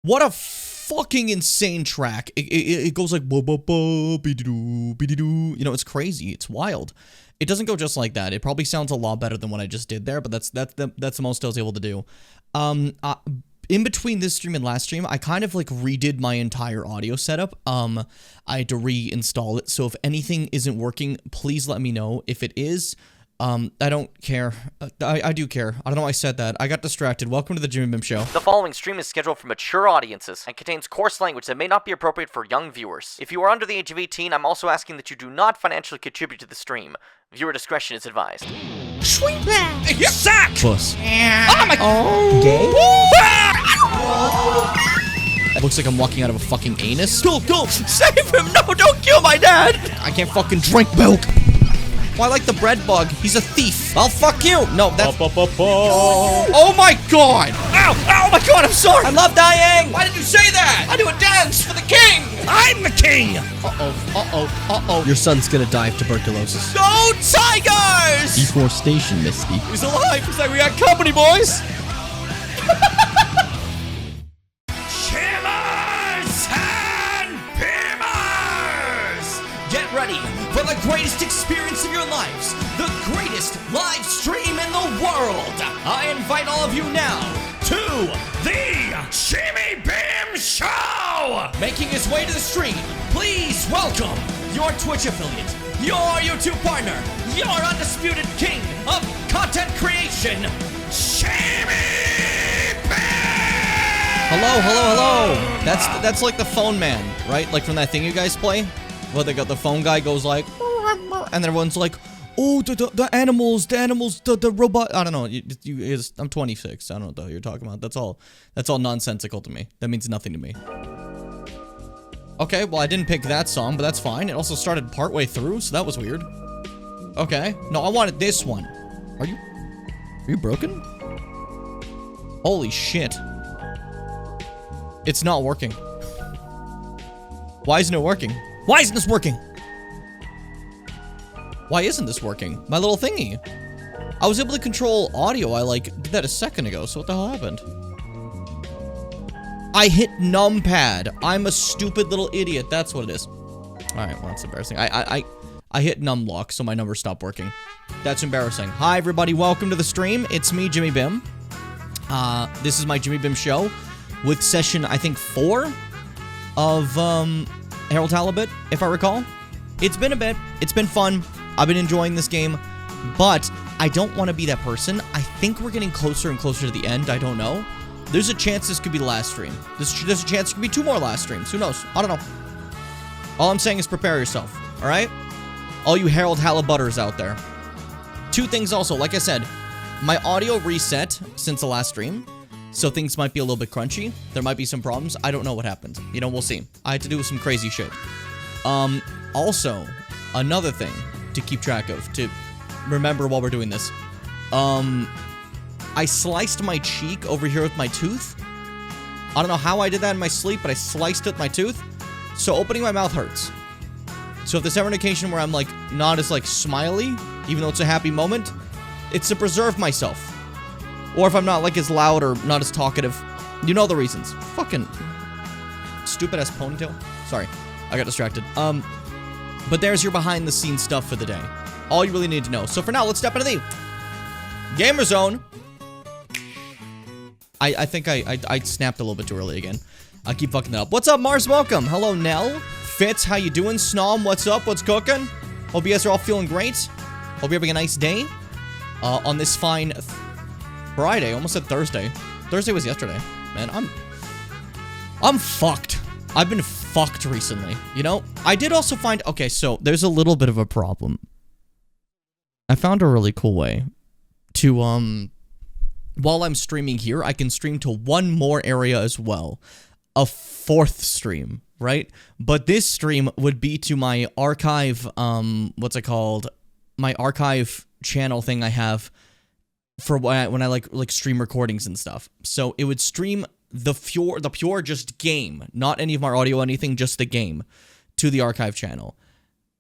What a fucking insane track. It goes like bo bo bo be-de-doo, be-de-doo. You know, it's crazy. It's wild. It doesn't go just like that. It probably sounds a lot better than what I just did there, but that's the most I was able to do. In between this stream and last stream, I kind of like redid my entire audio setup. I had to reinstall it. So if anything isn't working, please let me know. If it is, I don't care. I do care. I don't know why I said that. I got distracted. Welcome to the Jimmy Bim Show. The following stream is scheduled for mature audiences and contains coarse language that may not be appropriate for young viewers. If you are under the age of 18, I'm also asking that you do not financially contribute to the stream. Viewer discretion is advised. Sweet back! You suck! Puss. Oh my... Oh. Gay? Looks like I'm walking out of a fucking anus. Go! Save him! No, don't kill my dad! I can't fucking drink milk. Well, I like the bread bug. He's a thief. I'll fuck you. No, that's... Oh my god! Ow! Oh my god, I'm sorry! I love dying! Why did you say that? I do a dance for the king! I'm the king! Uh-oh. Your son's gonna die of tuberculosis. Go Tigers! Deforestation, Misty. He's alive! He's like, we got company, boys! Shimmers and Pimmers! Get ready for the greatest experience of your lives, the greatest live stream in the world. I invite all of you now to the Jimmy Bim Show! Making his way to the stream, please welcome your Twitch affiliate, your YouTube partner, your undisputed king of content creation, Jimmy Bim! Hello. That's like the phone man, right? Like from that thing you guys play? Well, they got the phone guy goes like, and everyone's like, oh, the animals, the robot. I don't know. I'm 26. I don't know what the hell you're talking about. That's all nonsensical to me. That means nothing to me. Okay, well, I didn't pick that song, but that's fine. It also started partway through, so that was weird. Okay. No, I wanted this one. Are you broken? Holy shit. It's not working. Why isn't it working? Why isn't this working? Why isn't this working? My little thingy. I was able to control audio. I did that a second ago. So what the hell happened? I hit numpad. I'm a stupid little idiot. That's what it is. All right, well, that's embarrassing. I hit numlock, so my number stopped working. That's embarrassing. Hi, everybody. Welcome to the stream. It's me, Jimmy Bim. This is my Jimmy Bim show with session, I think, 4 of, Harold Halibut, if I recall. It's been a bit. It's been fun. I've been enjoying this game, but I don't want to be that person. I think we're getting closer and closer to the end. I don't know. There's a chance this could be the last stream. There's a chance it could be 2 more last streams. Who knows? I don't know. All I'm saying is prepare yourself, all right? All you Harold Halibutters out there. 2 things also. Like I said, my audio reset since the last stream, so things might be a little bit crunchy. There might be some problems. I don't know what happened. You know, we'll see. I had to do some crazy shit. Also, another thing to keep track of, to remember while we're doing this. I sliced my cheek over here with my tooth. I don't know how I did that in my sleep, but I sliced it with my tooth. So opening my mouth hurts. So if there's ever an occasion where I'm like not as like smiley, even though it's a happy moment, it's to preserve myself. Or if I'm not like as loud or not as talkative. You know the reasons. Fucking stupid ass ponytail. Sorry, I got distracted. But there's your behind the scenes stuff for the day. All you really need to know. So for now, let's step into the Gamer Zone. I think I snapped a little bit too early again. I keep fucking that up. What's up, Mars? Welcome. Hello, Nell. Fitz, how you doing? Snom, what's up? What's cooking? Hope you guys are all feeling great. Hope you're having a nice day. On this fine Friday. Almost said Thursday. Thursday was yesterday. Man, I'm fucked. I've been fucked recently. You know? I did also find... Okay, so there's a little bit of a problem. I found a really cool way to, while I'm streaming here, I can stream to one more area as well. A 4th stream, right? But this stream would be to my archive, what's it called? My archive channel thing I have for when I like stream recordings and stuff. So it would stream the pure just game, not any of my audio, anything, just the game, to the archive channel.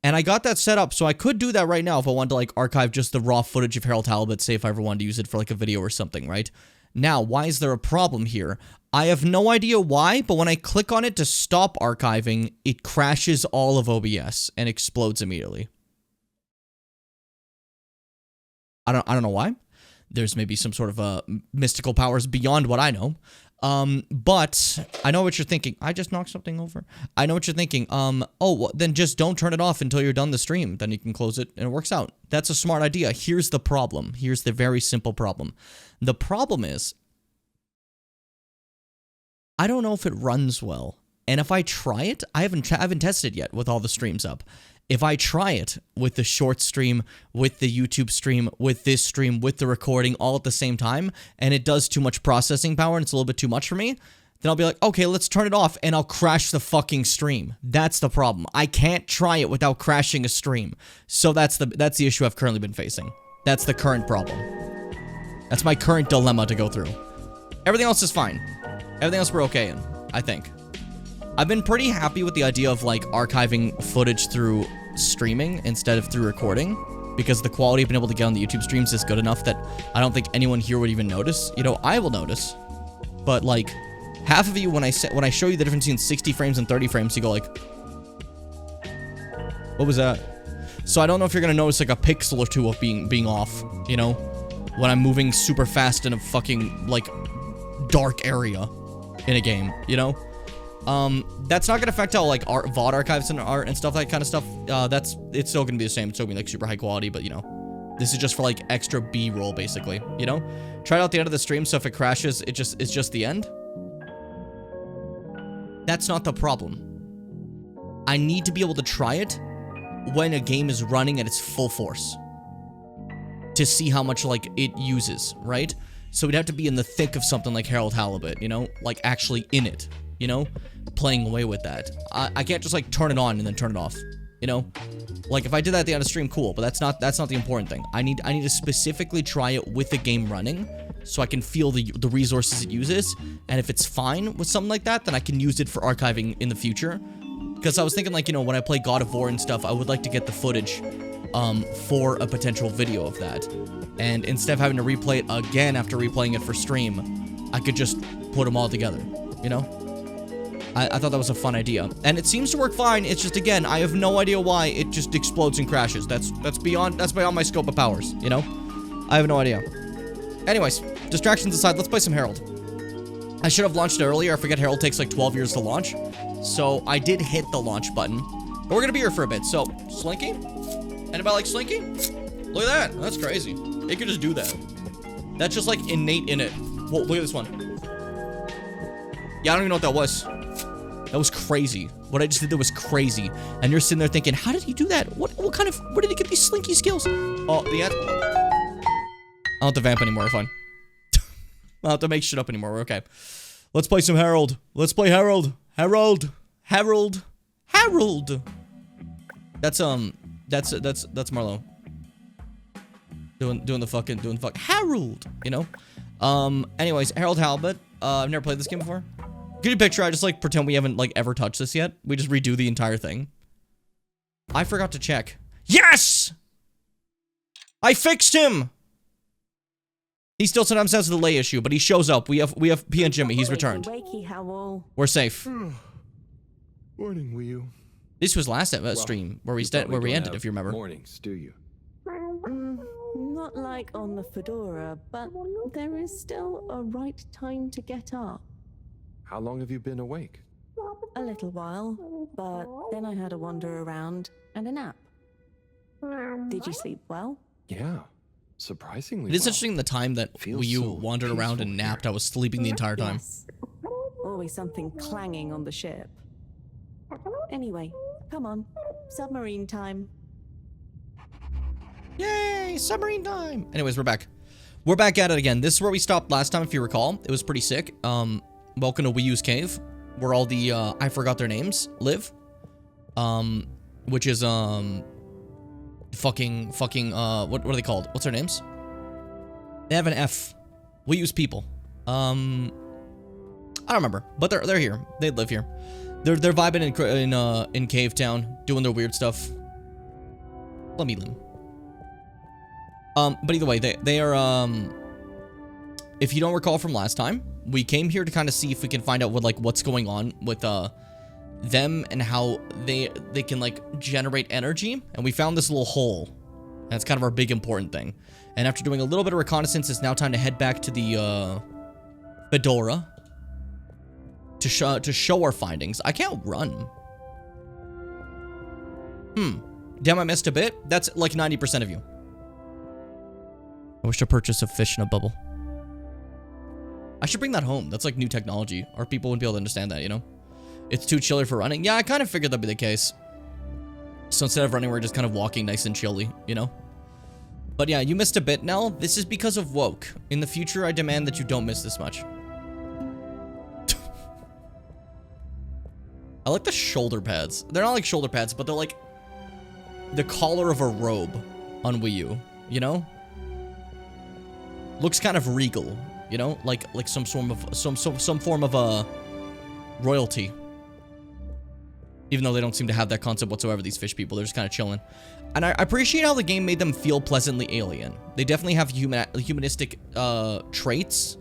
And I got that set up, so I could do that right now if I wanted to, like, archive just the raw footage of Harold Halibut, say if I ever wanted to use it for, like, a video or something, right? Now, why is there a problem here? I have no idea why, but when I click on it to stop archiving, it crashes all of OBS and explodes immediately. I don't know why. There's maybe some sort of mystical powers beyond what I know. But I know what you're thinking. I just knocked something over. I know what you're thinking. Oh, well, then just don't turn it off until you're done the stream. Then you can close it and it works out. That's a smart idea. Here's the problem. Here's the very simple problem. The problem is, I don't know if it runs well. And if I try it, I haven't tested yet with all the streams up. If I try it with the short stream, with the YouTube stream, with this stream, with the recording all at the same time, and it does too much processing power and it's a little bit too much for me, then I'll be like, okay, let's turn it off, and I'll crash the fucking stream. That's the problem. I can't try it without crashing a stream. So that's the issue I've currently been facing. That's the current problem. That's my current dilemma to go through. Everything else is fine. Everything else we're okay in, I think. I've been pretty happy with the idea of, like, archiving footage through streaming instead of through recording, because the quality I've been able to get on the YouTube streams is good enough that I don't think anyone here would even notice. You know, I will notice, but, like, half of you, when I show you the difference between 60 frames and 30 frames, you go like, what was that? So I don't know if you're gonna notice, like, a pixel or two of being off, you know, when I'm moving super fast in a fucking, like, dark area in a game, you know? That's not gonna affect how, like, VOD archives and art and stuff, that kind of stuff. It's still gonna be the same. It's still gonna be, like, super high quality, but, you know, this is just for, like, extra B-roll, basically, you know? Try it out the end of the stream, so if it crashes, it's just the end. That's not the problem. I need to be able to try it when a game is running at its full force to see how much, like, it uses, right? So we'd have to be in the thick of something like Halibut, you know? Like, actually in it, you know? Playing away with that. I can't just, like, turn it on and then turn it off, you know? Like, if I did that at the end of stream, cool, but that's not the important thing. I need to specifically try it with the game running so I can feel the resources it uses, and if it's fine with something like that, then I can use it for archiving in the future. Because I was thinking, like, you know, when I play God of War and stuff, I would like to get the footage for a potential video of that. And instead of having to replay it again after replaying it for stream, I could just put them all together, you know? I thought that was a fun idea. And it seems to work fine. It's just, again, I have no idea why it just explodes and crashes. That's beyond my scope of powers, you know? I have no idea. Anyways, distractions aside, let's play some Herald. I should have launched it earlier. I forget Herald takes like 12 years to launch. So I did hit the launch button. But we're gonna be here for a bit. So, Slinky? Anybody like Slinky? Look at that. That's crazy. It could just do that. That's just like innate in it. Whoa, look at this one. Yeah, I don't even know what that was. That was crazy. What I just did there was crazy. And you're sitting there thinking, how did he do that? Where did he get these Slinky skills? Oh, the end. I don't have to vamp anymore, we're fine. I don't have to make shit up anymore, we're okay. Let's play some Herald. Let's play Herald. Herald. Herald. Herald. That's Marlo. Doing the fucking Herald, you know? Anyways, Harold Halibut. I've never played this game before. Good picture, I just like pretend we haven't like ever touched this yet. We just redo the entire thing. I forgot to check. Yes! I fixed him! He still sometimes has the delay issue, but he shows up. We have P and Jimmy. He's returned. We're safe. Morning, Wii. This was last stream where we ended, if you remember. Mornings, do you? Not like on the Fedora, but there is still a right time to get up. How long have you been awake? A little while, but then I had a wander around and a nap. Did you sleep well? Yeah. Surprisingly It is well. interesting the time that Feels you so wandered around and napped. I was sleeping the entire time. Yes. Always something clanging on the ship. Anyway, come on. Submarine time. Yay, submarine time. Anyways, we're back. We're back at it again. This is where we stopped last time, if you recall. It was pretty sick. Welcome to Wii U's cave, where all the, I forgot their names, live. Which is, what are they called? What's their names? They have an F. Wii U's people. I don't remember, but they're here. They live here. They're vibing in Cave Town, doing their weird stuff. Let me leave. But either way, they are if you don't recall from last time, we came here to kind of see if we can find out what, like, what's going on with, them and how they can, like, generate energy. And we found this little hole. That's kind of our big important thing. And after doing a little bit of reconnaissance, it's now time to head back to the, Fedora. To show our findings. I can't run. Damn, I missed a bit. That's like 90% of you. I wish to purchase a fish in a bubble. I should bring that home. That's like new technology. Or people wouldn't be able to understand that, you know? It's too chilly for running. Yeah, I kind of figured that'd be the case. So instead of running, we're just kind of walking nice and chilly, you know? But yeah, you missed a bit, Nell. This is because of woke. In the future, I demand that you don't miss this much. I like the shoulder pads. They're not like shoulder pads, but they're like the collar of a robe on Wii U, you know? Looks kind of regal, you know? Like some form of royalty. Even though they don't seem to have that concept whatsoever, these fish people. They're just kind of chilling. And I appreciate how the game made them feel pleasantly alien. They definitely have humanistic traits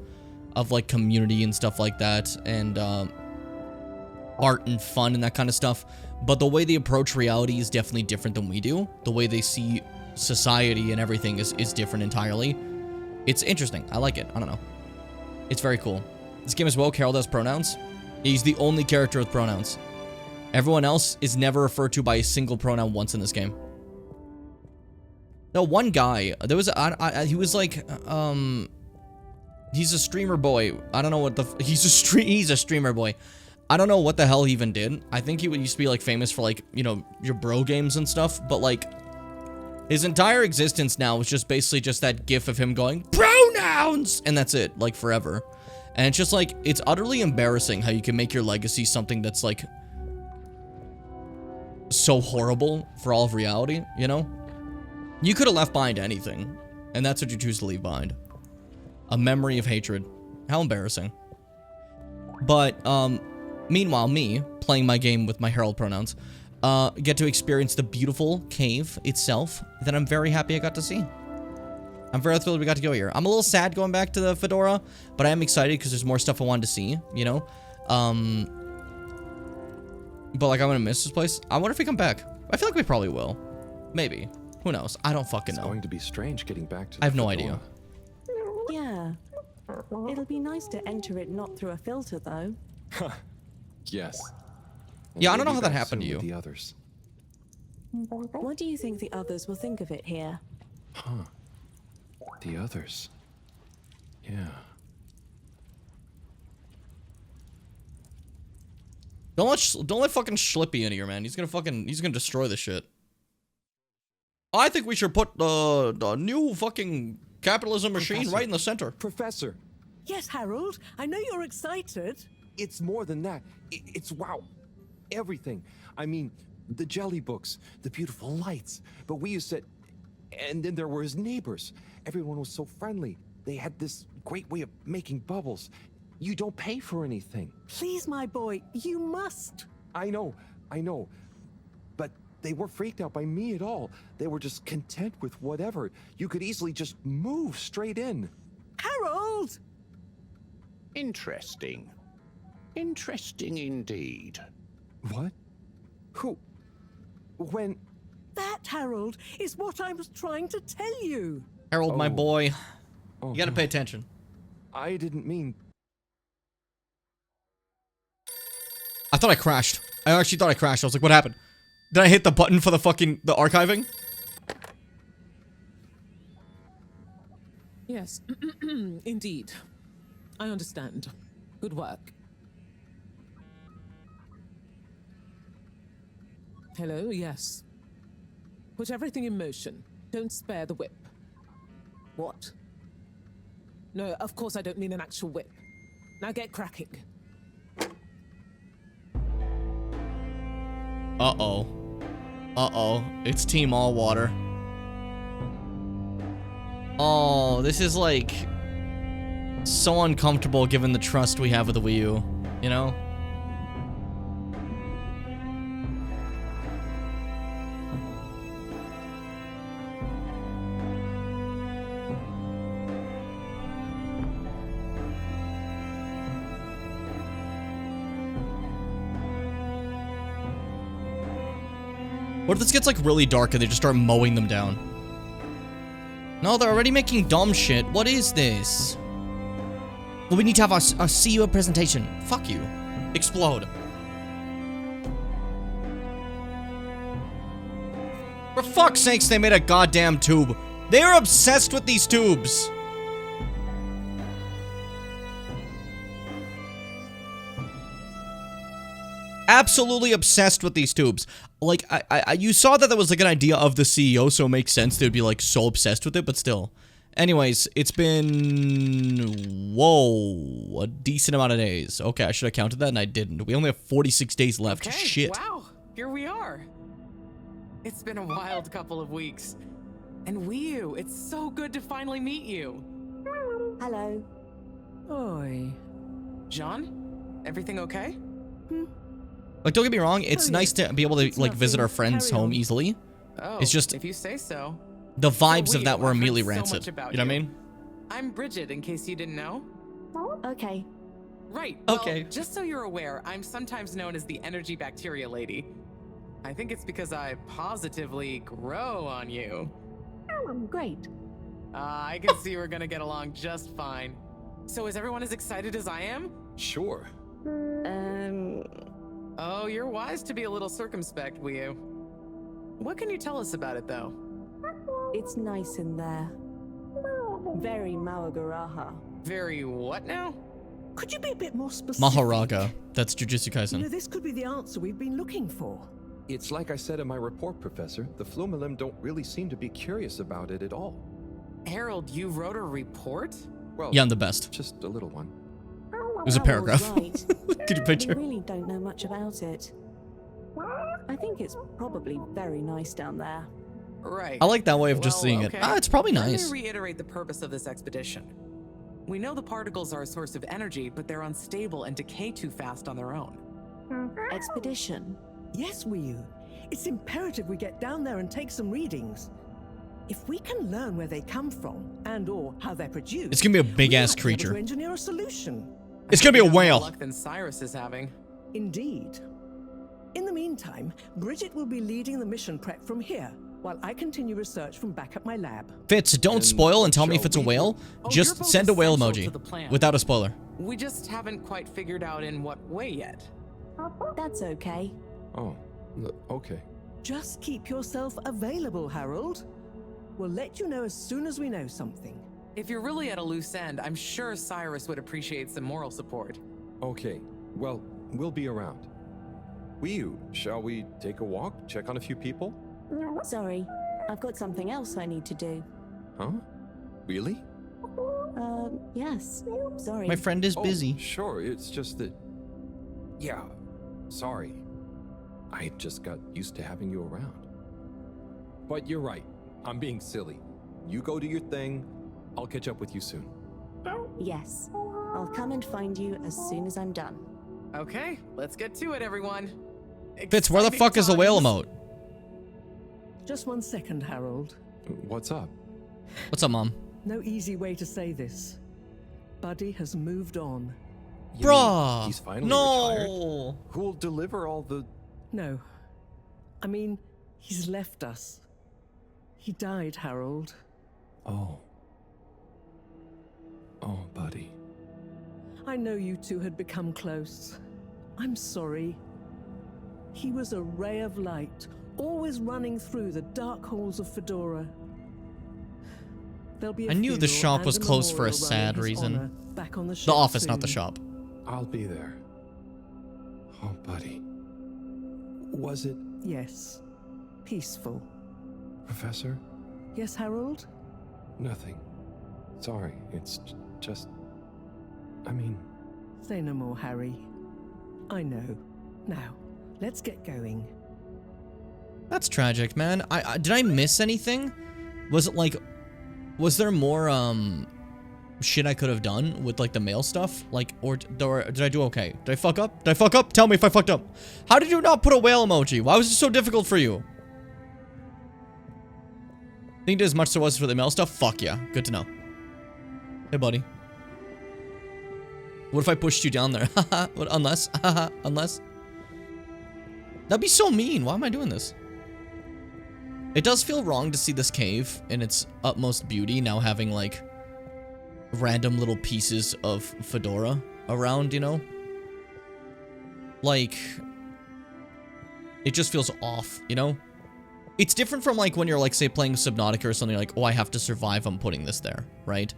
of like community and stuff like that. And art and fun and that kind of stuff. But the way they approach reality is definitely different than we do. The way they see society and everything is different entirely. It's interesting. I like it. I don't know. It's very cool. This game is woke. Harold has pronouns. He's the only character with pronouns. Everyone else is never referred to by a single pronoun once in this game. No, one guy, there was, he was like, he's a streamer boy. I don't know what he's a streamer boy. I don't know what the hell he even did. I think he used to be like famous for like, you know, your bro games and stuff, but like his entire existence now is just basically just that gif of him going, pronouns, and that's it, like forever. And it's just like, it's utterly embarrassing how you can make your legacy something that's like so horrible for all of reality, you know? You could have left behind anything, and that's what you choose to leave behind. A memory of hatred. How embarrassing. But, meanwhile, me, playing my game with my Herald pronouns, get to experience the beautiful cave itself that I'm very happy I got to see. I'm very thrilled we got to go here. I'm a little sad going back to the Fedora, but I am excited because there's more stuff I wanted to see, you know? But, like, I'm gonna miss this place. I wonder if we come back. I feel like we probably will. Maybe. Who knows? I don't fucking know. It's going to be strange getting back to I have no Fedora. idea. Yeah. It'll be nice to enter it not through a filter, though. Yes. Yeah, I don't know We'll how be that back happened to soon you. with the others. What do you think the others will think of it here? Huh. The others. Yeah. Don't let fucking Schlippy in here, man. He's gonna destroy this shit. I think we should put the new fucking capitalism machine Professor. right in the center. Professor, Yes, Harold. I know you're excited. it's more than that. It's wow. Everything. I mean, the jelly books, the beautiful lights. But we used to... And then there were his neighbors. Everyone was so friendly. They had this great way of making bubbles. You don't pay for anything. Please, my boy, you must. I know. But they weren't freaked out by me at all. They were just content with whatever. You could easily just move straight in. Harold! Interesting. Interesting indeed. What? Who? When? That, Harold, is what I was trying to tell you. Harold, my Oh. boy, Oh, you gotta no. pay attention. I didn't mean... I thought I crashed. I actually thought I crashed. I was like, what happened? Did I hit the button for the archiving? Yes, indeed. I understand. Good work. Hello, yes. Put everything in motion. Don't spare the whip. What? No, of course I don't mean an actual whip. Now get cracking. Uh-oh. Uh-oh. It's Team All Water. Oh, this is like so uncomfortable given the trust we have with the Wii U, you know? What if this gets like really dark and they just start mowing them down? No, they're already making dumb shit. What is this? Well, we need to have our CEO presentation. Fuck you. Explode. For fuck's sakes, they made a goddamn tube. They are obsessed with these tubes. Absolutely obsessed with these tubes. Like, you saw that was like an idea of the CEO, so it makes sense they'd be like so obsessed with it, but still. Anyways, it's been, whoa, a decent amount of days. Okay, I should have counted that and I didn't. We only have 46 days left. Okay, Shit. wow, here we are. It's been a wild couple of weeks. And Wii, it's so good to finally meet you. Hello. Oi. John, everything okay? Like, don't get me wrong, it's Oh, nice to be able to it's like visit nothing. our friends Carry home on. easily. Oh, It's just if you say so. the vibes of Wii, that were I've heard immediately so rancid. much about You know what I mean? I'm Bridget, in case you didn't know. Okay. Right. Well, Okay. just so you're aware, I'm sometimes known as the energy bacteria lady. I think it's because I positively grow on you. Great. I can see we're gonna get along just fine. So is everyone as excited as I am? Sure. Oh, you're wise to be a little circumspect, Wii. What can you tell us about it, though? It's nice in there. Very Mawagaraha. Very what now? Could you be a bit more specific? Maharaga. That's Jujutsu You know, Kaisen. this could be the answer we've been looking for. It's like I said in my report, Professor. The Flumilim don't really seem to be curious about it at all. Harold, you wrote a report? Well, Yeah, I'm the best. just a little one. There's a paragraph. Right. Could you We picture? really don't know much about it. I think it's probably very nice down there. Right. I like that way of just Well, seeing okay. it. Ah, it's probably Let nice. me reiterate the purpose of this expedition. We know the particles are a source of energy, but they're unstable and decay too fast on their own. Expedition. Yes, Wii. It's imperative we get down there and take some readings. If we can learn where they come from and/or how they're produced, It's gonna be a big we ass might be able creature. to engineer a solution. It's gonna be a You have more whale. luck than Cyrus is having. Indeed. In the meantime, Bridget will be leading the mission prep from here, while I continue research from back at my lab. Fitz, don't And spoil and tell me shall if it's a we- whale. Oh, you're Just both send a whale essential emoji to the plan. without a spoiler. We just haven't quite figured out in what way yet. That's okay. Oh, okay. Just keep yourself available, Harold. We'll let you know as soon as we know something. If you're really at a loose end, I'm sure Cyrus would appreciate some moral support. Okay. Well, we'll be around. Wii, shall we take a walk, check on a few people? Sorry, I've got something else I need to do. Huh? Really? Yes. Sorry. My friend is Oh, busy. Sure, it's just that. Yeah, sorry. I just got used to having you around. But you're right. I'm being silly. You go do your thing. I'll catch up with you soon. Yes. I'll come and find you as soon as I'm done. Okay, let's get to it, everyone. Fitz, where the Exciting fuck is the whale times. emote? Just 1 second, Harold. What's up? What's up, Mom? No easy way to say this. Buddy has moved on. You mean Bruh. he's finally retired? No. Who'll deliver all the... No. I mean, he's left us. He died, Harold. Oh. Oh, buddy. I know you two had become close. I'm sorry. He was a ray of light, always running through the dark halls of Fedora. There'll be a I knew the funeral shop and was a closed for a memorial run in sad his reason. honor back on the The ship office, not the soon. shop. I'll be there. Oh, buddy. Was it, Yes. Peaceful. Professor? Yes, Harold? Nothing. Sorry, it's just... I mean... Say no more, Harry. I know. Now, let's get going. That's tragic, man. Did I miss anything? Was it like, was there more shit I could have done with like the mail stuff? Like, or did I do okay? Did I fuck up? Did I fuck up? Tell me if I fucked up. How did you not put a whale emoji? Why was it so difficult for you? Think you did as much as there was for the mail stuff? Fuck yeah. Good to know. Hey, buddy. What if I pushed you down there? What, unless? Unless? That'd be so mean. Why am I doing this? It does feel wrong to see this cave in its utmost beauty now having, like, random little pieces of Fedora around, you know? Like, it just feels off, you know? It's different from, like, when you're, like, say, playing Subnautica or something like, oh, I have to survive, I'm putting this there, right?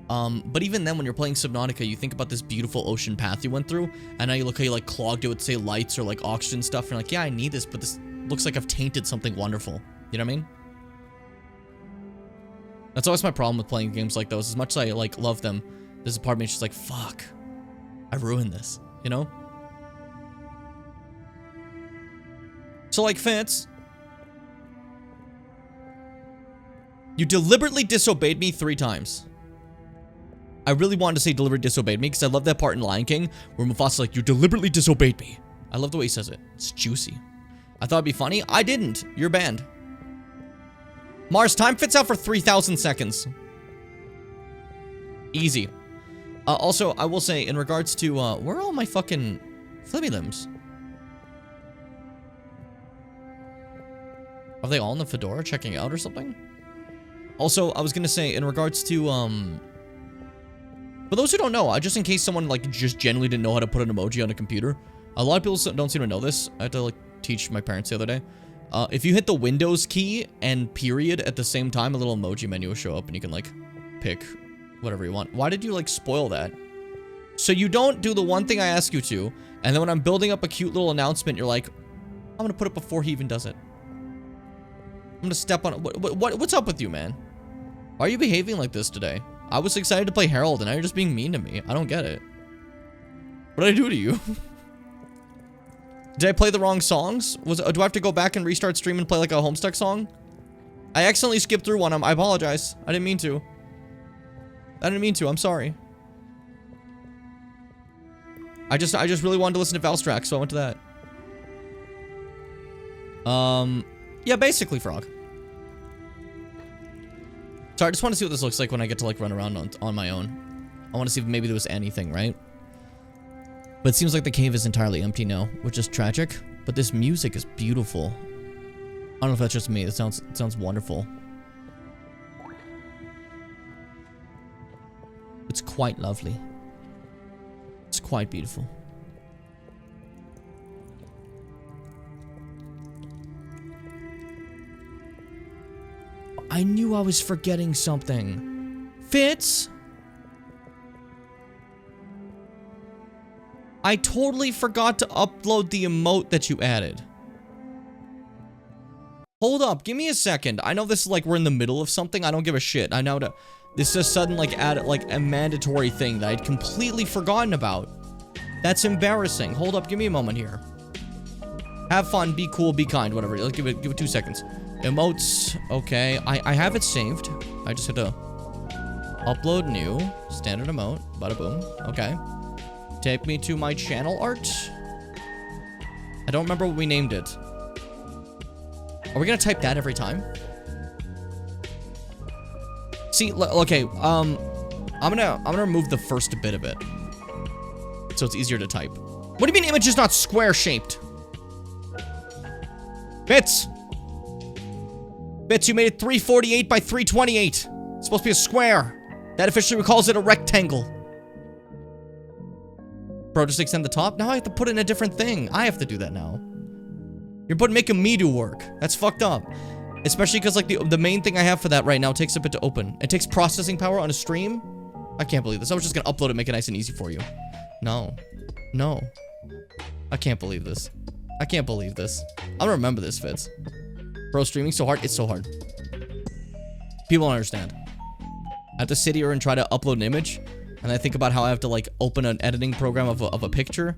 But even then, when you're playing Subnautica, you think about this beautiful ocean path you went through, and now you look how you, like, clogged it with, say, lights or, like, oxygen stuff, and you're like, yeah, I need this, but this looks like I've tainted something wonderful. You know what I mean? That's always my problem with playing games like those. As much as I, like, love them, there's a part of me that's just like, fuck, I ruined this, you know? So, like, Fitz, you deliberately disobeyed me 3 times. I really wanted to say deliberately disobeyed me because I love that part in Lion King where Mufasa's like, you deliberately disobeyed me. I love the way he says it. It's juicy. I thought it'd be funny. I didn't. You're banned. Mars, time fits out for 3,000 seconds. Easy. Also, I will say, in regards to, where are all my fucking flibby limbs? Are they all in the Fedora checking out or something? Also, I was gonna say, in regards to, for those who don't know, just in case someone, like, just genuinely didn't know how to put an emoji on a computer, a lot of people don't seem to know this. I had to, like, teach my parents the other day. If you hit the Windows key and period at the same time, a little emoji menu will show up and you can, like, pick whatever you want. Why did you, like, spoil that? So you don't do the one thing I ask you to, and then when I'm building up a cute little announcement, you're like, I'm gonna put it before he even does it. I'm gonna step on it. What's up with you, man? Why are you behaving like this today? I was excited to play Harold, and now you're just being mean to me. I don't get it. What did I do to you? Did I play the wrong songs? Do I have to go back and restart stream and play like a Homestuck song? I accidentally skipped through one. I apologize. I didn't mean to. I'm sorry. I just really wanted to listen to Valstrax, so I went to that. Yeah, basically, Frog. So I just want to see what this looks like when I get to, like, run around on my own. I want to see if maybe there was anything, right? But it seems like the cave is entirely empty now, which is tragic. But this music is beautiful. I don't know if that's just me. It sounds wonderful. It's quite lovely. It's quite beautiful. I knew I was forgetting something. Fitz? I totally forgot to upload the emote that you added. Hold up, give me a second. I know this is like we're in the middle of something. I don't give a shit. I know this is a sudden like a mandatory thing that I'd completely forgotten about. That's embarrassing. Hold up, give me a moment here. Have fun, be cool, be kind, whatever. Let's give it 2 seconds. Emotes, okay. I have it saved. I just had to upload new standard emote. Bada boom. Okay. Take me to my channel art. I don't remember what we named it. Are we gonna type that every time? See, okay. I'm gonna remove the first bit of it, so it's easier to type. What do you mean image is not square shaped? Bits, you made it 348 by 328. It's supposed to be a square. That officially calls it a rectangle. Bro, just extend the top? Now I have to put it in a different thing. I have to do that now. You're making me do work. That's fucked up. Especially because, like, the main thing I have for that right now takes a bit to open. It takes processing power on a stream. I can't believe this. I was just gonna upload it, make it nice and easy for you. No. No. I can't believe this. I can't believe this. I'll remember this, Fitz. Bro, streaming so hard. It's so hard. People don't understand. I have to sit here and try to upload an image, and I think about how I have to, like, open an editing program of a picture.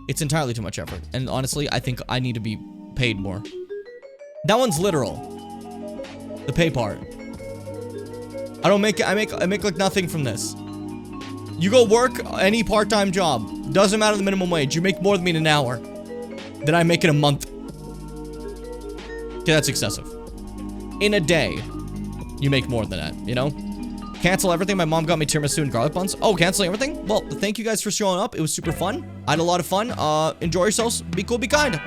It's entirely too much effort. And honestly, I think I need to be paid more. That one's literal. The pay part. I make like nothing from this. You go work any part-time job. Doesn't matter the minimum wage. You make more than me in an hour than I make in a month. Okay, that's excessive. In a day, you make more than that, you know? Cancel everything. My mom got me tiramisu and garlic buns. Oh, canceling everything? Well, thank you guys for showing up. It was super fun. I had a lot of fun. Enjoy yourselves. Be cool, be kind.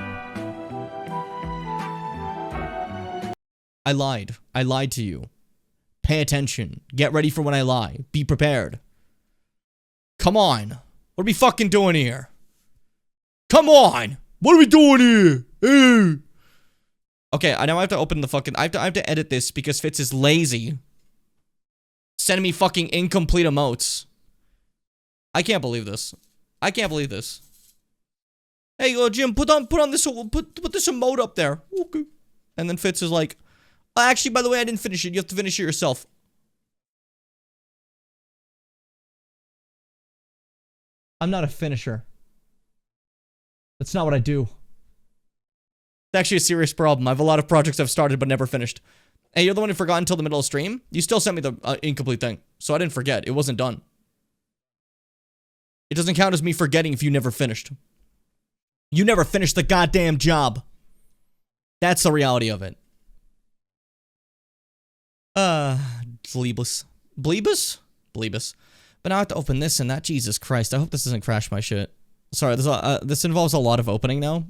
I lied. I lied to you. Pay attention. Get ready for when I lie. Be prepared. Come on. What are we fucking doing here? Come on. What are we doing here? Hey. Okay, I now have to open the fucking... I have to edit this because Fitz is lazy. Sending me fucking incomplete emotes. I can't believe this. I can't believe this. Hey, Jim, put this emote up there. Okay. And then Fitz is like, actually, by the way, I didn't finish it. You have to finish it yourself. I'm not a finisher. That's not what I do. It's actually a serious problem. I have a lot of projects I've started but never finished. Hey, you're the one who forgot until the middle of stream? You still sent me the incomplete thing. So I didn't forget. It wasn't done. It doesn't count as me forgetting if you never finished. You never finished the goddamn job. That's the reality of it. Bleebus. Bleebus? Bleebus. But now I have to open this and that. Jesus Christ. I hope this doesn't crash my shit. Sorry, this involves a lot of opening now.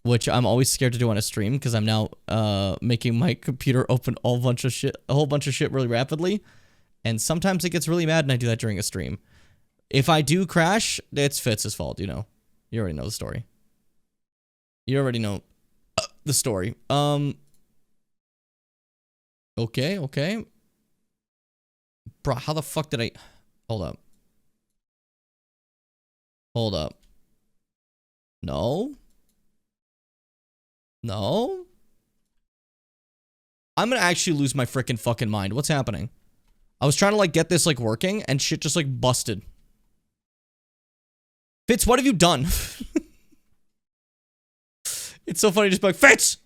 Which I'm always scared to do on a stream because I'm now making my computer open a whole bunch of shit really rapidly. And sometimes it gets really mad and I do that during a stream. If I do crash, it's Fitz's fault, you know. You already know the story. You already know the story. Okay. Bro, how the fuck did I... Hold up. No. I'm gonna actually lose my freaking fucking mind. What's happening? I was trying to, like, get this, like, working, and shit just, like, busted. Fitz, what have you done? It's so funny just be like, Fitz!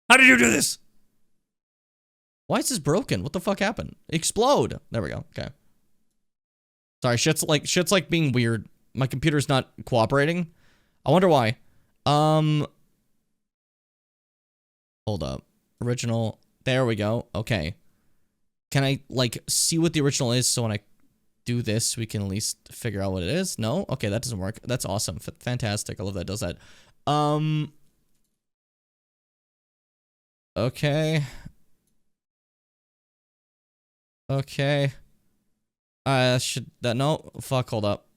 How did you do this? Why is this broken? What the fuck happened? Explode. There we go. Okay. Sorry, shit's like being weird. My computer's not cooperating. I wonder why. Hold up. Original. There we go. Okay. Can I, like, see what the original is so when I do this, we can at least figure out what it is? No? Okay, that doesn't work. That's awesome. Fantastic. I love that it does that. Okay. No, fuck, hold up.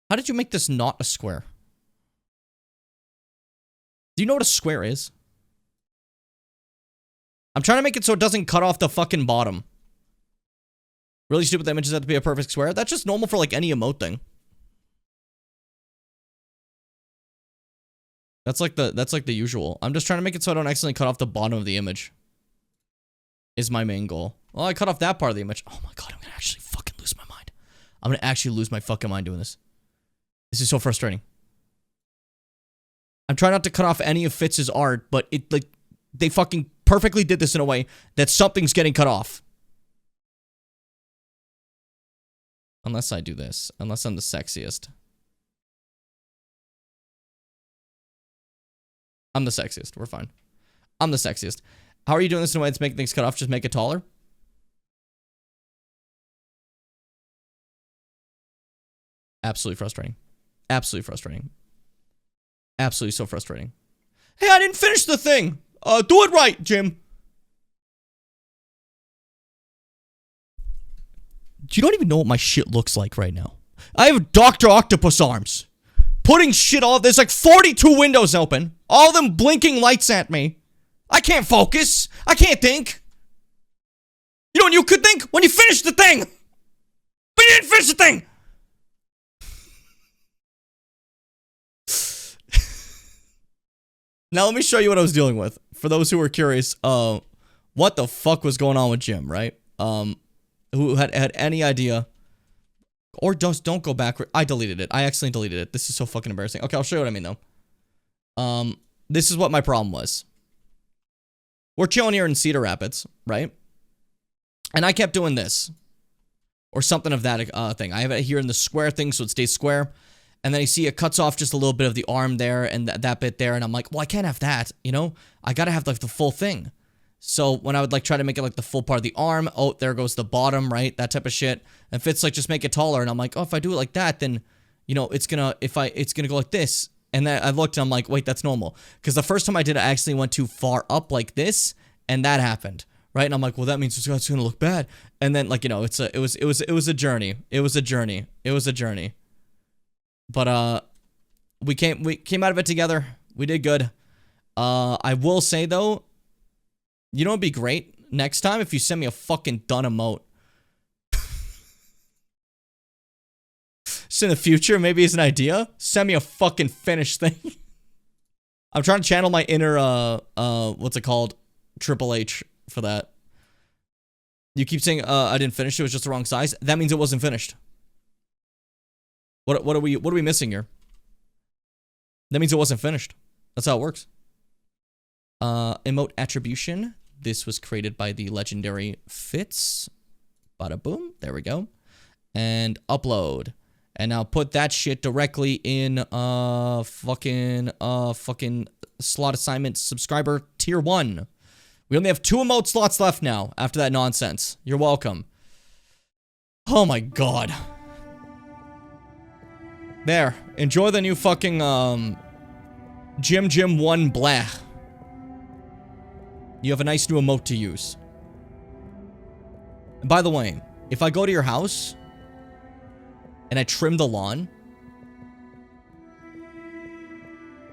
How did you make this not a square? Do you know what a square is? I'm trying to make it so it doesn't cut off the fucking bottom. Really stupid that images have to be a perfect square? That's just normal for, like, any emote thing. That's like the usual. I'm just trying to make it so I don't accidentally cut off the bottom of the image. Is my main goal. Well, I cut off that part of the image. Oh my god, I'm gonna actually fucking lose my mind. I'm gonna actually lose my fucking mind doing this. This is so frustrating. I'm trying not to cut off any of Fitz's art, but it, like, they fucking perfectly did this in a way that something's getting cut off. Unless I do this. Unless I'm the sexiest. I'm the sexiest. We're fine. I'm the sexiest. How are you doing this in a way that's making things cut off? Just make it taller? Absolutely frustrating. Absolutely frustrating. Absolutely so frustrating. Hey, I didn't finish the thing! Do it right, Jim! You don't even know what my shit looks like right now. I have Dr. Octopus arms. Putting shit all... There's like 42 windows open. All of them blinking lights at me. I can't focus. I can't think. You know when you could think? When you finish the thing! But you didn't finish the thing! Now let me show you what I was dealing with. For those who were curious, what the fuck was going on with Jim, right? Who had any idea? Or just don't go back. I deleted it. I accidentally deleted it. This is so fucking embarrassing. Okay, I'll show you what I mean though. This is what my problem was. We're chilling here in Cedar Rapids, right? And I kept doing this. Or something of that thing. I have it here in the square thing so it stays square. And then you see it cuts off just a little bit of the arm there and that bit there. And I'm like, well, I can't have that, you know? I gotta have like the full thing. So when I would like try to make it like the full part of the arm, oh, there goes the bottom, right? That type of shit. And Fitz like, just make it taller. And I'm like, oh, if I do it like that, then, you know, it's gonna go like this. And then I looked and I'm like, wait, that's normal. Because the first time I did it, I actually went too far up like this, and that happened. Right? And I'm like, well, that means it's gonna look bad. And then, like, you know, it was a journey. It was a journey. It was a journey. But we came out of it together. We did good. I will say though, you know what'd be great? Next time if you send me a fucking done emote. So in the future, maybe it's an idea. Send me a fucking finished thing. I'm trying to channel my inner what's it called? Triple H for that. You keep saying I didn't finish it, was just the wrong size. That means it wasn't finished. What are we missing here? That means it wasn't finished. That's how it works. Emote attribution. This was created by the legendary Fitz. Bada boom. There we go. And upload. And now put that shit directly in fucking slot assignment subscriber tier 1. We only have 2 emote slots left now after that nonsense. You're welcome. Oh my god. There. Enjoy the new fucking Jim 1 blah. You have a nice new emote to use. And by the way, if I go to your house and I trim the lawn,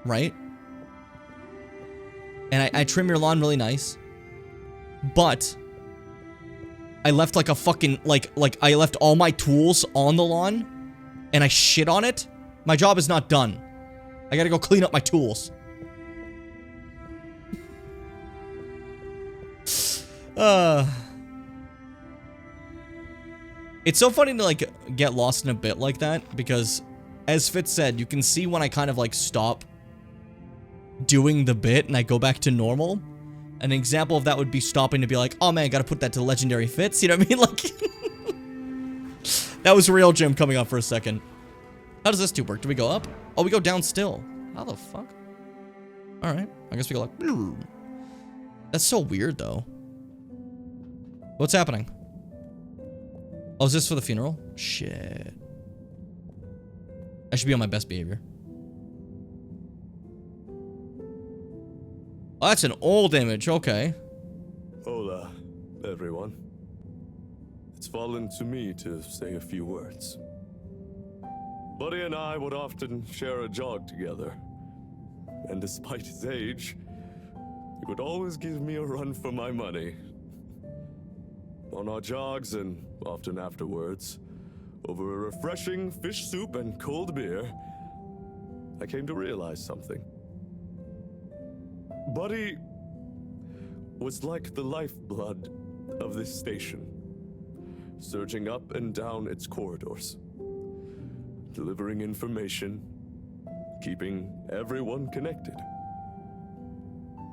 right? And I trim your lawn really nice, but I left like a fucking, like I left all my tools on the lawn and I shit on it, my job is not done. I gotta go clean up my tools. It's so funny to like get lost in a bit like that because as Fitz said, you can see when I kind of like stop doing the bit and I go back to normal. An example of that would be stopping to be like, oh man, I gotta put that to legendary Fitz, you know what I mean? Like that was real Jim coming up for a second. How does this do work? Do we go up? Oh, we go down still. How the fuck? Alright, I guess we go like, that's so weird though. What's happening? Oh, is this for the funeral? Shit. I should be on my best behavior. Oh, that's an old image. Okay. Hola, everyone. It's fallen to me to say a few words. Buddy and I would often share a jog together. And despite his age, he would always give me a run for my money. On our jogs and often afterwards, over a refreshing fish soup and cold beer, I came to realize something. Buddy was like the lifeblood of this station, surging up and down its corridors, delivering information, keeping everyone connected.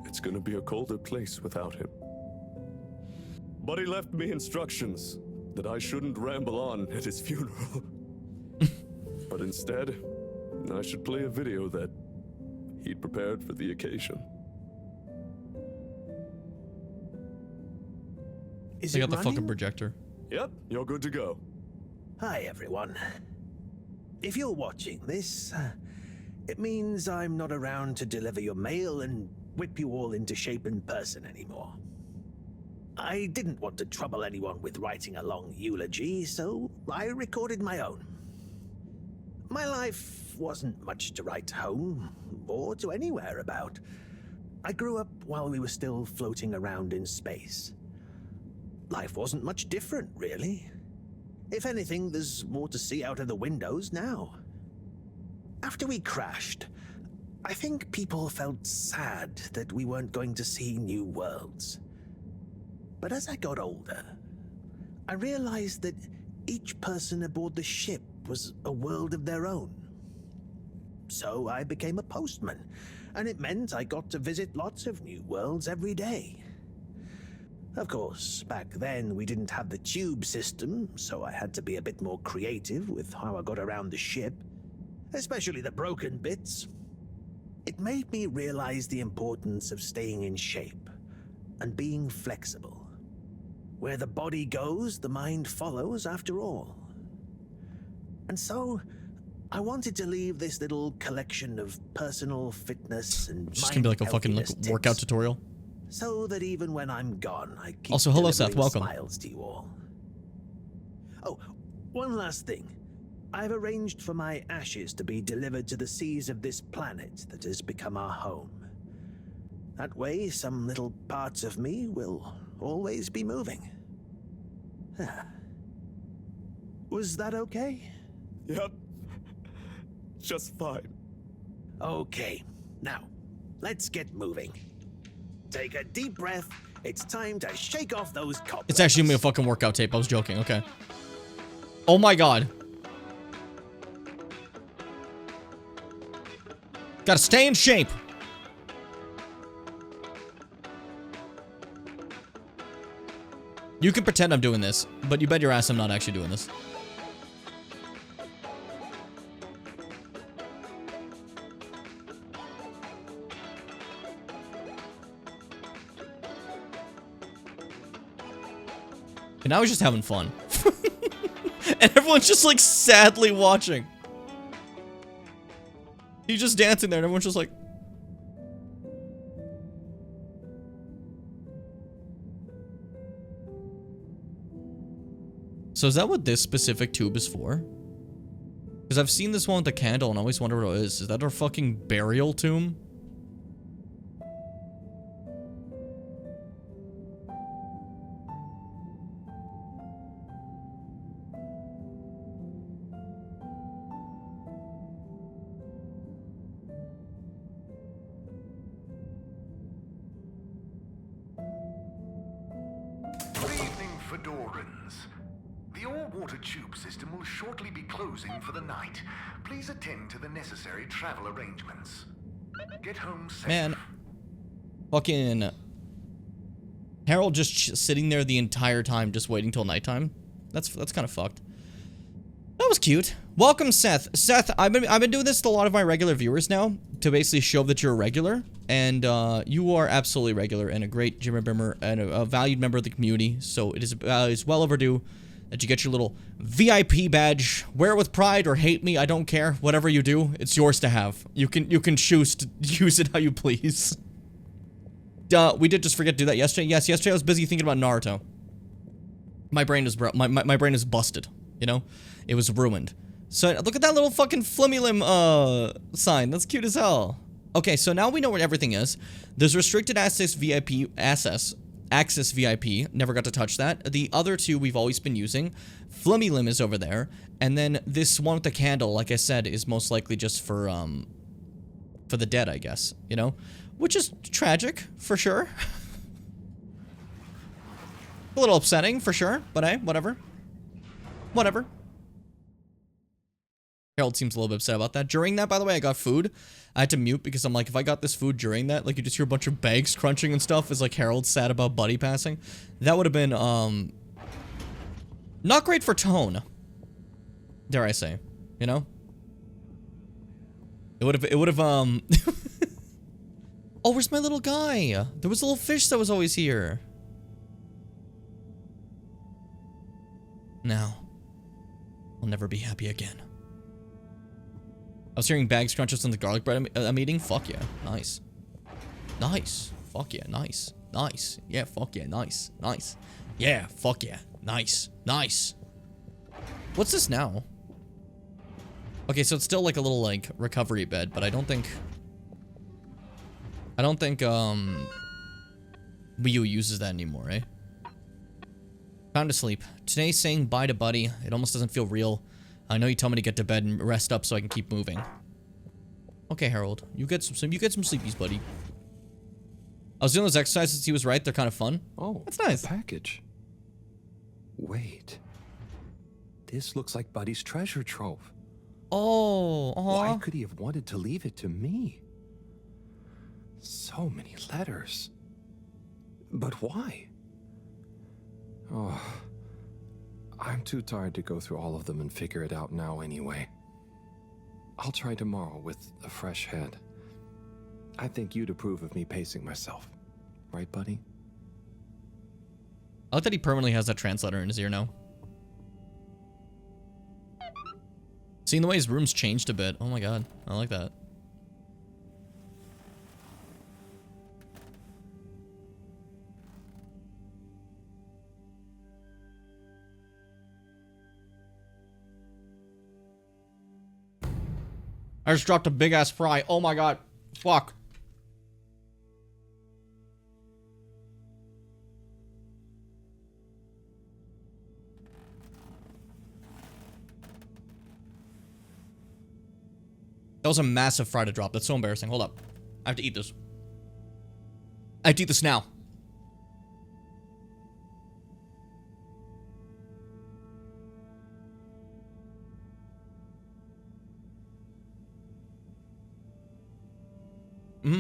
It's gonna be a colder place without him. Buddy left me instructions that I shouldn't ramble on at his funeral. But instead, I should play a video that he'd prepared for the occasion. Is it got the fucking projector. Yep, you're good to go. Hi, everyone. If you're watching this, it means I'm not around to deliver your mail and whip you all into shape in person anymore. I didn't want to trouble anyone with writing a long eulogy, so I recorded my own. My life wasn't much to write home, or to anywhere about. I grew up while we were still floating around in space. Life wasn't much different, really. If anything, there's more to see out of the windows now. After we crashed, I think people felt sad that we weren't going to see new worlds. But as I got older, I realized that each person aboard the ship was a world of their own. So I became a postman, and it meant I got to visit lots of new worlds every day. Of course, back then we didn't have the tube system, so I had to be a bit more creative with how I got around the ship, especially the broken bits. It made me realize the importance of staying in shape and being flexible. Where the body goes, the mind follows after all. And so, I wanted to leave this little collection of personal fitness and It's just gonna be like a fucking like workout tutorial. so that even when I'm gone, I keep Also, hello, Seth. delivering Welcome. smiles to you all. Oh, one last thing. I've arranged for my ashes to be delivered to the seas of this planet that has become our home. That way, some little parts of me will always be moving. Was that okay? Yep. Just fine. Okay, now, let's get moving. Take a deep breath. It's time to shake off those cobwebs. It's actually gonna be a fucking workout tape. I was joking. Okay. Oh my god. Gotta stay in shape. You can pretend I'm doing this, but you bet your ass I'm not actually doing this. And I was just having fun. And everyone's just like sadly watching. He's just dancing there and everyone's just like... So is that what this specific tube is for? Because I've seen this one with the candle and I always wonder what it is. Is that our fucking burial tomb? Good evening, Fedorans. The all-water tube system will shortly be closing for the night. Please attend to the necessary travel arrangements. Get home safe. Man. Fucking... Harold just sitting there the entire time, just waiting till nighttime. That's kind of fucked. That was cute. Welcome, Seth. Seth, I've been doing this to a lot of my regular viewers now, to basically show that you're a regular, and you are absolutely regular and a great Jimmer Bimmer and a valued member of the community. So it is it's well overdue that you get your little VIP badge. Wear it with pride or hate me, I don't care. Whatever you do, it's yours to have. You can choose to use it how you please. We did just forget to do that yesterday. Yes, yesterday I was busy thinking about Naruto. My brain is my brain is busted. You know, it was ruined. So look at that little fucking flimmy limb sign. That's cute as hell. Okay, so now we know what everything is. There's restricted access VIP access VIP. Never got to touch that. The other two we've always been using. Flimmy limb is over there, and then this one with the candle, like I said, is most likely just for the dead, I guess. You know, which is tragic for sure. A little upsetting for sure, but hey, whatever. Whatever. Harold seems a little bit upset about that. During that, by the way, I got food. I had to mute because I'm like, if I got this food during that, like you just hear a bunch of bags crunching and stuff, is like Harold's sad about Buddy passing. That would have been, not great for tone. Dare I say, you know? It would have, oh, where's my little guy? There was a little fish that was always here. Now, I'll never be happy again. I was hearing bags crunches on the garlic bread I'm eating. Fuck yeah. Nice. Nice. Fuck yeah. Nice. Nice. Yeah, fuck yeah. Nice. Nice. Yeah, fuck yeah. Nice. Nice. What's this now? Okay, so it's still like a little like recovery bed, but I don't think Wii U uses that anymore, eh? Time to sleep. Today saying bye to Buddy. It almost doesn't feel real. I know you tell me to get to bed and rest up so I can keep moving. Okay, Harold. You get some sleepies, buddy. I was doing those exercises. He was right. They're kind of fun. Oh, that's nice. A package. Wait. This looks like Buddy's treasure trove. Oh, why could he have wanted to leave it to me? So many letters. But why? Oh, I'm too tired to go through all of them and figure it out now anyway. I'll try tomorrow with a fresh head. I think you'd approve of me pacing myself. Right, buddy? I like that he permanently has that translator in his ear now. Seeing the way his room's changed a bit. Oh my god. I like that. I just dropped a big ass fry. Oh my god. Fuck. That was a massive fry to drop. That's so embarrassing. Hold up. I have to eat this. I have to eat this now. Mm-hmm.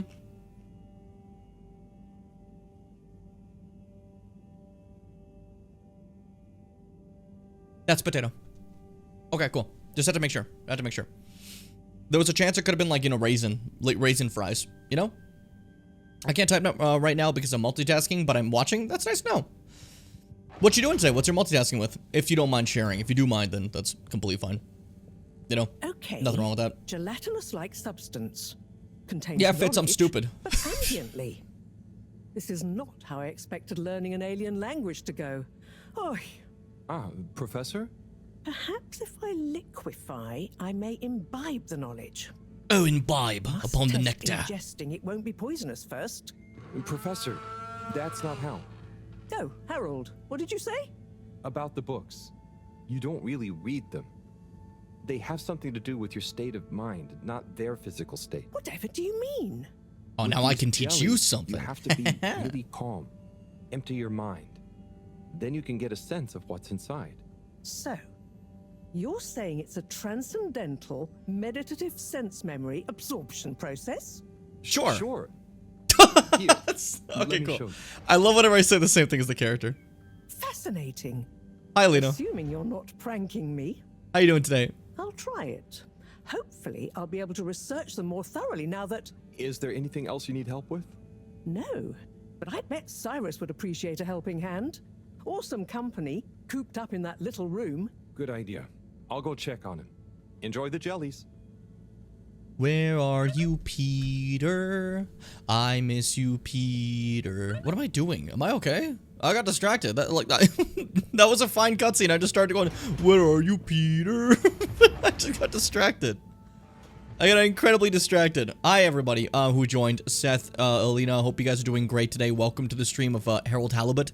That's potato. Okay, cool. Just had to make sure. I had to make sure. There was a chance it could have been like, you know, raisin fries, you know? I can't type right now because I'm multitasking, but I'm watching. That's nice to know. What you doing today? What's your multitasking with? If you don't mind sharing. If you do mind, then that's completely fine. You know? Okay. Nothing wrong with that. Gelatinous-like substance. Contains Yeah, Fitz, I'm knowledge, stupid. But ambiently. This is not how I expected learning an alien language to go. Oh. Ah, Professor? Perhaps if I liquefy, I may imbibe the knowledge. Oh, imbibe upon the Test nectar. Ingesting it won't be poisonous first. Professor, that's not how. Oh, Harold, what did you say? About the books. You don't really read them. They have something to do with your state of mind, not their physical state. Whatever do you mean? Oh, now I can teach you something. You have to be really calm. Empty your mind. Then you can get a sense of what's inside. So, you're saying it's a transcendental, meditative sense memory absorption process? Sure. Sure. Okay, cool. I love whenever I say the same thing as the character. Fascinating. Hi, Lena. Assuming you're not pranking me. How you doing today? I'll try it. Hopefully, I'll be able to research them more thoroughly now that... Is there anything else you need help with? No, but I bet Cyrus would appreciate a helping hand. Or some company, cooped up in that little room. Good idea. I'll go check on him. Enjoy the jellies. Where are you, Peter? I miss you, Peter. What am I doing? Am I okay? I got distracted. That was a fine cutscene. I just started going, where are you, Peter? I just got distracted. I got incredibly distracted. Hi, everybody who joined. Seth, Alina, hope you guys are doing great today. Welcome to the stream of Harold Halibut.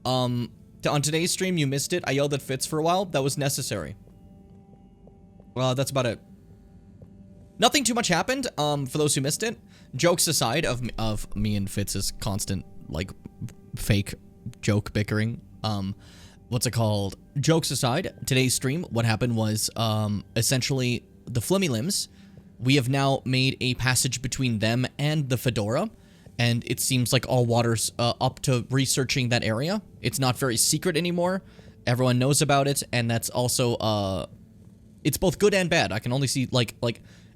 On today's stream, you missed it. I yelled at Fitz for a while. That was necessary. That's about it. Nothing too much happened, for those who missed it. Jokes aside of me and Fitz's constant, like, fake joke bickering. What's it called? Jokes aside, today's stream, what happened was, essentially, the Flimmy Limbs, we have now made a passage between them and the Fedora, and it seems like all water's up to researching that area. It's not very secret anymore. Everyone knows about it, and that's also, it's both good and bad. I can only see, like,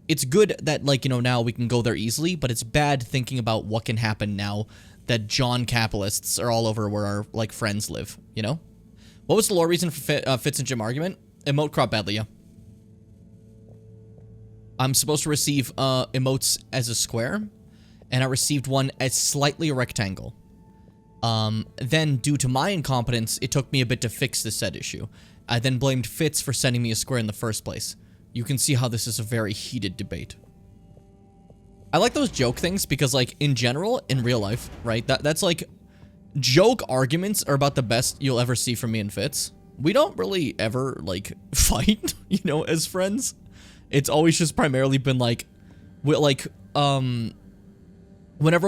it's good that, like, you know, now we can go there easily, but it's bad thinking about what can happen now that John capitalists are all over where our, like, friends live, you know? What was the lore reason for Fitz and Jim argument? Emote crop badly, yeah. I'm supposed to receive emotes as a square, and I received one as slightly a rectangle. Then, due to my incompetence, it took me a bit to fix this said issue. I then blamed Fitz for sending me a square in the first place. You can see how this is a very heated debate. I like those joke things because, like, in general, in real life, right, that's like, joke arguments are about the best you'll ever see from me and Fitz. We don't really ever, like, fight, you know, as friends. It's always just primarily been, like, whenever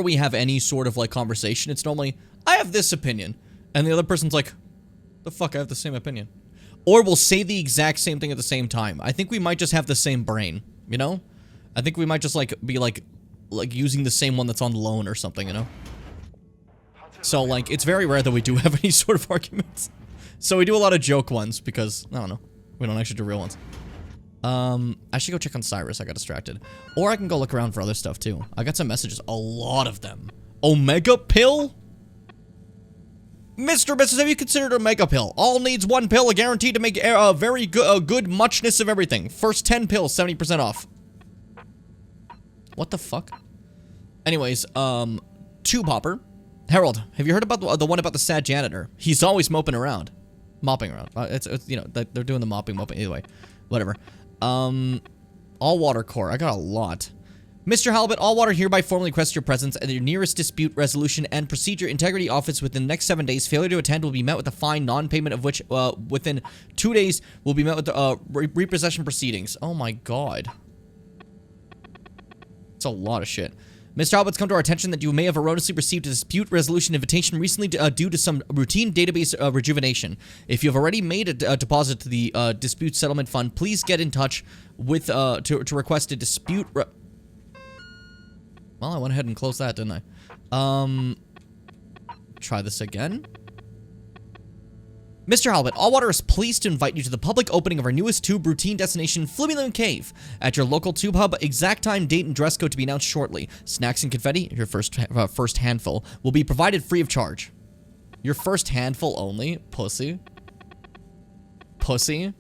we have any sort of, like, conversation, it's normally, I have this opinion, and the other person's like, the fuck, I have the same opinion. Or we'll say the exact same thing at the same time. I think we might just have the same brain, you know? I think we might just, like, be, like using the same one that's on loan or something, you know? So, like, it's very rare that we do have any sort of arguments. So we do a lot of joke ones because, I don't know, we don't actually do real ones. I should go check on Cyrus. I got distracted. Or I can go look around for other stuff, too. I got some messages. A lot of them. Omega pill? Mr. Mrs. Have you considered a mega pill? All needs one pill, guaranteed to make a very good muchness of everything. First 10 pills, 70% off. What the fuck? Anyways, Tube Hopper. Harold, have you heard about the one about the sad janitor? He's always mopping around. It's you know, they're doing the mopping, either way. Whatever. All Water Core. I got a lot. Mr. Halibut, All Water hereby formally requests your presence at your nearest dispute resolution and procedure integrity office within the next 7 days. Failure to attend will be met with a fine, non-payment of which within 2 days will be met with repossession proceedings. Oh my god. It's a lot of shit. Mr. Halibut's come to our attention that you may have erroneously received a dispute resolution invitation recently due to some routine database rejuvenation. If you have already made a deposit to the dispute settlement fund, please get in touch with to request a dispute. Well, I went ahead and closed that, didn't I? Try this again. Mr. Halibut, All Water is pleased to invite you to the public opening of our newest tube routine destination, Flimmy Cave, at your local tube hub. Exact time, date, and dress code to be announced shortly. Snacks and confetti, your first handful, will be provided free of charge. Your first handful only? Pussy. Pussy.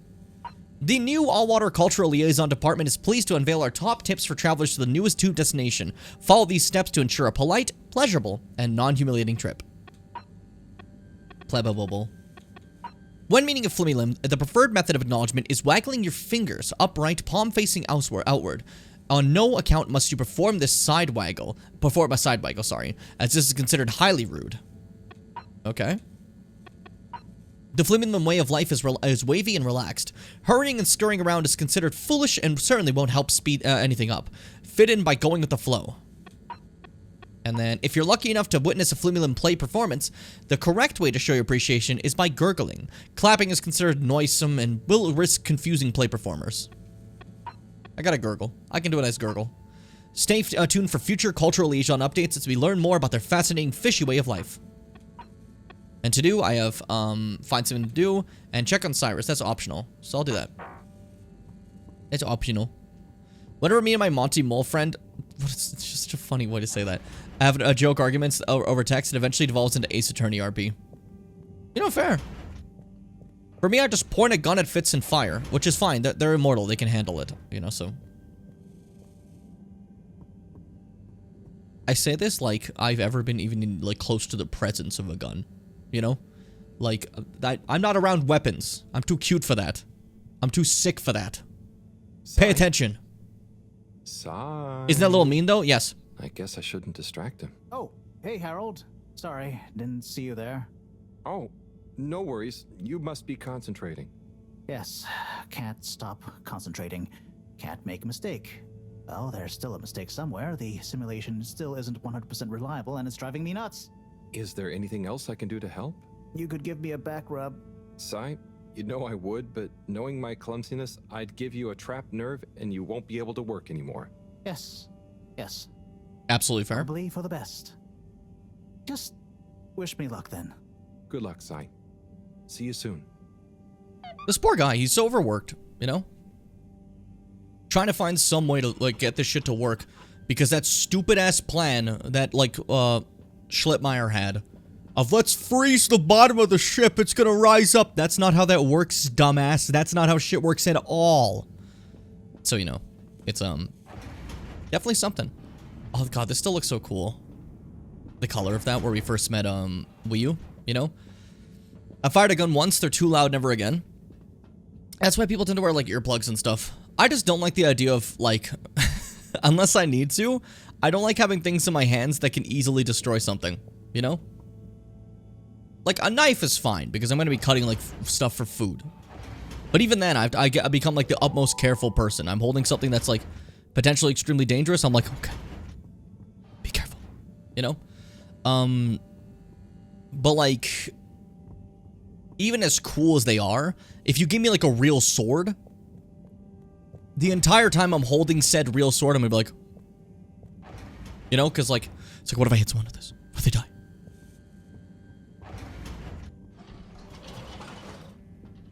The new All Water Cultural Liaison Department is pleased to unveil our top tips for travelers to the newest tube destination. Follow these steps to ensure a polite, pleasurable, and non-humiliating trip. Plebable. When meeting a Flimmy Limb, the preferred method of acknowledgement is waggling your fingers upright, palm facing outward. On no account must you perform a side waggle, as this is considered highly rude. Okay. The Flimmy Limb way of life is wavy and relaxed. Hurrying and scurrying around is considered foolish and certainly won't help speed anything up. Fit in by going with the flow. And then, if you're lucky enough to witness a Flimmy Limb play performance, the correct way to show your appreciation is by gurgling. Clapping is considered noisome and will risk confusing play performers. I got a gurgle. I can do a nice gurgle. Stay tuned for future cultural liaison updates as we learn more about their fascinating fishy way of life. And to do, I have, find something to do and check on Cyrus. That's optional. So I'll do that. It's optional. Whenever me and my Monty Mole friend, it's just a funny way to say that, have a joke arguments over text, it eventually devolves into Ace Attorney RP. You know, fair. For me, I just point a gun at Fitz and fire, which is fine. They're immortal. They can handle it, you know, so. I say this like I've ever been even, like, close to the presence of a gun, you know? Like, I'm not around weapons. I'm too cute for that. I'm too sick for that. Pay attention. Isn't that a little mean, though? Yes. I guess I shouldn't distract him. Oh, hey, Harold. Sorry, didn't see you there. Oh, no worries. You must be concentrating. Yes, can't stop concentrating. Can't make a mistake. Well, there's still a mistake somewhere. The simulation still isn't 100% reliable, and it's driving me nuts. Is there anything else I can do to help? You could give me a back rub. Sai, you know I would, but knowing my clumsiness, I'd give you a trapped nerve and you won't be able to work anymore. Yes. Yes. Absolutely fair. Probably for the best. Just wish me luck then. Good luck, Sai. See you soon. This poor guy, he's so overworked, you know? Trying to find some way to, like, get this shit to work. Because that stupid-ass plan that, like, Schlittmeyer had of let's freeze the bottom of the ship, it's gonna rise up. That's not how that works, dumbass. That's not how shit works at all. So, you know, it's, definitely something. Oh, God, this still looks so cool. The color of that, where we first met, Wii U, you know? I fired a gun once, they're too loud, never again. That's why people tend to wear, like, earplugs and stuff. I just don't like the idea of, like, unless I need to, I don't like having things in my hands that can easily destroy something, you know? Like, a knife is fine, because I'm going to be cutting, like, stuff for food. But even then, I become, like, the utmost careful person. I'm holding something that's, like, potentially extremely dangerous. I'm like, okay, be careful, you know? But, like, even as cool as they are, if you give me, like, a real sword, the entire time I'm holding said real sword, I'm gonna be like, you know, because, like, it's like, what if I hit someone with this? What if they die?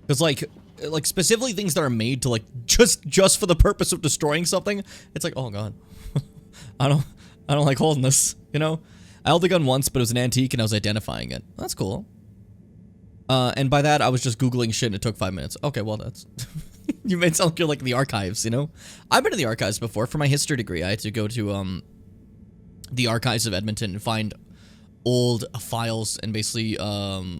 Because, like, specifically things that are made to, like, just for the purpose of destroying something, it's like, oh, God. I don't like holding this, you know? I held the gun once, but it was an antique, and I was identifying it. That's cool. And by that, I was just Googling shit and it took 5 minutes. Okay, well, that's... You made it sound like you're like in the archives, you know? I've been to the archives before. For my history degree, I had to go to, the archives of Edmonton and find old files and basically, I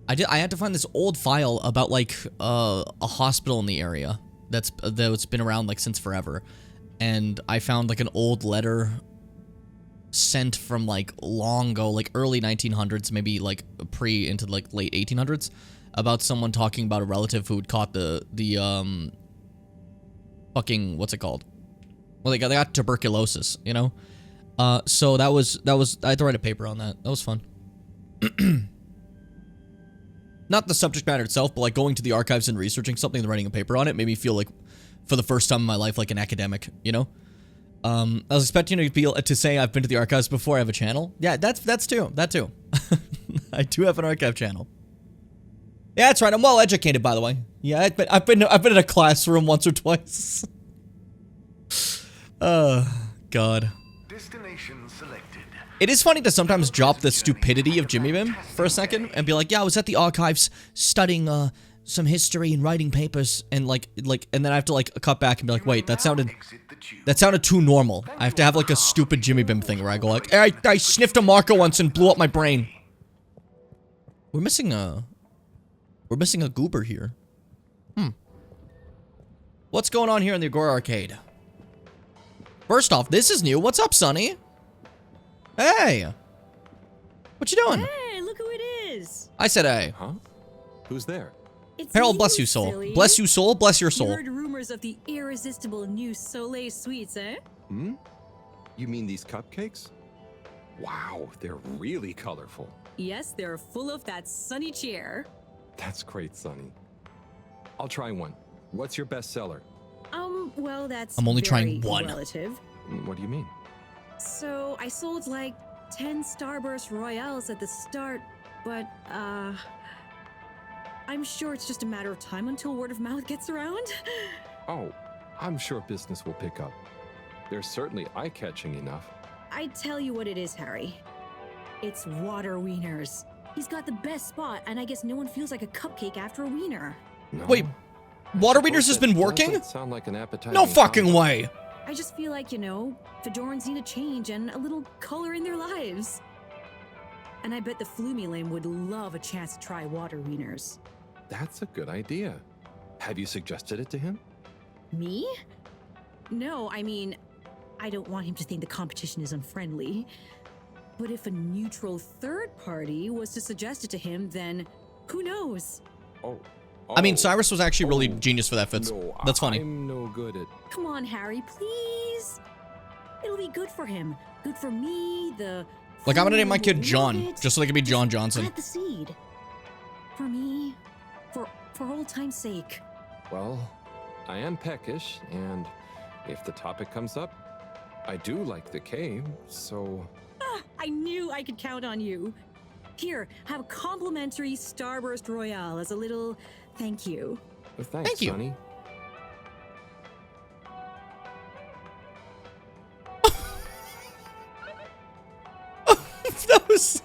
had to find this old file about, like, a hospital in the area that's been around, like, since forever. And I found, like, an old letter sent from, like, long ago, like, early 1900s, maybe, like, into, like, late 1800s, about someone talking about a relative who'd caught the fucking, what's it called? Well, they got tuberculosis, you know? So that was, I had to write a paper on that. That was fun. Not the subject matter itself, but, like, going to the archives and researching something and writing a paper on it made me feel like, for the first time in my life, like an academic, you know? I was expecting to say I've been to the archives before I have a channel. Yeah, that too. I do have an archive channel. Yeah, that's right. I'm well educated, by the way. Yeah, I've been in a classroom once or twice. God. Destination selected. It is funny to sometimes drop the stupidity of Jimmy Bim for a second and be like, yeah, I was at the archives studying some history and writing papers, and like, and then I have to like cut back and be like, wait, that sounded too normal. I have to have like a stupid Jimmy Bim thing where I go like, hey, I sniffed a marker once and blew up my brain. We're missing a goober here. What's going on here in the Agora Arcade? First off, this is new. What's up, Sonny? Hey! What you doing? Hey, look who it is! I said hey. Huh? Who's there? It's Harold, bless you, soul. silly. Bless you, soul. Bless your soul. You heard rumors of the irresistible new Soleil sweets, eh? Hmm? You mean these cupcakes? Wow, they're really colorful. Yes, they're full of that sunny cheer. That's great, Sonny. I'll try one. What's your best seller? Well, that's I'm only trying very one. Relative. What do you mean? So, I sold like 10 Starburst Royales at the start, but, I'm sure it's just a matter of time until word of mouth gets around. Oh, I'm sure business will pick up. They're certainly eye-catching enough. I tell you what it is, Harry. It's water wieners. He's got the best spot, and I guess no one feels like a cupcake after a wiener. No. Wait, water wieners has been working? Doesn't sound like an appetizing No fucking combo. way. I just feel like, you know, Fedorans need a change and a little color in their lives. And I bet the Flumulane would love a chance to try water wieners. That's a good idea. Have you suggested it to him? Me? No, I mean, I don't want him to think the competition is unfriendly. But if a neutral third party was to suggest it to him, then who knows? Oh. I mean, Cyrus was actually really genius for that, Fitz. No, That's funny. I'm no good at... Come on, Harry, please. It'll be good for him. Good for me, the... Like, I'm gonna name my kid Love John, it. just so they can be John Johnson. Plant the seed. For me, for old time's sake. Well, I am peckish, and if the topic comes up, I do like the cave, so... Ah, I knew I could count on you. Here, have a complimentary Starburst Royale as a little thank you. Well, thanks, Thank you. Sonny. That was...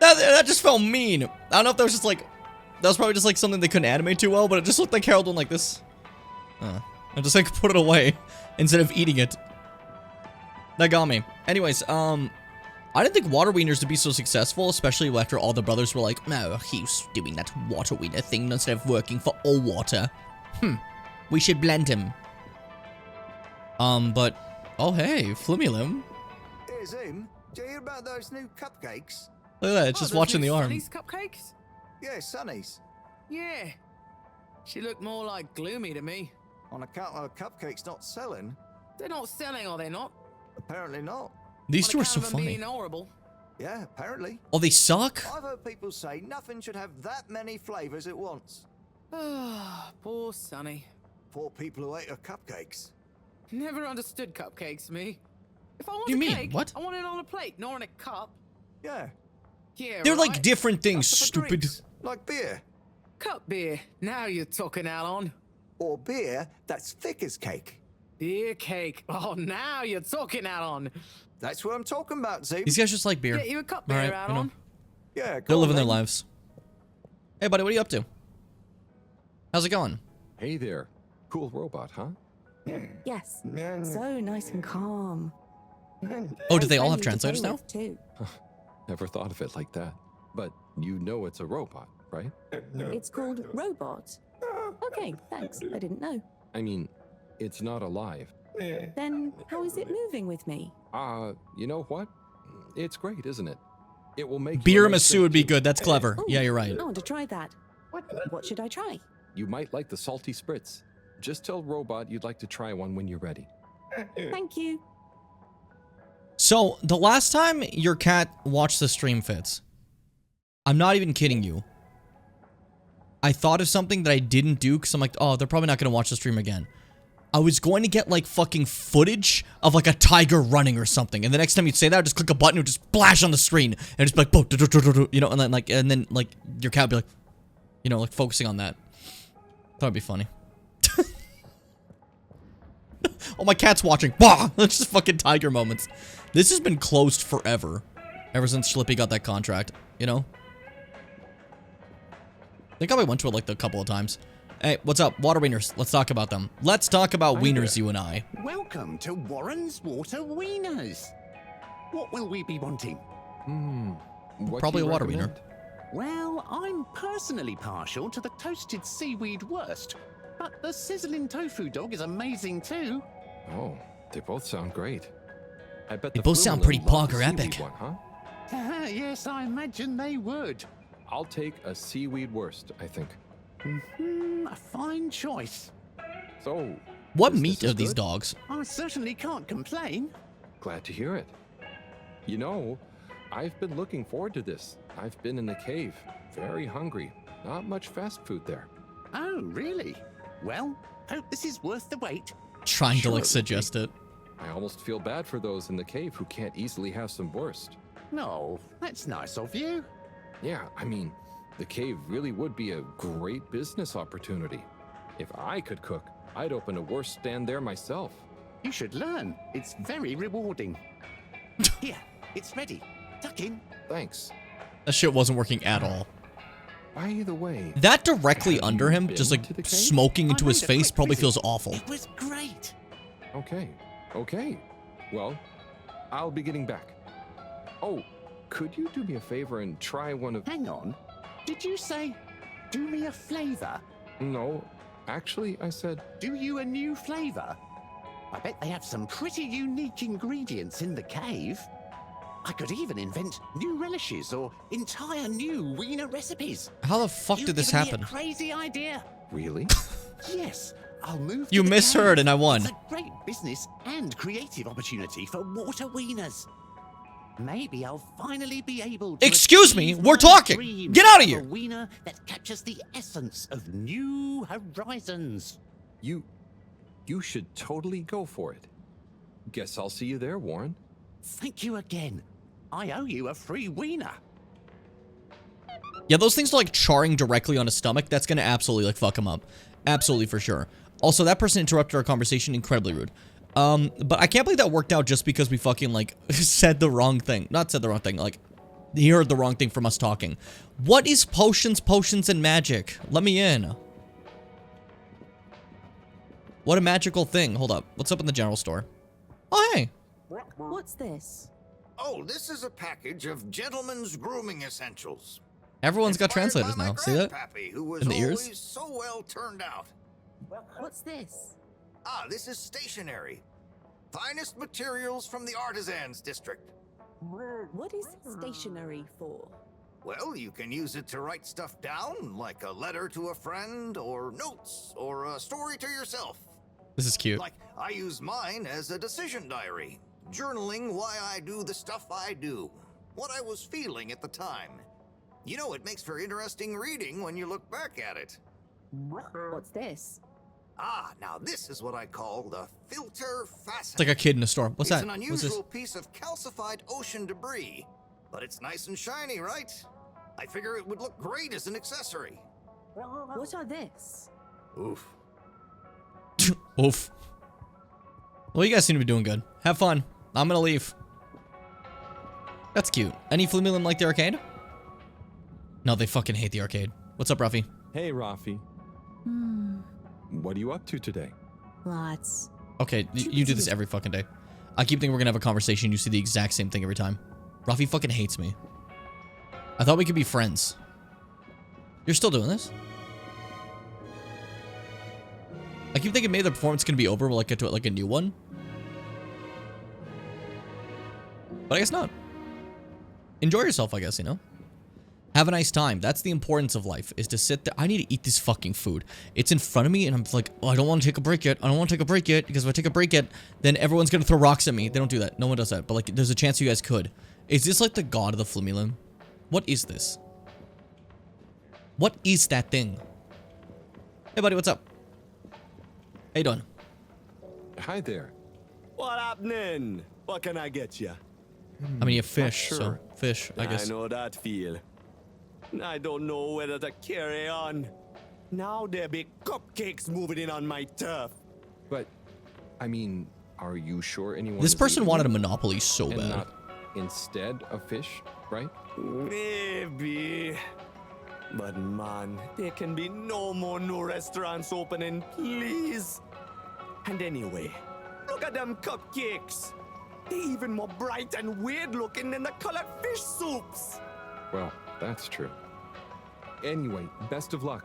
That just felt mean. I don't know if that was just like... That was probably just like something they couldn't animate too well, but it just looked like Harold went like this. I just like put it away instead of eating it. That got me. Anyways, I didn't think water wieners would be so successful, especially after all the brothers were like, no, he's doing that water wiener thing instead of working for all water. We should blend him. But... Oh, hey, Flumilim. Here's him. Do you hear about those new cupcakes? Look at that, it's just watching the arm. Sonny's cupcakes? Yeah, Sonny's. Yeah. She looked more like gloomy to me. On account of cupcakes not selling? They're not selling, are they not? Apparently not. These On two are account so of them funny. being horrible. Yeah, apparently. Oh, they suck? I've heard people say nothing should have that many flavors at once. Ah, poor Sonny. Poor people who ate her cupcakes. Never understood cupcakes, me. If I want You a mean, cake, what? I want it on a plate, not in a cup. Yeah. Yeah, They're right? like different things, For stupid. drinks, like beer. Cup beer. Now you're talking, Alon. Or beer that's thick as cake. Beer cake. Oh, now you're talking, Alan. That's what I'm talking about, Zeb. These guys just like beer. Get you a cup beer, All right, Alan. you know, Yeah, they're go living on, their then. lives. Hey, buddy, what are you up to? How's it going? Hey there. Cool robot, huh? Yes. So nice and calm. Oh, do they all have Friendly to translators play now? with, too. Never thought of it like that. But you know it's a robot, right? It's called Robot. Okay, thanks. I didn't know. I mean, it's not alive. Then how is it moving with me? You know what? It's great, isn't it? It will make Beer you a nice Masu drink, would be too. good. That's clever. Oh, Yeah, you're right. I want to try that. What should I try? You might like the salty spritz. Just tell Robot you'd like to try one when you're ready. Thank you. So, the last time your cat watched the stream, Fitz, I'm not even kidding you, I thought of something that I didn't do because I'm like, oh, they're probably not going to watch the stream again. I was going to get, like, fucking footage of, like, a tiger running or something. And the next time you'd say that, I'd just click a button, it would just flash on the screen. And just be like, boom, you know, and then, like, your cat would be like, you know, like, focusing on that. That would be funny. Oh, my cat's watching. Bah! That's just fucking tiger moments. This has been closed forever. Ever since Schlippy got that contract, you know? I think I went to it like a couple of times. Hey, what's up? Water wieners. Let's talk about them. Let's talk about wieners, you and I. Welcome to Warren's Water Wieners. What will we be wanting? What Probably do a you water recommend? wiener. Well, I'm personally partial to the toasted seaweed wurst, but the sizzling tofu dog is amazing too. Oh, they both sound great. I bet They the both Flume sound will pretty love the pog or seaweed epic. One, huh? Yes, I imagine they would. I'll take a seaweed wurst, I think. A fine choice. So, What business meat is are these good? dogs? I certainly can't complain. Glad to hear it. You know, I've been looking forward to this. I've been in the cave, very hungry. Not much fast food there. Oh, really? Well, hope this is worth the wait. Trying to, Sure like, it would suggest it. I almost feel bad for those in the cave who can't easily have some wurst. No, that's nice of you. Yeah, I mean, the cave really would be a great business opportunity. If I could cook, I'd open a wurst stand there myself. You should learn. It's very rewarding. Here, it's ready. Tuck in. Thanks. That shit wasn't working at all. By the way, That directly have under you him, been just to like the cave? smoking into I his made a face, quick probably visit. feels awful. It was great. Okay. Well, I'll be getting back. Oh, could you do me a favor and try one of... Hang on. Did you say, do me a flavor? No, actually, I said... Do you a new flavor? I bet they have some pretty unique ingredients in the cave. I could even invent new relishes or entire new wiener recipes. How the fuck You've did this given me happen? a crazy idea. Really? Yes, I'll move to You the misheard cave. and I won. It's a great business and creative opportunity for water wieners. Maybe I'll finally be able to Excuse me, achieve we're my talking. dream Get out of a here. wiener that captures the essence of new horizons. You should totally go for it. Guess I'll see you there, Warren. Thank you again. I owe you a free wiener. Yeah, those things are like charring directly on his stomach. That's gonna absolutely like fuck him up. Absolutely for sure. Also, that person interrupted our conversation. Incredibly rude. But I can't believe that worked out just because we fucking like said the wrong thing. Not said the wrong thing. Like he heard the wrong thing from us talking. What is potions, and magic? Let me in. What a magical thing. Hold up. What's up in the general store? Oh, hey. What's this? Oh, this is a package of gentlemen's grooming essentials. Everyone's got Inspired translators by my now. See that? grandpappy, who was In the ears? always so well turned out. What's this? Ah, this is stationery. Finest materials from the artisans district. What is stationery for? Well, you can use it to write stuff down, like a letter to a friend, or notes, or a story to yourself. This is cute. Like, I use mine as a decision diary, journaling why I do the stuff I do, what I was feeling at the time. You know, it makes for interesting reading when you look back at it. What's this? Ah, now this is what I call the filter fastener. It's like a kid in a store. What's It's that? an What's this? unusual piece of calcified ocean debris, but it's nice and shiny, right? I figure it would look great as an accessory. What are this? Oof. Oof. Well, you guys seem to be doing good. Have fun. I'm gonna leave. That's cute. Any Flumilim like the arcade? No, they fucking hate the arcade. What's up, Ruffy? Hey, Rafi. What are you up to today? Lots. Okay, you do this every fucking day. I keep thinking we're gonna have a conversation. You see the exact same thing every time. Ruffy fucking hates me. I thought we could be friends. You're still doing this? I keep thinking maybe the performance is gonna be over. We'll like get to it like a new one. But I guess not. Enjoy yourself, I guess, you know? Have a nice time. That's the importance of life, is to sit there. I need to eat this fucking food. It's in front of me, and I'm like, oh, I don't want to take a break yet. I don't want to take a break yet, because if I take a break yet, then everyone's going to throw rocks at me. They don't do that. No one does that. But, like, there's a chance you guys could. Is this, like, the god of the Flumilim? What is this? What is that thing? Hey, buddy, what's up? How you doing? Hi there. What happening? What can I get you? I mean, you have fish, so fish, I guess. I know that feel. I don't know whether to carry on. Now there be cupcakes moving in on my turf. But, I mean, are you sure anyone This is person eating wanted a them? monopoly so And bad. not instead of fish, right? Maybe. But man, there can be no more new restaurants opening, please. And anyway, look at them cupcakes. They're even more bright and weird looking than the colored fish soups. Well, that's true. Anyway, best of luck.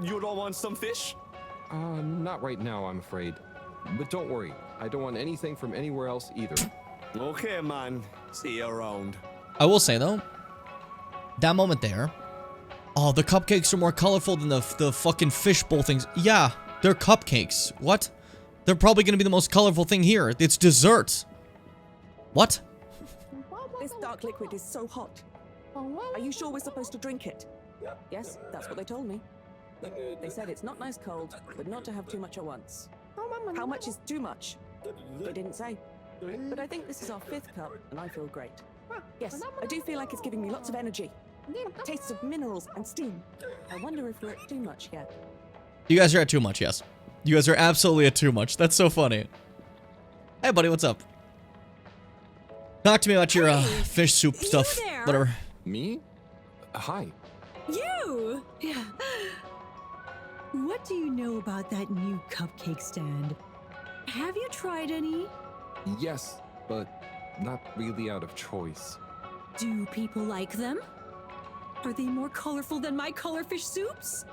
You don't want some fish? Not right now, I'm afraid. But don't worry, I don't want anything from anywhere else either. Okay, man. See you around. I will say, though, that moment there, oh, the cupcakes are more colorful than the fucking fishbowl things. Yeah, they're cupcakes. What? They're probably going to be the most colorful thing here. It's dessert. What? This dark liquid is so hot. Are you sure we're supposed to drink it? Yes, that's what they told me. They said it's not nice cold, but not to have too much at once. How much is too much? They didn't say. But I think this is our 5th cup, and I feel great. Yes, I do feel like it's giving me lots of energy. Tastes of minerals and steam. I wonder if we're at too much yet. You guys are at too much, yes. You guys are absolutely at too much. That's so funny. Hey, buddy, what's up? Talk to me about your fish soup stuff. there? Whatever. Me? Hi. You! Yeah. What do you know about that new cupcake stand? Have you tried any? Yes, but not really out of choice. Do people like them? Are they more colorful than my colorfish soups?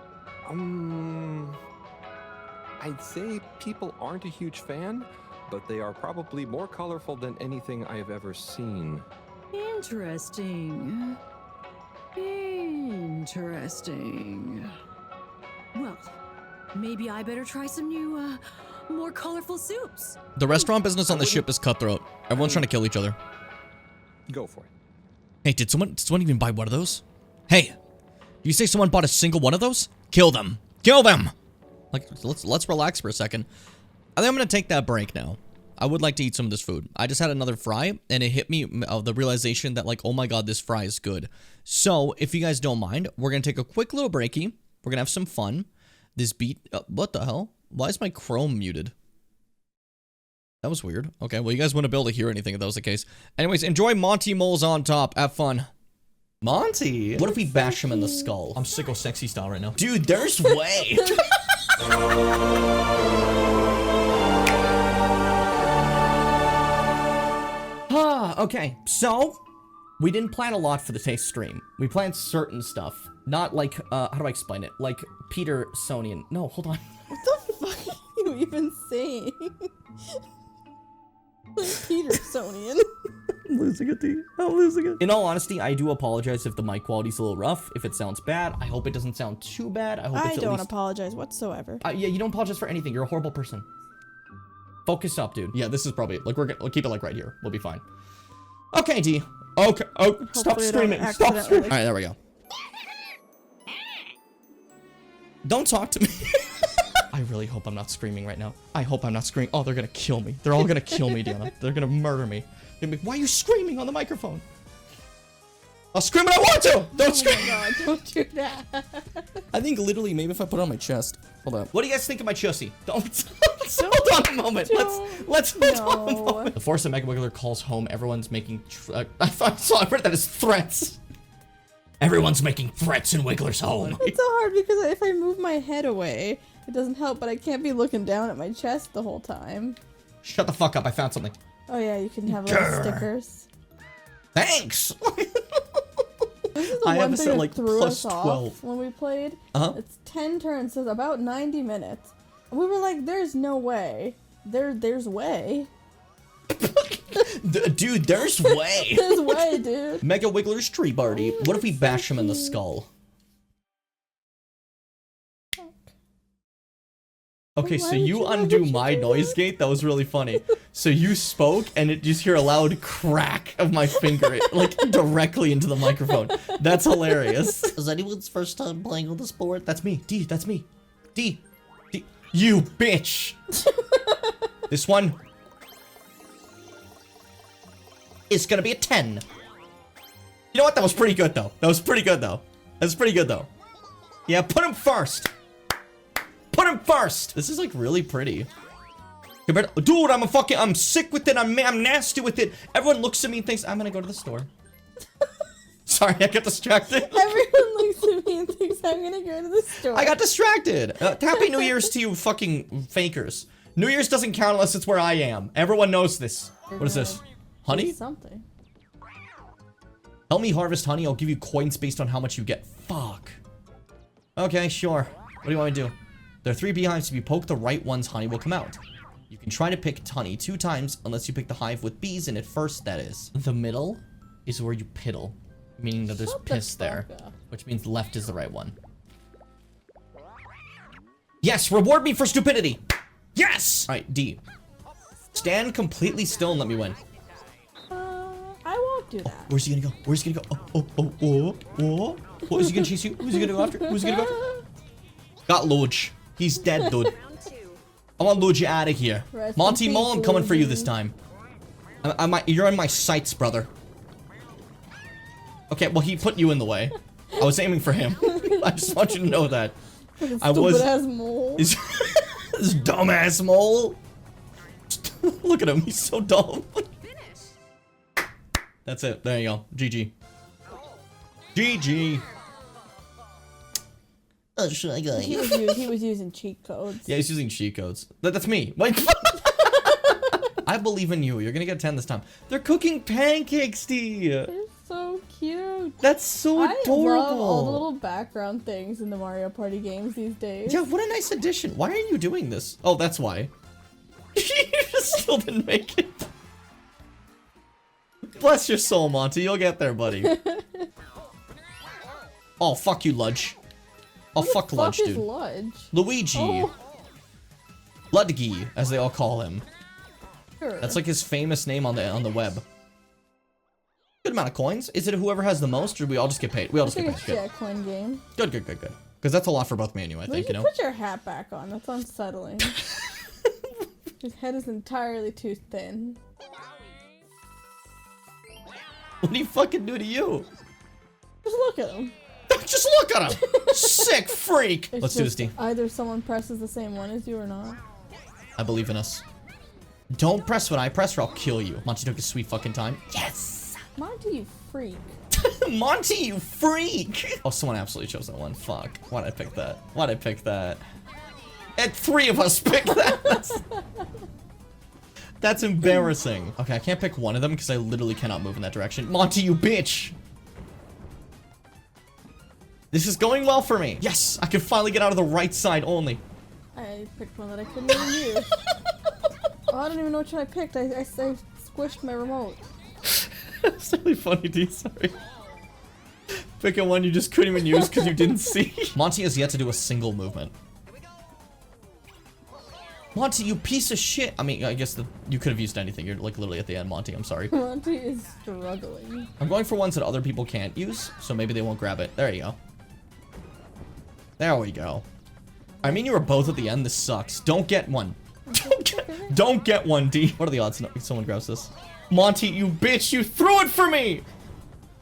I'd say people aren't a huge fan, but they are probably more colorful than anything I have ever seen. Interesting. Interesting. Well, maybe I better try some new, more colorful soups. The restaurant business on the ship is cutthroat. Everyone's trying to kill each other. Go for it. Hey, did someone even buy one of those? Hey, you say someone bought a single one of those? Kill them. Kill them! Like, let's relax for a second. I think I'm gonna take that break now. I would like to eat some of this food. I just had another fry, and it hit me the realization that, like, oh my god, this fry is good. So, if you guys don't mind, we're gonna take a quick little breaky. We're gonna have some fun. This beat... what the hell? Why is my Chrome muted? That was weird. Okay, well, you guys wouldn't be able to hear anything if that was the case. Anyways, enjoy Monty Moles on top. Have fun. Monty? What if we bash him in the skull? I'm sicko sexy style right now. Dude, there's way. Okay, so we didn't plan a lot for the taste stream. We planned certain stuff. Not like, how do I explain it? Like Petersonian. No, hold on. What the fuck are you even saying? Petersonian. I'm losing it, D. I'm losing it. In all honesty, I do apologize if the mic quality's a little rough. If it sounds bad, I hope it doesn't sound too bad. I hope I it's at don't least... apologize whatsoever. Yeah, you don't apologize for anything. You're a horrible person. Focus up, dude. Yeah, this is probably... Like, we'll keep it, like, right here. We'll be fine. Okay, D. Okay. Oh, stop screaming. Stop screaming. All right, there we go. Don't talk to me. I really hope I'm not screaming right now. I hope I'm not screaming. Oh, they're gonna kill me. They're all gonna kill me, Deanna. They're gonna murder me. They're gonna be, why are you screaming on the microphone? I'll scream when I want to! Don't scream! Oh my god, don't do that. I think literally maybe if I put it on my chest. Hold up. What do you guys think of my chussy? Don't Let's hold on a moment. Let's hold on a moment. The force of Mega Wiggler calls home. Everyone's making. I read that as threats. Everyone's making threats in Wiggler's home. It's so hard because if I move my head away, it doesn't help, but I can't be looking down at my chest the whole time. Shut the fuck up. I found something. Oh yeah, you can have little stickers. Thanks. This is the I one have thing set that like threw plus us 12. off when we played. Uh-huh. It's 10 turns, so about 90 minutes. And we were like, there's no way. There's way. Dude, there's way. There's way, dude. Mega Wiggler's tree party. What if we bash him in the skull? Okay, so you undo my noise gate. That was really funny. So you spoke, and you just hear a loud crack of my finger, like directly into the microphone. That's hilarious. Is anyone's first time playing on the sport? That's me. D, that's me. D. You bitch. This one is gonna be a 10. You know what? That was pretty good, though. That's pretty good, though. Yeah, put him first. Put him first. This is like really pretty. Dude, I'm sick with it. I'm nasty with it. Everyone looks at me and thinks I'm gonna go to the store. Sorry, I got distracted. Everyone looks at me and thinks I'm gonna go to the store. I got distracted. Happy New Year's to you fucking fakers. New Year's doesn't count unless it's where I am. Everyone knows this. What is this? Honey? Something. Help me harvest honey. I'll give you coins based on how much you get. Fuck. Okay, sure. What do you want me to do? There are 3 beehives. If you poke the right ones, honey will come out. You can try to pick honey 2 times, unless you pick the hive with bees in it first, that is. The middle is where you piddle, meaning that there's piss there, which means left is the right one. Yes, reward me for stupidity. Yes! All right, D. Stand completely still and let me win. I won't do that. Where's he gonna go? Where's he gonna go? Oh. What, is he gonna chase you? Who's he gonna go after? Who's he gonna go after? Got Luge. He's dead, dude. I want Luge out of here. Monty Mole, I'm coming for you this time. You're in my sights, brother. Okay, well, he put you in the way. I was aiming for him. I just want you to know that. Stupid-ass mole. This dumbass mole. Look at him. He's so dumb. That's it. There you go. GG. GG. Oh, shy guy. He was using cheat codes. Yeah, he's using cheat codes. That's me. Wait. I believe in you. You're gonna get a 10 this time. They're cooking pancakes, D. They're so cute. That's so adorable. I love all the little background things in the Mario Party games these days. Yeah, what a nice addition. Why are you doing this? Oh, that's why. You still didn't make it. Bless your soul, Monty. You'll get there, buddy. Oh, fuck you, Ludge. Oh, fuck Ludge, dude. Ludge? Luigi. Oh. Ludgie, as they all call him. Sure. That's like his famous name on the web. Good amount of coins. Is it whoever has the most, or do we all just get paid? We all just get paid. It's a coin game. Good. Because that's a lot for both me and you, I think, you know? Put your hat back on. That's unsettling. His head is entirely too thin. What do you fucking do to you? Just look at him. Just look at him! Sick freak! Let's do this, D. Either someone presses the same one as you or not. I believe in us. Don't press what I press or I'll kill you. Monty took his sweet fucking time. Yes! Monty, you freak. Monty, you freak! Oh, someone absolutely chose that one. Fuck. Why'd I pick that? And 3 of us picked that! That's embarrassing. Okay, I can't pick one of them because I literally cannot move in that direction. Monty, you bitch! This is going well for me. Yes, I can finally get out of the right side only. I picked one that I couldn't even use. Oh, I don't even know which one I picked. I squished my remote. That's really funny, D. Sorry. Picking one you just couldn't even use because you didn't see. Monty has yet to do a single movement. Monty, you piece of shit. I mean, I guess you could have used anything. You're like literally at the end, Monty. I'm sorry. Monty is struggling. I'm going for ones that other people can't use, so maybe they won't grab it. There you go. There we go. I mean, you were both at the end. This sucks. Don't get one. Don't get one, D. What are the odds someone grabs this? Monty, you bitch. You threw it for me.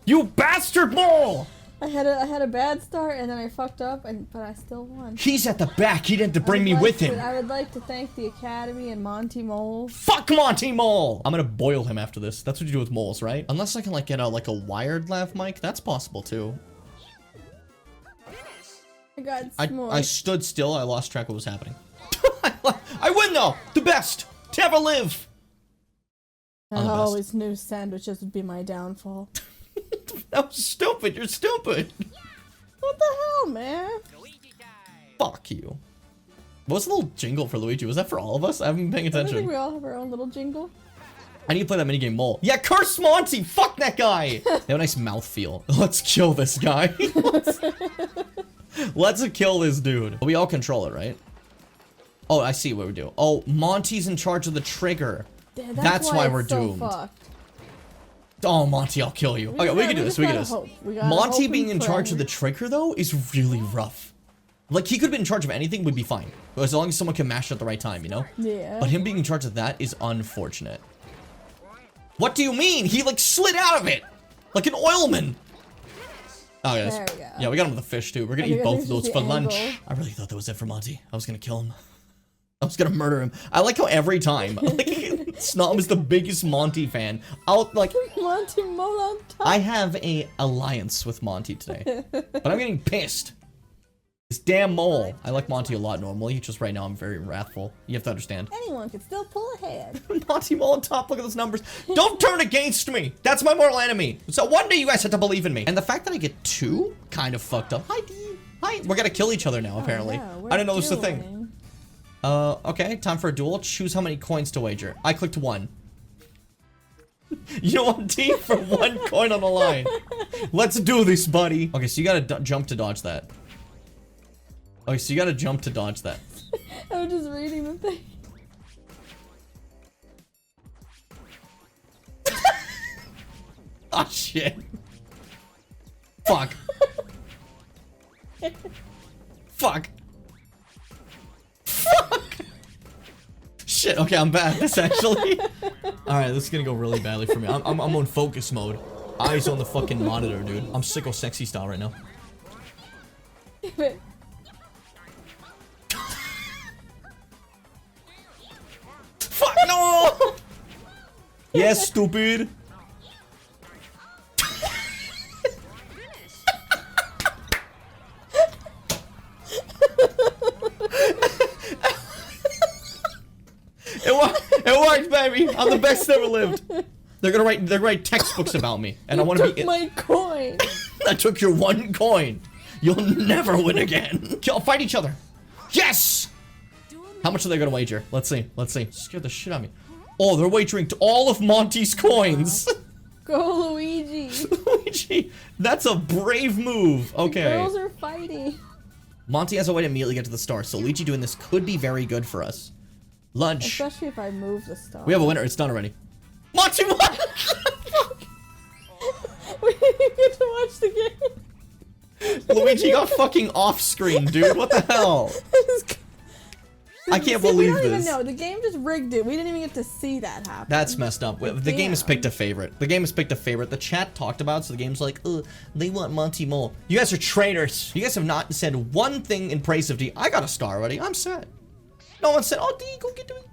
You bastard mole. I had a bad start and then I fucked up, but I still won. He's at the back. He didn't have to bring me with him. I would like to thank the Academy and Monty Mole. Fuck Monty Mole! I'm gonna boil him after this. That's what you do with moles, right? Unless I can like get like a wired lav mic, that's possible too. I got I stood still. I lost track of what was happening. I win though. The best to ever live. I always knew sandwiches would be my downfall. That was stupid. You're stupid. What the hell, man? Fuck you. What's the little jingle for Luigi? Was that for all of us? I haven't been paying I attention. think we all have our own little jingle. I need to play that minigame Mole. Yeah, curse Monty! Fuck that guy! They have a nice mouthfeel. Let's kill this guy. Let's kill this dude. We all control it, right? Oh, I see what we do. Oh, Monty's in charge of the trigger. Yeah, that's why we're so doomed. fucked. Oh, Monty, I'll kill you. Okay, we can do this. We can do this. Monty being in charge of the trigger, though, is really rough. Like, he could have been in charge of anything, would be fine. But as long as someone can mash it at the right time, you know? Yeah. But him being in charge of that is unfortunate. What do you mean? He, like, slid out of it! Like an oilman! Oh, yes. There we go. Yeah, we got him with a fish, too. We're gonna eat both of those for lunch. I really thought that was it for Monty. I was gonna kill him. I was gonna murder him. I like how every time, like, Snom is the biggest Monty fan. Monty Mole on top. I have a alliance with Monty today, but I'm getting pissed. This damn mole. I like Monty a lot normally, just right now I'm very wrathful. You have to understand. Anyone could still pull ahead. Monty Mole on top, look at those numbers. Don't turn against me. That's my mortal enemy. So one day you guys have to believe in me. And the fact that I get 2 kind of fucked up. Hi, D. Hi. We're gonna kill each other now, apparently. Yeah, I didn't know this was a thing. Okay, time for a duel. Choose how many coins to wager. I clicked 1. You want D for 1 coin on the line. Let's do this, buddy. Okay, so you gotta jump to dodge that. Okay, so you gotta jump to dodge that. I was just reading the thing. Oh, shit. Fuck. Fuck. Fuck. Shit, okay, I'm bad at this, actually. Alright, this is gonna go really badly for me. I'm on focus mode. Eyes on the fucking monitor, dude. I'm sicko sexy style right now. Fuck, no! Yes, stupid. It worked, baby. I'm the best that ever lived. They're gonna write textbooks about me, and I want to be. My coin. I took your 1 coin. You'll never win again. Fight each other. Yes. How much are they gonna wager? Let's see. Let's see. Scared the shit out of me. Oh, they're wagering to all of Monty's coins. Go, Luigi. Luigi, that's a brave move. Okay. The girls are fighting. Monty has a way to immediately get to the star, so Luigi doing this could be very good for us. Lunch. Especially if I move the star. We have a winner. It's done already. Monty won! We didn't get to watch the game. Luigi got fucking off screen, dude. What the hell? I can't believe we don't this. even know. The game just rigged it. We didn't even get to see that happen. That's messed up. The game has picked a favorite. The game has picked a favorite. The chat talked about it, so the game's like, they want Monty Mole. You guys are traitors. You guys have not said one thing in praise of D. I got a star already. I'm set. No one said, oh, D, go get doing.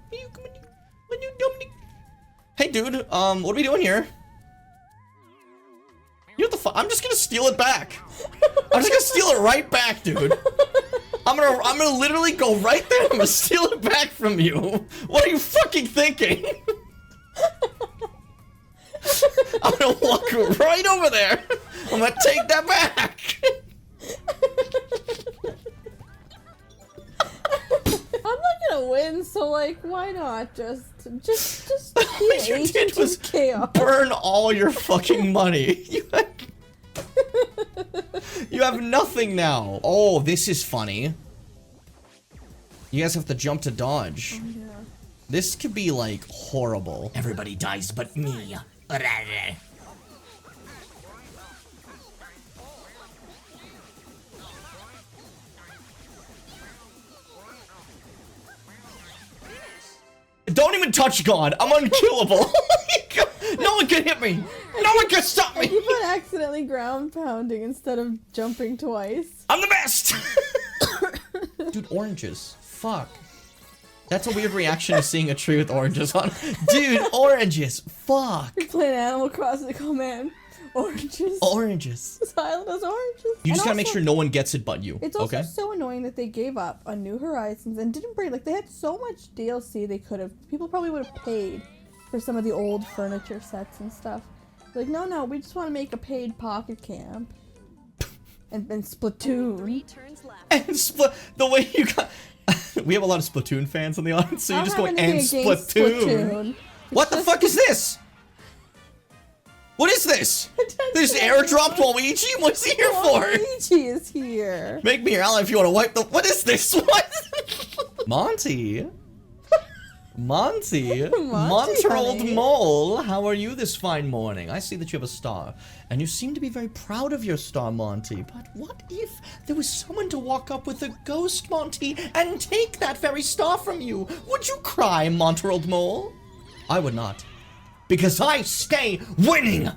Hey, dude, what are we doing here? You know what the fuck? I'm just gonna steal it back. I'm just gonna steal it right back, dude. I'm gonna literally go right there. I'm gonna steal it back from you. What are you fucking thinking? I'm gonna walk right over there. I'm gonna take that back. I'm not gonna win, so like, why not just be an agent of chaos. Burn all your fucking money. You have nothing now. Oh, this is funny. You guys have to jump to dodge. Oh, yeah. This could be like horrible. Everybody dies but me. Don't even touch God. I'm unkillable. No one can hit me. No one can stop I me! keep on accidentally ground pounding instead of jumping twice. I'm the best! Dude, oranges. Fuck. That's a weird reaction to seeing a tree with oranges on. Dude, oranges. Fuck. You're playing Animal Crossing. Oh man, oranges. Oranges. This island has oranges. You just And gotta make also, sure no one gets it but you. It's also okay? so annoying that they gave up on New Horizons and didn't bring, like, they had so much DLC they could have. People probably would have paid for some of the old furniture sets and stuff. Like, no, we just want to make a paid Pocket Camp. And Splatoon. And the way you got. We have a lot of Splatoon fans in the audience, so you're just going, and Splatoon. What the fuck is this? What is this? This airdropped Waluigi? What's he here for? Waluigi is here. Make me your ally if you want to wipe the. What is this? What? Monty. Monty-year-old mole, how are you this fine morning? I see that you have a star, and you seem to be very proud of your star, Monty. But what if there was someone to walk up with a ghost, Monty, and take that very star from you? Would you cry, Monty-year-old mole? I would not, because I stay winning.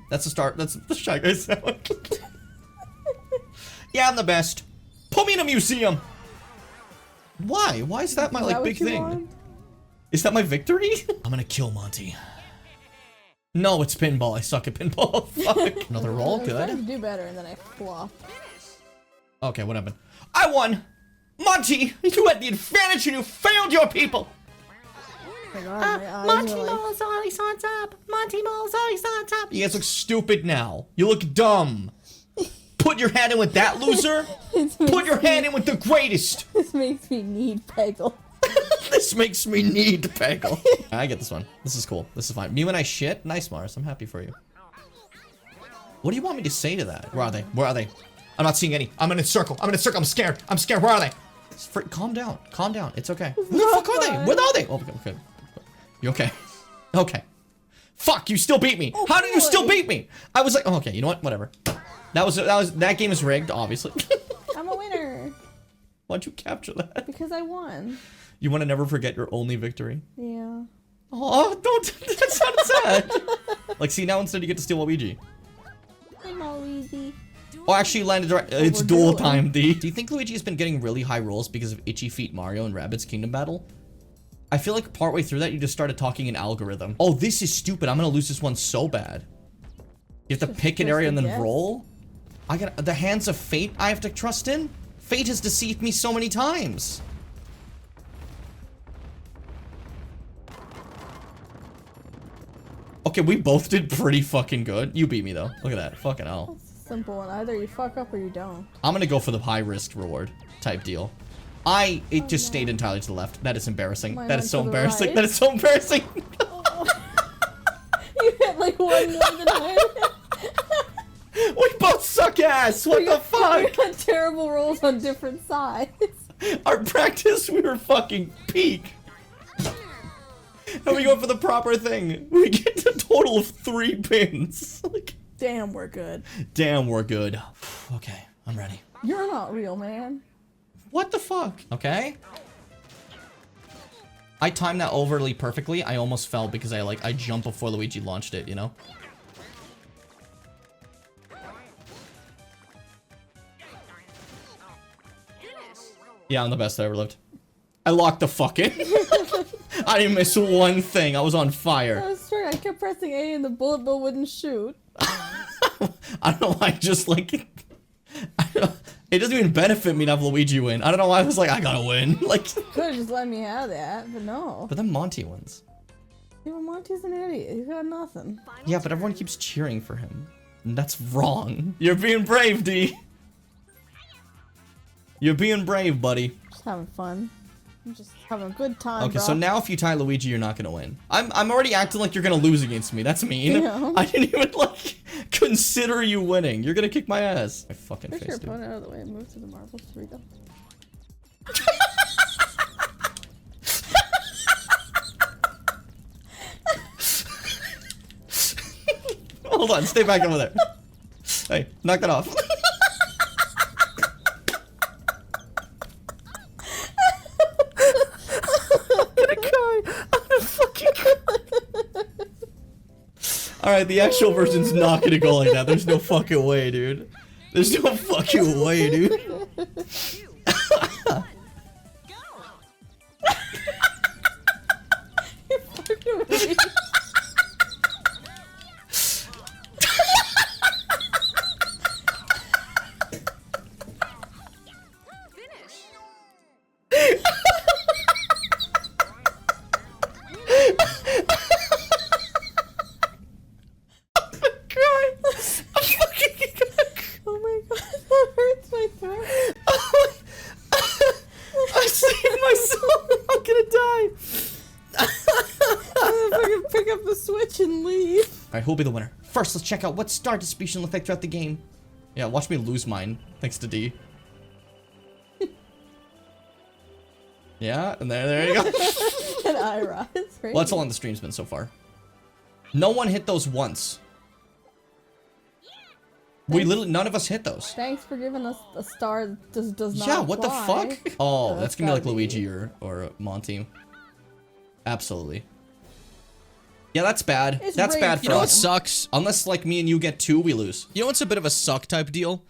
That's the start. That's the Shy Guy sound. Yeah, I'm the best. Put me in a museum. Why? Why is that my, like, big thing? Want? Is that my victory? I'm gonna kill Monty. No, it's pinball. I suck at pinball. Fuck. Another roll. Good. I tried to do better, and then I flopped. Okay, what happened? I won! Monty, you had the advantage and you failed your people! Oh my God, Monty Mole's always on top! Monty Mole's always on top! You guys look stupid now. You look dumb. Put your hand in with that loser. Put your hand in with the greatest. This makes me need Peggle. This makes me need Peggle. I get this one. This is cool. This is fine. Me when I shit? Nice, Mars. I'm happy for you. What do you want me to say to that? Where are they? Where are they? I'm not seeing any. I'm in a circle. I'm in a circle. I'm scared. I'm scared. Where are they? Calm down. Calm down. It's okay. Where the fuck are they? Where are they? Oh, okay. You okay? Okay. Fuck, you still beat me. Oh, How do you still beat me? I was like, oh, okay, you know what? Whatever. That game is rigged, obviously. I'm a winner. Why'd you capture that? Because I won. You want to never forget your only victory? Yeah. Oh, don't. That sounded sad. Like, see, now instead you get to steal Luigi. I'm Luigi. Oh, actually landed right. It's dual time, D. Do you think Luigi's been getting really high rolls because of Itchy Feet Mario and Rabbids Kingdom Battle? I feel like partway through that, you just started talking in algorithm. Oh, this is stupid. I'm gonna lose this one so bad. You have to pick an area and then roll? I got the hands of fate I have to trust in? Fate has deceived me so many times. Okay, we both did pretty fucking good. You beat me though. Look at that. Fucking hell. It's a simple one. Either you fuck up or you don't. I'm gonna go for the high risk reward type deal. It just stayed entirely to the left. That is embarrassing. That is so embarrassing. That is so embarrassing. You hit like one more than I did. We both suck ass. What the fuck? We got terrible rolls on different sides. Our practice, we were fucking peak. And we go for the proper thing. We get a total of 3 pins. Like, damn, we're good. Damn, we're good. Okay, I'm ready. You're not real, man. What the fuck? Okay. I timed that overly perfectly. I almost fell because I jumped before Luigi launched it, you know? Yeah, I'm the best that ever lived. I locked the fuck in. I didn't miss one thing. I was on fire. That was true. I kept pressing A and the bullet bill wouldn't shoot. I don't know why I just like it. It doesn't even benefit me to have Luigi win. I don't know why I was like, I gotta win. Like, could have just let me have that, but no. But then Monty wins. Yeah, well, Monty's an idiot. He's got nothing. Yeah, but everyone keeps cheering for him. And that's wrong. You're being brave, D. You're being brave, buddy. Just having fun. I'm just having a good time, Okay, bro. so now if you tie Luigi, you're not gonna win. I'm already acting like you're gonna lose against me. That's mean. Yeah. I didn't even, like, consider you winning. You're gonna kick my ass. My fucking Push face, your dude. opponent out of the way and move to the marbles. Here we go. Hold on, stay back over there. Hey, knock that off. I'm gonna cry. I'm gonna fucking cry. Alright, the actual version's not gonna go like that. There's no fucking way, dude. There's no fucking way, dude. Oh my god, that hurts my throat. I saved myself. I'm gonna die. I'm gonna fucking pick up the switch and leave. Alright, who'll be the winner? First, let's check out what star distribution will affect throughout the game. Yeah, watch me lose mine, thanks to D. Yeah, and there you go. And I rise, right? Well, that's all on the stream's been so far. No one hit those once. We literally, none of us hit those. Thanks for giving us a star that does not Yeah, what the fly. fuck? Oh, that's gonna be like gotta Luigi or Monty. Absolutely. Yeah, that's bad. It's That's bad for rigged. us. Sucks. Unless like me and you get 2, we lose. You know what's a bit of a suck type deal?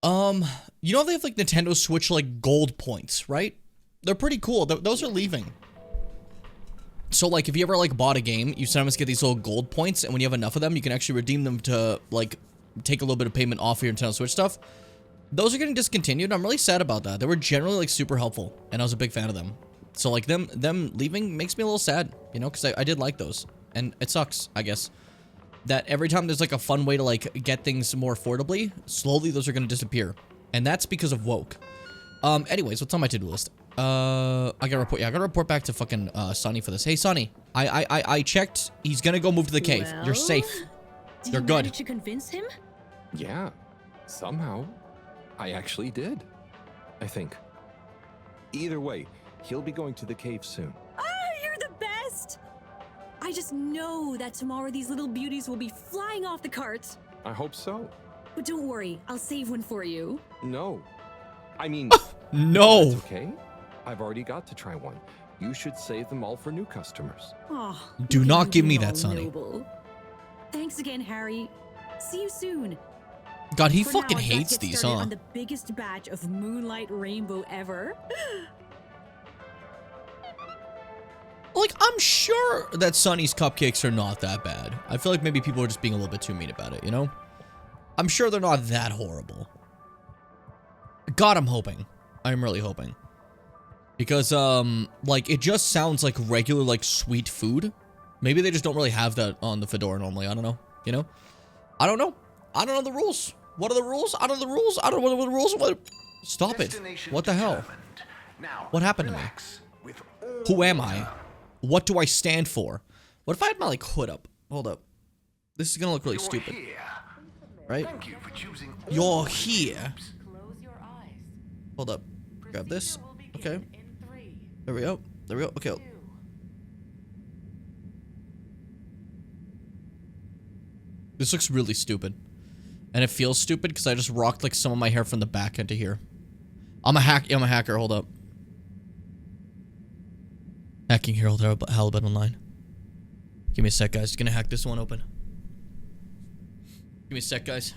You know they have like Nintendo Switch like gold points, right? They're pretty cool. Those are leaving. So like if you ever like bought a game, you sometimes get these little gold points, and when you have enough of them, you can actually redeem them to like take a little bit of payment off of your Nintendo Switch stuff. Those are getting discontinued. I'm really sad about that. They were generally like super helpful, and I was a big fan of them. So like them leaving makes me a little sad, you know, because I did like those, and it sucks, I guess, that every time there's like a fun way to like get things more affordably, slowly those are gonna disappear, and that's because of woke. Anyways, what's on my to-do list? I gotta report. Yeah, I gotta report back to fucking Sonny for this. Hey, Sonny, I checked. He's gonna go move to the cave. Well, You're safe. Did You're you good. manage to convince him? Yeah, somehow. I actually did. I think. Either way, he'll be going to the cave soon. Ah, you're the best! I just know that tomorrow these little beauties will be flying off the cart. I hope so. But don't worry, I'll save one for you. No. I mean, no. That's okay. I've already got to try one. You should save them all for new customers. Oh, Do not give me all that, Sonny. noble. Thanks again, Harry. See you soon. God, he For now, fucking I've got to hates get these, started huh? On the biggest batch of Moonlight Rainbow ever. Like, I'm sure that Sonny's cupcakes are not that bad. I feel like maybe people are just being a little bit too mean about it, you know? I'm sure they're not that horrible. God, I'm hoping. I'm really hoping. Because, like, it just sounds like regular, like, sweet food. Maybe they just don't really have that on the Fedora normally. I don't know. You know? I don't know. I don't know the rules. What are the rules? I don't know the rules. I don't know what the rules are. Stop it. What the hell? What happened to me? Who am I? What do I stand for? What if I had my, like, hood up? Hold up. This is gonna look really stupid. Right? You're here. Hold up. Grab this. Okay. There we go. There we go. Okay. This looks really stupid. And it feels stupid because I just rocked like some of my hair from the back into here. I'm a hacker. Hold up. Hacking Herald Halibut Online. Give me a sec, guys. Just gonna hack this one open. Give me a sec, guys.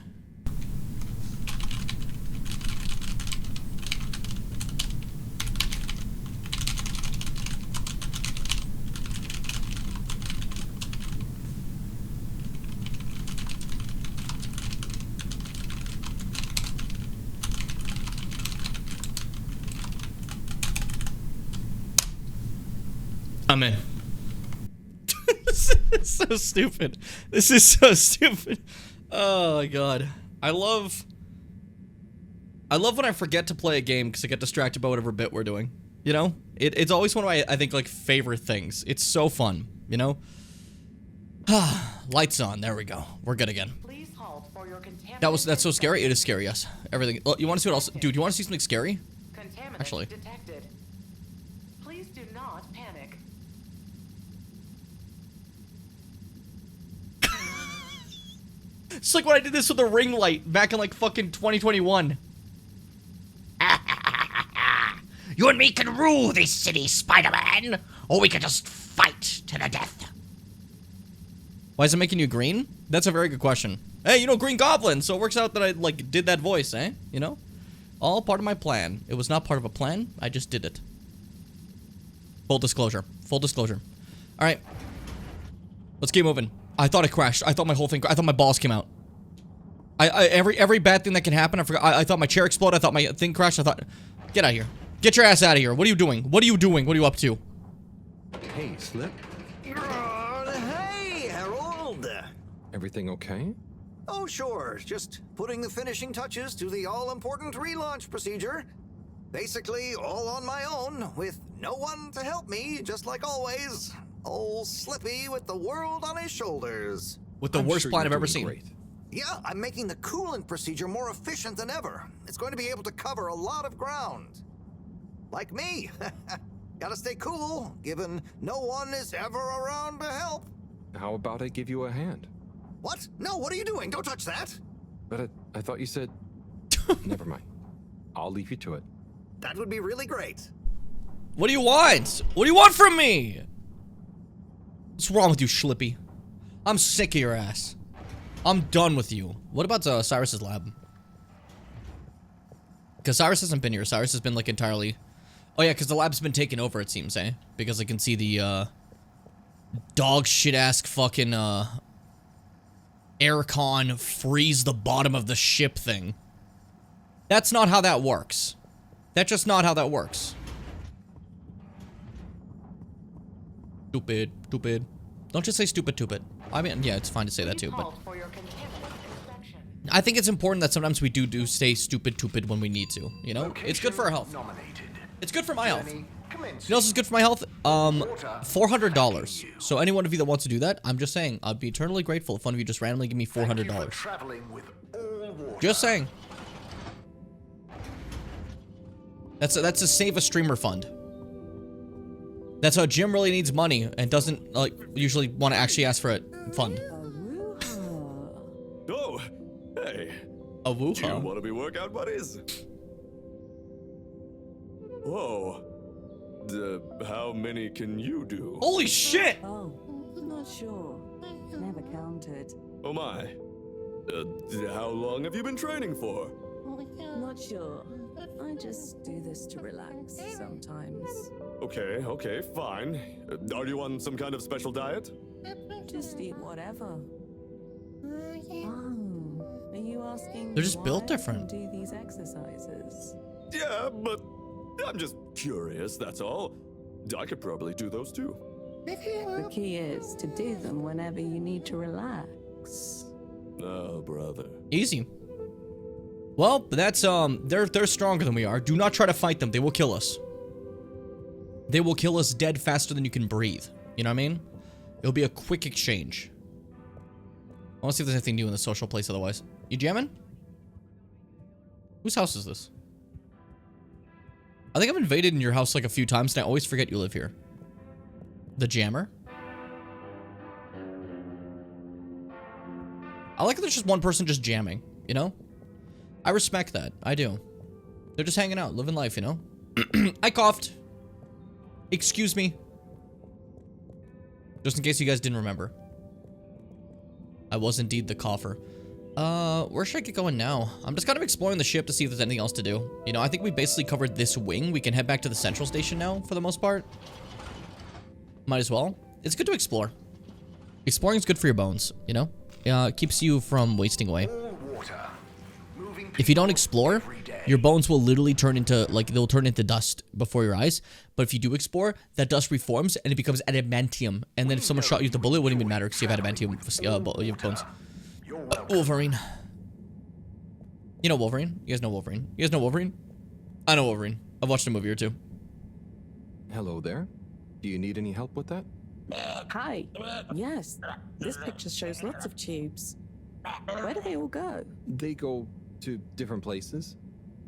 I'm in. This is so stupid. This is so stupid. Oh my god. I love when I forget to play a game because I get distracted by whatever bit we're doing. You know? It's always one of my, I think, like, favorite things. It's so fun, you know? Lights on. There we go. We're good again. That's so scary. It is scary, yes. Everything. Oh, you want to see what else? Dude, you want to see something scary? Actually. Detected. Please do not panic. It's like when I did this with the ring light back in like fucking 2021. You and me can rule this city, Spider-Man, or we can just fight to the death. Why is it making you green? That's a very good question. Hey, you know, Green Goblin, so it works out that I, like, did that voice, eh? You know? All part of my plan. It was not part of a plan, I just did it. Full disclosure. Full disclosure. Alright. Let's keep moving. I thought it crashed. I thought my whole thing, I thought my balls came out. Every bad thing that can happen, I forgot. I thought my chair exploded, I thought my thing crashed, I thought... Get out of here. Get your ass out of here. What are you doing? What are you doing? What are you up to? Hey, Slip. Hey, Harold! Everything okay? Oh, sure. Just putting the finishing touches to the all-important relaunch procedure. Basically, all on my own, with no one to help me, just like always. Old Slippy with the world on his shoulders. With the worst plan I've ever seen. Great. Yeah, I'm making the coolant procedure more efficient than ever. It's going to be able to cover a lot of ground. Like me. Gotta stay cool, given no one is ever around to help. How about I give you a hand? What? No, what are you doing? Don't touch that. But I thought you said... Never mind. I'll leave you to it. That would be really great. What do you want? What do you want from me? What's wrong with you, Schlippy? I'm sick of your ass. I'm done with you. What about Cyrus's lab? Because Cyrus hasn't been here. Cyrus has been, like, entirely... Oh, yeah, because the lab's been taken over, it seems, eh? Because I can see the, dog shit-ass fucking, aircon freeze the bottom of the ship thing. That's not how that works. That's just not how that works. Stupid. Stupid. Don't just say stupid, stupid. I mean, yeah, it's fine to say that too, but... I think it's important that sometimes we do say stupid, stupid when we need to, you know? It's good for our health. It's good for my health. You know what else is good for my health? $400. So any one of you that wants to do that, I'm just saying, I'd be eternally grateful if one of you just randomly give me $400. Just saying. That's a save a streamer fund. That's how Jim really needs money and doesn't like usually want to actually ask for it fund. Oh, hey. A woo. Do you want to be workout buddies? Whoa. How many can you do? Holy shit! Oh, not sure. Never counted. Oh my. How long have you been training for? Not sure. I just do this to relax sometimes. Okay, fine. Are you on some kind of special diet? Just eat whatever. Oh, are you asking? They're just built why different. I do these exercises? Yeah, but I'm just curious, that's all. I could probably do those too. The key is to do them whenever you need to relax. Oh, brother. Easy. Well, that's they're stronger than we are. Do not try to fight them. They will kill us. They will kill us dead faster than you can breathe. You know what I mean? It'll be a quick exchange. I want to see if there's anything new in the social place otherwise. You jamming? Whose house is this? I think I've invaded in your house like a few times and I always forget you live here. The jammer? I like that there's just one person just jamming, you know? I respect that. I do. They're just hanging out, living life, you know? I coughed. Excuse me. Just in case you guys didn't remember. I was indeed the cougher. Where should I get going now? I'm just kind of exploring the ship to see if there's anything else to do. You know, I think we basically covered this wing. We can head back to the central station now, for the most part. Might as well. It's good to explore. Exploring is good for your bones, you know? It keeps you from wasting away. If you don't explore, your bones will literally turn into, like, they'll turn into dust before your eyes. But if you do explore, that dust reforms and it becomes adamantium. And then if someone shot you with the bullet, it wouldn't even matter because you have adamantium you have bones. Wolverine. You know Wolverine? You guys know Wolverine? You guys know Wolverine? I know Wolverine. I've watched a movie or two. Hello there. Do you need any help with that? Hi. Yes, this picture shows lots of tubes. Where do they all go? They go to different places.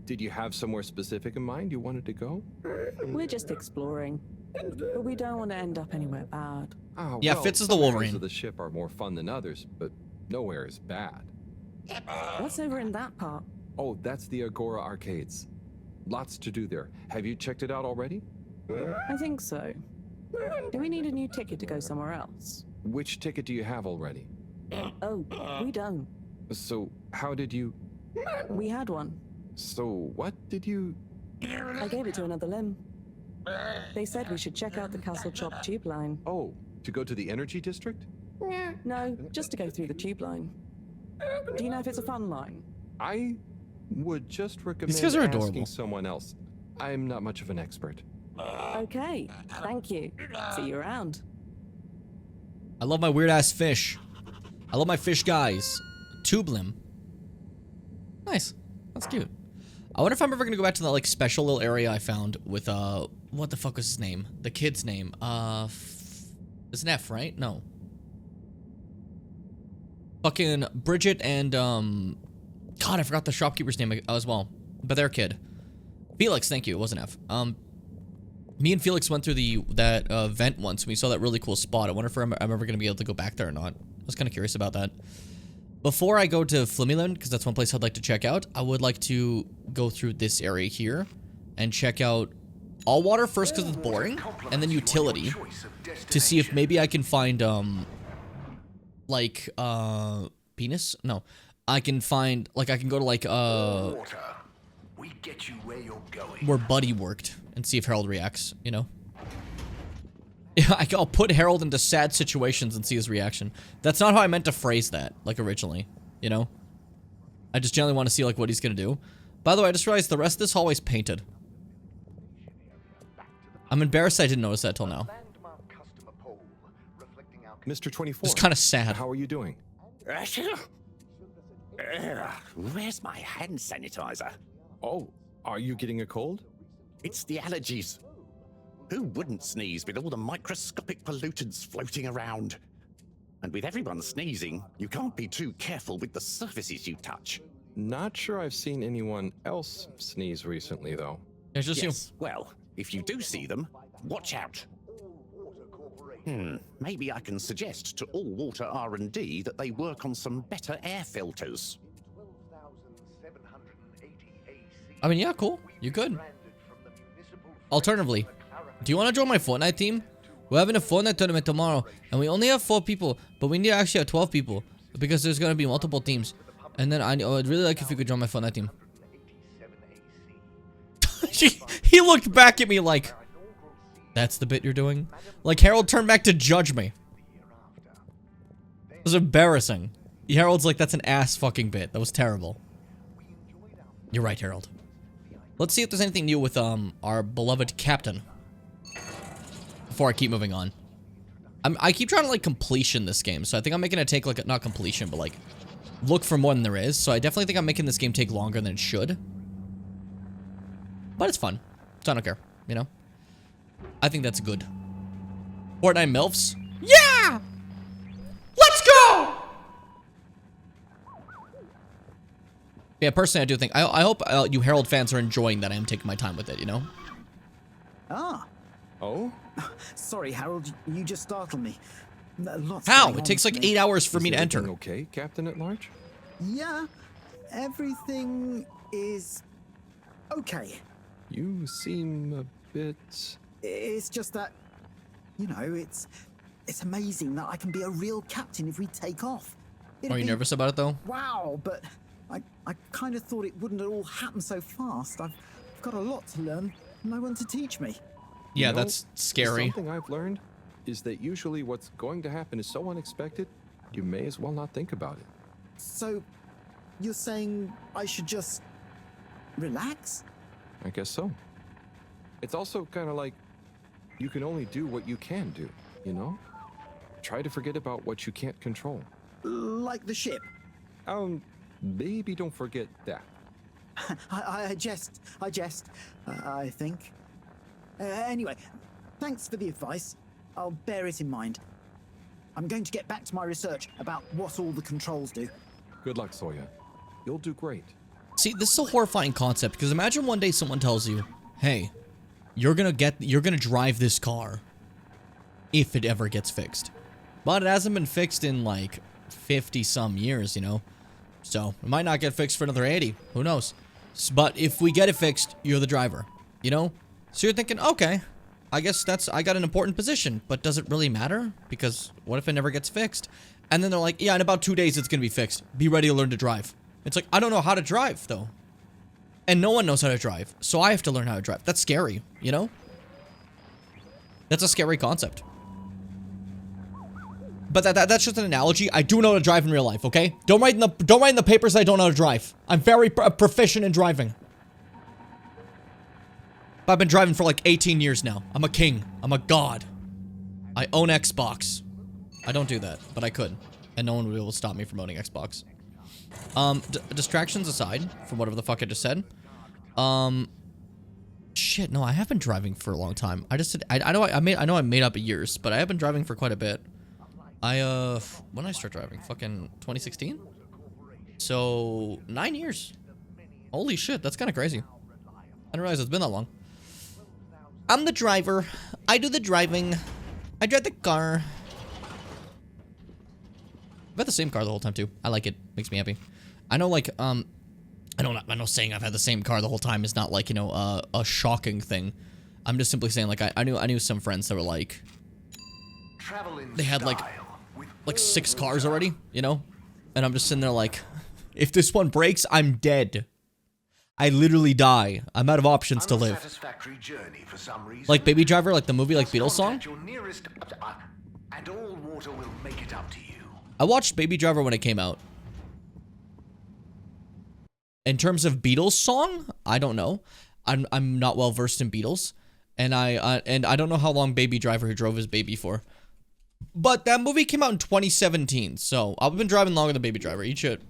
Did you have somewhere specific in mind you wanted to go? We're just exploring, but we don't want to end up anywhere bad. Oh, Yeah, well, Fitz is the some areas Wolverine. of the ship are more fun than others, but nowhere is bad. What's over in that part? Oh, that's the Agora Arcades. Lots to do there. Have you checked it out already? I think so. Do we need a new ticket to go somewhere else? which ticket do you have already? Oh, we don't. So, how did you... We had one. So, what did you... I gave it to another limb. They said we should check out the Castle Chop tube line. Oh, to go to the energy district? No, just to go through the tube line. Do you know if it's a fun line? I would just recommend These guys are asking adorable. someone else. I'm not much of an expert. Okay, thank you. See you around. I love my weird ass fish. I love my fish guys. Tube limb. Nice. That's cute. I wonder if I'm ever gonna go back to that like special little area I found with what the fuck was his name? The kid's name. It's an F, right? No. Fucking Bridget and God, I forgot the shopkeeper's name as well. But their kid. Felix, thank you. It wasn't F. Me and Felix went through that vent once. And we saw that really cool spot. I wonder if I'm ever gonna be able to go back there or not. I was kind of curious about that. Before I go to Flimmerland, because that's one place I'd like to check out, I would like to go through this area here and check out all water first because it's boring, and then utility to see if maybe I can find like penis? No. I can find like I can go to like We get you where you're going. where Buddy worked and see if Harold reacts, you know? I'll put Harold into sad situations and see his reaction. That's not how I meant to phrase that, like, originally, you know? I just generally want to see, like, what he's gonna do. By the way, I just realized the rest of this hallway's painted. I'm embarrassed I didn't notice that till now. Mr. 24. It's kind of sad. How are you doing? Where's my hand sanitizer? Oh, are you getting a cold? It's the allergies. Who wouldn't sneeze with all the microscopic pollutants floating around? And with everyone sneezing, you can't be too careful with the surfaces you touch. Not sure I've seen anyone else sneeze recently, though. It's just yes, well, if you do see them, watch out. Maybe I can suggest to all water R&D that they work on some better air filters. I mean, yeah, cool. You could. Alternatively, do you want to join my Fortnite team? We're having a Fortnite tournament tomorrow, and we only have 4 people, but we need to actually have 12 people, because there's going to be multiple teams. And then I'd really like if you could join my Fortnite team. He looked back at me like, that's the bit you're doing? Like, Harold turned back to judge me. It was embarrassing. Harold's like, that's an ass fucking bit. That was terrible. You're right, Harold. Let's see if there's anything new with our beloved captain. Before I keep moving on. I keep trying to like completion this game, so I think I'm making it take like, not completion, but like look for more than there is. So I definitely think I'm making this game take longer than it should. But it's fun. So I don't care, you know? I think that's good. Fortnite MILFs? Yeah! Let's go! Yeah, personally, I do think... I hope you Herald fans are enjoying that I am taking my time with it, you know? Ah. Oh? Sorry, Harold. You just startled me. Lots How? going It on takes like today. 8 hours for Is me to enter. everything okay, Captain at Large? Yeah. Everything is okay. You seem a bit... It's just that, you know, it's amazing that I can be a real captain if we take off. Are you nervous about it, though? Wow, but I kind of thought it wouldn't all happen so fast. I've got a lot to learn, no one to teach me. Yeah, You know, that's scary. Something I've learned is that usually what's going to happen is so unexpected, you may as well not think about it. So, you're saying I should just relax? I guess so. It's also kind of like you can only do what you can do, you know? Try to forget about what you can't control. Like the ship? Maybe don't forget that. I jest, I think. Anyway, thanks for the advice. I'll bear it in mind. I'm going to get back to my research about what all the controls do. Good luck, Sawyer. You'll do great. See, this is a horrifying concept, because imagine one day someone tells you, hey, you're gonna drive this car if it ever gets fixed. But it hasn't been fixed in like 50 some years, you know? So it might not get fixed for another 80. Who knows? But if we get it fixed, you're the driver, you know? So you're thinking, okay, I guess I got an important position, but does it really matter? Because what if it never gets fixed? And then they're like, yeah, in about 2 days it's gonna be fixed. Be ready to learn to drive. It's like, I don't know how to drive, though. And no one knows how to drive, so I have to learn how to drive. That's scary, you know? That's a scary concept. But that's just an analogy. I do know how to drive in real life, okay? Don't write in the papers I don't know how to drive. I'm very proficient in driving. But I've been driving for like 18 years now. I'm a king. I'm a god. I own Xbox. I don't do that, but I could. And no one would be able to stop me from owning Xbox. Distractions aside, from whatever the fuck I just said. Shit, no, I have been driving for a long time. I just said, I know I made up years, but I have been driving for quite a bit. When did I start driving? Fucking 2016? So, 9 years. Holy shit, that's kind of crazy. I didn't realize it's been that long. I'm the driver. I do the driving. I drive the car. I've had the same car the whole time too. I like it. Makes me happy. I know, like, I know saying I've had the same car the whole time is not like, you know, a shocking thing. I'm just simply saying, like, I knew some friends that were like, they had like 6 cars already, you know? And I'm just sitting there like, if this one breaks, I'm dead. I literally die. I'm out of options to live. Like Baby Driver, like the movie, like Beatles song. And all water will make it up to you. I watched Baby Driver when it came out. In terms of Beatles song, I don't know. I'm not well versed in Beatles, and I don't know how long Baby Driver drove his baby for. But that movie came out in 2017, so I've been driving longer than Baby Driver. Eat shit.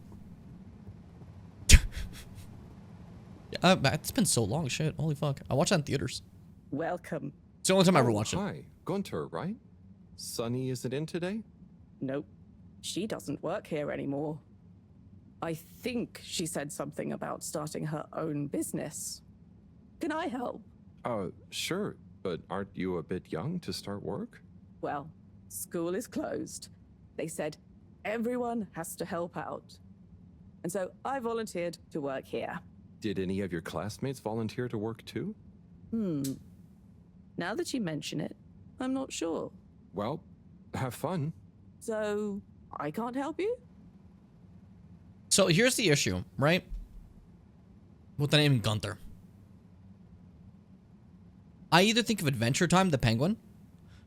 It's been so long, shit. Holy fuck. I watched that in theaters. Welcome. It's the only time I ever watched it. Hi, Gunter, right? Sunny isn't in today? Nope. She doesn't work here anymore. I think she said something about starting her own business. Can I help? Sure, but aren't you a bit young to start work? Well, school is closed. They said everyone has to help out. And so I volunteered to work here. Did any of your classmates volunteer to work too? Now that you mention it, I'm not sure. Well, have fun. So, I can't help you? So here's the issue, right? With the name Gunther. I either think of Adventure Time, the Penguin,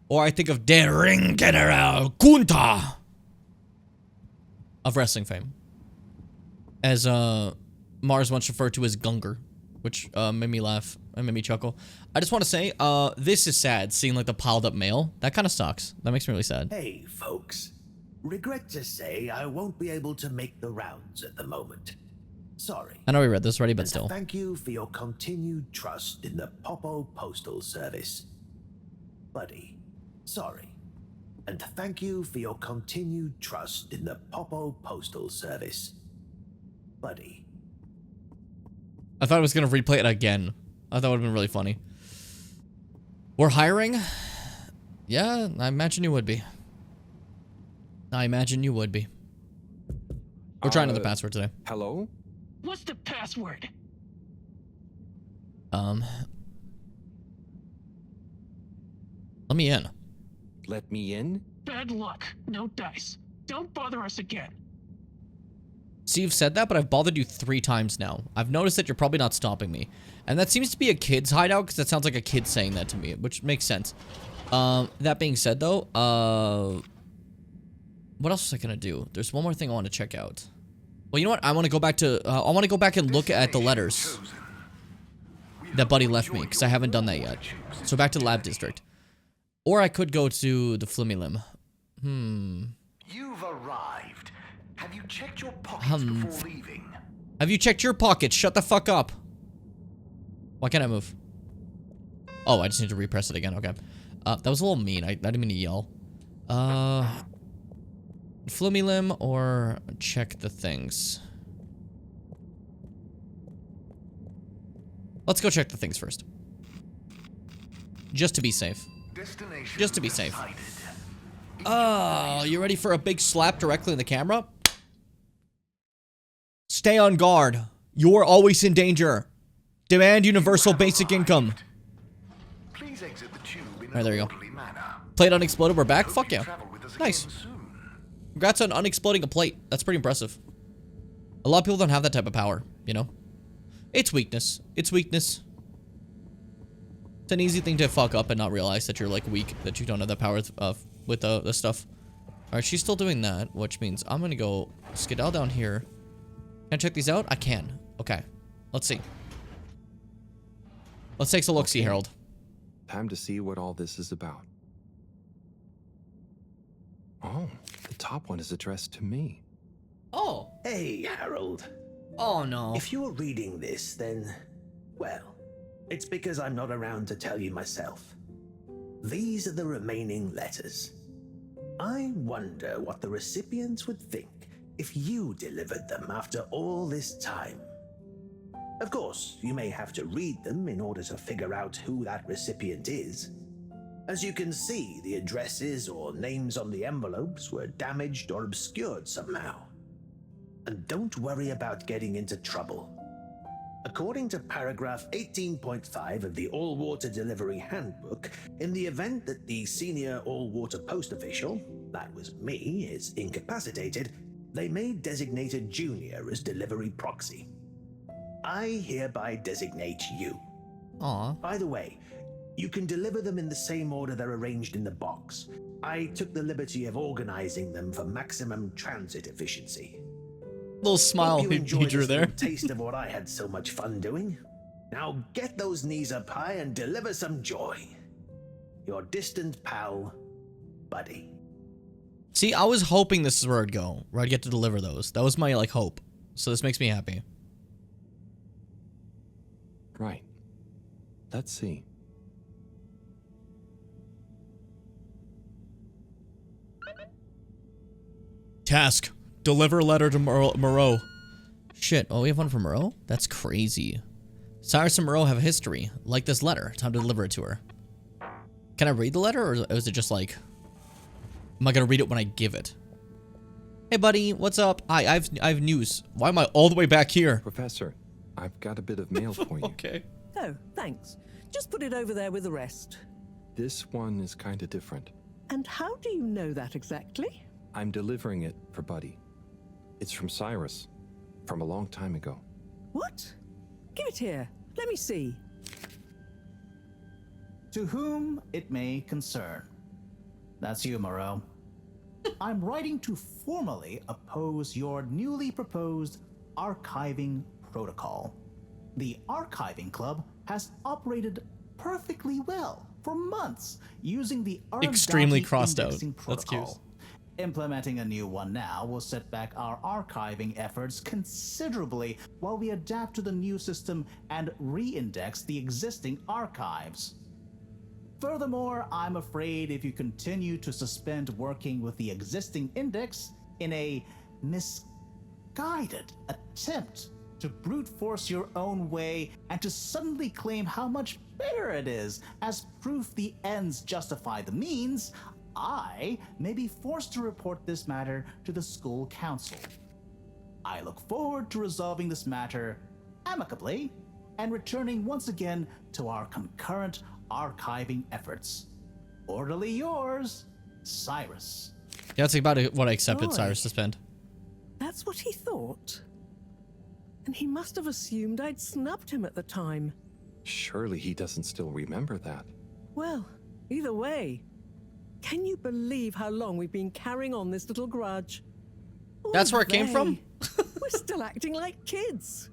or I think of Der Ringgeneral Gunther of wrestling fame. As Mars once referred to as Gunger, which made me laugh and made me chuckle. I just want to say, this is sad, seeing like the piled up mail. That kind of sucks. That makes me really sad. Hey, folks. Regret to say I won't be able to make the rounds at the moment. Sorry. I know we read this already, but And still. Thank you for your continued trust in the Popo Postal Service. Buddy, sorry. And thank you for your continued trust in the Popo Postal Service. Buddy. I thought I was going to replay it again. I thought it would have been really funny. We're hiring? Yeah, I imagine you would be. I imagine you would be. We're trying the password today. Hello? What's the password? Let me in. Let me in? Bad luck. No dice. Don't bother us again. See, you've said that, but I've bothered you 3 times now. I've noticed that you're probably not stopping me. And that seems to be a kid's hideout, because that sounds like a kid saying that to me, which makes sense. That being said, though, what else was I gonna do? There's one more thing I want to check out. Well, you know what? I want to go back to, I want to go back and look at the letters that Buddy left me, because I haven't done that yet. So back to the lab district. Or I could go to the Flumilim. You've arrived. Have you checked your pockets before leaving? Have you checked your pockets? Shut the fuck up. Why can't I move? Oh, I just need to repress it again. Okay. That was a little mean. I didn't mean to yell. Flumilim or check the things. Let's go check the things first. Just to be safe. Just to be safe. Oh, you ready for a big slap directly in the camera? Stay on guard. You're always in danger. Demand universal basic income. Please exit the tube Alright, there you go. Plate unexploded, we're back? Fuck yeah. Nice. Congrats on unexploding a plate. That's pretty impressive. A lot of people don't have that type of power, you know? It's weakness. It's weakness. It's an easy thing to fuck up and not realize that you're, like, weak, that you don't have that power with the stuff. Alright, she's still doing that, which means I'm gonna go skedaddle down here. Can I check these out? I can. Okay. Let's see. Let's take a look-see, Harold. Time to see what all this is about. Oh, the top one is addressed to me. Oh. Hey, Harold. Oh, no. If you're reading this, then, well, it's because I'm not around to tell you myself. These are the remaining letters. I wonder what the recipients would think if you delivered them after all this time. Of course, you may have to read them in order to figure out who that recipient is. As you can see, the addresses or names on the envelopes were damaged or obscured somehow. And don't worry about getting into trouble. According to paragraph 18.5 of the All-Water Delivery Handbook, in the event that the senior all-water post official, that was me, is incapacitated, they may designate a junior as delivery proxy. I hereby designate you. Aww. By the way, you can deliver them in the same order they're arranged in the box. I took the liberty of organizing them for maximum transit efficiency. Little smile he drew there. Taste of what I had so much fun doing. Now get those knees up high and deliver some joy. Your distant pal, Buddy. See, I was hoping this is where I'd go, where I'd get to deliver those. That was my, like, hope. So this makes me happy. Right. Let's see. Task. Deliver letter to Moreau. Shit. Oh, we have one from Moreau? That's crazy. Cyrus and Moreau have a history. Like this letter. Time to deliver it to her. Can I read the letter, or is it just like... Am I gonna read it when I give it? Hey, buddy. What's up? Hi, I have news. Why am I all the way back here? Professor, I've got a bit of mail for you. Okay. Oh, thanks. Just put it over there with the rest. This one is kind of different. And how do you know that exactly? I'm delivering it for Buddy. It's from Cyrus, from a long time ago. What? Give it here. Let me see. To whom it may concern. That's you, Moreau. I'm writing to formally oppose your newly proposed archiving protocol. The Archiving Club has operated perfectly well for months using the extremely crossed out. That's cute. Implementing a new one now will set back our archiving efforts considerably while we adapt to the new system and re-index the existing archives. Furthermore, I'm afraid if you continue to suspend working with the existing index in a misguided attempt to brute force your own way and to suddenly claim how much better it is as proof the ends justify the means, I may be forced to report this matter to the school council. I look forward to resolving this matter amicably and returning once again to our concurrent archiving efforts. Orderly yours, Cyrus. Yeah, that's about what I accepted Boy. Cyrus to spend. That's what he thought. And he must have assumed I'd snubbed him at the time. Surely he doesn't still remember that. Well, either way, can you believe how long we've been carrying on this little grudge? That's where it came from? We're still acting like kids.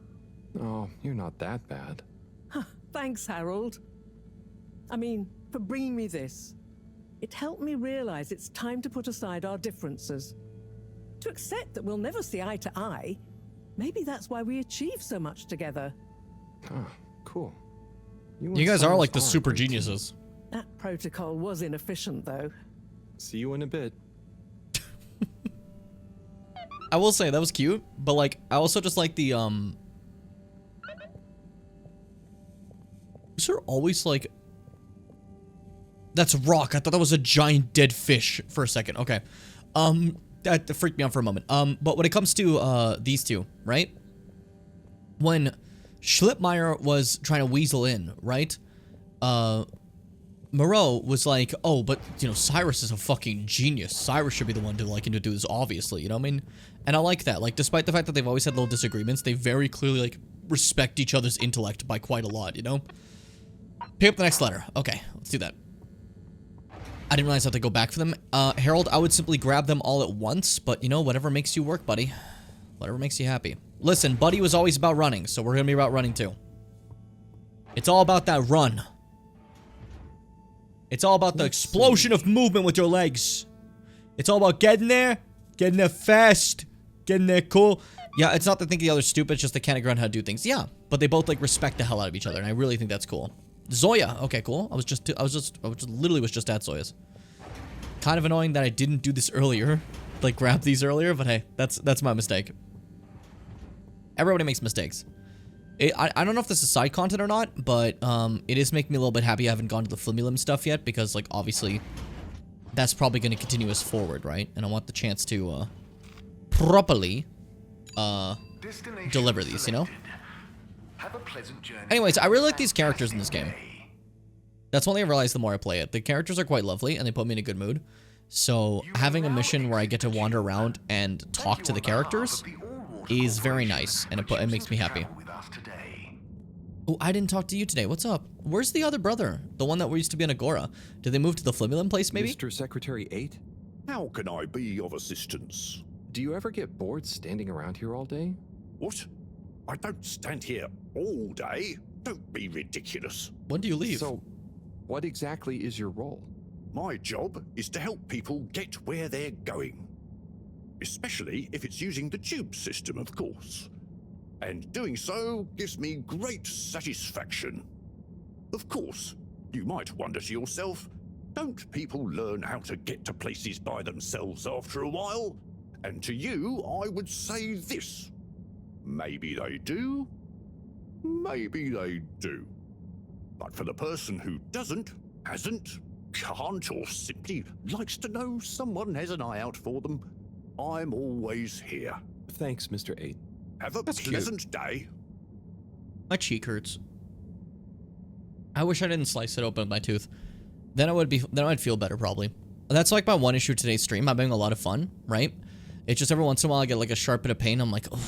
Oh, you're not that bad. Thanks, Harold. I mean, for bringing me this. It helped me realize it's time to put aside our differences. To accept that we'll never see eye to eye. Maybe that's why we achieve so much together. Ah, cool. You guys are like the super geniuses. That protocol was inefficient, though. See you in a bit. I will say, that was cute, but like, I also just like the, is there always like... That's rock. I thought that was a giant dead fish for a second. Okay. That freaked me out for a moment. But when it comes to, these two, right? When Schlippmeyer was trying to weasel in, right? Moreau was like, oh, but, you know, Cyrus is a fucking genius. Cyrus should be the one to, like, to do this, obviously, you know what I mean? And I like that. Like, despite the fact that they've always had little disagreements, they very clearly, like, respect each other's intellect by quite a lot, you know? Pick up the next letter. Okay, let's do that. I didn't realize I had to go back for them. Harold, I would simply grab them all at once, but, you know, whatever makes you work, buddy. Whatever makes you happy. Listen, Buddy was always about running, so we're gonna be about running, too. It's all about that run. It's all about the explosion of movement with your legs. It's all about getting there fast, getting there cool. Yeah, it's not to think the other's stupid, it's just they can't agree on how to do things. Yeah, but they both, like, respect the hell out of each other, and I really think that's cool. Zoya, okay, cool. I was literally just at Zoya's. Kind of annoying that I didn't do this earlier, like grab these earlier, but hey, that's my mistake. Everybody makes mistakes. I don't know if this is side content or not, but it is making me a little bit happy I haven't gone to the Flimulim stuff yet, because, like, obviously, that's probably going to continue us forward, right? And I want the chance to properly deliver these, you know? Have a pleasant journey. Anyways, I really like these characters in this game. That's one thing I realized the more I play it. The characters are quite lovely, and they put me in a good mood. So, having a mission where I get to wander around and talk to the characters is very nice, and it makes me happy. Oh, I didn't talk to you today. What's up? Where's the other brother? The one that used to be in Agora. Did they move to the Flimulim place, maybe? Mr. Secretary 8? How can I be of assistance? Do you ever get bored standing around here all day? What? I don't stand here all day. Don't be ridiculous. When do you leave? So, what exactly is your role? My job is to help people get where they're going. Especially if it's using the tube system, of course. And doing so gives me great satisfaction. Of course, you might wonder to yourself, don't people learn how to get to places by themselves after a while? And to you, I would say this. Maybe they do, maybe they do. But for the person who doesn't, hasn't, can't, or simply likes to know someone has an eye out for them, I'm always here. Thanks, Mr. 8. Have a pleasant day. My cheek hurts. I wish I didn't slice it open with my tooth. Then I'd feel better, probably. That's like my one issue today's stream. I'm having a lot of fun, right? It's just every once in a while I get like a sharp bit of pain. I'm like, oh,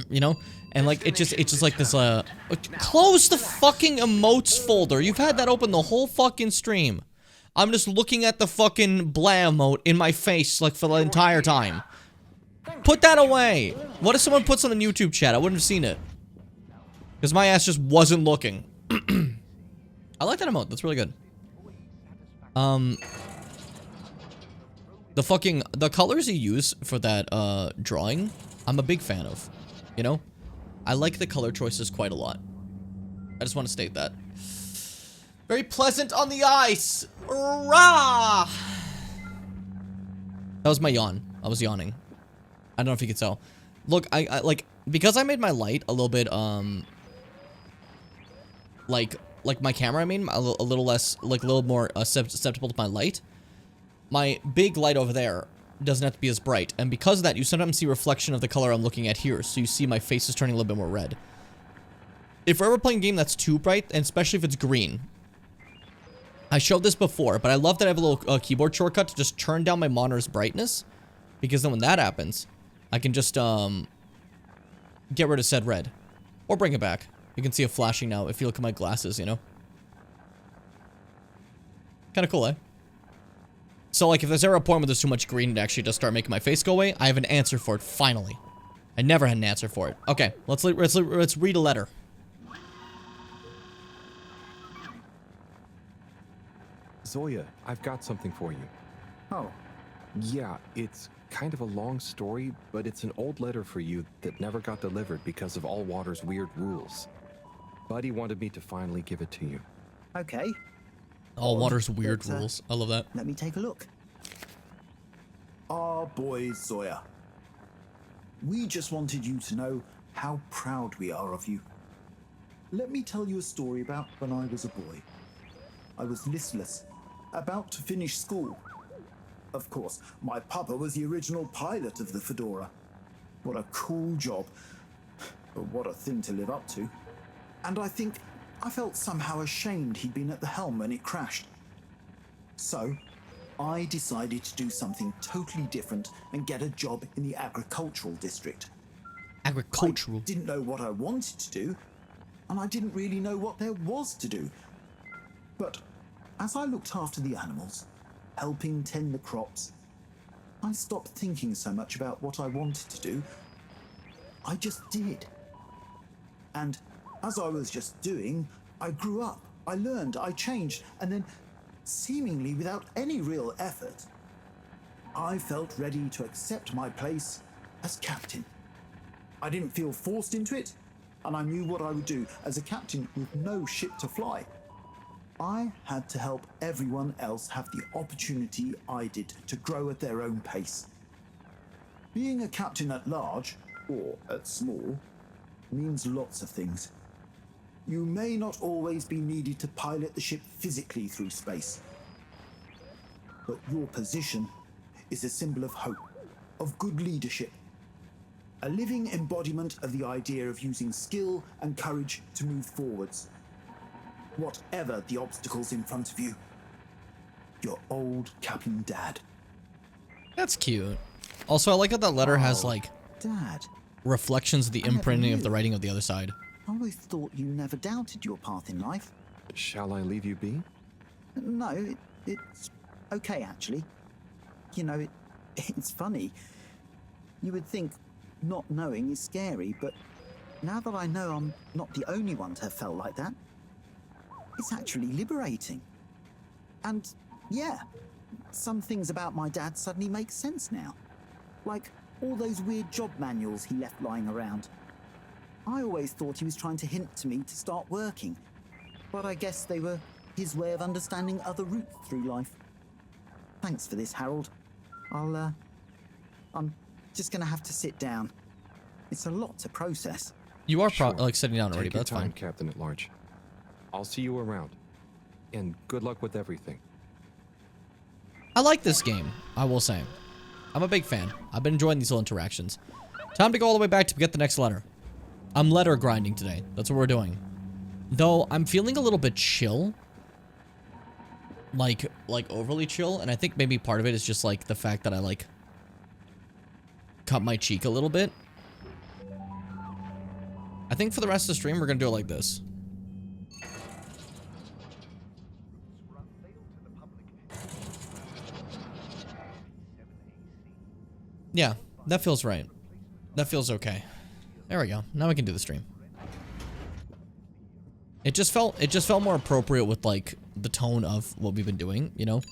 you know? And like, it's just like this, close the fucking emotes folder. You've had that open the whole fucking stream. I'm just looking at the fucking blah emote in my face, like, for the entire time. Put that away! What if someone puts on the YouTube chat? I wouldn't have seen it. Because my ass just wasn't looking. I like that emote. That's really good. The colors you use for that, drawing, I'm a big fan of. You know? I like the color choices quite a lot. I just want to state that. Very pleasant on the ice! Rah! That was my yawn. I was yawning. I don't know if you could tell. Look, I like, because I made my light a little bit, like my camera, I mean, a little less, like, a little more susceptible to my light. My big light over there doesn't have to be as bright, and because of that, you sometimes see reflection of the color I'm looking at here, so you see my face is turning a little bit more red. If we're ever playing a game that's too bright, and especially if it's green, I showed this before, but I love that I have a little keyboard shortcut to just turn down my monitor's brightness, because then when that happens, I can just, get rid of said red. Or bring it back. You can see it flashing now if you look at my glasses, you know? Kinda cool, eh? So, like, if there's ever a point where there's too much green to actually just start making my face go away, I have an answer for it, finally. I never had an answer for it. Okay, let's read a letter. Zoya, I've got something for you. Oh. Yeah, it's kind of a long story, but it's an old letter for you that never got delivered because of Allwater's weird rules. Buddy wanted me to finally give it to you. Okay. Allwater's weird rules. I love that. Let me take a look. Our boy Zoya. We just wanted you to know how proud we are of you. Let me tell you a story about when I was a boy. I was listless, about to finish school. Of course, my papa was the original pilot of the Fedora. What a cool job. But what a thing to live up to. And I think I felt somehow ashamed he'd been at the helm when it crashed. So, I decided to do something totally different and get a job in the agricultural district. Agricultural? I didn't know what I wanted to do, and I didn't really know what there was to do. But as I looked after the animals, helping tend the crops, I stopped thinking so much about what I wanted to do. I just did. And as I was just doing, I grew up, I learned, I changed, and then, seemingly without any real effort, I felt ready to accept my place as captain. I didn't feel forced into it, and I knew what I would do as a captain with no ship to fly. I had to help everyone else have the opportunity I did to grow at their own pace. Being a captain at large, or at small, means lots of things. You may not always be needed to pilot the ship physically through space, but your position is a symbol of hope, of good leadership, a living embodiment of the idea of using skill and courage to move forwards. Whatever the obstacles in front of you, your old Captain Dad. That's cute. Also, I like how that letter has, like, Dad, reflections of the imprinting of the writing of the other side. I always thought you never doubted your path in life. Shall I leave you be? No, it's okay, actually. You know, it's funny. You would think not knowing is scary, but now that I know I'm not the only one to have felt like that, it's actually liberating. And yeah, some things about my dad suddenly make sense now. Like all those weird job manuals he left lying around. I always thought he was trying to hint to me to start working, but I guess they were his way of understanding other routes through life. Thanks for this, Harold. I'm just gonna have to sit down. It's a lot to process. You are like sitting down already, Take but that's your time, fine. Captain at Large. I'll see you around. And good luck with everything. I like this game, I will say. I'm a big fan. I've been enjoying these little interactions. Time to go all the way back to get the next letter. I'm letter grinding today. That's what we're doing. Though, I'm feeling a little bit chill. Like overly chill. And I think maybe part of it is just, like, the fact that I, like, cut my cheek a little bit. I think for the rest of the stream, we're gonna do it like this. Yeah, that feels right. That feels okay. There we go. Now we can do the stream. It just felt more appropriate with like the tone of what we've been doing, you know?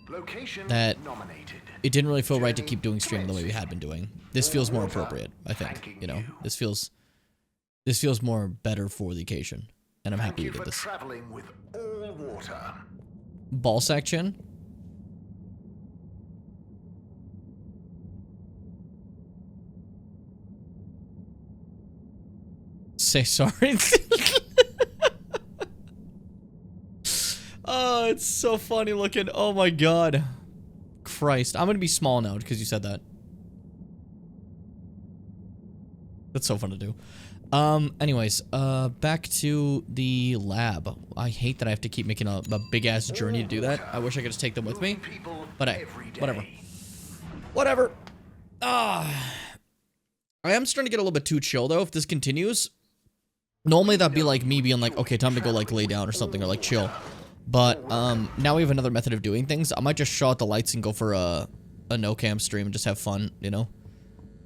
Location that nominated. It didn't really feel right to keep doing streaming the way we had been doing. This feels more appropriate, I think, you know? This feels more better for the occasion. And I'm happy we did this. Traveling with all water. Ball section. Say sorry. Oh, it's so funny looking. Oh my god. Christ. I'm gonna be small now because you said that. That's so fun to do. Anyways, back to the lab. I hate that I have to keep making a big ass journey to do that. I wish I could just take them with me. But hey, whatever. Whatever. I am starting to get a little bit too chill though if this continues. Normally that'd be like me being like, okay, time to go like lay down or something or like chill. But now we have another method of doing things. I might just shut out the lights and go for a no cam stream and just have fun, you know?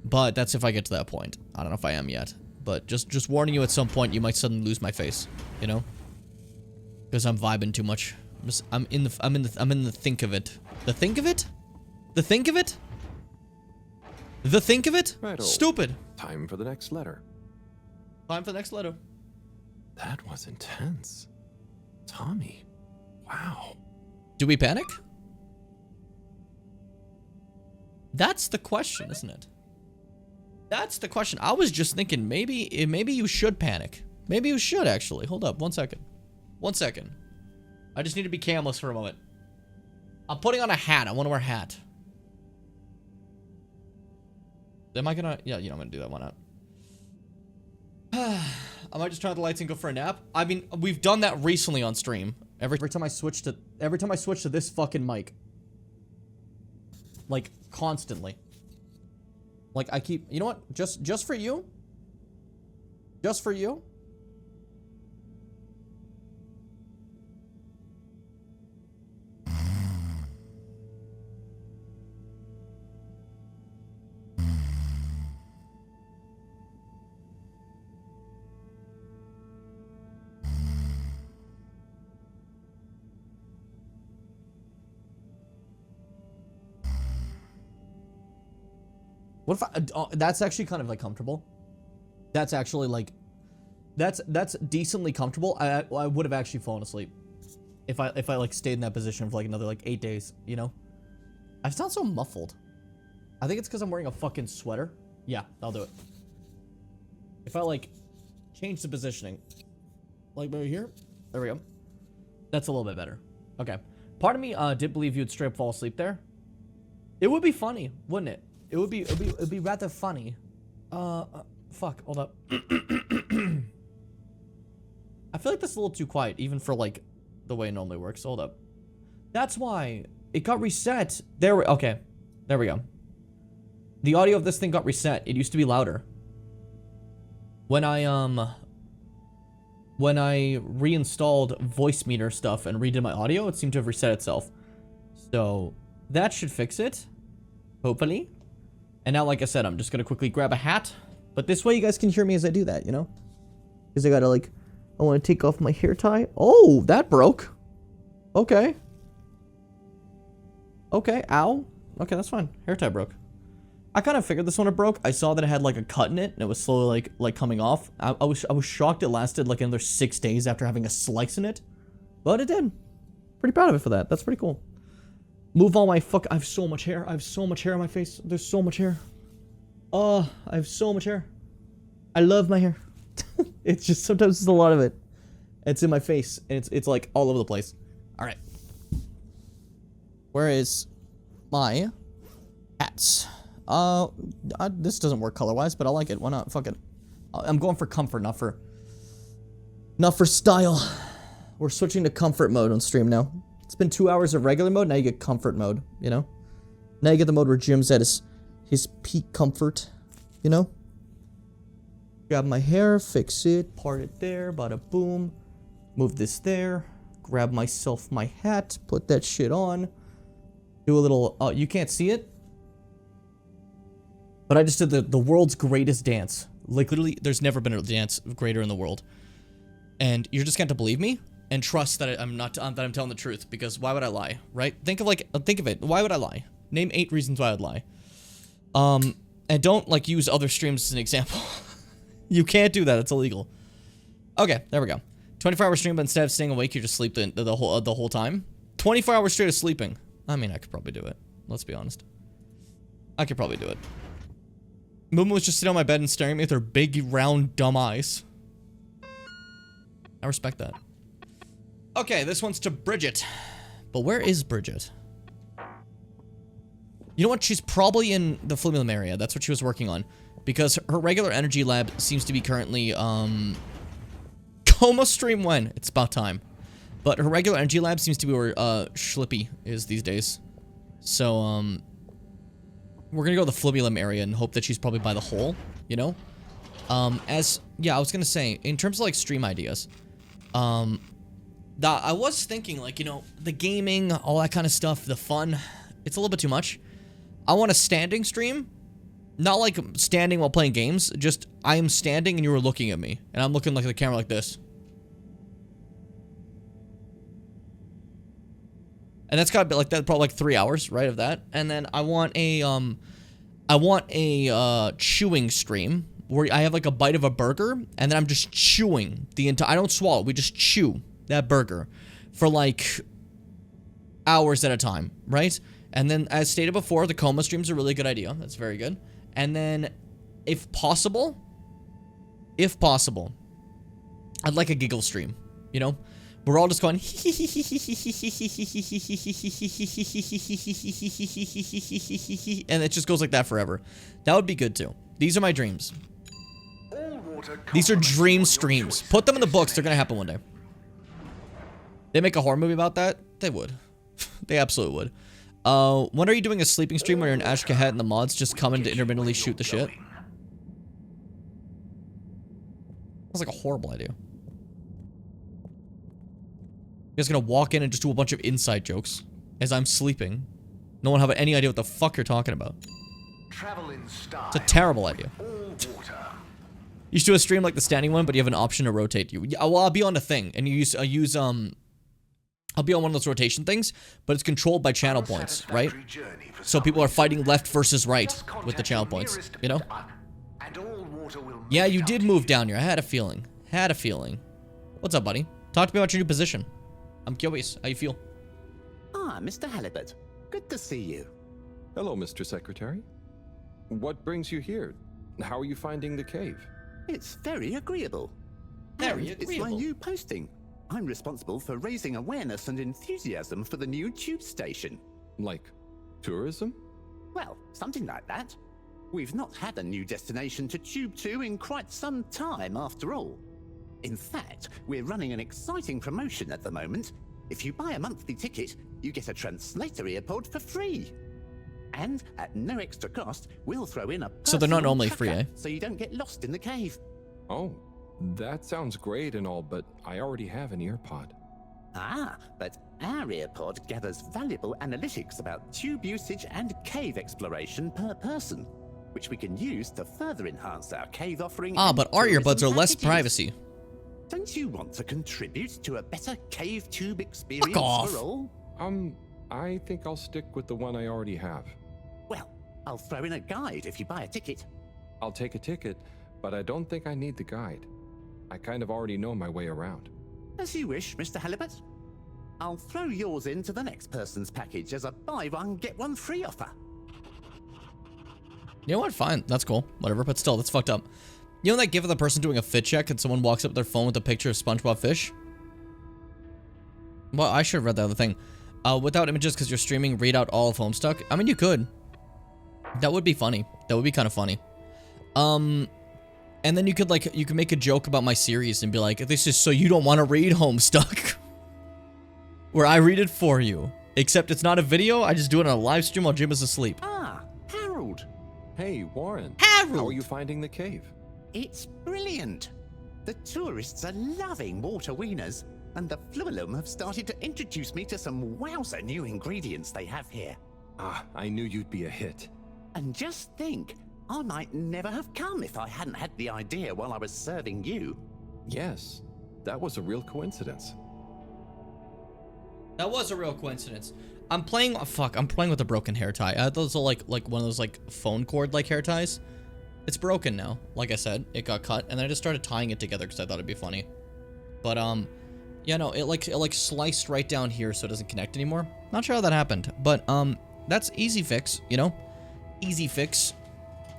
But that's if I get to that point. I don't know if I am yet. But just warning you, at some point you might suddenly lose my face, you know? Because I'm vibing too much. I'm in the think of it. The think of it? The think of it? The think of it? Right-o. Stupid. Time for the next letter. Time for the next letter. That was intense. Tommy. Wow. Do we panic? That's the question, isn't it? That's the question. I was just thinking maybe you should panic. Maybe you should actually. Hold up, 1 second. 1 second. I just need to be camless for a moment. I'm putting on a hat. I want to wear a hat. Am I gonna? Yeah, you know I'm gonna do that. Why not? I might just turn out the lights and go for a nap. I mean, we've done that recently on stream. Every time I switch to this fucking mic. Like, constantly. Like, I keep, you know what? Just for you. Just for you. What if I, that's actually kind of like comfortable. That's actually like, that's decently comfortable. I would have actually fallen asleep if I like stayed in that position for like another like 8 days, you know? I sound so muffled. I think it's because I'm wearing a fucking sweater. Yeah, I'll do it. If I like change the positioning, like right here, there we go. That's a little bit better. Okay. Part of me did believe you'd straight up fall asleep there. It would be funny, wouldn't it? It'd be rather funny. Fuck, hold up. I feel like that's a little too quiet, even for like the way it normally works. Hold up. That's why it got reset. Okay, there we go. The audio of this thing got reset. It used to be louder. When I reinstalled voice meter stuff and redid my audio, it seemed to have reset itself. So that should fix it, hopefully. And now, like I said, I'm just gonna quickly grab a hat. But this way you guys can hear me as I do that, you know? Because I gotta, like, I want to take off my hair tie. Oh, that broke. Okay. Okay, ow. Okay, that's fine. Hair tie broke. I kind of figured this one broke. I saw that it had, like, a cut in it, and it was slowly, like coming off. I was shocked it lasted, like, another 6 days after having a slice in it. But it did. Pretty proud of it for that. That's pretty cool. Move all my I have so much hair. I have so much hair on my face. There's so much hair. Oh, I have so much hair. I love my hair. It's just sometimes it's a lot of it. It's in my face. And it's like all over the place. All right. Where is my hats? This doesn't work color-wise, but I like it. Why not? Fuck it. I'm going for comfort, not for style. We're switching to comfort mode on stream now. It's been 2 hours of regular mode, now you get comfort mode, you know? Now you get the mode where Jim's at his peak comfort, you know? Grab my hair, fix it, part it there, bada boom. Move this there. Grab myself my hat, put that shit on. Do a little, you can't see it? But I just did the world's greatest dance. Like, literally, there's never been a dance greater in the world. And you're just going to believe me? And trust that I'm telling the truth, because why would I lie, right? Think of it. Why would I lie? Name 8 reasons why I'd lie. And don't like use other streams as an example. You can't do that. It's illegal. Okay, there we go. 24-hour stream, but instead of staying awake, you just sleep the whole time. 24 hours straight of sleeping. I mean, I could probably do it. Let's be honest. I could probably do it. Moon was just sitting on my bed and staring at me with her big, round, dumb eyes. I respect that. Okay, this one's to Bridget. But where is Bridget? You know what? She's probably in the Flimulum area. That's what she was working on. Because her regular energy lab seems to be currently, Coma stream when? It's about time. But her regular energy lab seems to be where, Schlippy is these days. So, we're gonna go to the Flimulum area and hope that she's probably by the hole, you know? Yeah, I was gonna say, in terms of, like, stream ideas, I was thinking, like, you know, the gaming, all that kind of stuff, the fun, it's a little bit too much. I want a standing stream. Not like standing while playing games, just I am standing and you are looking at me. And I'm looking like the camera like this. And that's gotta be like that, probably like 3 hours, right, of that. And then I want a chewing stream where I have like a bite of a burger and then I'm just chewing the entire, I don't swallow, we just chew that burger for like hours at a time, right? And then, as stated before, the coma stream's a really good idea. That's very good. And then, if possible, I'd like a giggle stream, you know? We're all just going, and it just goes like that forever. That would be good, too. These are my dreams. All These are dream streams. Put them in the books. They're gonna happen one day. They make a horror movie about that? They would. They absolutely would. When are you doing a sleeping stream where you're in Ashkahet and the mods just come in to intermittently shoot the shit? Sounds like a horrible idea. You guys gonna walk in and just do a bunch of inside jokes as I'm sleeping. No one have any idea what the fuck you're talking about. It's a terrible idea. You should do a stream like the standing one, but you have an option to rotate you. Yeah, well, I'll be on a thing, and I'll be on one of those rotation things, but it's controlled by channel points, right? So people are fighting left versus right with the channel points, you know? Yeah, you did move down here. I had a feeling. Had a feeling. What's up, buddy? Talk to me about your new position. I'm curious. How you feel? Ah, Mr. Halibut. Good to see you. Hello, Mr. Secretary. What brings you here? How are you finding the cave? It's very agreeable. Very and it's my new posting. I'm responsible for raising awareness and enthusiasm for the new tube station. Like tourism? Well, something like that. We've not had a new destination to tube to in quite some time, after all. In fact, we're running an exciting promotion at the moment. If you buy a monthly ticket, you get a translator earpod for free. And at no extra cost, we'll throw in a So they're not personal normally free, tracker eh? So you don't get lost in the cave. Oh, that sounds great and all, but I already have an earpod. Ah, but our earpod gathers valuable analytics about tube usage and cave exploration per person, which we can use to further enhance our cave offering. Ah, and but our tourism earbuds are less packages. privacy. Don't you want to contribute to a better cave tube experience off. for all? I think I'll stick with the one I already have. Well, I'll throw in a guide if you buy a ticket. I'll take a ticket, but I don't think I need the guide. I kind of already know my way around. As you wish, Mr. Halibut. I'll throw yours into the next person's package as a buy one, get one free offer. You know what? Fine. That's cool. Whatever. But still, that's fucked up. You know that gif of the person doing a fit check and someone walks up with their phone with a picture of SpongeBob fish? Well, I should have read the other thing. Without images because you're streaming, read out all of Homestuck. I mean, you could. That would be funny. That would be kind of funny. And then you could make a joke about my series and be like, this is so you don't want to read Homestuck. Where I read it for you. Except it's not a video, I just do it on a live stream while Jim is asleep. Ah, Harold. Hey, Warren. Harold! How are you finding the cave? It's brilliant. The tourists are loving water wieners, and the Flumelum have started to introduce me to some wowzer new ingredients they have here. Ah, I knew you'd be a hit. And just think, I might never have come if I hadn't had the idea while I was serving you. Yes, that was a real coincidence. That was a real coincidence. I'm playing with a broken hair tie. I had those like one of those like phone cord like hair ties. It's broken now. Like I said, it got cut, and then I just started tying it together because I thought it'd be funny. But yeah, no, it like sliced right down here so it doesn't connect anymore. Not sure how that happened, but that's easy fix, you know, easy fix.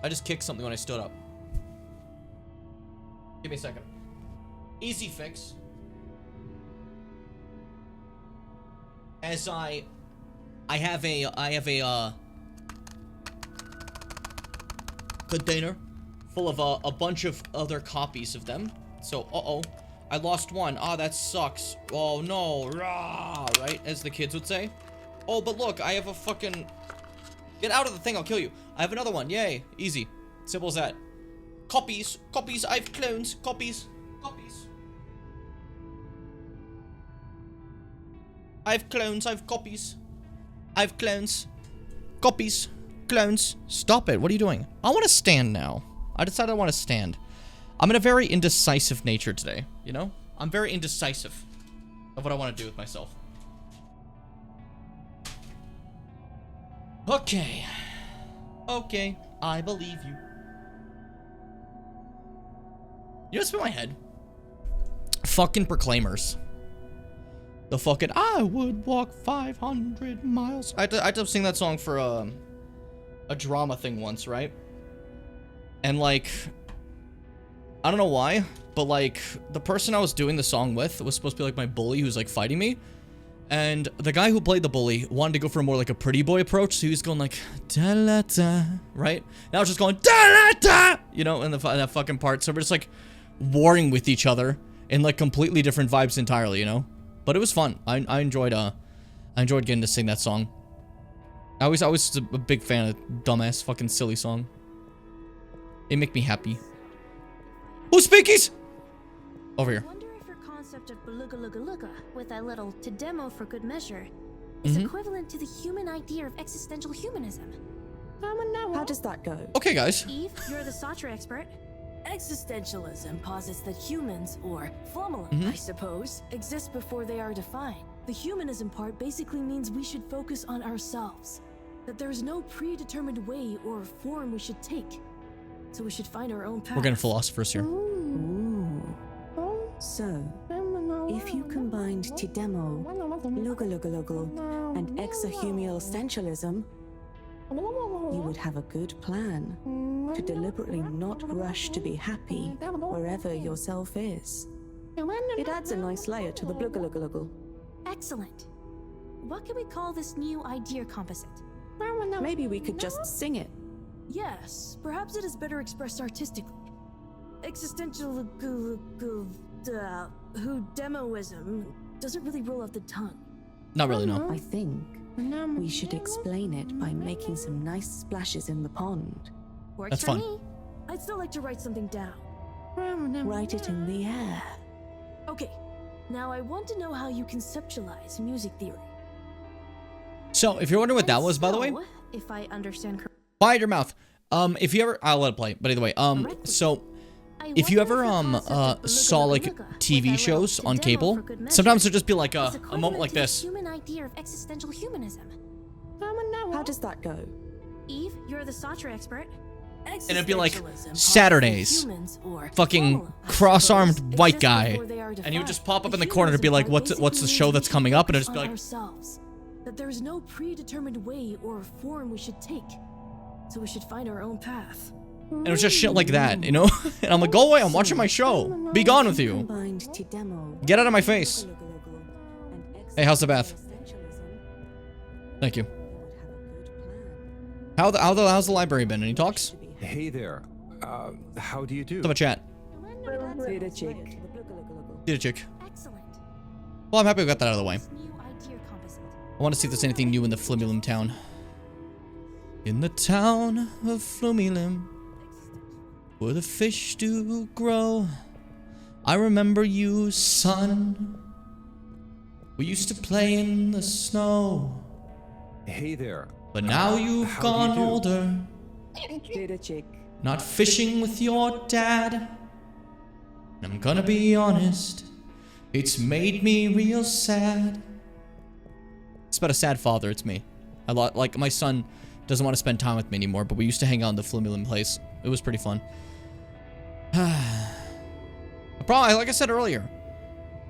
I just kicked something when I stood up. Give me a second. Easy fix. As I have a container full of a bunch of other copies of them. So, I lost one. Ah, that sucks. Oh no, rah, right? As the kids would say. Oh, but look, I have a fucking... Get out of the thing, I'll kill you. I have another one, yay. Easy. Simple as that. Copies, I have clones, copies. I have clones, I have copies. I have clones. Copies. Clones. Stop it, what are you doing? I want to stand now. I decided I want to stand. I'm in a very indecisive nature today, you know? I'm very indecisive of what I want to do with myself. Okay. Okay, I believe you. You know what's in my head? Fucking Proclaimers. The fucking I would walk 500 miles. I had to sing that song for a drama thing once, right? And like, I don't know why, but like the person I was doing the song with was supposed to be like my bully who's like fighting me. And the guy who played the bully wanted to go for more like a pretty boy approach, so he was going like da-la-da, right? And I was just going da-la-da, you know, in that fucking part. So we're just like, warring with each other in like completely different vibes entirely, you know? But it was fun. I enjoyed getting to sing that song. I was a big fan of dumbass fucking silly song. It make me happy. Who's Speakies? Over here. I wonder if your concept of beluga with a little to demo for good measure is equivalent to the human idea of existential humanism. How does that go? Okay, guys. Eve, you're the Sartre expert. Existentialism posits that humans, or formula, I suppose, exist before they are defined. The humanism part basically means we should focus on ourselves. That there's no predetermined way or form we should take. So we should find our own path. We're getting philosophers here. Ooh. So, if you combined Tidemo, Lugalugalugal, and exahumial essentialism, you would have a good plan to deliberately not rush to be happy wherever yourself is. It adds a nice layer to the Blugalugalugal. Excellent. What can we call this new idea composite? Maybe we could just sing it. Yes, perhaps it is better expressed artistically. Existential who demoism doesn't really roll off the tongue. Not really, no. I think we should explain it by making some nice splashes in the pond. Works That's for fun. me. I'd still like to write something down. Write it in the air. Okay, now I want to know how you conceptualize music theory. So, if you're wondering what that was, by the way, So, if I understand correctly, quiet your mouth. If you ever, I'll let it play. But either way, so if you ever saw like TV shows on cable, sometimes there'll just be like a moment like this. human idea of existential humanism. How does that go? Eve, you're the Sartre expert. And it'd be like Saturdays, fucking cross-armed white guy, and he would just pop up in the corner to be like, "What's the show that's coming up?" And it'd just be like, ourselves. That there's no predetermined way or form we should take. So we should find our own path. and it was just shit like that, you know? And I'm like, "Go away! I'm watching my show. Be gone with you. Get out of my face." Hey, how's the bath? Thank you. How's the library been? Any talks? Hey there. How do you do? Let's have a chat. Data chick. Did a chick. Well, I'm happy we got that out of the way. I want to see if there's anything new in the Flumilim town. In the town of Flumilim, where the fish do grow, I remember you, son. We used to play in the snow. Hey there. But now you've gone older. Data chick. Not fishing with your dad. And I'm gonna be honest, it's made me real sad. It's about a sad father, it's me. Like, my son doesn't want to spend time with me anymore, but we used to hang out in the Flumilim place. It was pretty fun. Probably, like I said earlier,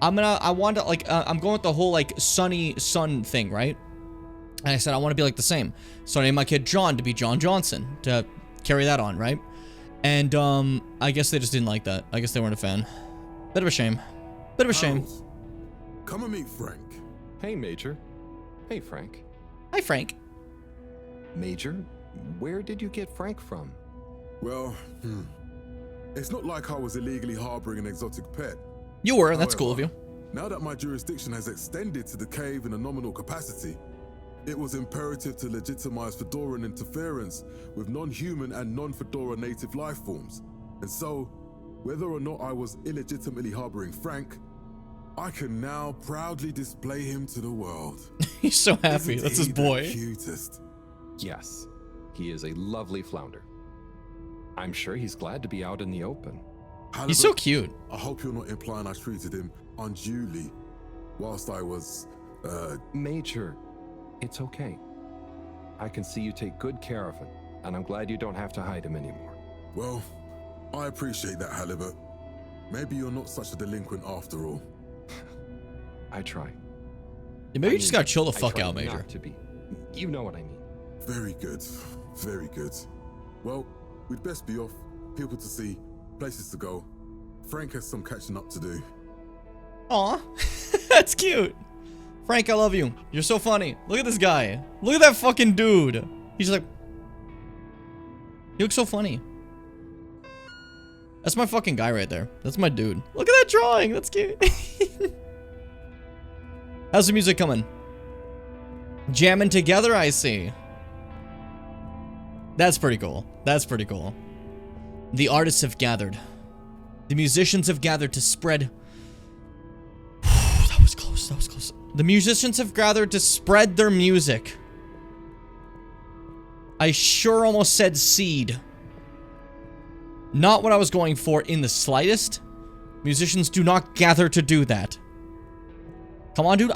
I'm going with the whole, like, sunny sun thing, right? And I said I want to be like the same. So I named my kid John to be John Johnson, to carry that on, right? And, I guess they just didn't like that. I guess they weren't a fan. Bit of a shame. Bit of a shame. Come and meet Frank. Hey, Major. Hey, Frank. Hi, Frank. Major, where did you get Frank from? Well, it's not like I was illegally harboring an exotic pet. You were, that's cool of you. Now that my jurisdiction has extended to the cave in a nominal capacity, it was imperative to legitimize Fedoran interference with non-human and non-Fedora native life forms. And so, whether or not I was illegitimately harboring Frank, I can now proudly display him to the world. He's so happy. Isn't That's his he boy. the cutest? Yes, he is a lovely flounder. I'm sure he's glad to be out in the open. Halibut, He's so cute. I hope you're not implying I treated him unduly whilst I was, Major, it's okay. I can see you take good care of him, and I'm glad you don't have to hide him anymore. Well, I appreciate that, Halibut. Maybe you're not such a delinquent after all. I try. Yeah, maybe you just gotta chill the fuck out, Major. Not to be. You know what I mean. Very good. Very good. Well, we'd best be off. People to see, places to go. Frank has some catching up to do. Aw, that's cute. Frank, I love you. You're so funny. Look at this guy. Look at that fucking dude. He's just like... He looks so funny. That's my fucking guy right there. That's my dude. Look at that drawing. That's cute. How's the music coming? Jamming together, I see. That's pretty cool. That's pretty cool. The artists have gathered. The musicians have gathered to spread... That was close. That was close. The musicians have gathered to spread their music. I sure almost said seed. Not what I was going for in the slightest. Musicians do not gather to do that. Come on, dude.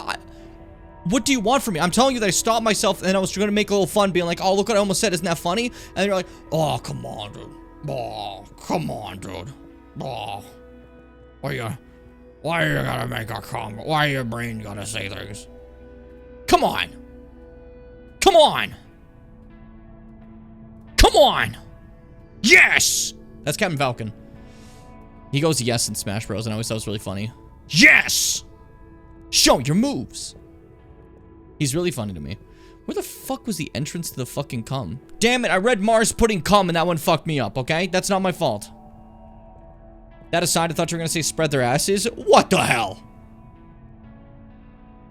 What do you want from me? I'm telling you that I stopped myself and I was going to make a little fun being like, oh, look what I almost said. Isn't that funny? And you're like, oh, come on, dude. Oh, come on, dude. Oh. Why you gotta make a comment? Why your brain gotta say things? Come on. Come on. Come on. Yes. That's Captain Falcon. He goes yes in Smash Bros. And I always thought it was really funny. Yes. Show your moves. He's really funny to me. Where the fuck was the entrance to the fucking cum? Damn it, I read Mars putting cum and that one fucked me up, okay? That's not my fault. That aside, I thought you were gonna say spread their asses. What the hell?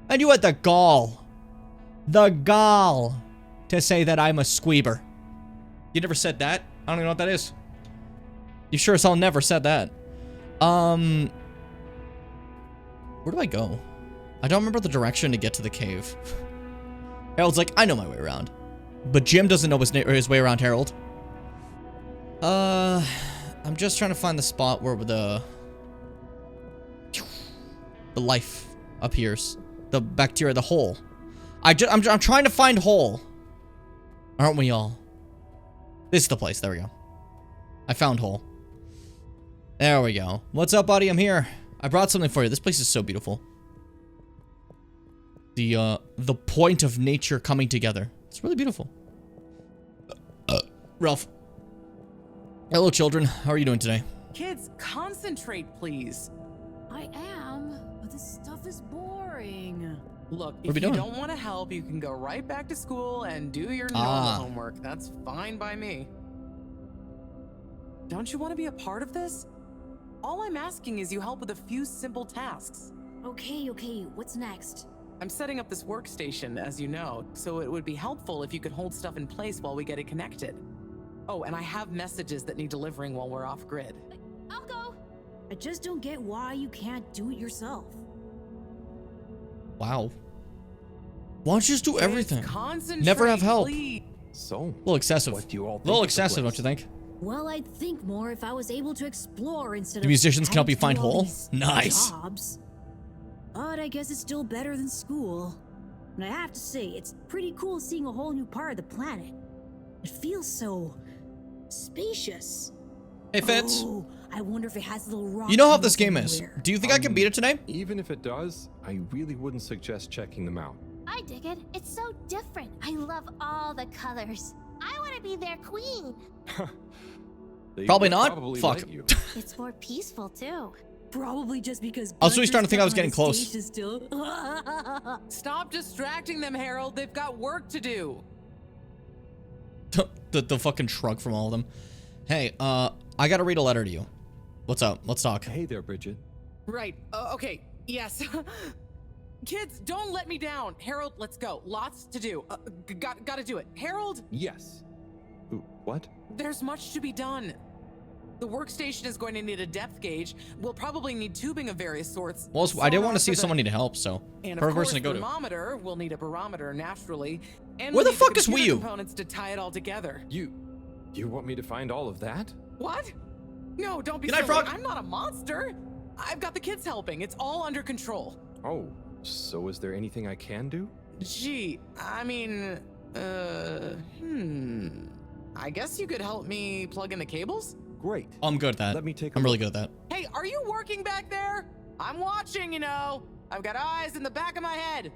And you had the gall to say that I'm a squeeber. You never said that? I don't even know what that is. You sure as hell never said that. Where do I go? I don't remember the direction to get to the cave. Harold's like, I know my way around. But Jim doesn't know his way around Harold. I'm just trying to find the spot where the life appears. The bacteria, the hole. I'm trying to find hole. Aren't we all? This is the place. There we go. I found hole. There we go. What's up, buddy? I'm here. I brought something for you. This place is so beautiful. The point of nature coming together. It's really beautiful. Ralph. Hello, children. How are you doing today? Kids, concentrate, please. I am, but this stuff is boring. Look, What are if we you doing? don't want to help, you can go right back to school and do your normal homework. That's fine by me. Don't you want to be a part of this? All I'm asking is you help with a few simple tasks. Okay, what's next? I'm setting up this workstation, as you know, so it would be helpful if you could hold stuff in place while we get it connected. Oh, and I have messages that need delivering while we're off grid. I'll go. I just don't get why you can't do it yourself. Wow. Why don't you just do everything? Concentrate, Never have help. please. So, A little excessive. what do you all A think little of the excessive, place? don't you think? Well, I'd think more if I was able to explore instead The of musicians can help you having to find do all hole? these Nice. Jobs. But I guess it's still better than school. And I have to say, it's pretty cool seeing a whole new part of the planet. It feels so spacious. Hey, Fitz. Oh, I wonder if it has little rocks. You know how in this it game is. somewhere. Do you think I can beat it today? Even if it does, I really wouldn't suggest checking them out. I dig it. It's so different. I love all the colors. I want to be their queen. They Probably would not. probably Fuck. let you. It's more peaceful too. Probably just because. I was really starting to think I was Gunter's getting stuck close. on the stage is Stop distracting them, Harold. They've got work to do. the fucking shrug from all of them. Hey, I gotta read a letter to you. What's up? Let's talk. Hey there, Bridget. Right. Okay. Yes. Kids, don't let me down. Harold, let's go. Lots to do. Gotta do it. Harold, Yes. Ooh, what? there's much to be done. The workstation is going to need a depth gauge. We'll probably need tubing of various sorts. Well, I didn't want sonar to see for the- someone need help, so And perfect of course, person to go to. thermometer. We'll need a barometer, naturally. And Where we'll the need fuck is computer Wii U? components to tie it all together. You want me to find all of that? What? No, don't be Good night, silly. Frog. I'm not a monster. I've got the kids helping. It's all under control. Oh, so is there anything I can do? Gee, I mean, I guess you could help me plug in the cables? Great. I'm good at that. Let me take a I'm really look. good at that. Hey, are you working back there? I'm watching, you know. I've got eyes in the back of my head.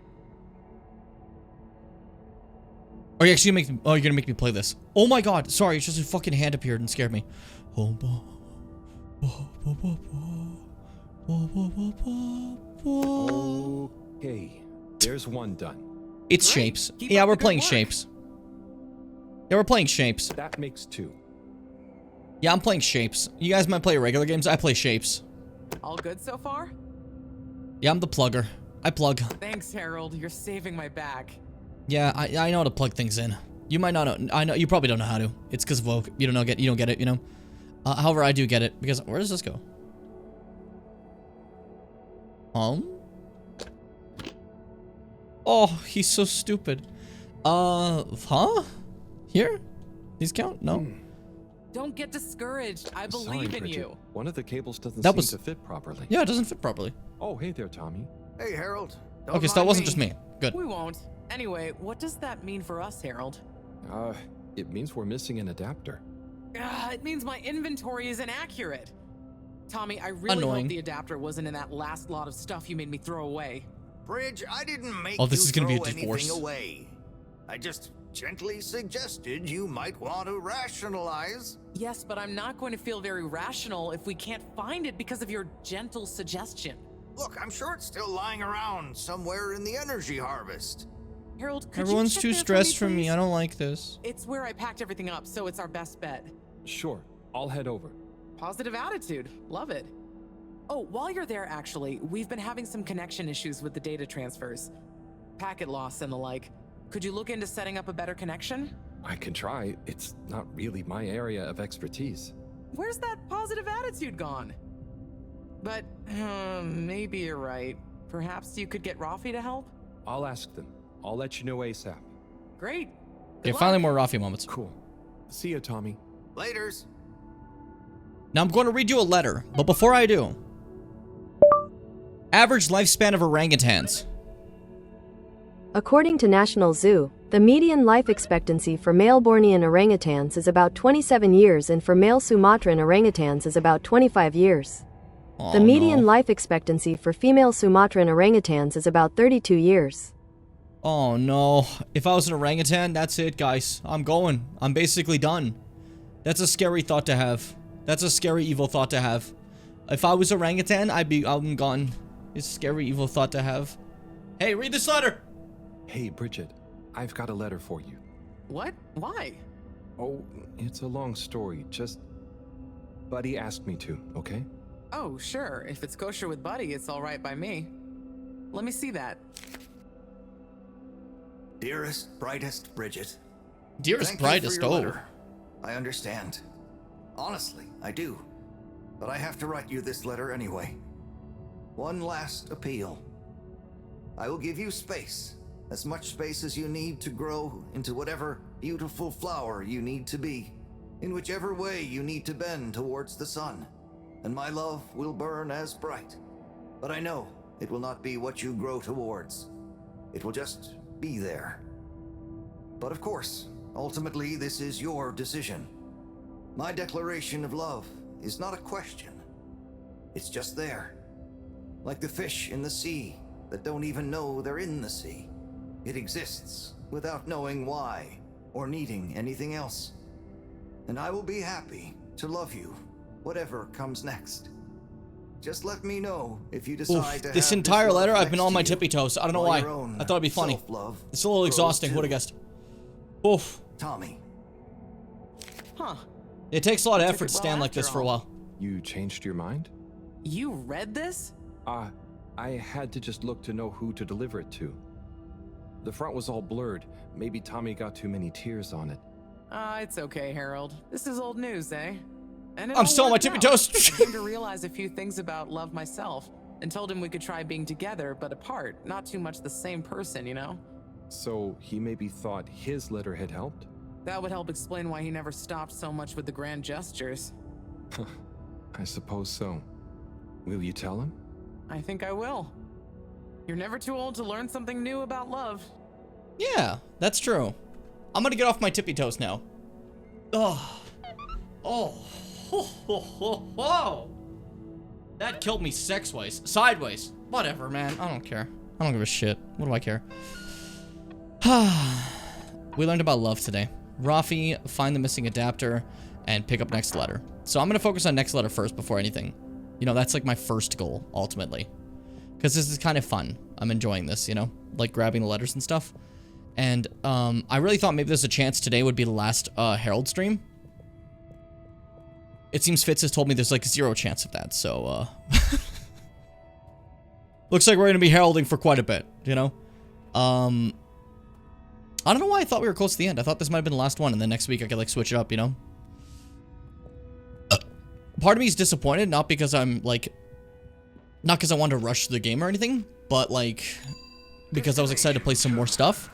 Are you actually gonna make? Oh, you're gonna make me play this. Oh my god! Sorry, it's just a fucking hand appeared and scared me. Okay, there's one done. It's Great. shapes. Keep Yeah, up we're the good playing work. shapes. Yeah, we're playing shapes. That makes two. Yeah, I'm playing Shapes. You guys might play regular games. I play Shapes. All good so far? Yeah, I'm the plugger. I plug. Thanks, Harold. You're saving my back. Yeah, I know how to plug things in. You might not know. I know you probably don't know how to. It's because of woke. You don't get it. You know. However, I do get it because where does this go? Oh, he's so stupid. Huh? Here? These count? No. Don't get discouraged. I believe Sorry, in Bridget. you. One of the cables doesn't That seem was- to fit properly. Yeah, it doesn't fit properly. Oh, hey there, Tommy. Hey, Harold. Okay, so that wasn't just me. Good. We won't. Anyway, what does that mean for us, Harold? It means we're missing an adapter. It means my inventory is inaccurate. Tommy, I really Annoying. hope the adapter wasn't in that last lot of stuff you made me throw away. Bridge, I didn't make Oh, this you is gonna be a throw divorce. anything away. I just gently suggested you might want to rationalize. Yes, but I'm not going to feel very rational if we can't find it because of your gentle suggestion. Look, I'm sure it's still lying around somewhere in the energy harvest. Harold, could Everyone's you check too there stressed for for me, me. please? I don't like this. It's where I packed everything up, so it's our best bet. Sure, I'll head over. Positive attitude. Love it. Oh, while you're there, actually, we've been having some connection issues with the data transfers. Packet loss and the like. Could you look into setting up a better connection? I can try. It's not really my area of expertise. Where's that positive attitude gone? But, maybe you're right. Perhaps you could get Rafi to help? I'll ask them. I'll let you know ASAP. Great. Okay, finally more Rafi moments. Cool. See ya, Tommy. Laters. Now I'm going to read you a letter, but before I do, average lifespan of orangutans. According to National Zoo, the median life expectancy for male Bornean orangutans is about 27 years and for male Sumatran orangutans is about 25 years. The median life expectancy for female Sumatran orangutans is about 32 years. Oh no. If I was an orangutan, that's it, guys. I'm going. I'm basically done. That's a scary thought to have. That's a scary, evil thought to have. If I was orangutan, I'm gone. It's a scary, evil thought to have. Hey, read this letter! Hey, Bridget. I've got a letter for you. What? Why? Oh, it's a long story. Just... Buddy asked me to, okay? Oh, sure. If it's kosher with Buddy, it's all right by me. Let me see that. Dearest, brightest Bridget. Dearest, Thank brightest, you for your oh. letter. I understand. Honestly, I do. But I have to write you this letter anyway. One last appeal. I will give you space. As much space as you need to grow into whatever beautiful flower you need to be. In whichever way you need to bend towards the sun. And my love will burn as bright. But I know it will not be what you grow towards. It will just be there. But of course, ultimately this is your decision. My declaration of love is not a question. It's just there. Like the fish in the sea that don't even know they're in the sea. It exists without knowing why or needing anything else. And I will be happy to love you, whatever comes next. Just let me know if you decide to This have entire love letter, I've next been on to my you, tippy toes. I don't know while why. your own I thought it'd be funny. self-love It's a little grows exhausting. too. Who'd have guessed? Oof. Tommy. Huh. It takes a lot of Took effort it to well stand like after this for a all. while. You changed your mind? You read this? I had to just look to know who to deliver it to. The front was all blurred. Maybe Tommy got too many tears on it. It's okay, Harold. This is old news, eh? And it I'm all still on my worked tippy out. toes. I came to realize a few things about love myself, and told him we could try being together, but apart. Not too much the same person, you know? So he maybe thought his letter had helped? That would help explain why he never stopped so much with the grand gestures. I suppose so. Will you tell him? I think I will. You're never too old to learn something new about love. Yeah, that's true. I'm gonna get off my tippy toes now. Oh. Oh. Oh. That killed me sex-wise. Sideways. Whatever, man. I don't care. I don't give a shit. What do I care? We learned about love today. Rafi, find the missing adapter, and pick up next letter. So I'm gonna focus on next letter first before anything. You know, that's like my first goal, ultimately. Because this is kind of fun. I'm enjoying this, you know? Like grabbing the letters and stuff. And I really thought maybe there's a chance today would be the last Herald stream. it seems Fitz has told me there's like 0 chance of that, so, looks like we're gonna be heralding for quite a bit, you know? I don't know why I thought we were close to the end. I thought this might have been the last one, and then next week I could, like, switch it up, you know? Part of me is disappointed, not because I'm, like... Not because I wanted to rush the game or anything, but, like... Because I was excited to play some more stuff.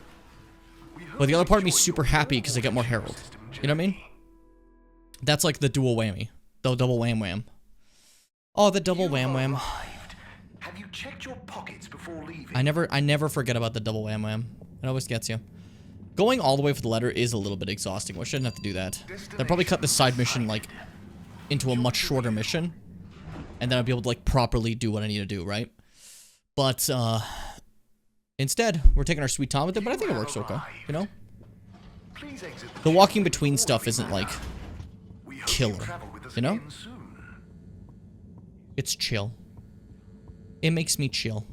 But the other part of me is super happy because I get more Herald. You know what I mean? That's, like, the dual whammy. The double wham wham. Oh, the double wham wham. Have you checked your pockets before leaving? I never forget about the double wham wham. It always gets you. Going all the way for the letter is a little bit exhausting. I shouldn't have to do that. They'll probably cut this side mission, like, into a much shorter mission. And then I'll be able to, like, properly do what I need to do, right? But, instead, we're taking our sweet time with it, but I think it works okay, you know? The walking between stuff isn't, like, killer, you know? It's chill. It makes me chill.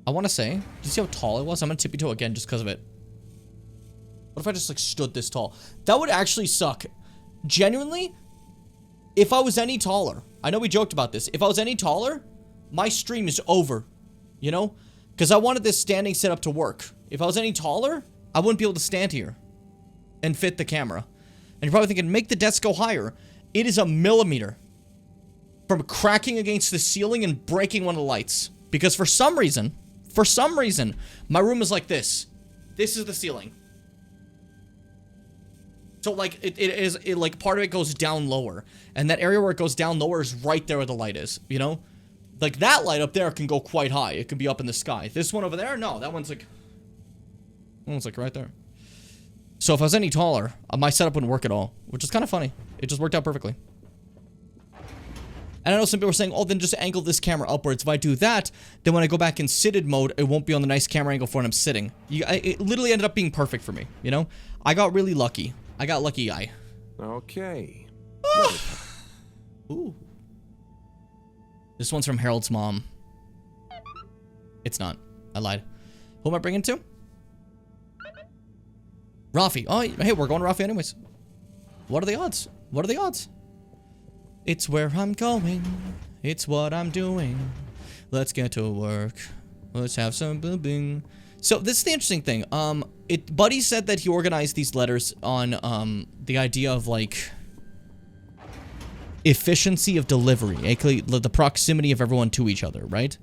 I want to say, do you see how tall it was? I'm going to tippy toe again just because of it. What if I just, like, stood this tall? That would actually suck. Genuinely, if I was any taller, I know we joked about this. If I was any taller, my stream is over, you know? Because I wanted this standing setup to work. If I was any taller, I wouldn't be able to stand here and fit the camera. And you're probably thinking, make the desk go higher. It is a millimeter from cracking against the ceiling and breaking one of the lights. Because for some reason, my room is like this. This is the ceiling. So, like, like, part of it goes down lower. And that area where it goes down lower is right there where the light is, you know? Like, that light up there can go quite high. It can be up in the sky. This one over there, no, that one's, like right there. So, if I was any taller, my setup wouldn't work at all. Which is kind of funny. It just worked out perfectly. And I know some people are saying, oh, then just angle this camera upwards. If I do that, then when I go back in seated mode, it won't be on the nice camera angle for when I'm sitting. It literally ended up being perfect for me, you know? I got really lucky. I got lucky guy. Okay. Ooh. This one's from Harold's mom. It's not. I lied. Who am I bringing to? Rafi. Oh, hey, we're going to Rafi anyways. What are the odds? What are the odds? It's where I'm going. It's what I'm doing. Let's get to work. Let's have some boobing. So this is the interesting thing. Buddy said that he organized these letters on the idea of, like, efficiency of delivery, aka the proximity of everyone to each other, right?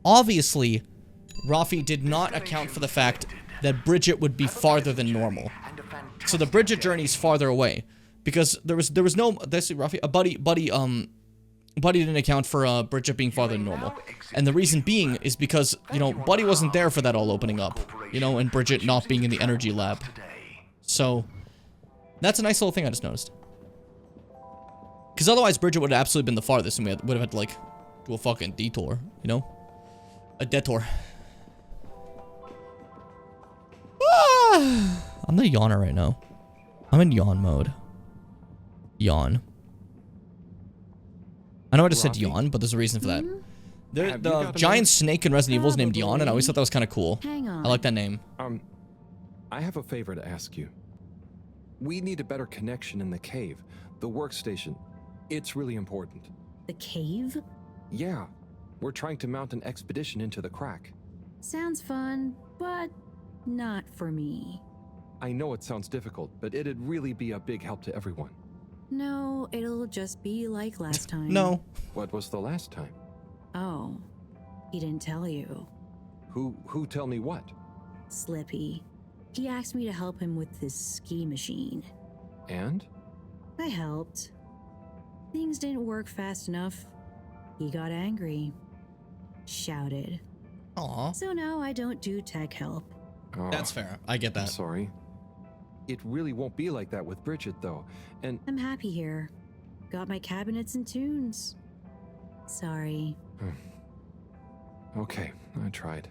Obviously, Rafi did not account for the fact that Bridget would be farther than normal. So the Bridget journey is farther away because there was no Rafi Buddy didn't account for Bridget being farther than normal. And the reason being is because, you know, Buddy wasn't there for that all opening up, you know, and Bridget not being in the energy lab. So that's a nice little thing I just noticed. Because otherwise Bridget would have absolutely been the farthest and we would have had to, like, do a fucking detour, you know? A detour. Ah! I'm the yawner right now. I'm in yawn mode. Yawn. I know I just said yawn, but there's a reason for that. The giant snake in Resident Evil is named Yawn, and I always thought that was kind of cool. Hang on. I like that name. I have a favor to ask you. We need a better connection in the cave. The workstation. It's really important. The cave? Yeah. We're trying to mount an expedition into the crack. Sounds fun, but not for me. I know it sounds difficult, but it'd really be a big help to everyone. No, it'll just be like last time. No. What was the last time? Oh, he didn't tell you. Who tell me what? Slippy. He asked me to help him with this ski machine. And? I helped. Things didn't work fast enough. He got angry. Shouted. Aw. So now I don't do tech help. Oh, that's fair. I get that. I'm sorry. It really won't be like that with Bridget, though. And I'm happy here. Got my cabinets and tunes. Sorry. Okay, I tried.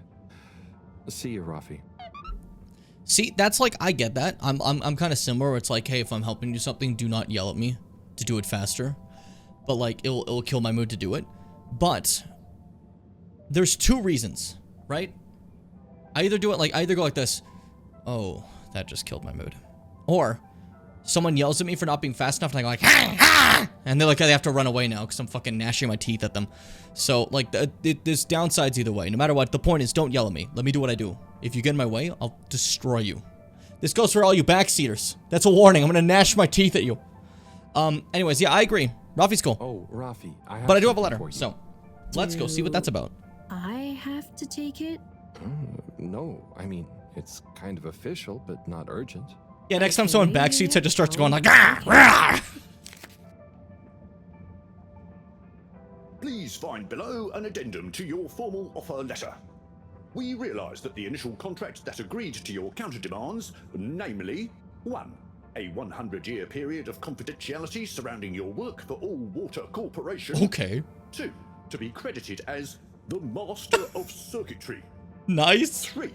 See you, Rafi. See, that's like, I get that. I'm kind of similar where it's like, hey, if I'm helping you something, do not yell at me to do it faster. But like, it'll kill my mood to do it. But there's two reasons, right? I either go like this. Oh, that just killed my mood. Or someone yells at me for not being fast enough, and I go like, ha, ha! And they're like, they have to run away now because I'm fucking gnashing my teeth at them. So, like, there's downsides either way. No matter what, the point is, don't yell at me. Let me do what I do. If you get in my way, I'll destroy you. This goes for all you backseaters. That's a warning. I'm gonna gnash my teeth at you. Anyways, yeah, I agree. Rafi's cool. Oh, Rafi, but I do have a letter, so let's go see what that's about. I have to take it? No, I mean, it's kind of official, but not urgent. Yeah, next time someone backseats, I just start going like, ah, rah! Please find below an addendum to your formal offer letter. We realise that the initial contract that agreed to your counter demands, namely 1. A 100-year period of confidentiality surrounding your work for All Water Corporation. Okay. 2. To be credited as the Master of Circuitry. Nice. 3.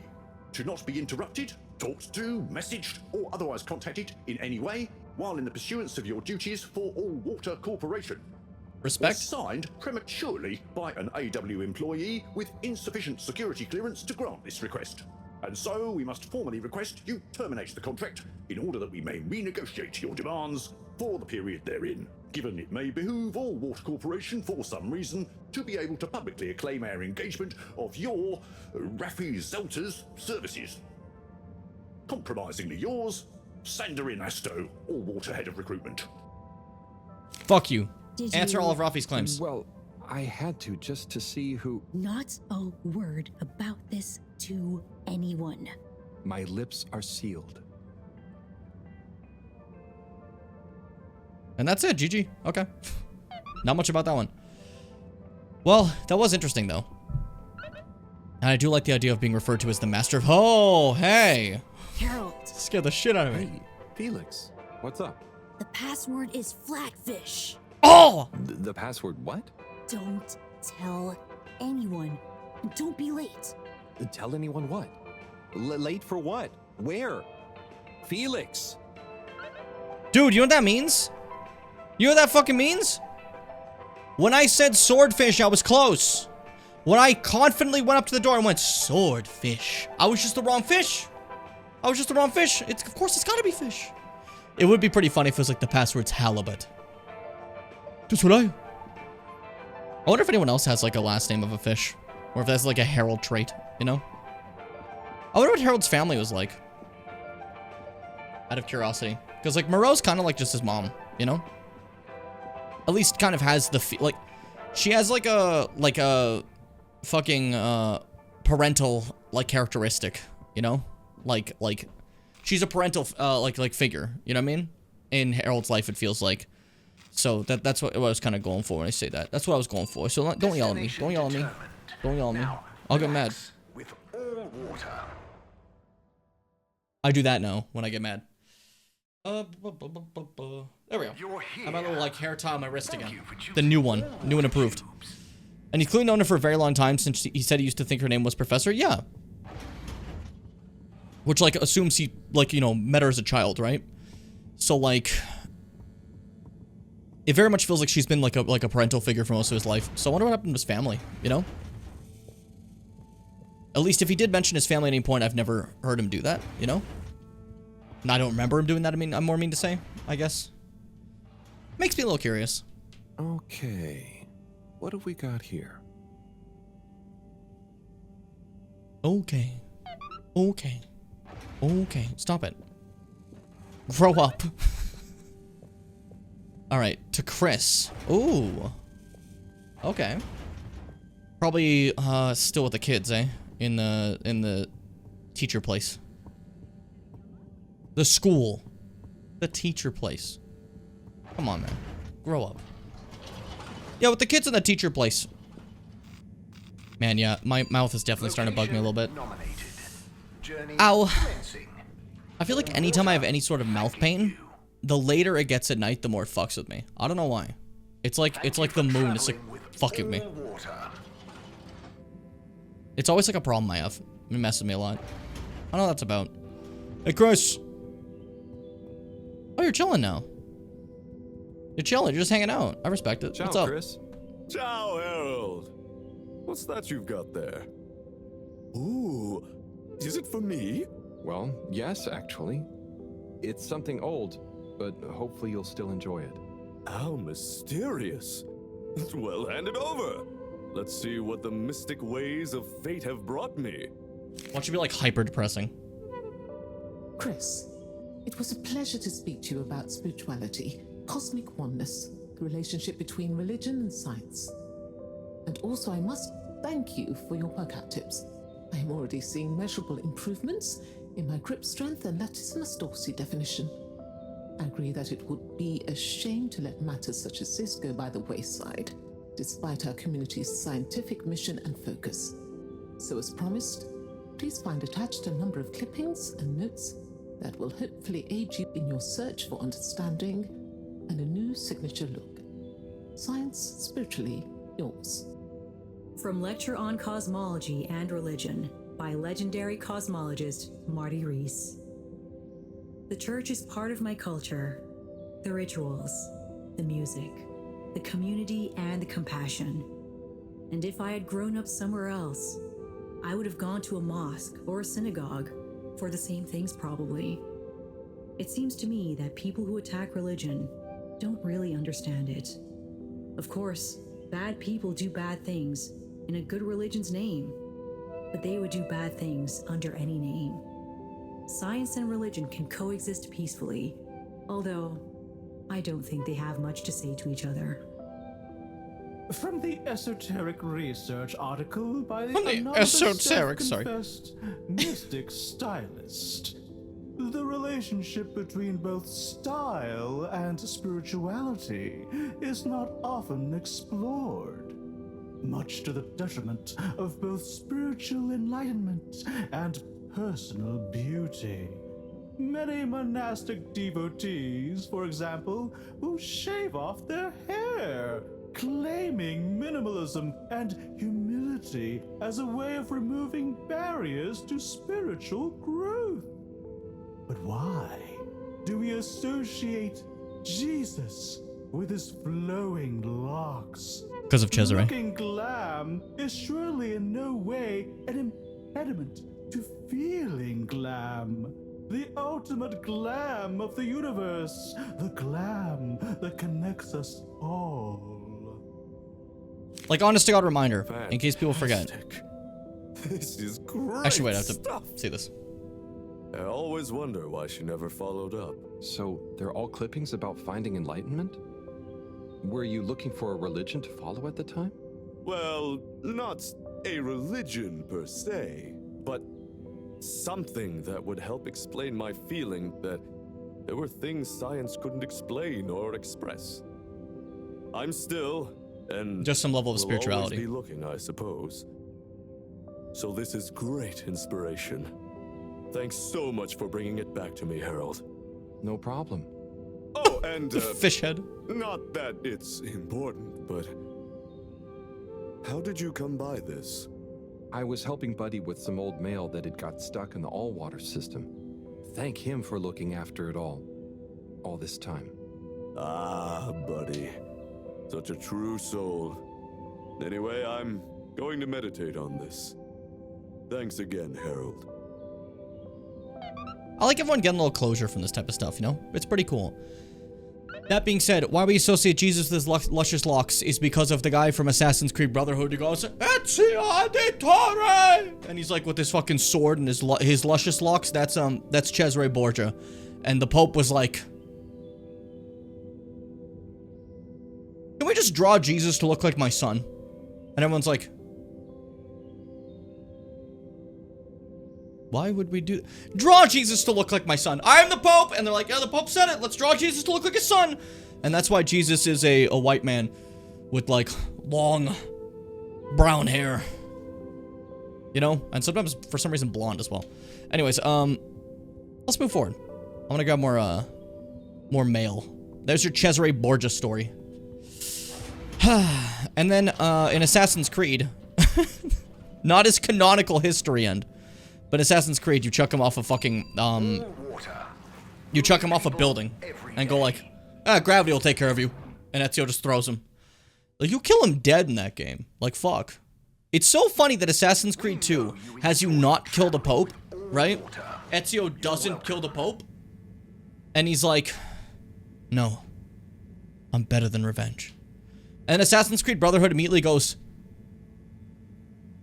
To not be interrupted, talked to, messaged, or otherwise contacted in any way while in the pursuance of your duties for All Water Corporation. Respect. Or signed prematurely by an AW employee with insufficient security clearance to grant this request. And so we must formally request you terminate the contract in order that we may renegotiate your demands for the period therein, given it may behoove All Water Corporation for some reason to be able to publicly acclaim our engagement of your Rafi Zelter's services. Compromisingly yours, Sandarin Asto, All Water Head of Recruitment. Fuck you. Did Answer you- all of Rafi's claims. Well, I had to just to see who... Not a word about this to anyone. My lips are sealed. And that's it, GG. Okay. Not much about that one. Well, that was interesting, though. And I do like the idea of being referred to as the master of... Oh, hey! Harold. Scared the shit out of me. Hey, Felix, what's up? The password is flatfish. Oh! The password what? Don't tell anyone. And don't be late. Tell anyone what? Late for what? Where? Felix! Dude, you know what that means? You know what that fucking means? When I said swordfish, I was close. When I confidently went up to the door and went, swordfish, I was just the wrong fish. I was just the wrong fish. Of course, it's gotta be fish. It would be pretty funny if it was like the password's halibut. That's what I wonder if anyone else has like a last name of a fish. Or if that's like a Harold trait, you know? I wonder what Harold's family was like. Out of curiosity. Because like Moreau's kind of like just his mom, you know? At least kind of has the, like, she has like a fucking, parental, like, characteristic, you know? Like, she's a parental, like figure, you know what I mean? In Harold's life, it feels like. So that's what I was kind of going for when I say that. That's what I was going for. So don't yell at me. Don't yell at me. Don't yell at me. I'll get mad. With all water. I do that now when I get mad. There we go. I have my little like hair tie on my wrist again. The new one. New and improved. And he's clearly known her for a very long time since he said he used to think her name was Professor. Yeah. Which like assumes he like, you know, met her as a child, right? So like it very much feels like she's been like a parental figure for most of his life. So I wonder what happened to his family, you know? At least if he did mention his family at any point, I've never heard him do that, you know? And I don't remember him doing that. I mean, I'm more mean to say, I guess. Makes me a little curious. Okay. What have we got here? Okay. Okay. Okay. Stop it. Grow up. Alright, to Chris. Ooh. Okay. Probably still with the kids, eh? In the teacher place. The school. The teacher place. Come on, man. Grow up. Yeah, with the kids in the teacher place. Man, yeah, my mouth is definitely starting to bug me a little bit. Ow. I feel like anytime I have any sort of mouth pain, the later it gets at night, the more it fucks with me. I don't know why. It's like the moon. It's like fucking with me. It's always like a problem I have. It messes with me a lot. I don't know what that's about. Hey, Chris. Oh, you're chilling now. You're chilling. You're just hanging out. I respect it. Ciao, What's up? Chris. Ciao, Harold. What's that you've got there? Ooh, is it for me? Well, yes, actually. It's something old. but hopefully you'll still enjoy it. How mysterious. Well, hand it over. Let's see what the mystic ways of fate have brought me. Why don't you be like hyper depressing? Chris, it was a pleasure to speak to you about spirituality, cosmic oneness, the relationship between religion and science. And also, I must thank you for your workout tips. I am already seeing measurable improvements in my grip strength and latissimus dorsi definition. I agree that it would be a shame to let matters such as this go by the wayside, despite our community's scientific mission and focus. So as promised, please find attached a number of clippings and notes that will hopefully aid you in your search for understanding and a new signature look. Science, spiritually, yours. From Lecture on Cosmology and Religion by legendary cosmologist Marty Rees. The church is part of my culture, the rituals, the music, the community, and the compassion. And if I had grown up somewhere else, I would have gone to a mosque or a synagogue for the same things probably. It seems to me that people who attack religion don't really understand it. Of course, bad people do bad things in a good religion's name, but they would do bad things under any name. Science and religion can coexist peacefully, although I don't think they have much to say to each other. From the esoteric research article by the From the anonymous esoteric, sorry. self-confessed mystic stylist. The relationship between both style and spirituality is not often explored, much to the detriment of both spiritual enlightenment and personal beauty. Many monastic devotees, for example, will shave off their hair, claiming minimalism and humility as a way of removing barriers to spiritual growth. But why do we associate Jesus with his flowing locks? Because of Cesare. Looking glam is surely in no way an impediment to feeling glam. The ultimate glam of the universe. The glam that connects us all. Like, honest to God reminder, in case people forget. This is great. Actually, wait, I have to stuff. see this. I always wonder why she never followed up. So, they're all clippings about finding enlightenment? Were you looking for a religion to follow at the time? Well, not a religion per se, but something that would help explain my feeling that there were things science couldn't explain or express. I'm still, and just some level of will spirituality. always be looking, I suppose. So this is great inspiration. Thanks so much for bringing it back to me, Harold. No problem. Oh, and fish head. Not that it's important, but how did you come by this? I was helping Buddy with some old mail that had got stuck in the all-water system. Thank him for looking after it all this time. Ah, Buddy. Such a true soul. Anyway, I'm going to meditate on this. Thanks again, Harold. I like everyone getting a little closure from this type of stuff, you know? It's pretty cool. That being said, why we associate Jesus with his luscious locks is because of the guy from Assassin's Creed Brotherhood who goes, Ezio Auditore! And he's like with his fucking sword and his luscious locks. That's Cesare Borgia. And the Pope was like, can we just draw Jesus to look like my son? And everyone's like, why would we do... Draw Jesus to look like my son. I'm the Pope! And they're like, yeah, the Pope said it. Let's draw Jesus to look like his son. And that's why Jesus is a white man with, like, long brown hair. You know? And sometimes, for some reason, blonde as well. Anyways, let's move forward. I'm gonna grab more mail. There's your Cesare Borgia story. And then, in Assassin's Creed, not his canonical history end, but Assassin's Creed, you chuck him off a fucking, you chuck him off a building and go like, gravity will take care of you. And Ezio just throws him. Like, you kill him dead in that game. Like, fuck. It's so funny that Assassin's Creed 2 has you not kill the Pope, right? Ezio doesn't kill the Pope. And he's like, No. I'm better than revenge. And Assassin's Creed Brotherhood immediately goes,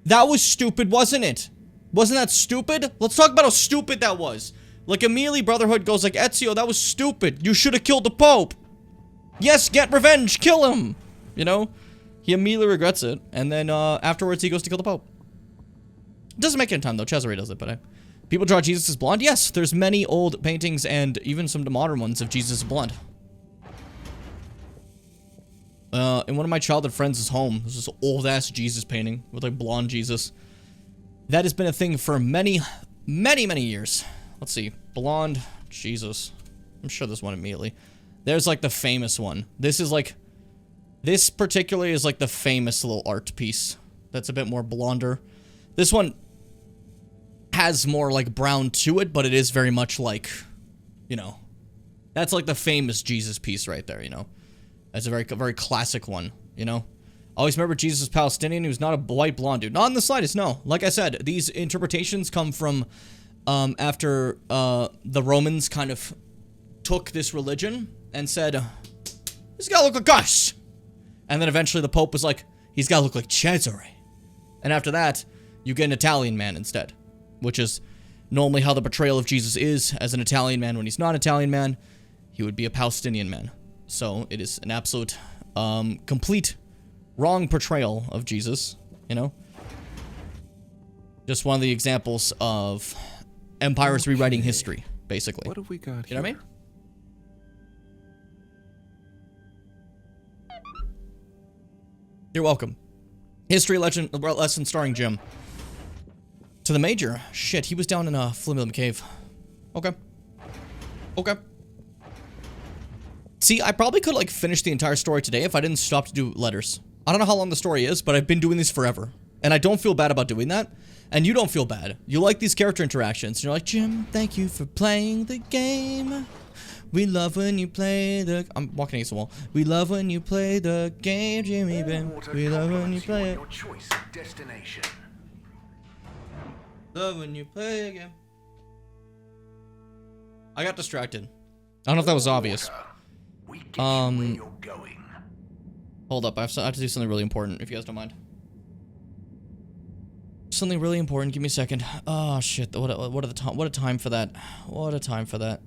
that was stupid, wasn't it? Wasn't that stupid? Let's talk about how stupid that was. Like, immediately Brotherhood goes like, Ezio, that was stupid. You should have killed the Pope. Yes, get revenge. Kill him. You know? He immediately regrets it. And then afterwards, he goes to kill the Pope. It doesn't make it in time, though. Cesare does it, but people draw Jesus as blonde. Yes, there's many old paintings and even some modern ones of Jesus as blonde. In one of my childhood friends' home, there's this old-ass Jesus painting with, like, blonde Jesus. That has been a thing for many, many, many years. Let's see. Blonde Jesus. I'm sure there's one immediately. There's, like, the famous one. This is, like... This particularly is, like, the famous little art piece. That's a bit more blonder. This one has more, like, brown to it, but it is very much, like, you know... That's, like, the famous Jesus piece right there, you know? That's a very classic one, you know? Always remember Jesus is Palestinian. He was not a white blonde dude. Not in the slightest, no. Like I said, these interpretations come from after the Romans kind of took this religion and said, he's gotta look like us. And then eventually the Pope was like, he's gotta look like Cesare. And after that, you get an Italian man instead, which is normally how the portrayal of Jesus is as an Italian man. When he's not an Italian man, he would be a Palestinian man. So it is an absolute, complete wrong portrayal of Jesus, you know? Just one of the examples of empires rewriting history, basically. What have we got here? You know what I mean? You're welcome. History lesson starring Jim. To the Major. Shit, he was down in a Flimblem Cave. Okay. Okay. See, I probably could, like, finish the entire story today if I didn't stop to do letters. I don't know how long the story is, but I've been doing this forever. And I don't feel bad about doing that. And you don't feel bad. You like these character interactions. You're like, Jim, thank you for playing the game. We love when you play the... I'm walking against the wall. We love when you play the game, Jimmy Ben. We love when you play it. Your choice of destination. Love when you play a game. I got distracted. I don't know if that was obvious. Hold up, I have to do something really important, if you guys don't mind. Something really important, give me a second. Oh, shit, what a time for that. What a time for that.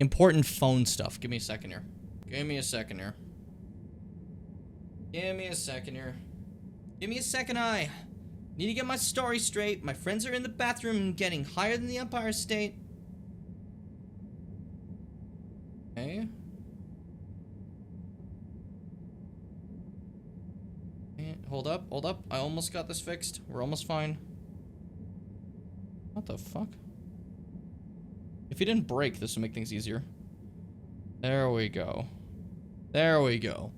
Important phone stuff, give me a second here. Give me a second here. Give me a second here. Give me a second, I need to get my story straight. My friends are in the bathroom getting higher than the Empire State. Okay. Hold up. I almost got this fixed. We're almost fine. What the fuck? If he didn't break, this would make things easier. There we go. There we go.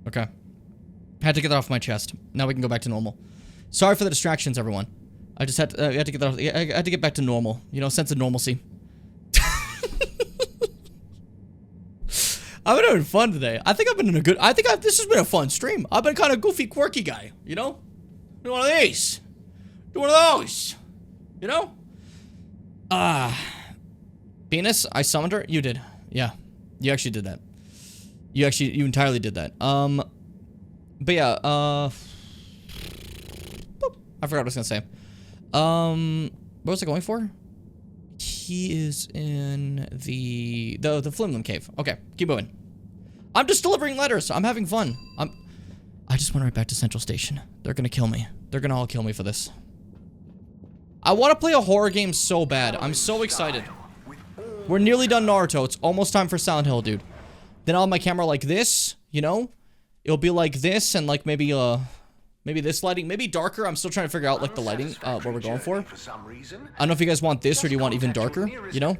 Okay. Had to get that off my chest. Now we can go back to normal. Sorry for the distractions, everyone. I just had to get that off. I had to get back to normal. You know, sense of normalcy. I've been having fun today. I think I've been in a good... this has been a fun stream. I've been kind of goofy, quirky guy, you know? Do one of these. Do one of those. You know? Penis, I summoned her? You did. Yeah. You actually did that. You entirely did that. But yeah, boop. I forgot what I was gonna say. What was I going for? He is in the Flimblem Cave. Okay, keep moving. I'm just delivering letters. I'm having fun. I just went right back to Central Station. They're gonna kill me. They're gonna all kill me for this. I want to play a horror game so bad. I'm so excited. We're nearly done Naruto. It's almost time for Silent Hill, dude. Then I'll have my camera like this, you know? It'll be like this and like maybe this lighting, maybe darker. I'm still trying to figure out like the lighting, what we're going for. I don't know if you guys want this or do you want even darker, you know?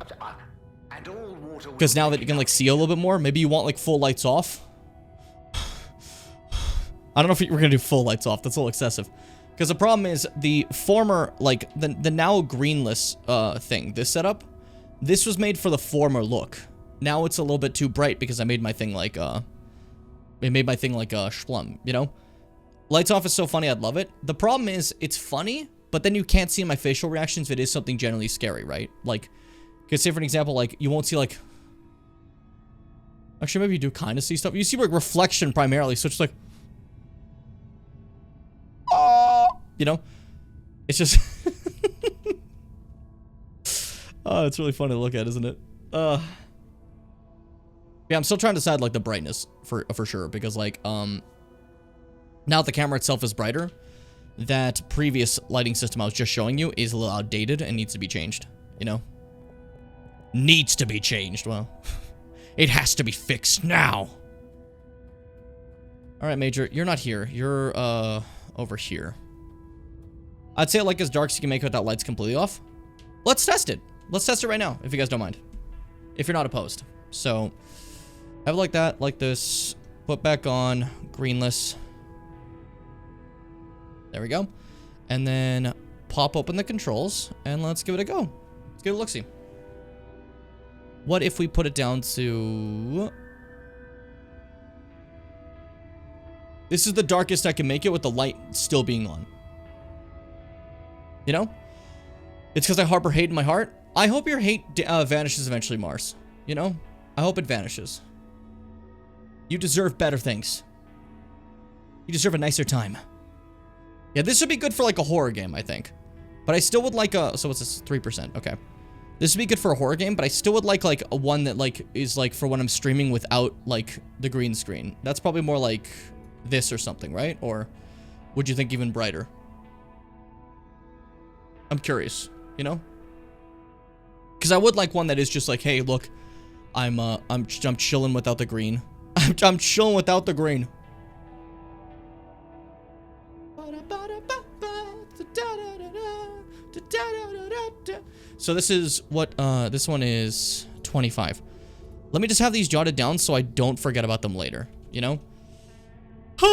Because now that you can like see a little bit more, maybe you want like full lights off. I don't know if we're gonna do full lights off. That's a little excessive. Because the problem is the former, like the now greenless thing, this setup, this was made for the former look. Now it's a little bit too bright because I made my thing like it made my thing like a shlum, you know? Lights off is so funny, I'd love it. The problem is, it's funny, but then you can't see my facial reactions if it is something generally scary, right? Like, because say for an example, like, you won't see like... Actually, maybe you do kind of see stuff. You see like reflection primarily, so it's like... You know? It's just... Oh, it's really fun to look at, isn't it? Yeah, I'm still trying to decide like the brightness for sure, because like, now the camera itself is brighter. That previous lighting system I was just showing you is a little outdated and needs to be changed, you know? Needs to be changed, well. It has to be fixed now. Alright, Major, you're not here. You're, over here. I'd say like as dark as you can make it without lights completely off. Let's test it. Let's test it right now, if you guys don't mind. If you're not opposed. So, have it like that, like this. Put back on, greenless. There we go. And then pop open the controls, and let's give it a go. Let's give it a look-see. What if we put it down to... This is the darkest I can make it with the light still being on. You know? It's because I harbor hate in my heart. I hope your hate vanishes eventually, Mars. You know? I hope it vanishes. You deserve better things. You deserve a nicer time. Yeah, this would be good for like a horror game, I think. But I still would like a... So what's this? 3%. Okay. This would be good for a horror game, but I still would like a one that like is like for when I'm streaming without like the green screen. That's probably more like this or something, right? Or would you think even brighter? I'm curious, you know? Because I would like one that is just like, hey, look, I'm chilling without the green. I'm chilling without the green. So this is what, this one is 25. Let me just have these jotted down so I don't forget about them later, you know? So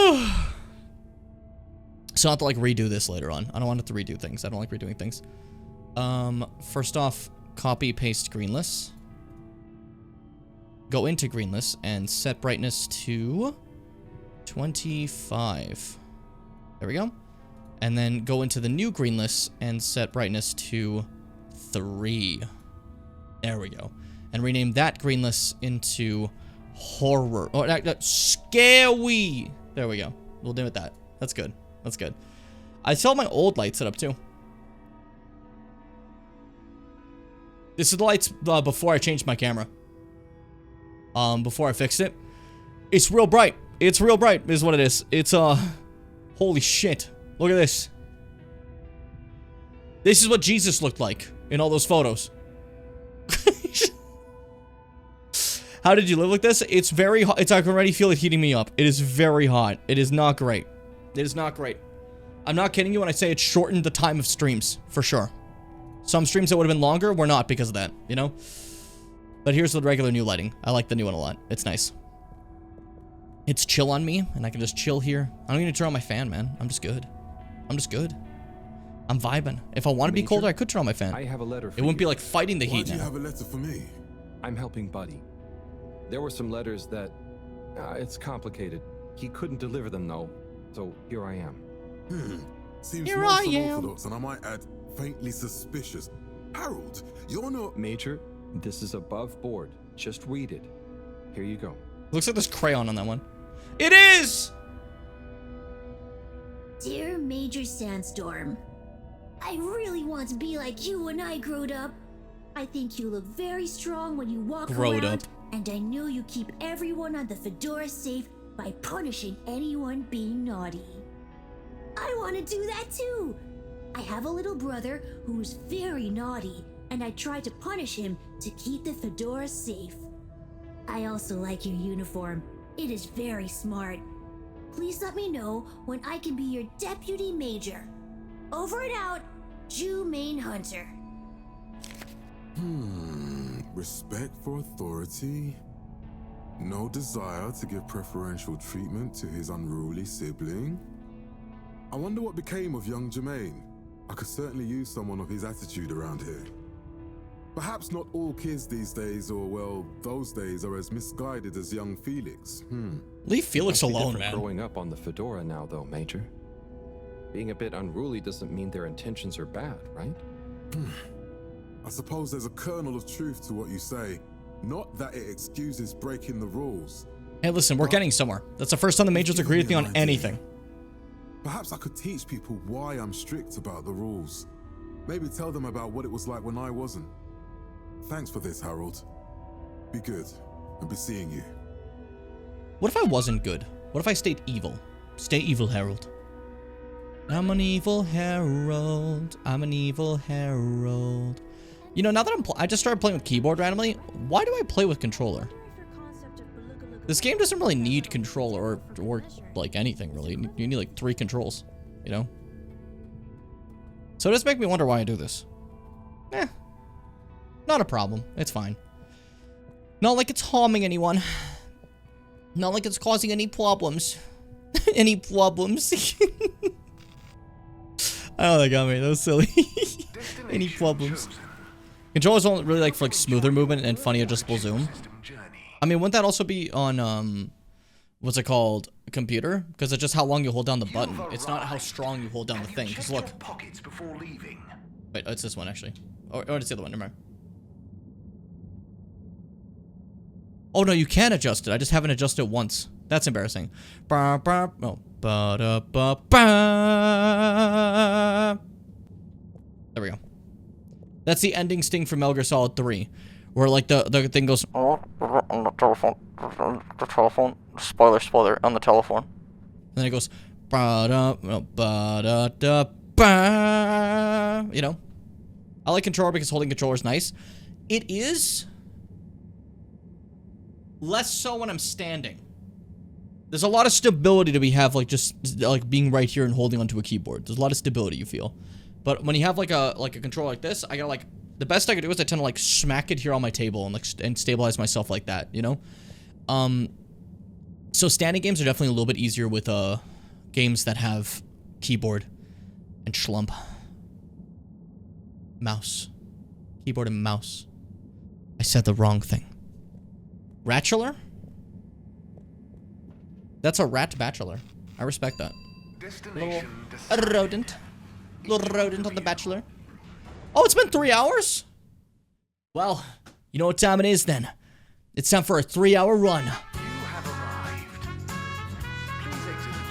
I don't have to like redo this later on. I don't want it to redo things. I don't like redoing things. First off, copy, paste greenless. Go into greenless and set brightness to 25. There we go. And then go into the new greenless and set brightness to 3. There we go. And rename that greenless into horror. Oh, scary. There we go. We'll do it that. That's good. That's good. I still have my old light set up too. This is the lights before I changed my camera. Before I fixed it. It's real bright. It's real bright is what it is. It's, holy shit. Look at this. This is what Jesus looked like in all those photos. How did you live like this? It's very hot. I can already feel it heating me up. It is very hot. It is not great. It is not great. I'm not kidding you when I say it shortened the time of streams, for sure. Some streams that would have been longer were not because of that, you know? But here's the regular new lighting. I like the new one a lot. It's nice. It's chill on me, and I can just chill here. I don't need to turn on my fan, man. I'm just good. I'm just good. I'm vibing. If I want to be colder, I could turn on my fan. I have a letter for It wouldn't you. be like fighting the Why heat do you now. have a letter for me? I'm helping Buddy. There were some letters that... it's complicated. He couldn't deliver them, though. So here I am. Seems Here most I am. unorthodox, and I might add, faintly suspicious. Harold, you're not... Major, this is above board. Just read it. Here you go. Looks like there's crayon on that one. It is! Dear Major Sandstorm, I really want to be like you when I growed up. I think you look very strong when you walk Growed around, up. and I know you keep everyone on the Fedora safe by punishing anyone being naughty. I want to do that too. I have a little brother who's very naughty, and I try to punish him to keep the Fedora safe. I also like your uniform. It is very smart. Please let me know when I can be your deputy major. Over and out, Jew Main Hunter. Respect for authority. No desire to give preferential treatment to his unruly sibling. I wonder what became of young Jermaine. I could certainly use someone of his attitude around here. Perhaps not all kids these days, or well, those days, are as misguided as young Felix. Leave Felix Must be alone, different man. Growing up on the Fedora now, though, Major. Being a bit unruly doesn't mean their intentions are bad, right? I suppose there's a kernel of truth to what you say. Not that it excuses breaking the rules. Hey, listen, we're getting somewhere. That's the first time the Majors agreed with me on anything. Perhaps I could teach people why I'm strict about the rules. Maybe tell them about what it was like when I wasn't. Thanks for this, Harold. Be good, and be seeing you. What if I wasn't good? What if I stayed evil? Stay evil, Harold. I'm an evil Harold. I'm an evil Harold. You know, now that I just started playing with keyboard randomly, why do I play with controller? This game doesn't really need controller or like anything, really. You need like 3 controls, you know? So it does make me wonder why I do this. Not a problem. It's fine. Not like it's harming anyone. Not like it's causing any problems. Any problems. Oh, that got me. That was silly. Any problems. Controllers don't really like for like smoother movement and funny adjustable zoom. I mean, wouldn't that also be on, what's it called? A computer? Because it's just how long you hold down the button. It's not how strong you hold down the thing. Because look. Wait, it's this one, actually. Or it's the other one, never mind. Oh, no, you can adjust it. I just haven't adjusted it once. That's embarrassing. Oh, there we go. That's the ending sting from Metal Gear Solid 3. Where, like, the thing goes... on the telephone. The telephone. Spoiler, on the telephone. And then it goes... You know? I like controller because holding controller is nice. It is... less so when I'm standing. There's a lot of stability to have, like, just, like, being right here and holding onto a keyboard. There's a lot of stability you feel. But when you have, like a controller like this, I gotta, like... the best I could do is I tend to, like, smack it here on my table and, like, and stabilize myself like that, you know? So standing games are definitely a little bit easier with, games that have keyboard and schlump. Mouse. Keyboard and mouse. I said the wrong thing. Ratchular? That's a rat bachelor. I respect that. Little rodent. Little rodent on the bachelor. Oh, it's been 3 hours? Well, you know what time it is then. It's time for a 3-hour run.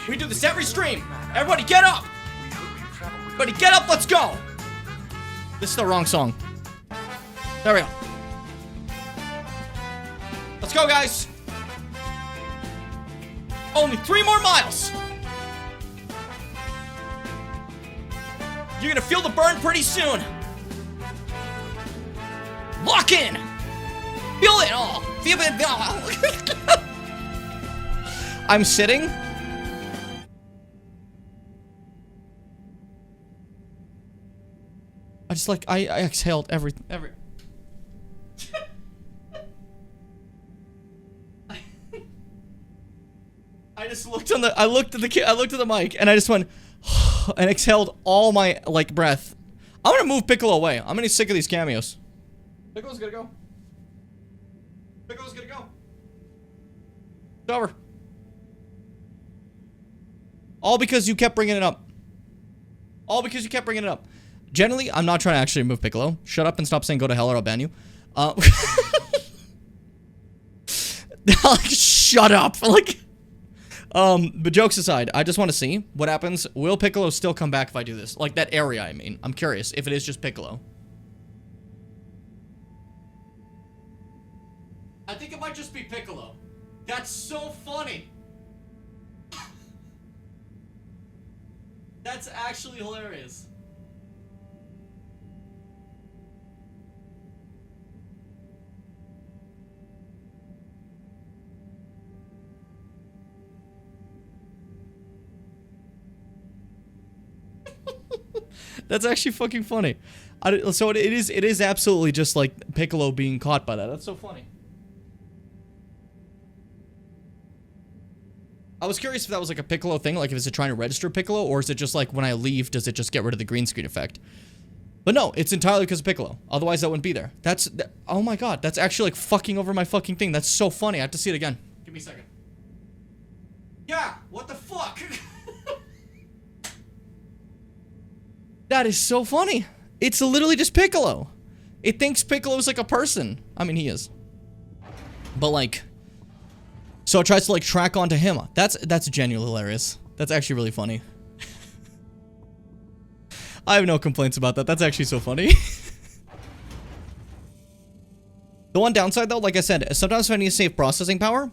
We do this every stream. Everybody get up. Everybody get up, let's go. This is the wrong song. There we go. Let's go, guys. Only 3 more miles. You're gonna feel the burn pretty soon. Lock in. Feel it all. Feel it all. I'm sitting. I just like I exhaled every. I just looked on the. I looked at the mic and I just went and exhaled all my like breath. I'm gonna move Piccolo away. I'm getting sick of these cameos. Piccolo's gonna go. Piccolo's gonna go. It's over. All because you kept bringing it up. All because you kept bringing it up. Generally, I'm not trying to actually move Piccolo. Shut up and stop saying go to hell or I'll ban you. Shut up. Like, but jokes aside, I just want to see what happens. Will Piccolo still come back if I do this? Like that area, I mean. I'm curious if it is just Piccolo. I think it might just be Piccolo. That's so funny. That's actually hilarious. That's actually fucking funny. So it is absolutely just like Piccolo being caught by that. That's so funny. I was curious if that was like a Piccolo thing, like if it's trying to register Piccolo, or is it just like when I leave, does it just get rid of the green screen effect? But no, it's entirely because of Piccolo. Otherwise, that wouldn't be there. Oh my god, that's actually like fucking over my fucking thing. That's so funny. I have to see it again. Give me a second. Yeah, what the fuck? That is so funny. It's literally just Piccolo. It thinks Piccolo's like a person. I mean, he is. But like, so it tries to like track onto him. That's genuinely hilarious. That's actually really funny. I have no complaints about that. That's actually so funny. The one downside though, like I said, sometimes if I need to save processing power,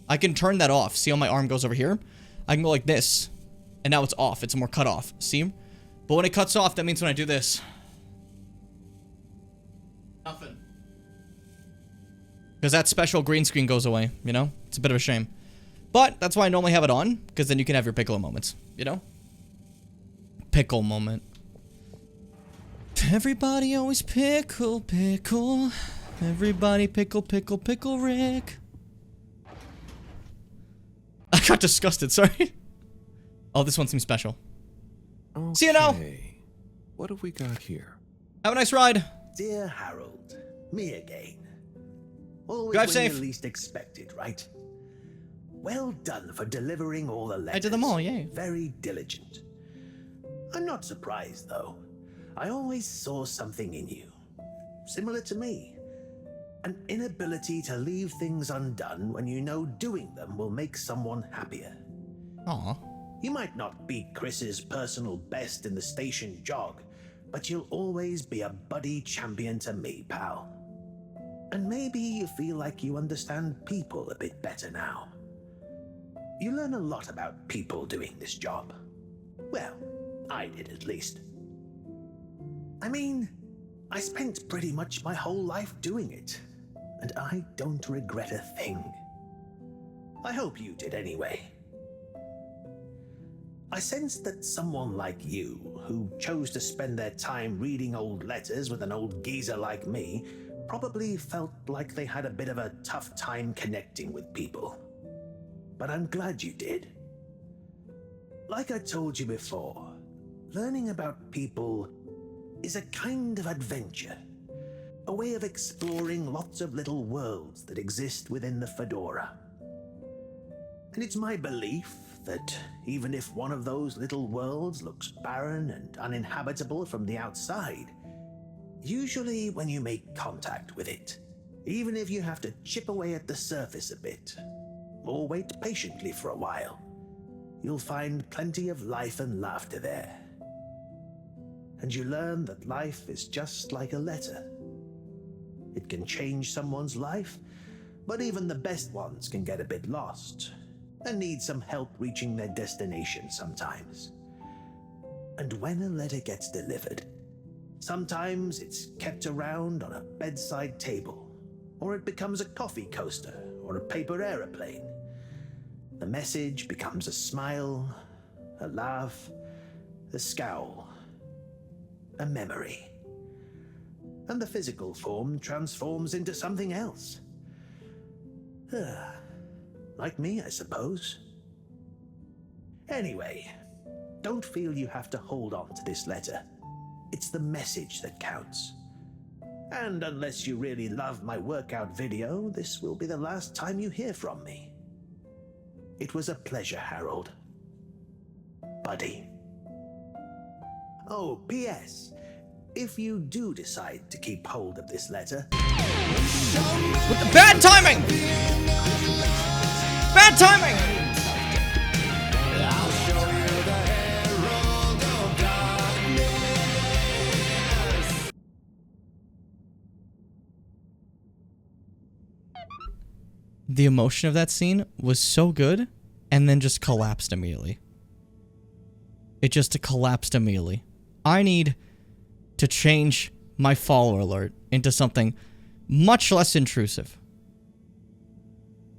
I can turn that off. See how my arm goes over here? I can go like this. And now it's off. It's more cut off. See? But when it cuts off, that means when I do this. Nothing. Because that special green screen goes away, you know? It's a bit of a shame. But that's why I normally have it on. Because then you can have your Piccolo moments, you know? Pickle moment. Everybody always pickle, pickle. Everybody pickle, pickle, pickle Rick. I got disgusted, sorry. Oh, this one seems special. Okay. See you now. What have we got here? Have a nice ride. Dear Harold, me again. Always Drive when safe. you least expected, right? Well done for delivering all the letters. I did them all, yay. Very diligent. I'm not surprised, though. I always saw something in you. Similar to me. An inability to leave things undone when you know doing them will make someone happier. Aw. You might not be Chris's personal best in the station jog, but you'll always be a buddy champion to me, pal. And maybe you feel like you understand people a bit better now. You learn a lot about people doing this job. Well, I did at least. I mean, I spent pretty much my whole life doing it, and I don't regret a thing. I hope you did anyway. I sensed that someone like you, who chose to spend their time reading old letters with an old geezer like me, probably felt like they had a bit of a tough time connecting with people. But I'm glad you did. Like I told you before, learning about people is a kind of adventure, a way of exploring lots of little worlds that exist within the Fedora. And it's my belief that even if one of those little worlds looks barren and uninhabitable from the outside, usually when you make contact with it, even if you have to chip away at the surface a bit, or wait patiently for a while, you'll find plenty of life and laughter there. And you learn that life is just like a letter. It can change someone's life, but even the best ones can get a bit lost and need some help reaching their destination sometimes. And when a letter gets delivered, sometimes it's kept around on a bedside table, or it becomes a coffee coaster or a paper aeroplane. The message becomes a smile, a laugh, a scowl, a memory. And the physical form transforms into something else. Like me, I suppose. Anyway, don't feel you have to hold on to this letter. It's the message that counts. And unless you really love my workout video, this will be the last time you hear from me. It was a pleasure, Harold. Buddy. Oh, P.S. If you do decide to keep hold of this letter... With the bad timing! Bad timing! I'll show you the herald of darkness. The emotion of that scene was so good, and then just collapsed immediately. It just collapsed immediately. I need to change my follower alert into something much less intrusive.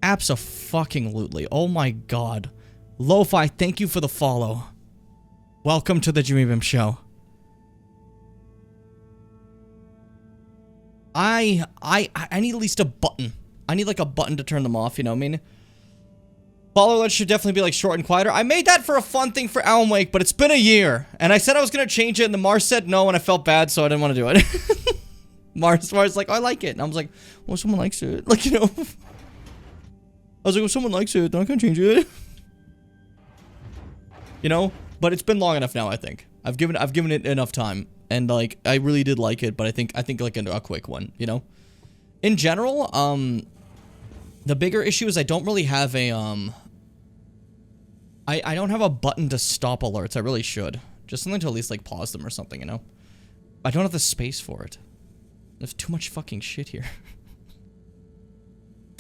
Abso-fucking-lutely. Oh my god. Lo-Fi, thank you for the follow. Welcome to the Jimmy Bim Show. I need at least a button. I need like a button to turn them off, you know what I mean? Follow alerts should definitely be like short and quieter. I made that for a fun thing for Alan Wake, but it's been a year. And I said I was going to change it, and the Mars said no, and I felt bad, so I didn't want to do it. Mars like, oh, I like it. And I was like, well, someone likes it. Like, you know. I was like, well, someone likes it, then I can change it. You know? But it's been long enough now, I think. I've given it enough time. And, like, I really did like it, but I think like a quick one, you know? In general, the bigger issue is I don't really have a, I don't have a button to stop alerts. I really should. Just something to at least, like, pause them or something, you know? I don't have the space for it. There's too much fucking shit here.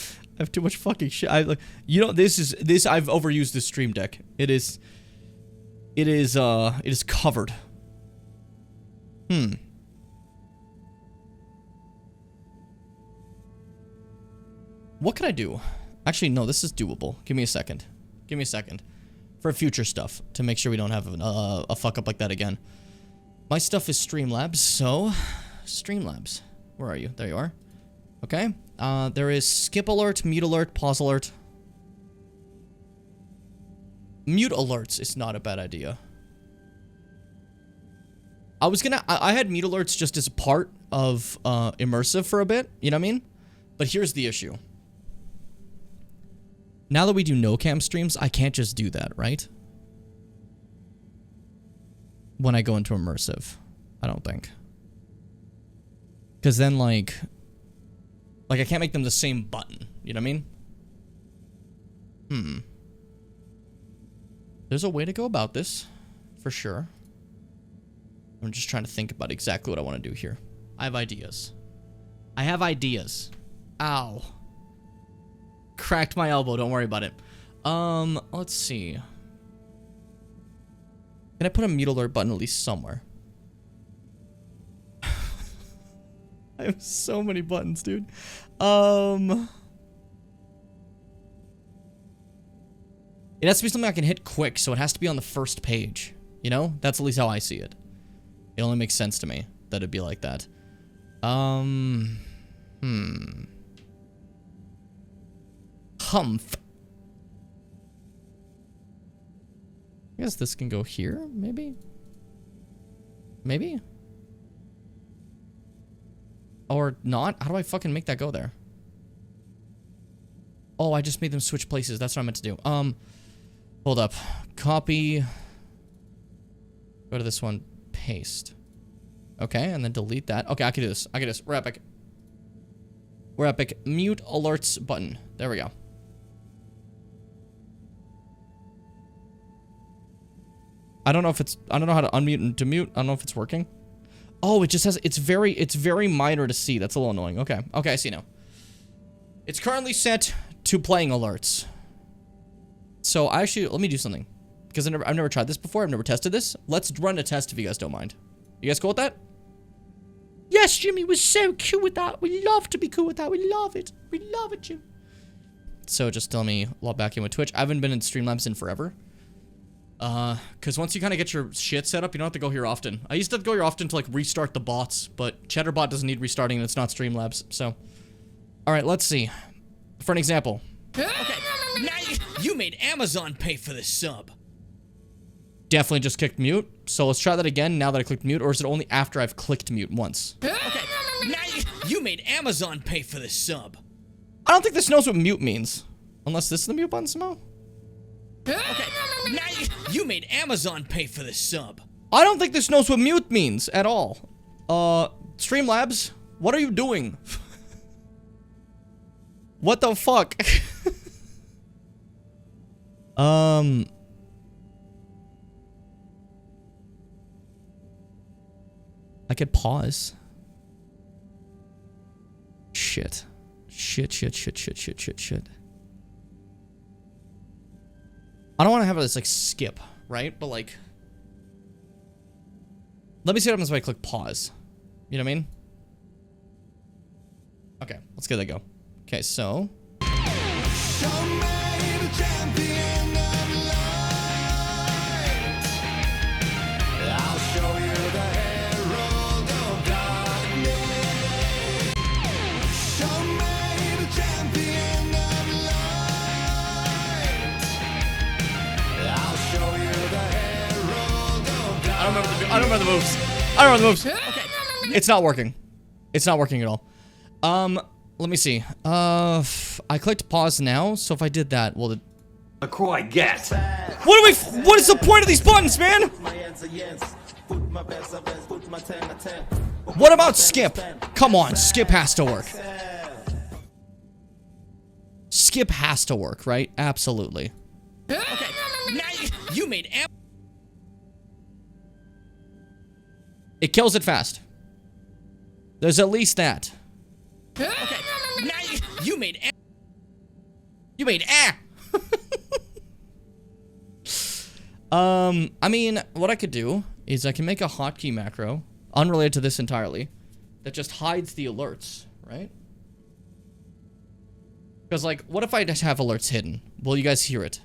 I have too much fucking shit. You know, I've overused this stream deck. It is covered. What could I do? Actually, no, this is doable. Give me a second. Give me a second. For future stuff, to make sure we don't have a fuck up like that again. My stuff is Streamlabs, so... Streamlabs. Where are you? There you are. Okay. There is skip alert, mute alert, pause alert. Mute alerts is not a bad idea. I had mute alerts just as a part of immersive for a bit, you know what I mean? But here's the issue. Now that we do no cam streams, I can't just do that, right? When I go into immersive, I don't think. Because then, like I can't make them the same button, you know what I mean? There's a way to go about this, for sure. I'm just trying to think about exactly what I want to do here. I have ideas. Ow. Cracked my elbow, don't worry about it. Let's see. Can I put a mute alert button at least somewhere? I have so many buttons, dude. It has to be something I can hit quick, so it has to be on the first page. You know? That's at least how I see it. It only makes sense to me that it'd be like that. Humph. I guess this can go here, maybe? Maybe? Or not? How do I fucking make that go there? Oh, I just made them switch places. That's what I meant to do. Hold up. Copy. Go to this one. Paste. Okay, and then delete that. Okay, I can do this. We're epic. We're epic. Mute alerts button. There we go. I don't know how to unmute and to mute. I don't know if it's working. Oh, it just has, it's very minor to see. That's a little annoying. Okay, I see now. It's currently set to playing alerts. So let me do something. Because I've never tried this before. I've never tested this. Let's run a test if you guys don't mind. You guys cool with that? Yes, Jimmy was so cool with that. We love to be cool with that. We love it. We love it, Jim. So just let me log back in with Twitch. I haven't been in Streamlabs in forever. Because once you kind of get your shit set up, you don't have to go here often. I used to have to go here often to, like, restart the bots, but Cheddarbot doesn't need restarting and it's not Streamlabs, so. Alright, let's see. For an example. Okay, now you made Amazon pay for this sub. Definitely just clicked mute, so let's try that again now that I clicked mute, or is it only after I've clicked mute once? Okay, now you made Amazon pay for this sub. I don't think this knows what mute means. Unless this is the mute button somehow? Okay, now you made Amazon pay for this sub. I don't think this knows what mute means at all. Streamlabs, what are you doing? What the fuck? I could pause. Shit. Shit. I don't want to have this, like, skip, right? But, like... Let me see what happens when I click pause. You know what I mean? Okay, let's get that go. Okay, so... I'll show you the herald of darkness. Show me the champion of light. I'll show you the herald of darkness. I don't remember the moves. Okay. It's not working. It's not working at all. Let me see. I clicked pause now, so if I did that, will it LaCroix, get! What is the point of these buttons, man? What about skip? Come on, skip has to work. Skip has to work, right? Absolutely. Okay, now you made It kills it fast. There's at least that. Okay, now you made I mean, what I could do is I can make a hotkey macro, unrelated to this entirely, that just hides the alerts, right? Because, like, what if I just have alerts hidden? Will you guys hear it?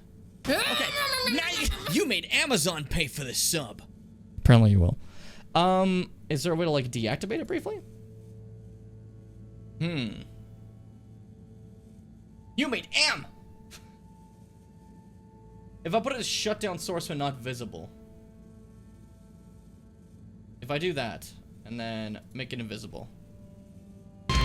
Okay, now you made Amazon pay for this sub. Apparently you will. Is there a way to, like, deactivate it briefly? You made am! If I put it as shutdown source when not visible. If I do that, and then make it invisible. I'll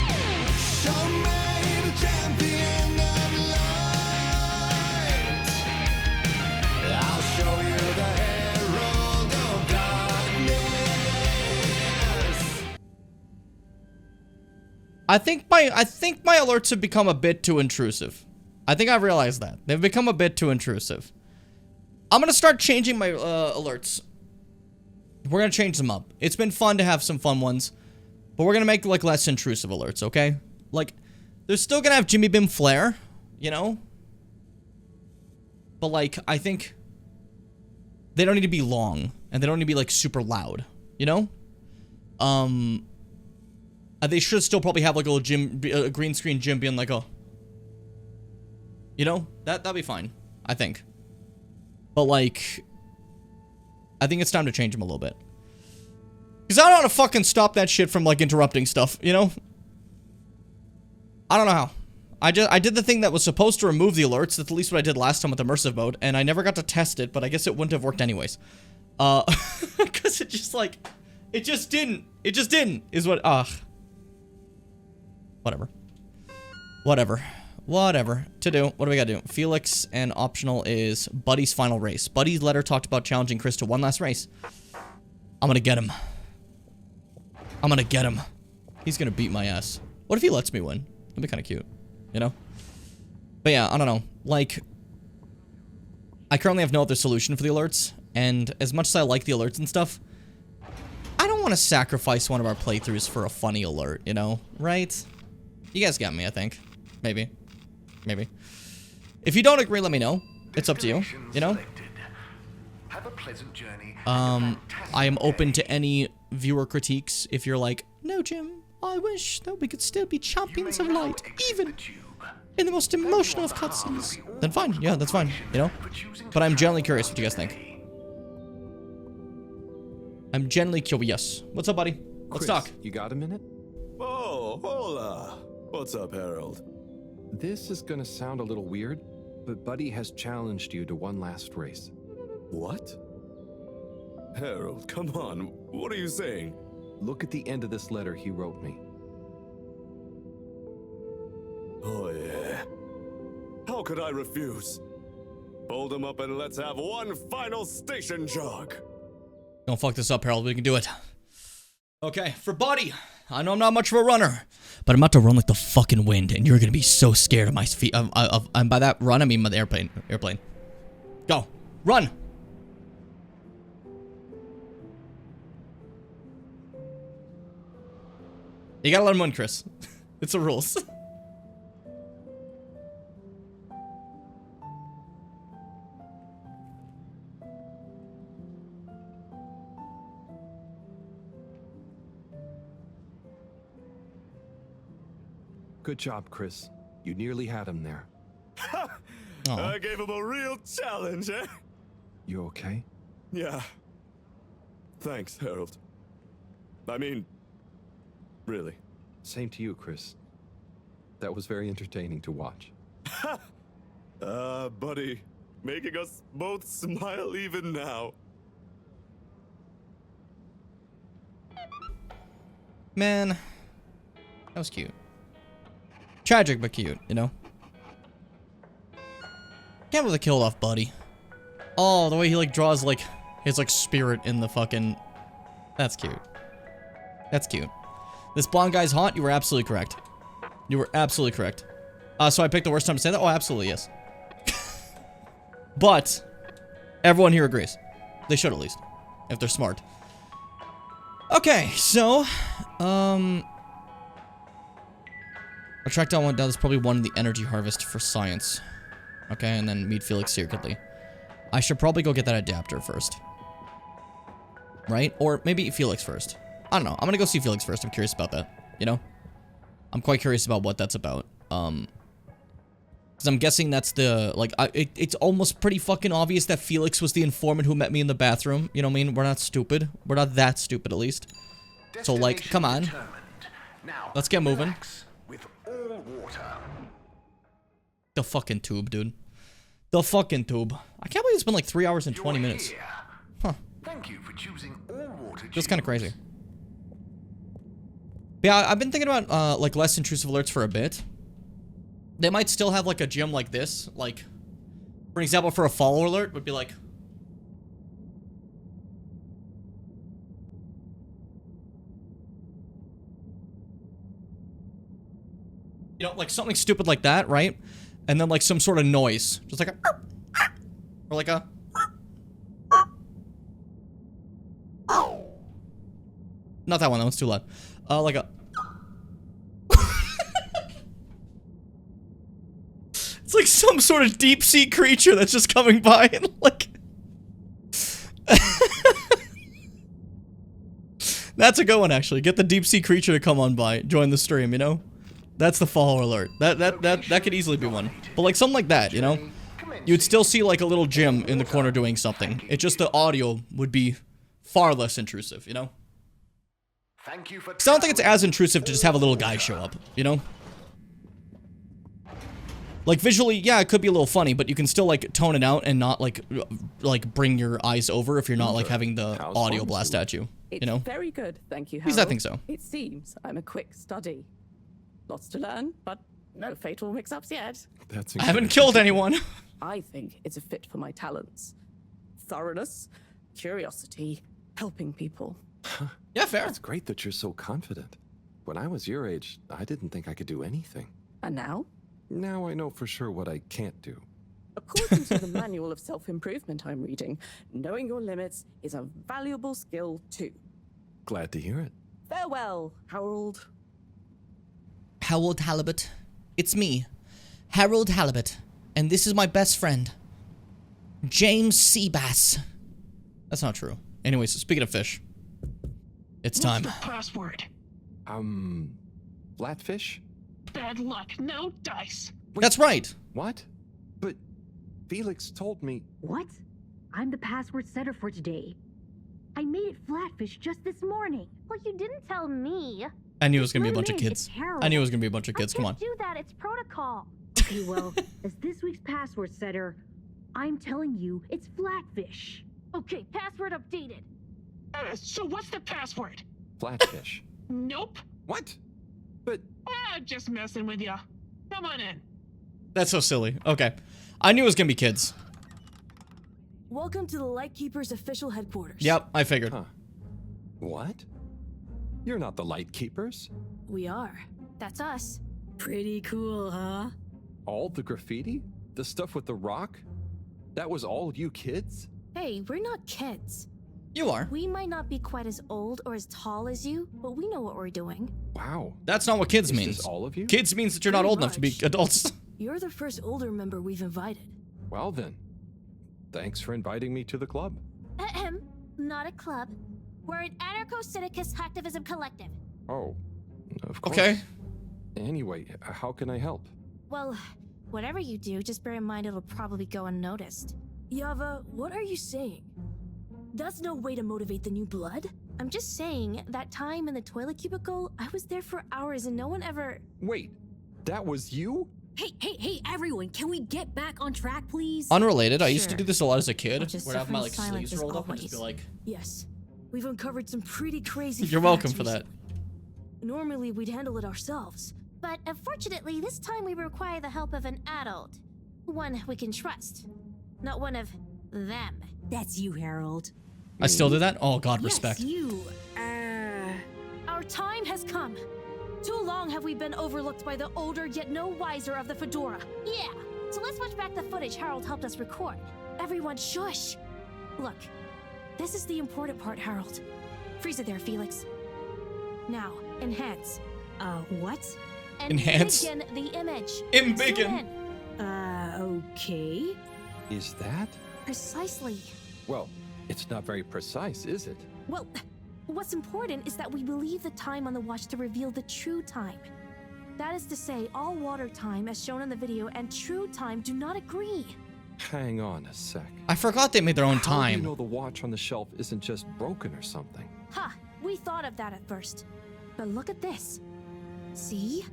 show you the herald of darkness. I think my alerts have become a bit too intrusive. I think I've realized that. They've become a bit too intrusive. I'm gonna start changing my alerts. We're gonna change them up. It's been fun to have some fun ones, but we're gonna make, like, less intrusive alerts, okay? Like, they're still gonna have Jimmy Bim flair, you know? But, like, I think they don't need to be long, and they don't need to be, like, super loud, you know? They should still probably have, like, a green screen Jim being like, oh. You know? That'd be fine, I think. But, like, I think it's time to change them a little bit. Because I don't know how to fucking stop that shit from, like, interrupting stuff, you know? I don't know how. I did the thing that was supposed to remove the alerts. That's at least what I did last time with immersive mode, and I never got to test it, but I guess it wouldn't have worked anyways. Because it just, like, it just didn't, is what, whatever. Whatever. To do. What do we gotta do? Felix, and optional is Buddy's final race. Buddy's letter talked about challenging Chris to one last race. I'm gonna get him. He's gonna beat my ass. What if he lets me win? That'd be kind of cute. You know? But yeah, I don't know. Like, I currently have no other solution for the alerts. And as much as I like the alerts and stuff, I don't want to sacrifice one of our playthroughs for a funny alert, you know? Right? You guys got me, I think. Maybe. If you don't agree, let me know. It's up to you, you know? Have a pleasant journey. I am open to any viewer critiques if you're like, no, Jim, I wish that we could still be champions of light, even in the most emotional of cutscenes. Then fine, yeah, that's fine, you know? But I'm genuinely curious what you guys think. I'm genuinely curious. What's up, buddy? Let's talk. You got a minute? Oh, hola. What's up, Harold? This is gonna sound a little weird, but Buddy has challenged you to one last race. What? Harold, come on. What are you saying? Look at the end of this letter he wrote me. Oh, yeah. How could I refuse? Hold him up and let's have one final station jog. Don't fuck this up, Harold. We can do it. Okay, for Buddy. I know I'm not much of a runner, but I'm about to run like the fucking wind, and you're gonna be so scared of my feet. And by that run, I mean the airplane. Go. Run. You gotta let him win, Chris. It's the rules. Good job, Chris. You nearly had him there. I gave him a real challenge, eh? You okay? Yeah. Thanks, Harold. I mean, really. Same to you, Chris. That was very entertaining to watch. Buddy, making us both smile even now. Man, that was cute. Tragic, but cute, you know? Can't believe they killed off Buddy. Oh, the way he, like, draws, like, his, like, spirit in the fucking... That's cute. That's cute. This blonde guy's hot? You were absolutely correct. You were absolutely correct. So I picked the worst time to say that? Oh, absolutely, yes. But, everyone here agrees. They should, at least. If they're smart. Okay, so, attract down one down. That's probably one in the energy harvest for science. Okay, and then meet Felix secretly. I should probably go get that adapter first. Right? Or maybe Felix first. I don't know. I'm gonna go see Felix first. I'm curious about that. You know? I'm quite curious about what that's about. Because I'm guessing that's the, like, it's almost pretty fucking obvious that Felix was the informant who met me in the bathroom. You know what I mean? We're not stupid. We're not that stupid, at least. So, like, come on. Let's get moving. With all water. The fucking tube, dude. The fucking tube. I can't believe it's been like 3 hours and 20 minutes. Huh. Thank you for choosing all water. That's kind of crazy. But yeah, I've been thinking about, like, less intrusive alerts for a bit. They might still have, like, a gym like this. Like, for example, for a follow alert would be like... You know, like something stupid like that, right? And then, like, some sort of noise. Just like a... Or like a... Not that one, that one's too loud. Like a... It's like some sort of deep sea creature that's just coming by and like... That's a good one, actually. Get the deep sea creature to come on by, join the stream, you know? That's the follower alert. That could easily be one. But like something like that, you know? You'd still see like a little Jim in the corner doing something. It's just the audio would be far less intrusive, you know? Thank you for... Because I don't think it's as intrusive to just have a little guy show up, you know? Like, visually, yeah, it could be a little funny, but you can still, like, tone it out and not, like bring your eyes over if you're not, like, having the audio blast at you, you know? It's very good, thank you, Because Harold. I think so. It seems I'm a quick study. Lots to learn, but no fatal mix-ups yet. That's I haven't killed anyone. I think it's a fit for my talents. Thoroughness, curiosity, helping people. Yeah, fair. It's great that you're so confident. When I was your age, I didn't think I could do anything. And now? Now I know for sure what I can't do. According to the manual of self-improvement I'm reading, knowing your limits is a valuable skill too. Glad to hear it. Farewell, Harold. Harold Halibut. It's me, Harold Halibut, and this is my best friend, James Seabass. That's not true. Anyways, speaking of fish, it's time. What's the password? Flatfish? Bad luck, no dice. Wait, that's right. What? But Felix told me... What? I'm the password setter for today. I made it Flatfish just this morning. Well, you didn't tell me. I knew it was gonna be a bunch of kids. I knew it was gonna be a bunch of kids. Come on. Do that. It's protocol. Okay, well, as this week's password setter, I'm telling you, it's Flatfish. Okay, password updated. So what's the password? Flatfish. Nope. What? But... just messing with ya. Come on in. That's so silly. Okay. I knew it was gonna be kids. Welcome to the Lightkeeper's official headquarters. Yep, I figured. Huh. What? You're not the Lightkeepers? We are. That's us. Pretty cool, huh? All the graffiti? The stuff with the rock? That was all you kids? Hey, we're not kids. You are. We might not be quite as old or as tall as you, but we know what we're doing. Wow. That's not what kids Is means. this all of you? Kids means that you're not old enough to be adults. You're the first older member we've invited. Well then, thanks for inviting me to the club. Ahem. Not a club. We're an anarcho-syndicist hacktivism collective. Oh, of course. Okay. Anyway, how can I help? Well, whatever you do, just bear in mind it'll probably go unnoticed. Yava, what are you saying? That's no way to motivate the new blood. I'm just saying, that time in the toilet cubicle, I was there for hours and no one ever... Wait, that was you? Hey, everyone, can we get back on track, please? Unrelated, I used to do this a lot as a kid. Just Where I'd have my, like, silence sleeves as rolled up and always. just be like... Yes, we've uncovered some pretty crazy You're welcome facts for that. recently. Normally, we'd handle it ourselves. But unfortunately, this time we require the help of an adult. One we can trust. Not one of them. That's you, Harold. I still do that? Oh god, Yes, respect. you. Our time has come. Too long have we been overlooked by the older yet no wiser of the Fedora. Yeah, so let's watch back the footage Harold helped us record. Everyone shush. Look, this is the important part, Harold. Freeze it there, Felix. Now, enhance. What? And Enhance? embiggen the image. Embiggen. Zoom in. Okay. Is that? Precisely. Well, it's not very precise, is it? Well, what's important is that we believe the time on the watch to reveal the true time. That is to say, all water time, as shown in the video, and true time do not agree. Hang on a sec. I forgot they made their own How do time. you know the watch on the shelf isn't just broken or something? Ha! We thought of that at first. But look at this. See?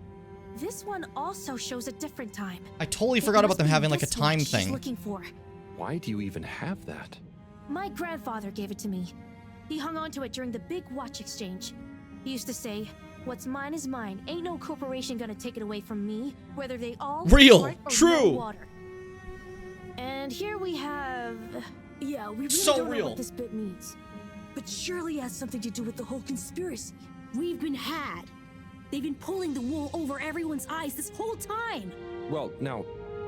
This one also shows a different time. I totally It forgot about must them be having like a this time watch she's thing. looking for. Why do you even have that? My grandfather gave it to me. He hung on to it during the big watch exchange. He used to say, "What's mine is mine. Ain't no corporation gonna take it away from me, whether they all Real, part or true. no water." And here we have. Yeah, we really So don't know real. what this bit means. But surely it has something to do with the whole conspiracy. We've been had. They've been pulling the wool over everyone's eyes this whole time. Well, now,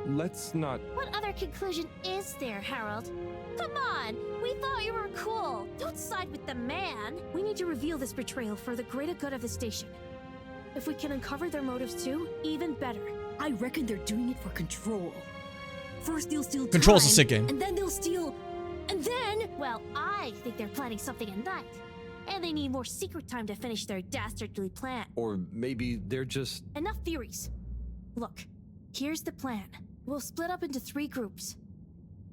let's not... What other conclusion is there, Harold? Come on! We thought you were cool! Don't side with the man! We need to reveal this betrayal for the greater good of the station. If we can uncover their motives too, even better. I reckon they're doing it for control. First they'll steal Control's a time, sick game. and then they'll steal... And then... Well, I think they're planning something at night. And they need more secret time to finish their dastardly plan. Or maybe they're just... Enough theories. Look, here's the plan. We'll split up into 3 groups.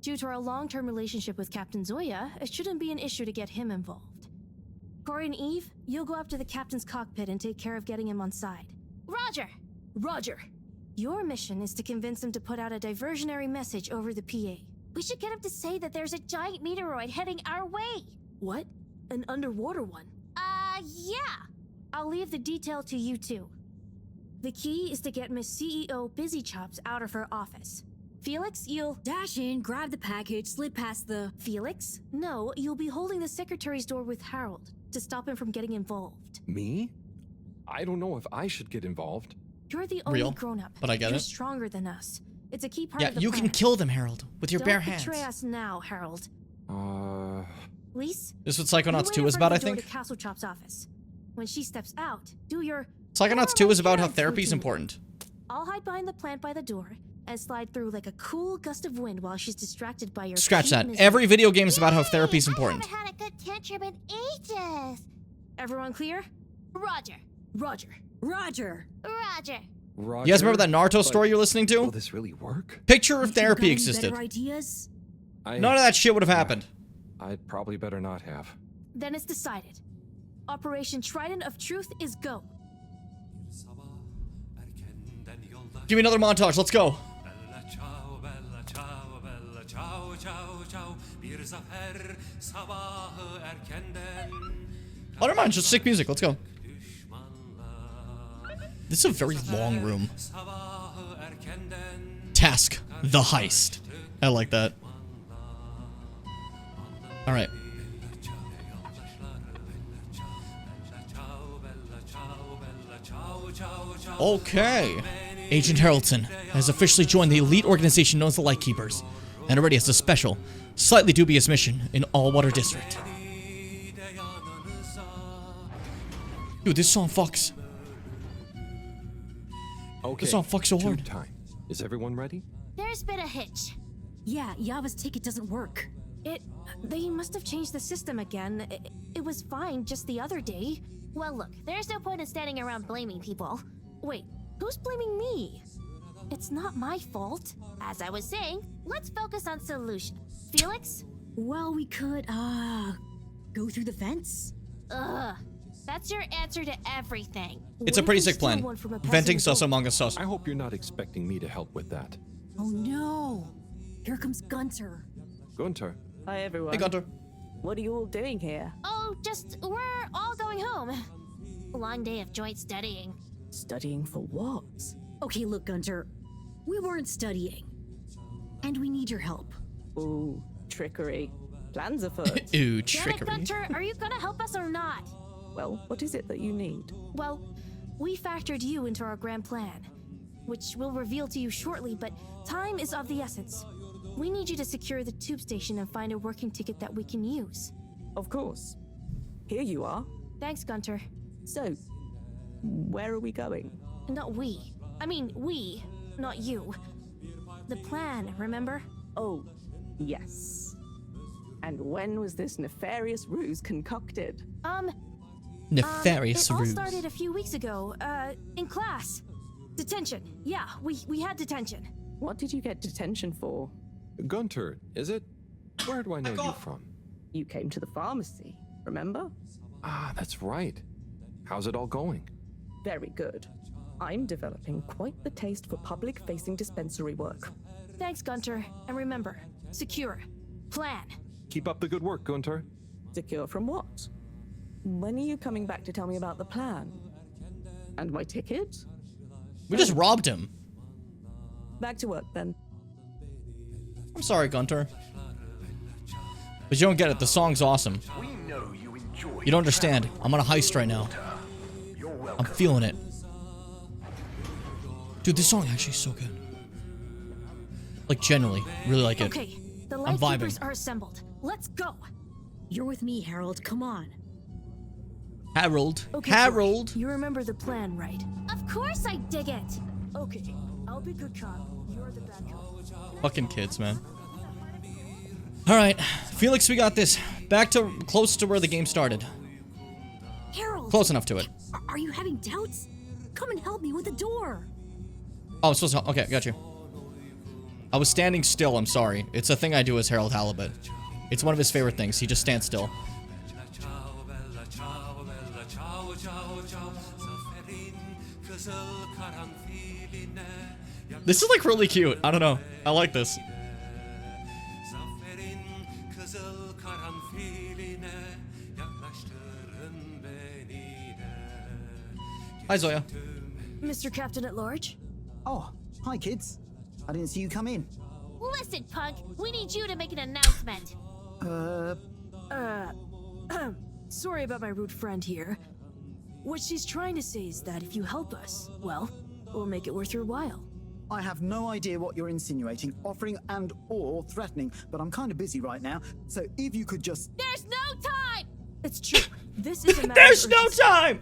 Due to our long-term relationship with Captain Zoya, it shouldn't be an issue to get him involved. Corey and Eve, you'll go up to the captain's cockpit and take care of getting him on side. Roger! Roger! Your mission is to convince him to put out a diversionary message over the PA. We should get him to say that there's a giant meteoroid heading our way. What? An underwater one? Yeah. I'll leave the detail to you two. The key is to get Miss CEO Busy Chops out of her office. Felix, you'll... Dash in, grab the package, slid past the... Felix? No, you'll be holding the secretary's door with Harold to stop him from getting involved. Me? I don't know if I should get involved. You're the only Real, grown-up. but I get You're it. stronger than us. It's a key part Yeah, of the you plan. can kill them, Harold, with your Don't bare hands. betray us now, Harold. Lise? This is what Psychonauts you 2 wait is in front about, I of the door think. to Castle Chop's office. When she steps out, do your... Psychonauts 2 is about how therapy is important. I'll hide behind the plant by the door and slide through like a cool gust of wind while she's distracted by your... Scratch cute that. misery. Every video game is about how therapy is important. had a good tantrum in ages. Everyone clear? Roger. Roger. Roger. Roger. Roger, You guys remember that Naruto but story you're listening to? Will this really work? Picture if You got therapy any existed. better ideas? None of that shit would have happened. I'd probably better not have. Then it's decided. Operation Trident of Truth is go. Give me another montage. Let's go. Oh, never mind. Just sick music. Let's go. This is a very long room. Task. The heist. I like that. Alright. Okay. Agent Harrelson has officially joined the elite organization known as the Lightkeepers, and already has a special, slightly dubious mission in Allwater District. Dude, this song fucks. Okay. This song fucks so hard. tube time. Is everyone ready? There's been a hitch. Yeah, Yava's ticket doesn't work. They must have changed the system again. It was fine just the other day. Well, look, there's no point in standing around blaming people. Wait, who's blaming me? It's not my fault. As I was saying, let's focus on solution. Felix? Well, we could, go through the fence? Ugh. That's your answer to everything. It's a pretty sick plan. Venting sus among us sus. I hope you're not expecting me to help with that. Oh no! Here comes Gunter. Gunter. Hi, everyone. Hey, Gunter. What are you all doing here? Oh, we're all going home. Long day of joint studying. Studying for what? Okay, look, Gunter. We weren't studying. And we need your help. Ooh, trickery. Plans afoot. Ooh, Damn it, trickery. Gunter, are you gonna help us or not? Well, what is it that you need? Well, we factored you into our grand plan, which we'll reveal to you shortly, but time is of the essence. We need you to secure the tube station and find a working ticket that we can use. Of course. Here you are. Thanks, Gunter. So, where are we going? Not we. I mean, we, not you. The plan, remember? Oh, yes. And when was this nefarious ruse concocted? Nefarious it all ruse. started a few weeks ago, in class. Detention. Yeah, we had detention. What did you get detention for? Gunter, is it? Where do I know you from? You came to the pharmacy, remember? Ah, that's right. How's it all going? Very good. I'm developing quite the taste for public-facing dispensary work. Thanks, Gunter. And remember, secure. Plan. Keep up the good work, Gunter. Secure from what? When are you coming back to tell me about the plan? And my ticket? We just robbed him. Back to work, then. I'm sorry, Gunter. But you don't get it. The song's awesome. We know you enjoy. You don't understand. I'm on a heist right now. I'm feeling it. Dude, this song actually is so good. Like, generally, really like it. Okay, the I'm vibing. lightkeepers are assembled. Let's go. You're with me, Harold. Come on. Harold. Okay, Harold. George, you remember the plan, right? Of course I dig it. Okay, I'll be good cop. You're the bad cop. Fucking kids, man. Alright. Felix, we got this. Back to close to where the game started. Harold. Close enough to it. Are you having doubts? Come and help me with the door. Oh, I'm supposed to... Okay, got you. I was standing still, I'm sorry. It's a thing I do as Harold Halibut. It's one of his favorite things. He just stands still. This is like really cute. I don't know. I like this. Hi, Zoya. Mr. Captain at Large? Oh, hi, kids. I didn't see you come in. Listen, punk. We need you to make an announcement. Sorry about my rude friend here. What she's trying to say is that if you help us, well, we'll make it worth your while. I have no idea what you're insinuating, offering and or threatening, but I'm kind of busy right now, so if you could just... There's no time! It's true. This is a matter There's of no urgency. time!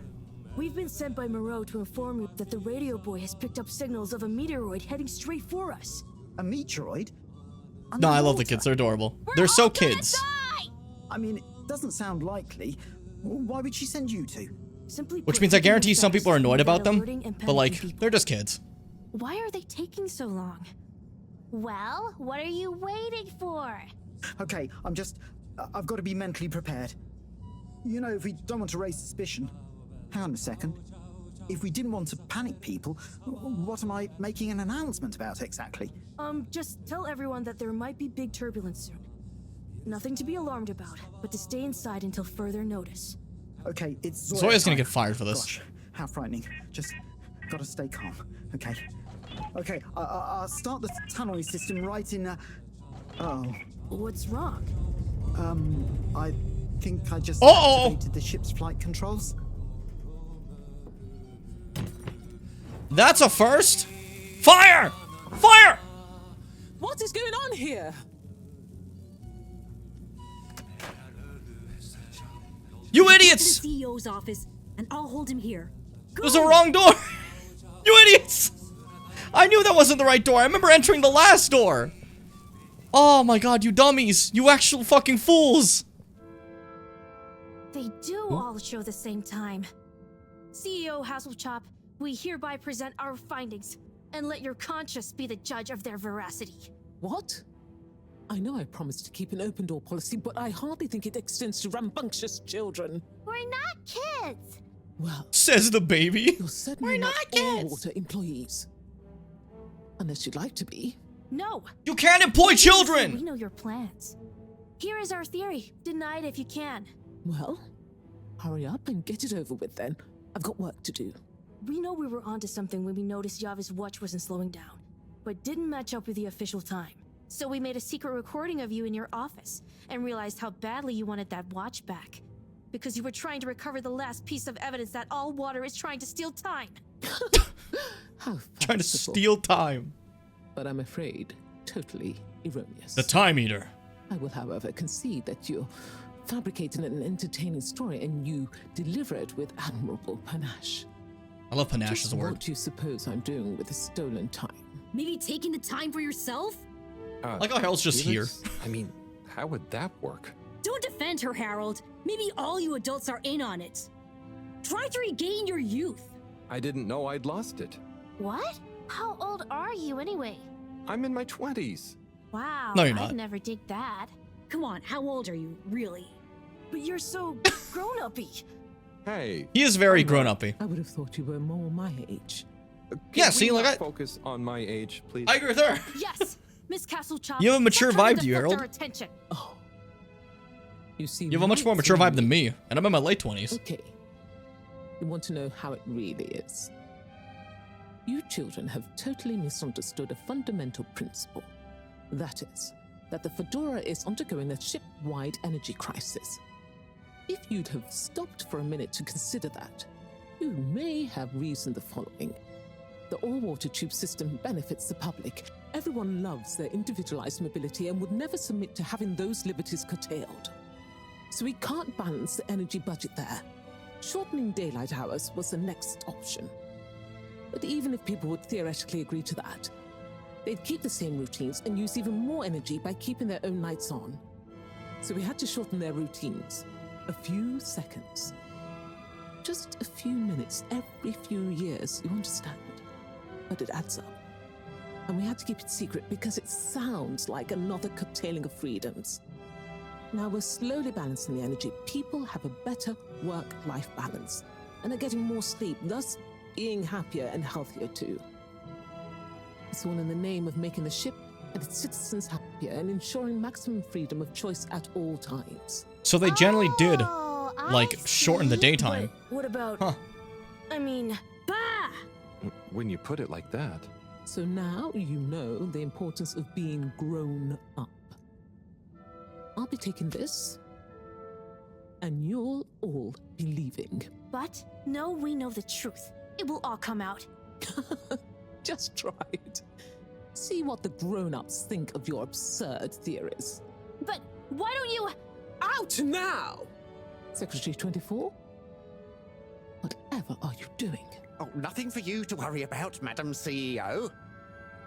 We've been sent by Moreau to inform you that the radio boy has picked up signals of a meteoroid heading straight for us. A meteoroid? No, I love the kids. They're adorable. They're so kids. I mean, it doesn't sound likely. Why would she send you to? Simply Which put, means I taking guarantee them some people are fast annoyed without about them. alerting and But like, panicking people. they're just kids. Why are they taking so long? Well, what are you waiting for? Okay, I've got to be mentally prepared. You know, if we don't want to raise suspicion... Hang on a second. If we didn't want to panic people, what am I making an announcement about exactly? Just tell everyone that there might be big turbulence soon. Nothing to be alarmed about, but to stay inside until further notice. Okay, it's Zoya's gonna time. get fired for this. Gosh, how frightening. Just gotta stay calm, okay? Okay, I'll start the tunneling system right in, Oh. What's wrong? I think I just Uh-oh! activated the ship's flight controls. That's a first. Fire! Fire! What is going on here? You idiots! To the CEO's office, and I'll hold him here. It was the wrong door. You idiots! I knew that wasn't the right door. I remember entering the last door. Oh my god, you dummies. You actual fucking fools. They do all show the same time. CEO Hasselchop, we hereby present our findings, and let your conscience be the judge of their veracity. What? I know I promised to keep an open door policy, but I hardly think it extends to rambunctious children. We're not kids! Well, says the baby. You're certainly not all water employees. Unless you'd like to be. No! You can't employ We children! know your plans. Here is our theory. Deny it if you can. Well, hurry up and get it over with then. I've got work to do. We know we were onto something when we noticed Yava's watch wasn't slowing down, but didn't match up with the official time. So we made a secret recording of you in your office and realized how badly you wanted that watch back. Because you were trying to recover the last piece of evidence that all water is trying to steal time. How Trying to steal time. But I'm afraid totally erroneous. The Time Eater. I will, however, concede that you're fabricating an entertaining story and you deliver it with admirable panache. I love panache as a word. What do you suppose I'm doing with the stolen time? Maybe taking the time for yourself? Like how Harold's just Felix? I mean, how would that work? Don't defend her, Harold. Maybe all you adults are in on it. Try to regain your youth. I didn't know I'd lost it. What? How old are you anyway? I'm in my 20s. Wow, No, you're not. I'd never dig that. Come on, how old are you, really? But you're so grown-uppy. Hey. He is very grown-uppy. I would have thought you were more my age. Yeah, see, like focus on my age, please. I agree with her. Yes, Miss Castlechops. You have a mature stop trying vibe to you, deflect Harold. our attention. Oh. You see, You have a much more mature vibe than me, and I'm in my late 20s. Okay. You want to know how it really is? You children have totally misunderstood a fundamental principle. That is, that the Fedora is undergoing a ship-wide energy crisis. If you'd have stopped for a minute to consider that, you may have reasoned the following. The all-water tube system benefits the public. Everyone loves their individualized mobility and would never submit to having those liberties curtailed. So we can't balance the energy budget there. Shortening daylight hours was the next option. But even if people would theoretically agree to that, they'd keep the same routines and use even more energy by keeping their own lights on. So we had to shorten their routines. A few seconds. Just a few minutes every few years, you understand? But it adds up. And we had to keep it secret because it sounds like another curtailing of freedoms. Now we're slowly balancing the energy. People have a better work-life balance and are getting more sleep, thus being happier and healthier too. It's all in the name of making the ship and its citizens happier and ensuring maximum freedom of choice at all times. So they generally did, Oh, like, shorten the daytime. But what about... Huh. I mean... Bah! When you put it like that. So now you know the importance of being grown up. I'll be taking this, and you'll all be leaving. But, no, we know the truth. It will all come out. Just try it. See what the grown-ups think of your absurd theories. But why don't you... Out now! Secretary 24? Whatever are you doing? Oh, nothing for you to worry about, Madam CEO.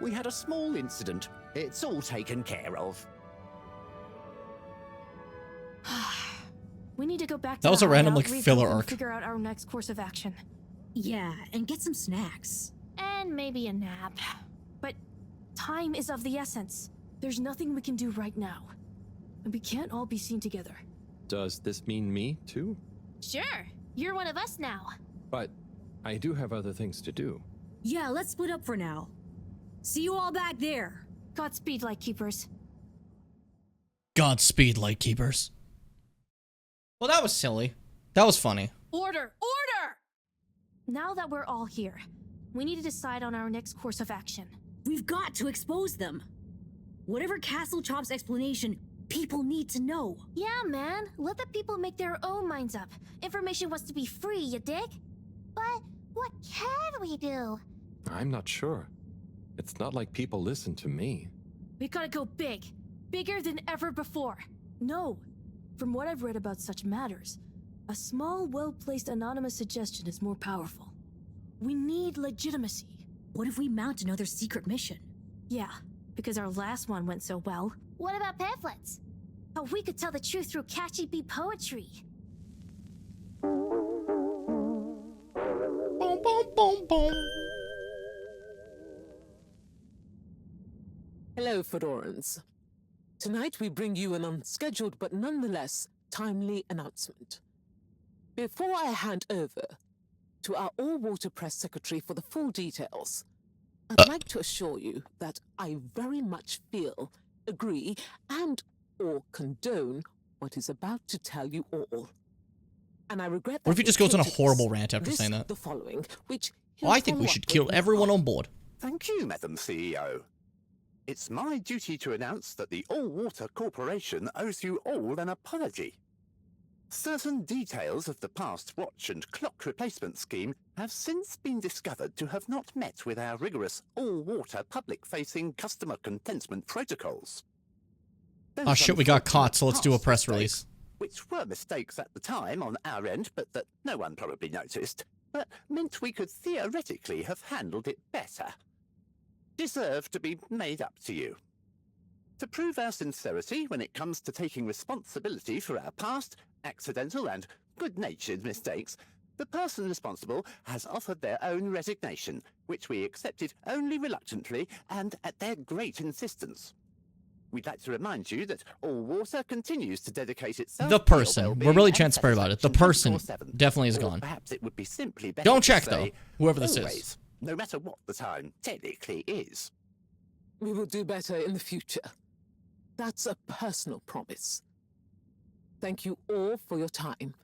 We had a small incident. It's all taken care of. We need to go back to That was the a random, hideout, like, regroup, filler and arc. Figure out our next course of action. Yeah, and get some snacks. And maybe a nap. But time is of the essence. There's nothing we can do right now. And we can't all be seen together. Does this mean me, too? Sure, you're one of us now. But I do have other things to do. Yeah, let's split up for now. See you all back there. Godspeed, Lightkeepers. Godspeed, Lightkeepers. Well, that was silly. That was funny. Order! Order! Now that we're all here, we need to decide on our next course of action. We've got to expose them. Whatever Castlechops' explanation, people need to know. Yeah, man. Let the people make their own minds up. Information wants to be free, you dig? But what can we do? I'm not sure. It's not like people listen to me. We gotta go big. Bigger than ever before. No. From what I've read about such matters, a small, well-placed anonymous suggestion is more powerful. We need legitimacy. What if we mount another secret mission? Yeah, because our last one went so well. What about pamphlets? Oh, we could tell the truth through catchy bee poetry. Boom, boom, boom, boom. Hello, Fedorans. Tonight we bring you an unscheduled but nonetheless timely announcement. Before I hand over to our all-water press secretary for the full details, I'd like to assure you that I very much feel, agree, and or condone what is about to tell you all. And I regret that What if he just goes on a it horrible is rant after this, saying that? the following, which Well, I think we should kill everyone on board. Thank you, Madam CEO. It's my duty to announce that the All Water Corporation owes you all an apology. Certain details of the past watch and clock replacement scheme have since been discovered to have not met with our rigorous all-water public-facing customer contentment protocols. Oh shit, we got caught, so let's do a press release. Which were mistakes at the time on our end, but that no one probably noticed, but meant we could theoretically have handled it better. Deserve to be made up to you. To prove our sincerity when it comes to taking responsibility for our past, accidental and good-natured mistakes, the person responsible has offered their own resignation, which we accepted only reluctantly and at their great insistence. We'd like to remind you that All Water continues to dedicate itself The to your person. well-being We're really and transparent about it. The person 24/7. definitely is Or gone. Perhaps it would be simply better Don't to check, say, though, whoever this always, is. no matter what the time technically is. We will do better in the future. That's a personal promise. Thank you all for your time.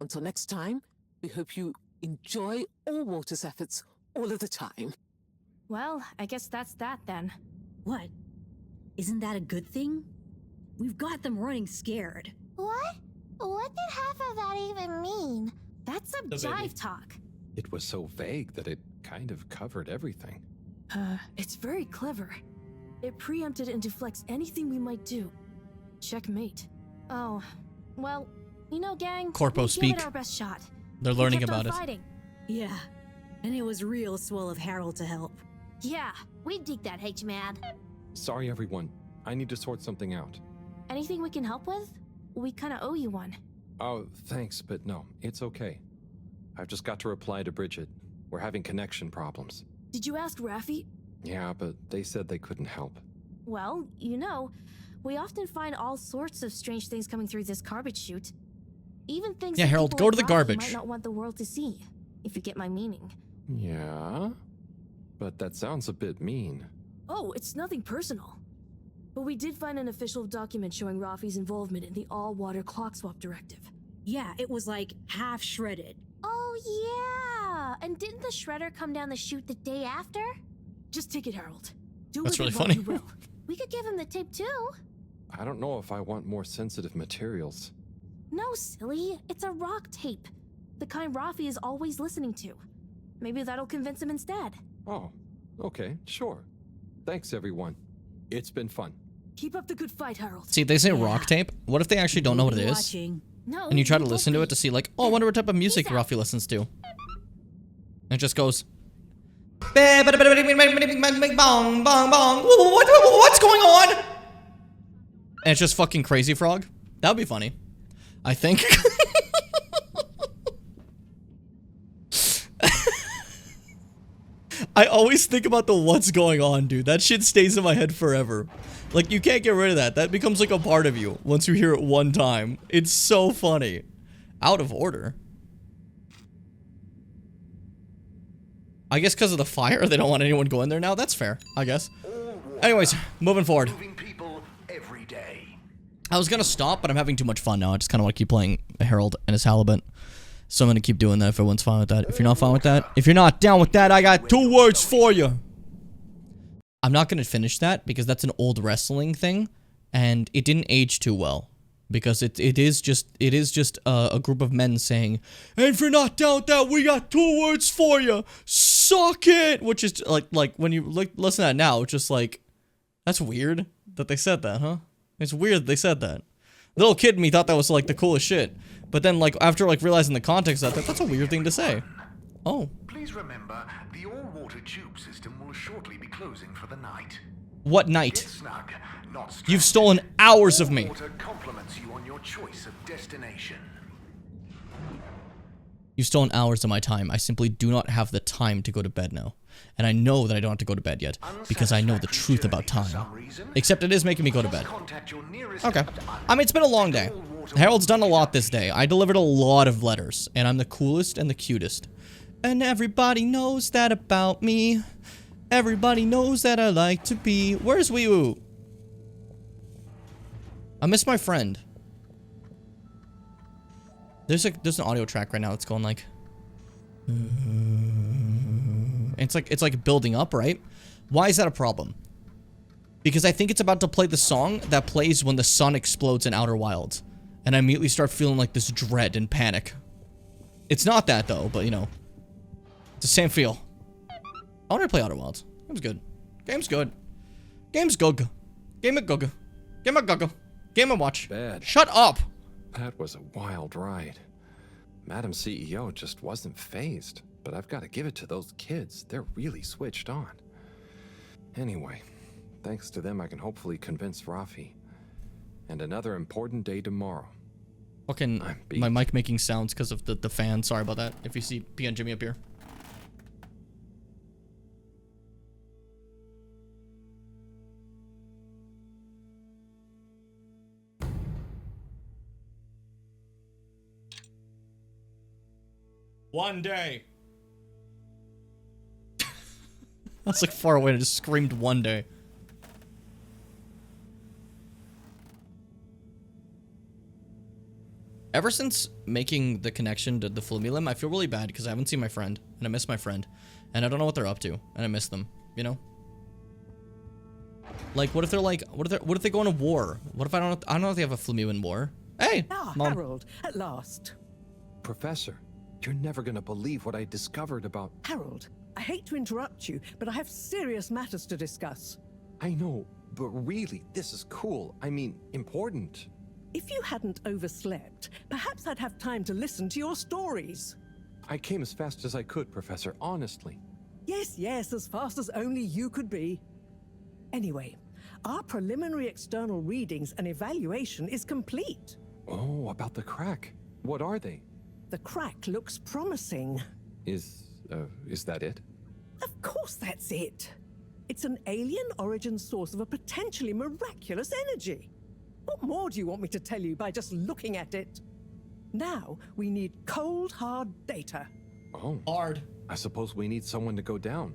Until next time, we hope you enjoy All Water's efforts all of the time. Well, I guess that's that then. What? Isn't that a good thing? We've got them running scared. What? What did half of that even mean? That's some The baby. jive talk. It was so vague that it kind of covered everything. It's very clever. It preempted and deflects anything we might do. Checkmate. Oh, well, you know, gang, Corpo we speak. gave it our best shot. They're We learning kept on about it. fighting. Yeah, and it was real swell of Harold to help. Yeah, we dig that, H-Man. Sorry, everyone. I need to sort something out. Anything we can help with? We kind of owe you one. Oh, thanks, but no, it's okay. I've just got to reply to Bridget. We're having connection problems. Did you ask Raffi? Yeah, but they said they couldn't help. Well, you know, we often find all sorts of strange things coming through this garbage chute. Even things Yeah, that Harold, people go like to the Raffi garbage. might not want the world to see, if you get my meaning. Yeah? But that sounds a bit mean. Oh, it's nothing personal. But we did find an official document showing Raffi's involvement in the all-water clock swap directive. Yeah, it was like half shredded. Oh, yeah! And didn't the shredder come down the chute the day after? Just take it, Harold. Do That's with really it what funny. you will. We could give him the tape too. I don't know if I want more sensitive materials. No, silly. It's a rock tape. The kind Raffi is always listening to. Maybe that'll convince him instead. Oh, okay, sure. Thanks, everyone. It's been fun. Keep up the good fight, Harold. See, they say rock tape. What if they actually don't know what it is? No, And you try to we listen to it to see, like, oh, I wonder what type of music Ruffy listens to. And it just goes. Bong, bong, bong. What's going on? And it's just fucking Crazy Frog. That would be funny. I think. I always think about the what's going on, dude. That shit stays in my head forever. Like, you can't get rid of that. That becomes like a part of you once you hear it one time. It's so funny. Out of order. I guess because of the fire, they don't want anyone going there now. That's fair, I guess. Anyways, moving forward. Every day. I was gonna stop, but I'm having too much fun now. I just kind of want to keep playing Harold and his Halibut. So I'm gonna keep doing that if everyone's fine with that. If you're not fine with that, if you're not down with that, I got 2 words for you. I'm not gonna finish that because that's an old wrestling thing, and it didn't age too well. Because it is just a group of men saying, and if you're not down with that, we got 2 words for you. Suck it! Which is like when you listen to that now, it's just like, that's weird that they said that, huh? It's weird they said that. Little kid in me thought that was like the coolest shit. But then like after like realizing the context of that, that's a weird thing to say. Oh. Please remember, the all-water tube system will shortly be closing for the night. What night? Get snug, not stranded. You've stolen hours of me. All-water compliments you on your choice of destination. You've stolen hours of my time. I simply do not have the time to go to bed now. And I know that I don't have to go to bed yet, because I know the truth about time. Except it is making me go to bed. Okay. I mean, it's been a long day. Harold's done a lot this day. I delivered a lot of letters, and I'm the coolest and the cutest. And everybody knows that about me. Everybody knows that I like to be... Where's Wee Woo? I miss my friend. There's an audio track right now that's going like... It's like building up, right? Why is that a problem? Because I think it's about to play the song that plays when the sun explodes in Outer Wilds. And I immediately start feeling like this dread and panic. It's not that though, but you know. It's the same feel. I want to play Outer Wilds. Game's good. Game's good. Game's good. Game of good. Game of good. Game of watch. Bad. Shut up! That was a wild ride. Madam CEO just wasn't phased. But I've got to give it to those kids. They're really switched on. Anyway, thanks to them I can hopefully convince Rafi. And another important day tomorrow. Fucking my mic making sounds because of the fan. Sorry about that. If you see P and Jimmy up here. One day. I was like far away and just screamed one day. Ever since making the connection to the Flumilim, I feel really bad because I haven't seen my friend and I miss my friend and I don't know what they're up to and I miss them, you know? Like, what if they're like, what if they go on a war? What if I don't know if they have a Flumilim war? Hey, Mom. Harold, at last. Professor, you're never gonna believe what I discovered about... Harold, I hate to interrupt you, but I have serious matters to discuss. I know, but really, this is cool. I mean, important. If you hadn't overslept, perhaps I'd have time to listen to your stories. I came as fast as I could, Professor, honestly. Yes, yes, as fast as only you could be. Anyway, our preliminary external readings and evaluation is complete. Oh, about the crack. What are they? The crack looks promising. Is that it? Of course that's it. It's an alien origin source of a potentially miraculous energy. What more do you want me to tell you by just looking at it? Now, we need cold, hard data. Oh. Hard. I suppose we need someone to go down.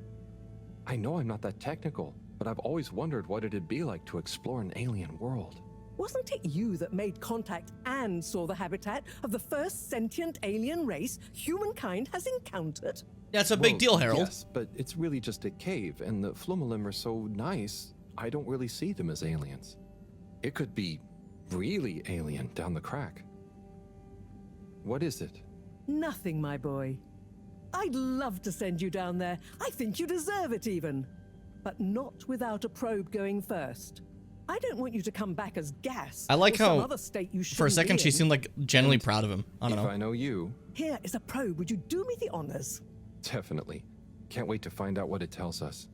I know I'm not that technical, but I've always wondered what it'd be like to explore an alien world. Wasn't it you that made contact and saw the habitat of the first sentient alien race humankind has encountered? That's a big deal, Harold. Yes, but it's really just a cave, and the Flumilim are so nice, I don't really see them as aliens. It could be really alien down the crack. What is it? Nothing, my boy. I'd love to send you down there. I think you deserve it even. But not without a probe going first. I don't want you to come back as gas. I like or some how, other state you for a shouldn't second, be she in. seemed like genuinely proud of him. I don't know. If I know you... Here is a probe. Would you do me the honors? Definitely. Can't wait to find out what it tells us.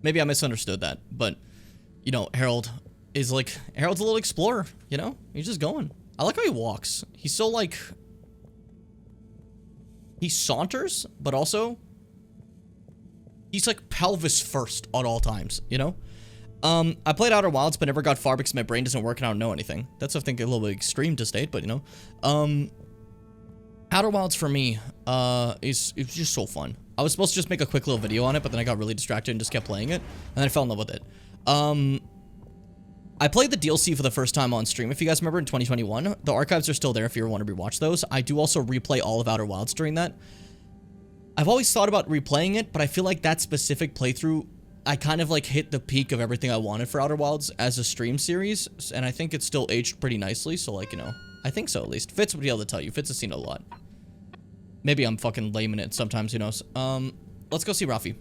Maybe I misunderstood that, but, you know, Harold's a little explorer, you know? He's just going. I like how he walks. He's so, like... He saunters, but also... He's, like, pelvis first at all times, you know? I played Outer Wilds, but never got far because my brain doesn't work and I don't know anything. That's, I think, a little bit extreme to state, but, you know? Outer Wilds, for me, it's just so fun. I was supposed to just make a quick little video on it, but then I got really distracted and just kept playing it. And then I fell in love with it. I played the DLC for the first time on stream, if you guys remember, in 2021. The archives are still there if you ever want to rewatch those. I do also replay all of Outer Wilds during that. I've always thought about replaying it, but I feel like that specific playthrough, I kind of like hit the peak of everything I wanted for Outer Wilds as a stream series, and I think it's still aged pretty nicely, so like, you know, I think so at least. Fitz would be able to tell you. Fitz has seen it a lot. Maybe I'm fucking lame in it sometimes, who knows. Let's go see Rafi.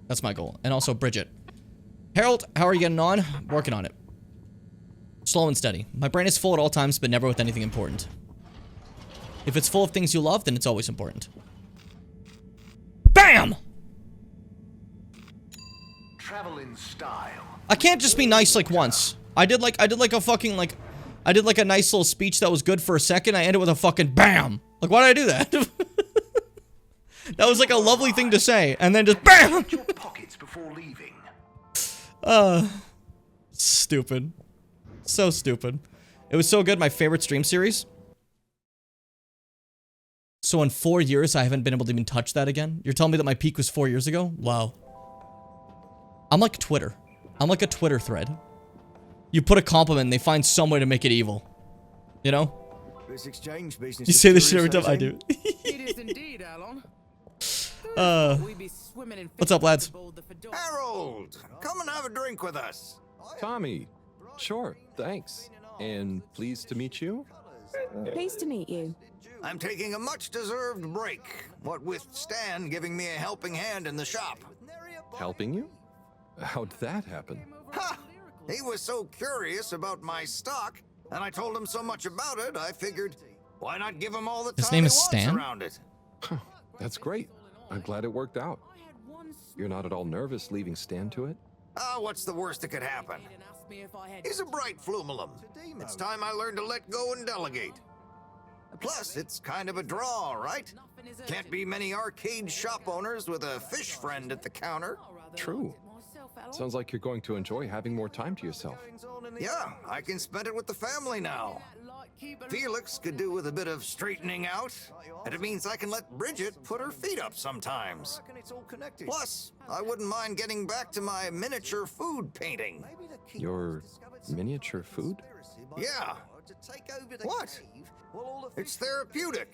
That's my goal. And also Bridget. Harold, how are you getting on? Working on it. Slow and steady. My brain is full at all times, but never with anything important. If it's full of things you love, then it's always important. BAM! Travel in style. I can't just be nice like once. I did like a fucking like, I did like a nice little speech that was good for a second. I ended with a fucking BAM! Like, why did I do that? That was like a lovely thing to say, and then just BAM! Your pockets before leaving. Stupid. So stupid. It was so good, my favorite stream series. So in 4 years, I haven't been able to even touch that again? You're telling me that my peak was 4 years ago? Wow. I'm like Twitter. I'm like a Twitter thread. You put a compliment and they find some way to make it evil. You know? This exchange business You say this shit every time I do. It is indeed, Alon. What's up, lads? Harold, come and have a drink with us. Tommy, sure, thanks. And pleased to meet you? Pleased to meet you. I'm taking a much-deserved break, what with Stan giving me a helping hand in the shop. Helping you? How'd that happen? Ha! He was so curious about my stock, and I told him so much about it, I figured, why not give him all the His time name he is wants Stan? around it? That's great. I'm glad it worked out. You're not at all nervous leaving Stan to it? Ah, what's the worst that could happen? He's a bright flumalum. It's time I learned to let go and delegate. Plus, it's kind of a draw, right? Can't be many arcade shop owners with a fish friend at the counter. True. Sounds like you're going to enjoy having more time to yourself. Yeah, I can spend it with the family now. Felix could do with a bit of straightening out, and it means I can let Bridget put her feet up sometimes. Plus, I wouldn't mind getting back to my miniature food painting. Your miniature food? Yeah. What? It's therapeutic.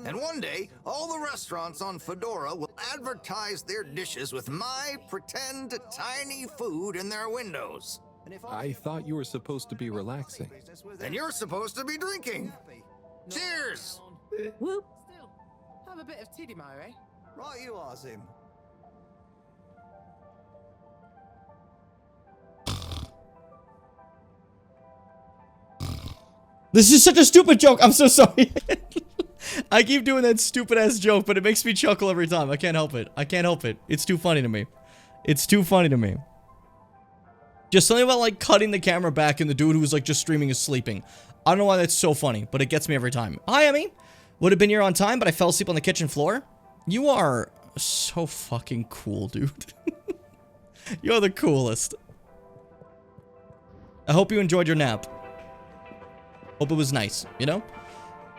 And one day, all the restaurants on Fedora will advertise their dishes with my pretend tiny food in their windows. I thought you were supposed to be relaxing. And you're supposed to be drinking. Cheers! Whoop. Have a bit of Tidimo, eh? Right, you are, Zim. This is such a stupid joke. I'm so sorry. I keep doing that stupid ass joke, but it makes me chuckle every time. I can't help it. I can't help it. It's too funny to me. It's too funny to me. Just something about like cutting the camera back and the dude who's like just streaming is sleeping. I don't know why that's so funny, but it gets me every time. Hi, Emmy. Would have been here on time, but I fell asleep on the kitchen floor. You are so fucking cool, dude. You're the coolest. I hope you enjoyed your nap. Hope it was nice, you know?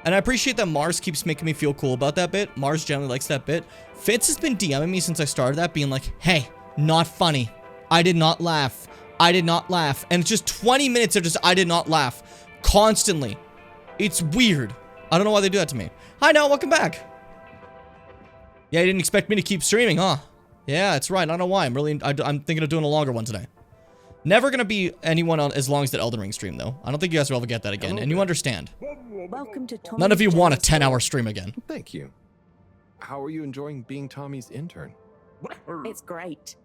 And I appreciate that Mars keeps making me feel cool about that bit. Mars generally likes that bit. Fitz has been DMing me since I started that, being like, hey, not funny. I did not laugh. I did not laugh. And it's just 20 minutes of just, I did not laugh. Constantly. It's weird. I don't know why they do that to me. Hi, Nell. Welcome back. Yeah, you didn't expect me to keep streaming, huh? Yeah, that's right. I don't know why. I'm thinking of doing a longer one today. Never gonna be anyone on as long as that Elden Ring stream, though. I don't think you guys will ever get that again, and you understand. Welcome to Tommy's None of you want a Jealous 10-hour stream again. Thank you. How are you enjoying being Tommy's intern? It's great.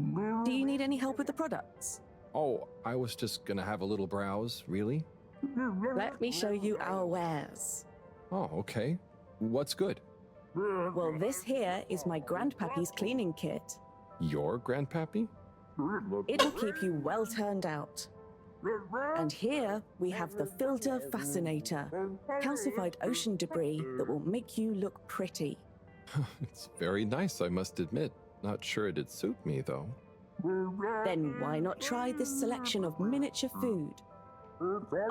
Do you need any help with the products? Oh, I was just gonna have a little browse, really? Let me show you our wares. Oh, okay. What's good? Well, this here is my grandpappy's cleaning kit. Your grandpappy? It'll keep you well turned out. And here we have the Filter Fascinator, calcified ocean debris that will make you look pretty. It's very nice, I must admit. Not sure it'd suit me, though. Then why not try this selection of miniature food?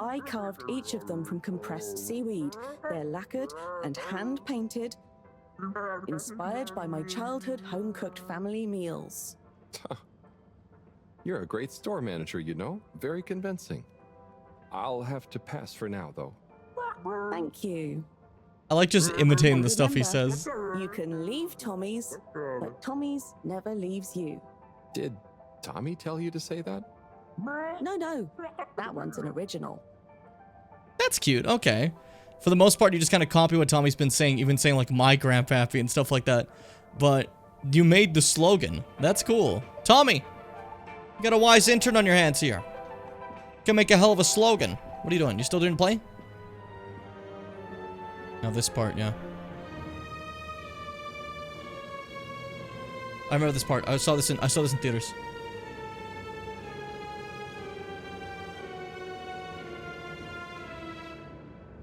I carved each of them from compressed seaweed. They're lacquered and hand-painted, inspired by my childhood home-cooked family meals. You're a great store manager, you know. Very convincing. I'll have to pass for now, though. Thank you. I like just imitating the stuff he Remember, says. You can leave Tommy's, but Tommy's never leaves you. Did Tommy tell you to say that? No. That one's an original. That's cute. Okay. For the most part, you just kind of copy what Tommy's been saying, even saying like my grandpappy and stuff like that. But you made the slogan. That's cool. Tommy, you got a wise intern on your hands here. Can make a hell of a slogan. What are you doing? You still doing play? No, this part, yeah. I remember this part. I saw this in theaters.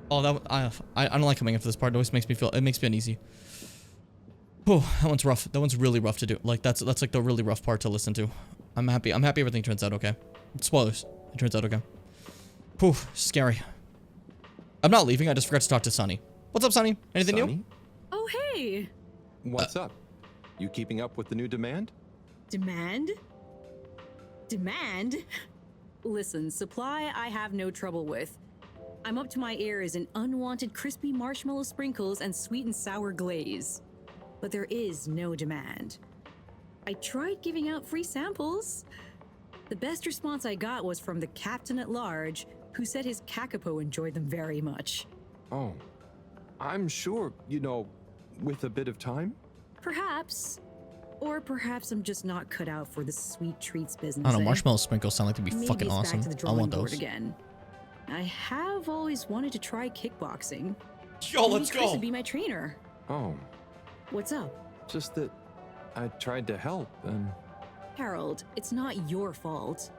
Oh, I don't like coming into this part. It always makes me uneasy. Oh, that one's rough. That one's really rough to do. Like that's like the really rough part to listen to. I'm happy everything turns out okay. Spoilers. It turns out okay. Whew, scary. I'm not leaving. I just forgot to talk to Sunny. What's up, Sunny? Anything new? Oh, hey. What's up? You keeping up with the new demand? Demand? Demand? Listen, supply I have no trouble with. I'm up to my ears in unwanted crispy marshmallow sprinkles and sweet and sour glaze. but there is no demand. I tried giving out free samples. The best response I got was from the captain at large, who said his kakapo enjoyed them very much. Oh, I'm sure, you know, with a bit of time? Perhaps. Or perhaps I'm just not cut out for the sweet treats business. I don't know, marshmallow sprinkles sound like they'd be Maybe fucking it's awesome. Back to the I want drawing board those. again. I have always wanted to try kickboxing. Yo, Maybe let's Chris go. would be my trainer. Oh, What's up? just that I tried to help and... Harold, it's not your fault.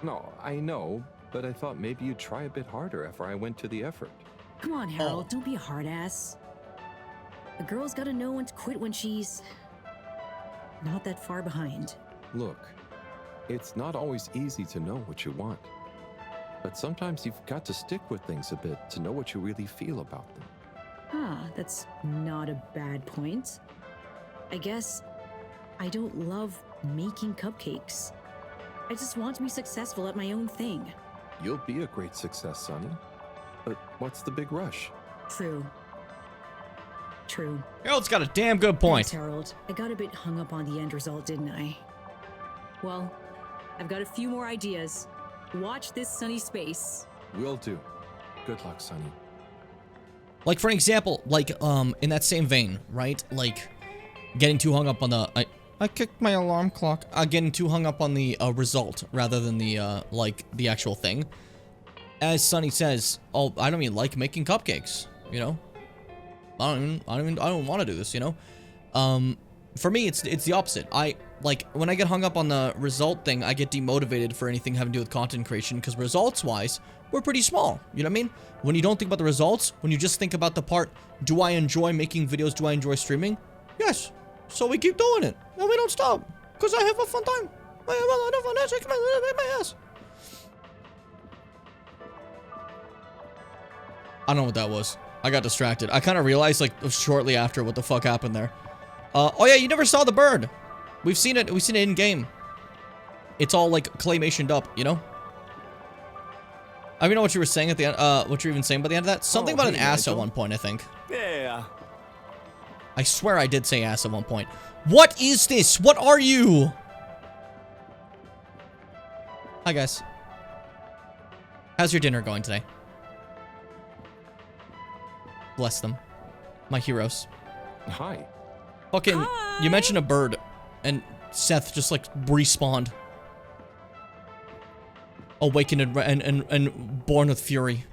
No, I know, but I thought maybe you'd try a bit harder after I went to the effort. Come on, Harold, don't be a hard ass. A girl's gotta know when to quit when she's not that far behind. Look, it's not always easy to know what you want. But sometimes you've got to stick with things a bit to know what you really feel about them. That's not a bad point. I guess I don't love making cupcakes. I just want to be successful at my own thing. You'll be a great success, Sonny. But what's the big rush? True. Harold's got a damn good point. Thanks, Harold. I got a bit hung up on the end result, didn't I? Well, I've got a few more ideas. Watch this sunny space. Will do. Good luck, Sonny. Like, for example, like, in that same vein, right? Like, getting too hung up on the... I kicked my alarm clock. Getting too hung up on the result rather than the, like, the actual thing. As Sonny says, oh, I don't even like making cupcakes, you know? I don't want to do this, you know? For me, it's the opposite. Like, when I get hung up on the result thing, I get demotivated for anything having to do with content creation, because results-wise, we're pretty small, you know what I mean? When you don't think about the results, when you just think about the part, do I enjoy making videos, do I enjoy streaming? Yes. So we keep doing it, and we don't stop, because I have a fun time. I have a lot of fun. I shake my ass. I don't know what that was. I got distracted. I kind of realized, like, shortly after what the fuck happened there. Oh yeah, you never saw the bird. We've seen it in game. It's all, like, claymationed up, you know? I don't know what you were saying at the end, what you were even saying by the end of that. Something about an ass at one point, I think. Yeah. I swear I did say ass at one point. What is this? What are you? Hi, guys. How's your dinner going today? Bless them. My heroes. Hi. Fucking, you mentioned a bird, and Seth just, like, respawned. Awakened and born with fury.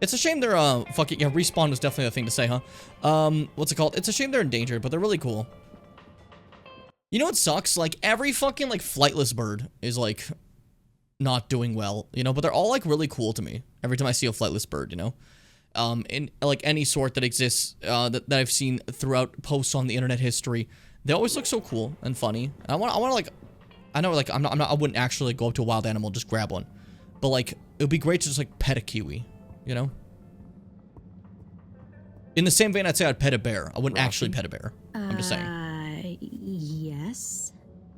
It's a shame they're, fucking, yeah, respawn was definitely the thing to say, huh? What's it called? It's a shame they're endangered, but they're really cool. You know what sucks? Like, every fucking, like, flightless bird is, like, not doing well, you know? But they're all, like, really cool to me every time I see a flightless bird, you know? In, like, any sort that exists, that I've seen throughout posts on the internet history, they always look so cool and funny. And I want to, like, I know, like, I wouldn't actually go up to a wild animal and just grab one. But, like, it would be great to just, like, pet a kiwi, you know? In the same vein, I'd say I'd pet a bear. I wouldn't actually pet a bear. I'm just saying. Yes?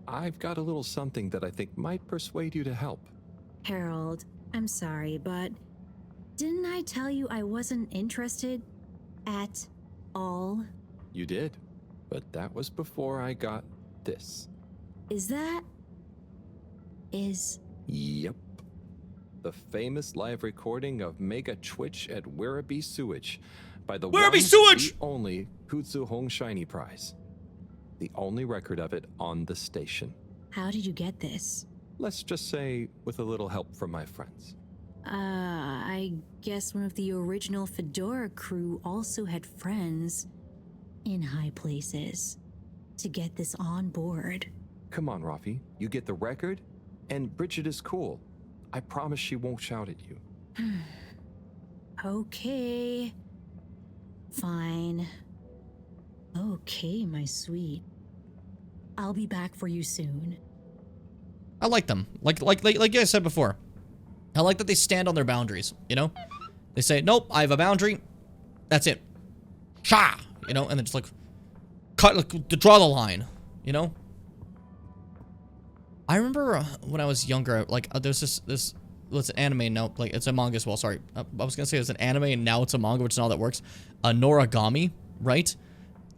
I've got a little something that I think might persuade you to help. Harold, I'm sorry, but didn't I tell you I wasn't interested at all? You did, but that was before I got this. Yep. The famous live recording of Mega Twitch at Werribee Sewage by the the only Kutsu Hong Shiny Prize. The only record of it on the station. How did you get this? Let's just say with a little help from my friends. I guess one of the original Fedora crew also had friends in high places to get this on board. Come on, Rafi. You get the record, and Bridget is cool. I promise she won't shout at you. Okay. Fine. Okay, my sweet. I'll be back for you soon. I like them. Like I said before. I like that they stand on their boundaries, you know? They say, nope, I have a boundary. That's it. Cha! You know, and then just like, draw the line, you know? I remember when I was younger, like, there's this, it's an anime now, like, it's a manga as well, sorry. I was gonna say it's an anime and now it's a manga, which is not how that works. Noragami, right?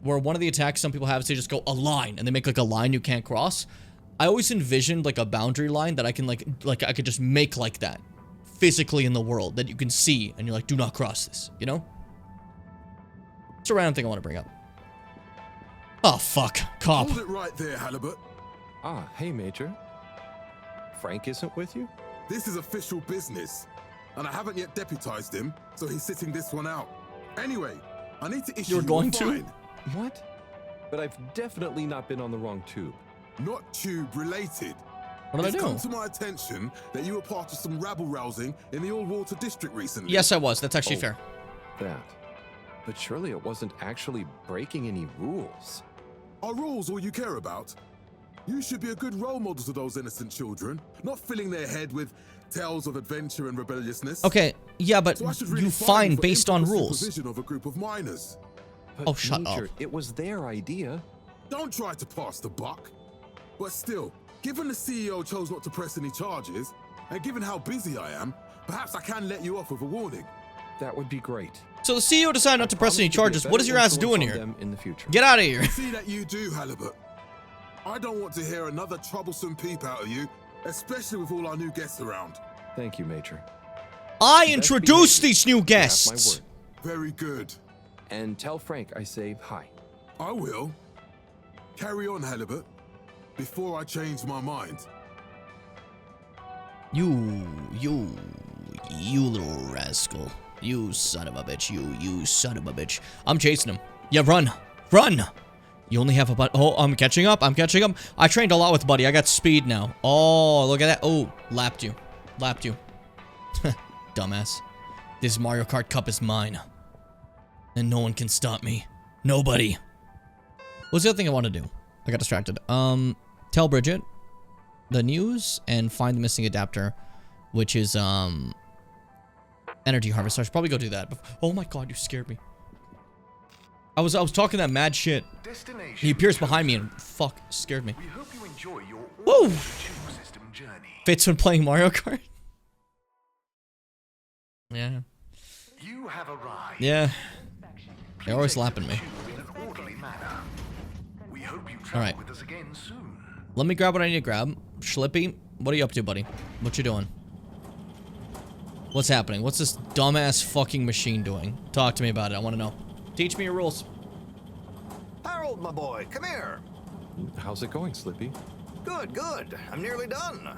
where one of the attacks some people have is they just go a line, and they make like a line you can't cross. I always envisioned like a boundary line that I can like I could just make like that physically in the world that you can see, and you're like, do not cross this, you know? It's a random thing I want to bring up. Oh, fuck. Cop. Hold it right there, Halibut. Ah, hey, Major. Frank isn't with you? This is official business, and I haven't yet deputized him, so he's sitting this one out. Anyway, I need to issue You're going a to? fine. What? But I've definitely not been on the wrong tube. Not tube related. What did I It's do? come to my attention that you were part of some rabble-rousing in the All-Water District recently. Yes, I was. That's actually Oh, fair. That. But surely it wasn't actually breaking any rules. Are rules all you care about? You should be a good role model to those innocent children, not filling their head with tales of adventure and rebelliousness. Okay, yeah, but So I should really you fine fine you for based on improper rules. supervision of a group of minors. But Oh, shut Major, up. it was their idea. Don't try to pass the buck. But still, given the CEO chose not to press any charges, and given how busy I am, perhaps I can let you off with a warning. That would be great. So the CEO decided not to press any charges. What is your ass doing here? In the future. Get out of here. See that you do, Halibut. I don't want to hear another troublesome peep out of you, especially with all our new guests around. Thank you, Major. I introduced these new That's guests. my word. Very good. And tell Frank I say hi. I will. Carry on, Halibut, before I change my mind. You little rascal. You son of a bitch. You son of a bitch. I'm chasing him. Yeah, run. Run. You only have about... Oh, I'm catching up. I'm catching up. I trained a lot with Buddy. I got speed now. Oh, look at that. Oh, lapped you. Lapped you. Dumbass. This Mario Kart Cup is mine. And no one can stop me. Nobody. What's the other thing I want to do? I got distracted. Tell Bridget the news and find the missing adapter, which is, energy harvester. I should probably go do that. Oh my god, you scared me. I was talking that mad shit. He appears behind me and fuck, scared me. We hope you enjoy your Woo! tube system journey. Fitz when playing Mario Kart. Yeah. You have arrived. Yeah. They're always lapping me. In an orderly manner. We hope you travel Alright. with us again soon. Let me grab what I need to grab. Schlippy, what are you up to, buddy? What you doing? What's happening? What's this dumbass fucking machine doing? Talk to me about it. I want to know. Teach me your rules. Harold, my boy, come here. How's it going, Slippy? Good, good. I'm nearly done.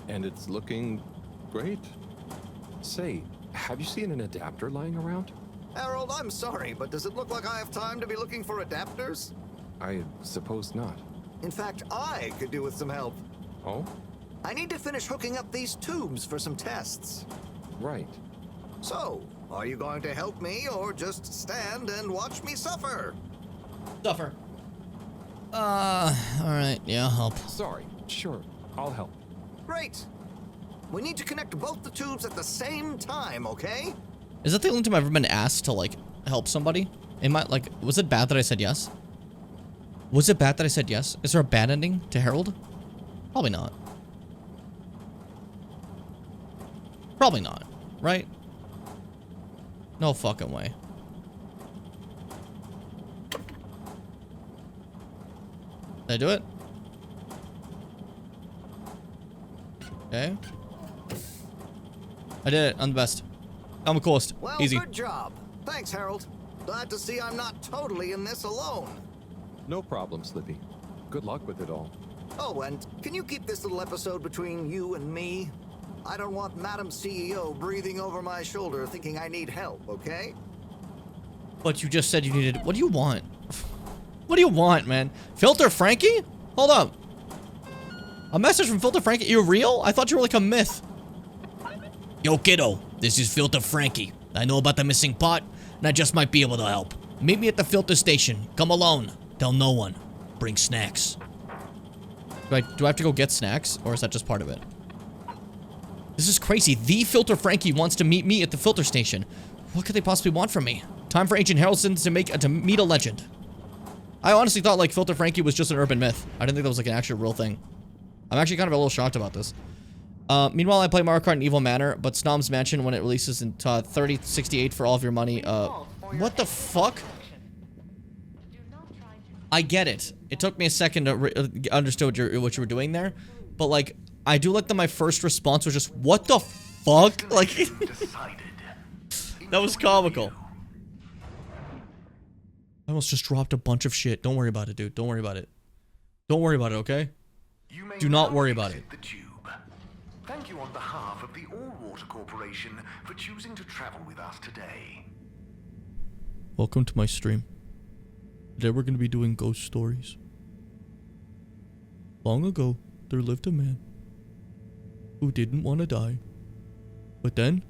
And it's looking great. Say, have you seen an adapter lying around? Harold, I'm sorry, but does it look like I have time to be looking for adapters? I suppose not. In fact, I could do with some help. Oh? I need to finish hooking up these tubes for some tests. Right. So, are you going to help me or just stand and watch me suffer? Suffer. Alright, yeah, I'll help. Sorry, sure, I'll help. Great. We need to connect both the tubes at the same time, okay? Is that the only time I've ever been asked to, like, help somebody? Am I, like, was it bad that I said yes? Was it bad that I said yes? Is there a bad ending to Harold? Probably not. Probably not, right? No fucking way. Did I do it? Okay. I did it. I'm the best. I'm the coolest. Well, Easy. good job. Thanks, Harold. Glad to see I'm not totally in this alone. No problem, Slippy. Good luck with it all. Oh, and can you keep this little episode between you and me? I don't want Madam CEO breathing over my shoulder thinking I need help, okay? But you just said you needed... What do you want? What do you want, man? Filter Frankie? Hold up. A message from Filter Frankie? You're real? I thought you were like a myth. Yo, kiddo. This is Filter Frankie. I know about the missing pot, and I just might be able to help. Meet me at the filter station. Come alone. Tell no one. Bring snacks. Do I have to go get snacks, or is that just part of it? This is crazy. The Filter Frankie wants to meet me at the filter station. What could they possibly want from me? Time for Ancient Harrelson to meet a legend. I honestly thought, like, Filter Frankie was just an urban myth. I didn't think that was, like, an actual real thing. I'm actually kind of a little shocked about this. Meanwhile, I play Mario Kart in Evil Manor, but Snom's Mansion when it releases in 3068 for all of your money. What the fuck? I get it. It took me a second to understand what you were doing there. But, like, I do like that my first response was just, what the fuck? Like, that was comical. I almost just dropped a bunch of shit. Don't worry about it, dude. Don't worry about it. Don't worry about it, okay? Do not worry about it. The tube. Thank you on behalf of the All-Water Corporation for choosing to travel with us today. Welcome to my stream. Today we're going to be doing ghost stories. Long ago, there lived a man who didn't want to die. But then,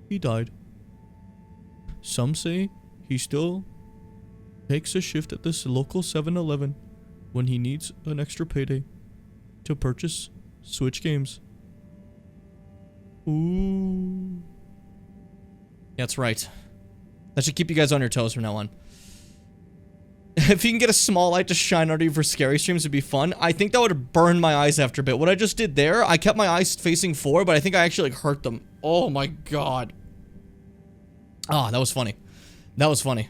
he died. Some say he still takes a shift at this local 7-Eleven when he needs an extra payday to purchase Switch games. Ooh. That's right. That should keep you guys on your toes from now on. If you can get a small light to shine under you for scary streams, it'd be fun. I think that would burn my eyes after a bit. What I just did there, I kept my eyes facing forward, but I think I actually, like, hurt them. Oh my god. Ah, that was funny. That was funny.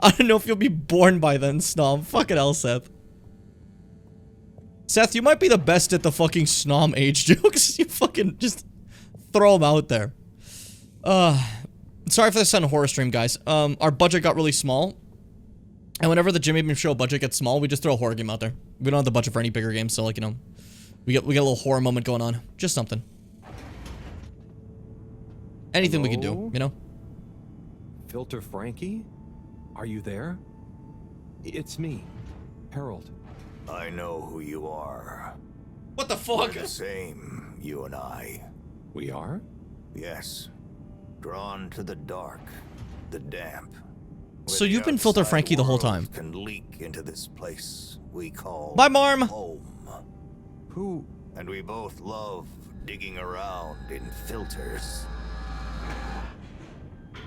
I don't know if you'll be born by then, Snom. Fucking hell, Seth. Seth, you might be the best at the fucking Snom age jokes. You fucking just throw them out there. Sorry for the sudden horror stream, guys. Our budget got really small. And whenever the Jimmy Beam Show budget gets small, we just throw a horror game out there. We don't have the budget for any bigger games, so, like, you know, we get a little horror moment going on. Just something. Anything we can do, you know? Filter Frankie? Are you there? It's me, Harold. I know who you are. What the fuck? We're the same, you and I. We are? Yes. Drawn to the dark, the damp. So you've been Filter Frankie the whole time. Can leak into this place we call Bye, Marm. Home. Who? And we both love digging around in filters.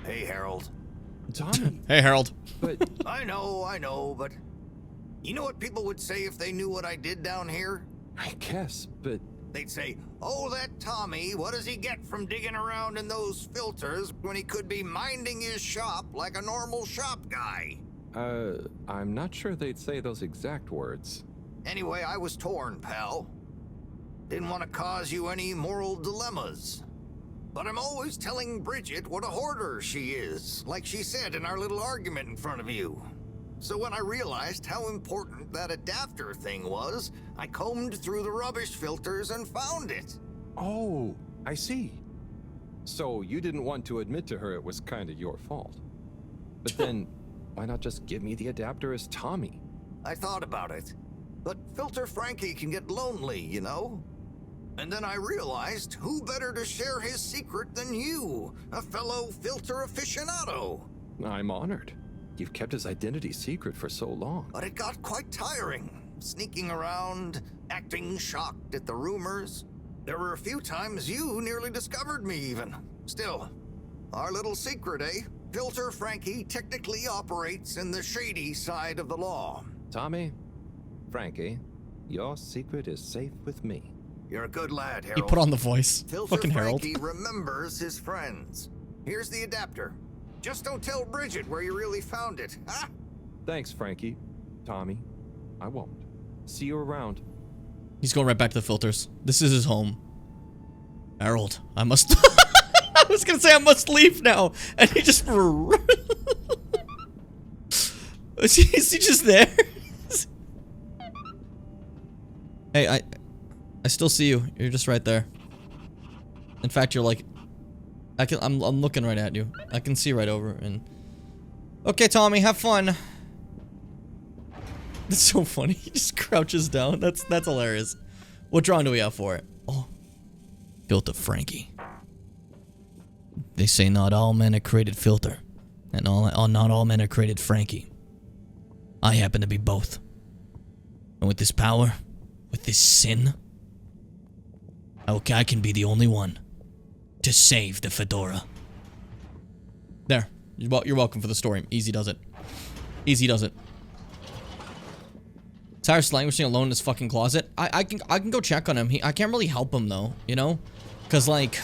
Hey, Harold. Tommy. Hey, Harold. But I know, but you know what people would say if they knew what I did down here? I guess, but they'd say, "Oh, that Tommy, what does he get from digging around in those filters when he could be minding his shop like a normal shop guy?" I'm not sure they'd say those exact words. Anyway, I was torn, pal. Didn't want to cause you any moral dilemmas. But I'm always telling Bridget what a hoarder she is, like she said in our little argument in front of you. So when I realized how important that adapter thing was, I combed through the rubbish filters and found it. Oh, I see. So you didn't want to admit to her it was kind of your fault. But then, why not just give me the adapter as Tommy? I thought about it. But Filter Frankie can get lonely, you know? And then I realized who better to share his secret than you, a fellow filter aficionado. I'm honored. You've kept his identity secret for so long. But it got quite tiring, sneaking around, acting shocked at the rumors. There were a few times you nearly discovered me even. Still, our little secret, eh? Filter Frankie technically operates in the shady side of the law. Tommy, Frankie, your secret is safe with me. You're a good lad, Harold. He put on the voice. Filter Fucking Harold. Frankie remembers his friends. Here's the adapter. Just don't tell Bridget where you really found it, huh? Thanks, Frankie. Tommy, I won't. See you around. He's going right back to the filters. This is his home. Harold, I must... I was gonna say I must leave now. And he just... Is he just there? Hey, I still see you. You're just right there. In fact, you're like... I'm looking right at you. I can see right over and... Okay, Tommy, have fun. That's so funny. He just crouches down. That's hilarious. What drawing do we have for it? Oh. Filter Frankie. They say not all men are created Filter. And not all men are created Frankie. I happen to be both. And with this power, with this sin, I can be the only one to save the fedora. There. You're welcome for the story. Easy does it. Easy does it. Tyler's languishing alone in his fucking closet. I can go check on him. I can't really help him though, you know? Cause like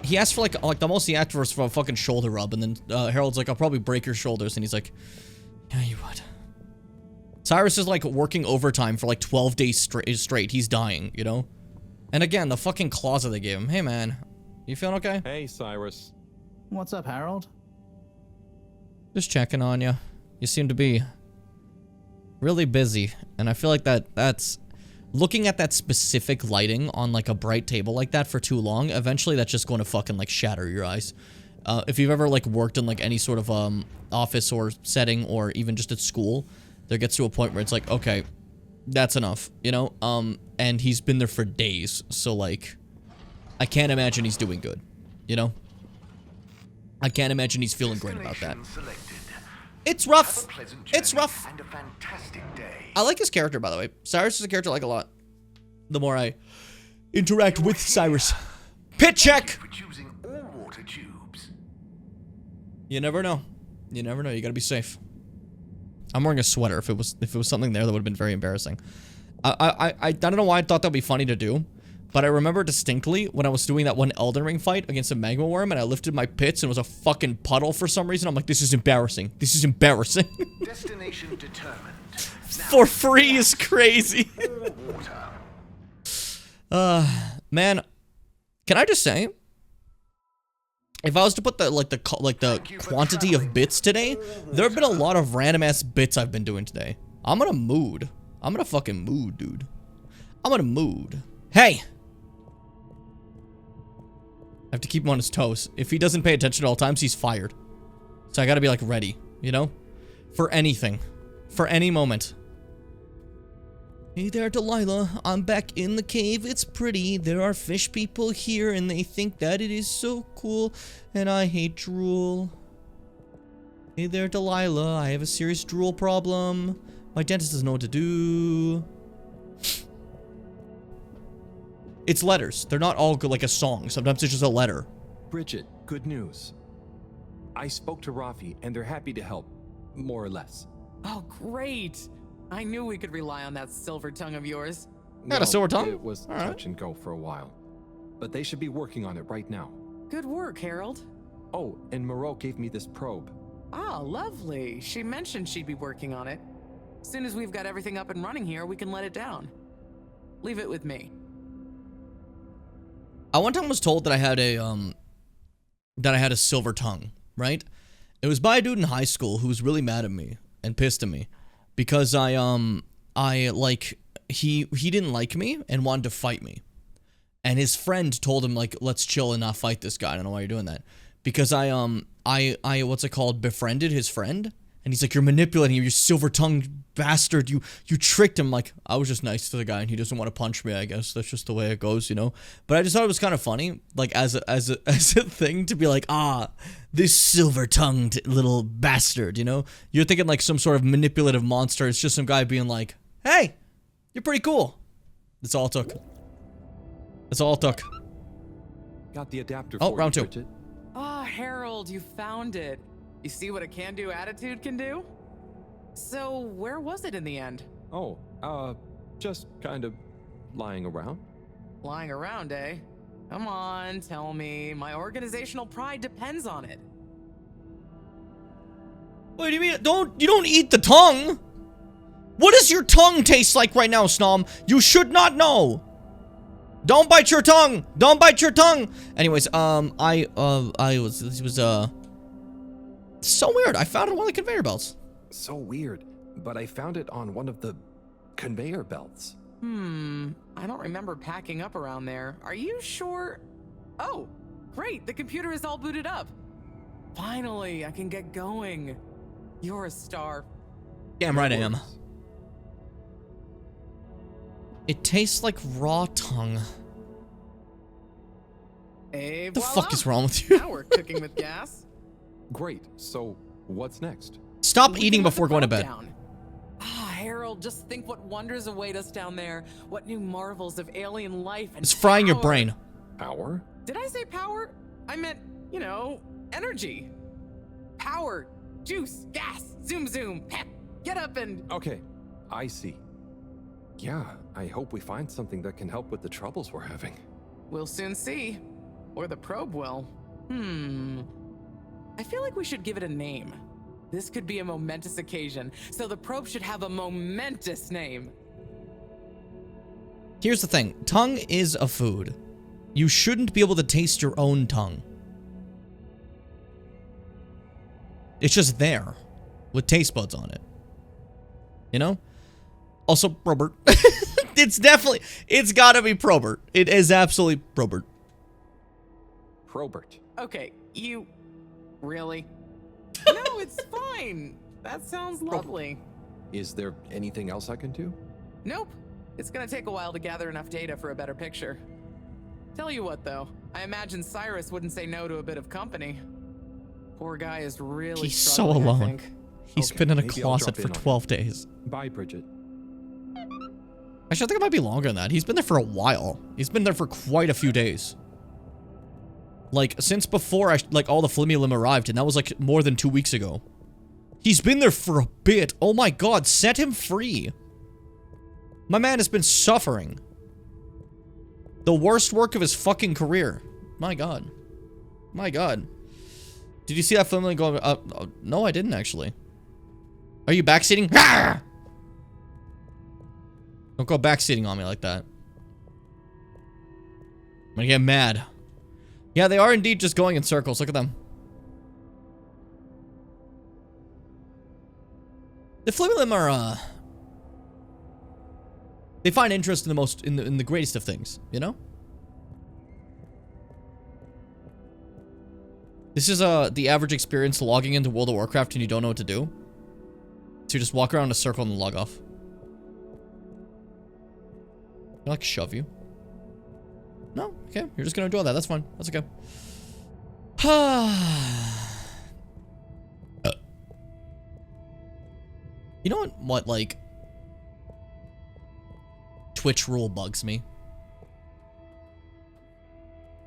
he asked for like the most he asked for was for a fucking shoulder rub, and then Harold's like, I'll probably break your shoulders, and he's like, Yeah, you would. Cyrus is like working overtime for like 12 days straight. He's dying, you know? And again, the fucking closet they gave him. Hey, man. You feeling okay? Hey, Cyrus. What's up, Harold? Just checking on you. You seem to be really busy. And I feel like that's... Looking at that specific lighting on like a bright table like that for too long, eventually that's just going to fucking like shatter your eyes. If you've ever like worked in like any sort of office or setting or even just at school, there gets to a point where it's like, okay, that's enough, you know? And he's been there for days, so like, I can't imagine he's doing good, you know? I can't imagine he's feeling great about that. It's rough. It's rough. And a fantastic day. I like his character, by the way. Cyrus is a character I like a lot. The more I interact with Cyrus. Pit check! For choosing all water tubes. You never know. You never know. You gotta be safe. I'm wearing a sweater. If it was something there, that would have been very embarrassing. I don't know why I thought that would be funny to do, but I remember distinctly when I was doing that one Elden Ring fight against a magma worm, and I lifted my pits and it was a fucking puddle for some reason. I'm like, this is embarrassing. This is embarrassing. Destination determined. For free is crazy. Man, can I just say, if I was to put the quantity of bits today, there have been a lot of random ass bits I've been doing today. I'm in a mood. I'm in a fucking mood, dude. I'm in a mood. Hey! I have to keep him on his toes. If he doesn't pay attention at all times, he's fired. So I gotta be like ready, you know? For anything. For any moment. Hey there, Delilah. I'm back in the cave. It's pretty. There are fish people here, and they think that it is so cool, and I hate drool. Hey there, Delilah. I have a serious drool problem. My dentist doesn't know what to do. It's letters. They're not all good like a song. Sometimes it's just a letter. Bridget, good news. I spoke to Rafi, and they're happy to help, more or less. Oh, great. I knew we could rely on that silver tongue of yours. Got a silver tongue? It was touch and go for a while. But they should be working on it right now. Good work, Harold. Oh, and Moreau gave me this probe. Ah, lovely. She mentioned she'd be working on it. As soon as we've got everything up and running here, we can let it down. Leave it with me. I one time was told that I had a silver tongue, right? It was by a dude in high school who was really mad at me and pissed at me because he didn't like me and wanted to fight me. And his friend told him like, let's chill and not fight this guy. I don't know why you're doing that. Because I what's it called, befriended his friend. And he's like, you're manipulating him, you silver-tongued bastard. You tricked him. Like, I was just nice to the guy and he doesn't want to punch me, I guess. That's just the way it goes, you know? But I just thought it was kind of funny, like, as a thing to be like, this silver-tongued little bastard, you know? You're thinking like some sort of manipulative monster. It's just some guy being like, hey, you're pretty cool. That's all it took. That's all it took. Got the adapter for round two. Bridget. Ah, Harold, you found it. You see what a can-do attitude can do? So, where was it in the end? Oh, just kind of lying around. Lying around, eh? Come on, tell me. My organizational pride depends on it. What do you mean? You don't eat the tongue? What does your tongue taste like right now, Snom? You should not know. Don't bite your tongue. Don't bite your tongue. Anyways, this was so weird. I found it on one of the conveyor belts. So weird, but I found it on one of the conveyor belts. I don't remember packing up around there. Are you sure? Oh, great. The computer is all booted up. Finally, I can get going. You're a star. Damn right I am. It tastes like raw tongue. Hey, the fuck is wrong with you? Now we're cooking with gas. Great. So, what's next? Stop eating before going to bed. Harold, just think what wonders await us down there. What new marvels of alien life and It's frying your power. brain. Power? Did I say power? I meant, you know, energy. Power, juice, gas, zoom zoom, pep. Get up and... Okay, I see. Yeah, I hope we find something that can help with the troubles we're having. We'll soon see. Or the probe will. I feel like we should give it a name. This could be a momentous occasion, so the probe should have a momentous name. Here's the thing. Tongue is a food. You shouldn't be able to taste your own tongue. It's just there with taste buds on it. You know? Also, Probert. It's gotta be Probert. It is absolutely Probert. Probert. Okay, you... Really? No, it's fine. That sounds lovely. Is there anything else I can do? Nope. It's gonna take a while to gather enough data for a better picture. Tell you what, though. I imagine Cyrus wouldn't say no to a bit of company. Poor guy is really He's so struggling, I alone. think. He's been in a closet for 12 days. Bye, Bridget. Actually, I think it might be longer than that. He's been there for a while. He's been there for quite a few days. Like, since before all the Flimulum arrived, and that was like more than 2 weeks ago. He's been there for a bit. Oh my god, set him free. My man has been suffering. The worst work of his fucking career. My god. My god. Did you see that Flimulum going... no, I didn't actually. Are you backseating? Ah! Don't go backseating on me like that. I'm gonna get mad. Yeah, they are indeed just going in circles. Look at them. The Flimulum are, they find interest in the greatest of things, you know? This is the average experience logging into World of Warcraft and you don't know what to do. So you just walk around in a circle and log off. Can I, like, shove you? No? Okay, you're just gonna enjoy that. That's fine. That's okay. You know what, like, Twitch rule bugs me?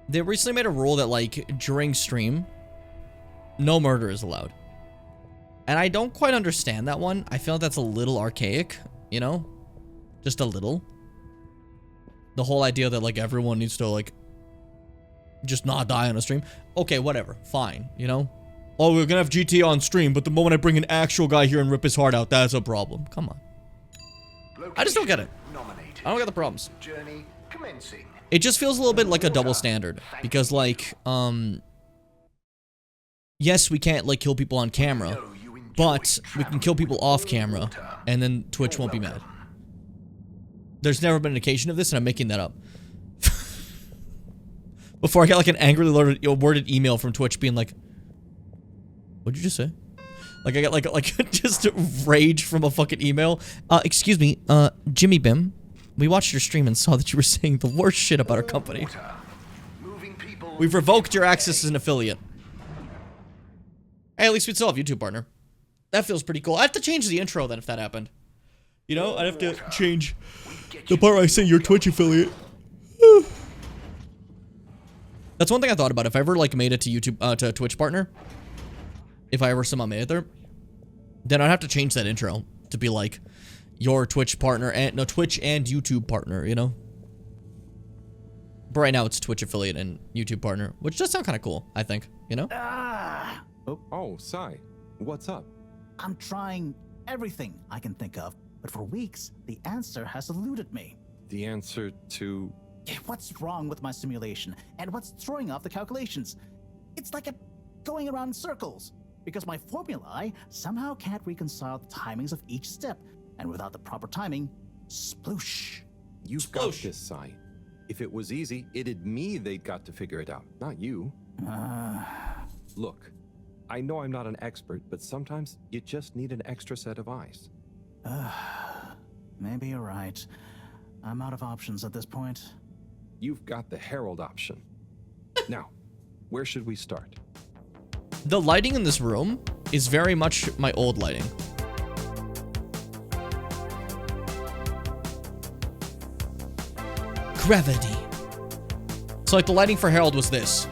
They recently made a rule that, like, during stream, no murder is allowed. And I don't quite understand that one. I feel like that's a little archaic, you know? Just a little. The whole idea that, like, everyone needs to, like, just not die on a stream. Okay, whatever. Fine, you know? Oh, we're gonna have GT on stream, but the moment I bring an actual guy here and rip his heart out, that's a problem. Come on. I just don't get it. I don't get the problems. Journey commencing. It just feels a little bit like a double standard. Because, like, yes, we can't, like, kill people on camera, but we can kill people off camera, and then Twitch won't be mad. There's never been an occasion of this, and I'm making that up. Before I got, like, an angrily worded email from Twitch being like, what'd you just say? Like, I got, like just rage from a fucking email. Excuse me, Jimmy Bim. We watched your stream and saw that you were saying the worst shit about our company. We've revoked your access as an affiliate. Hey, at least we'd still have YouTube partner. That feels pretty cool. I have to change the intro then if that happened. You know, I'd have to change the part where I say you're Twitch affiliate. That's one thing I thought about. If I ever, like, made it to YouTube, to Twitch partner, if I ever somehow made it there, then I'd have to change that intro to be like, your Twitch partner and, no, Twitch and YouTube partner, you know? But right now it's Twitch affiliate and YouTube partner, which does sound kind of cool, I think, you know? Oh, Sai, what's up? I'm trying everything I can think of, but for weeks, the answer has eluded me. The answer to... What's wrong with my simulation, and what's throwing off the calculations? It's like going around in circles, because my formulae somehow can't reconcile the timings of each step, and without the proper timing, sploosh. You've got this, Sai. If it was easy, it'd me they'd got to figure it out, not you. Look, I know I'm not an expert, but sometimes you just need an extra set of eyes. Maybe you're right. I'm out of options at this point. You've got the Herald option. Now, where should we start? The lighting in this room is very much my old lighting. Gravity. So, like, the lighting for Herald was this.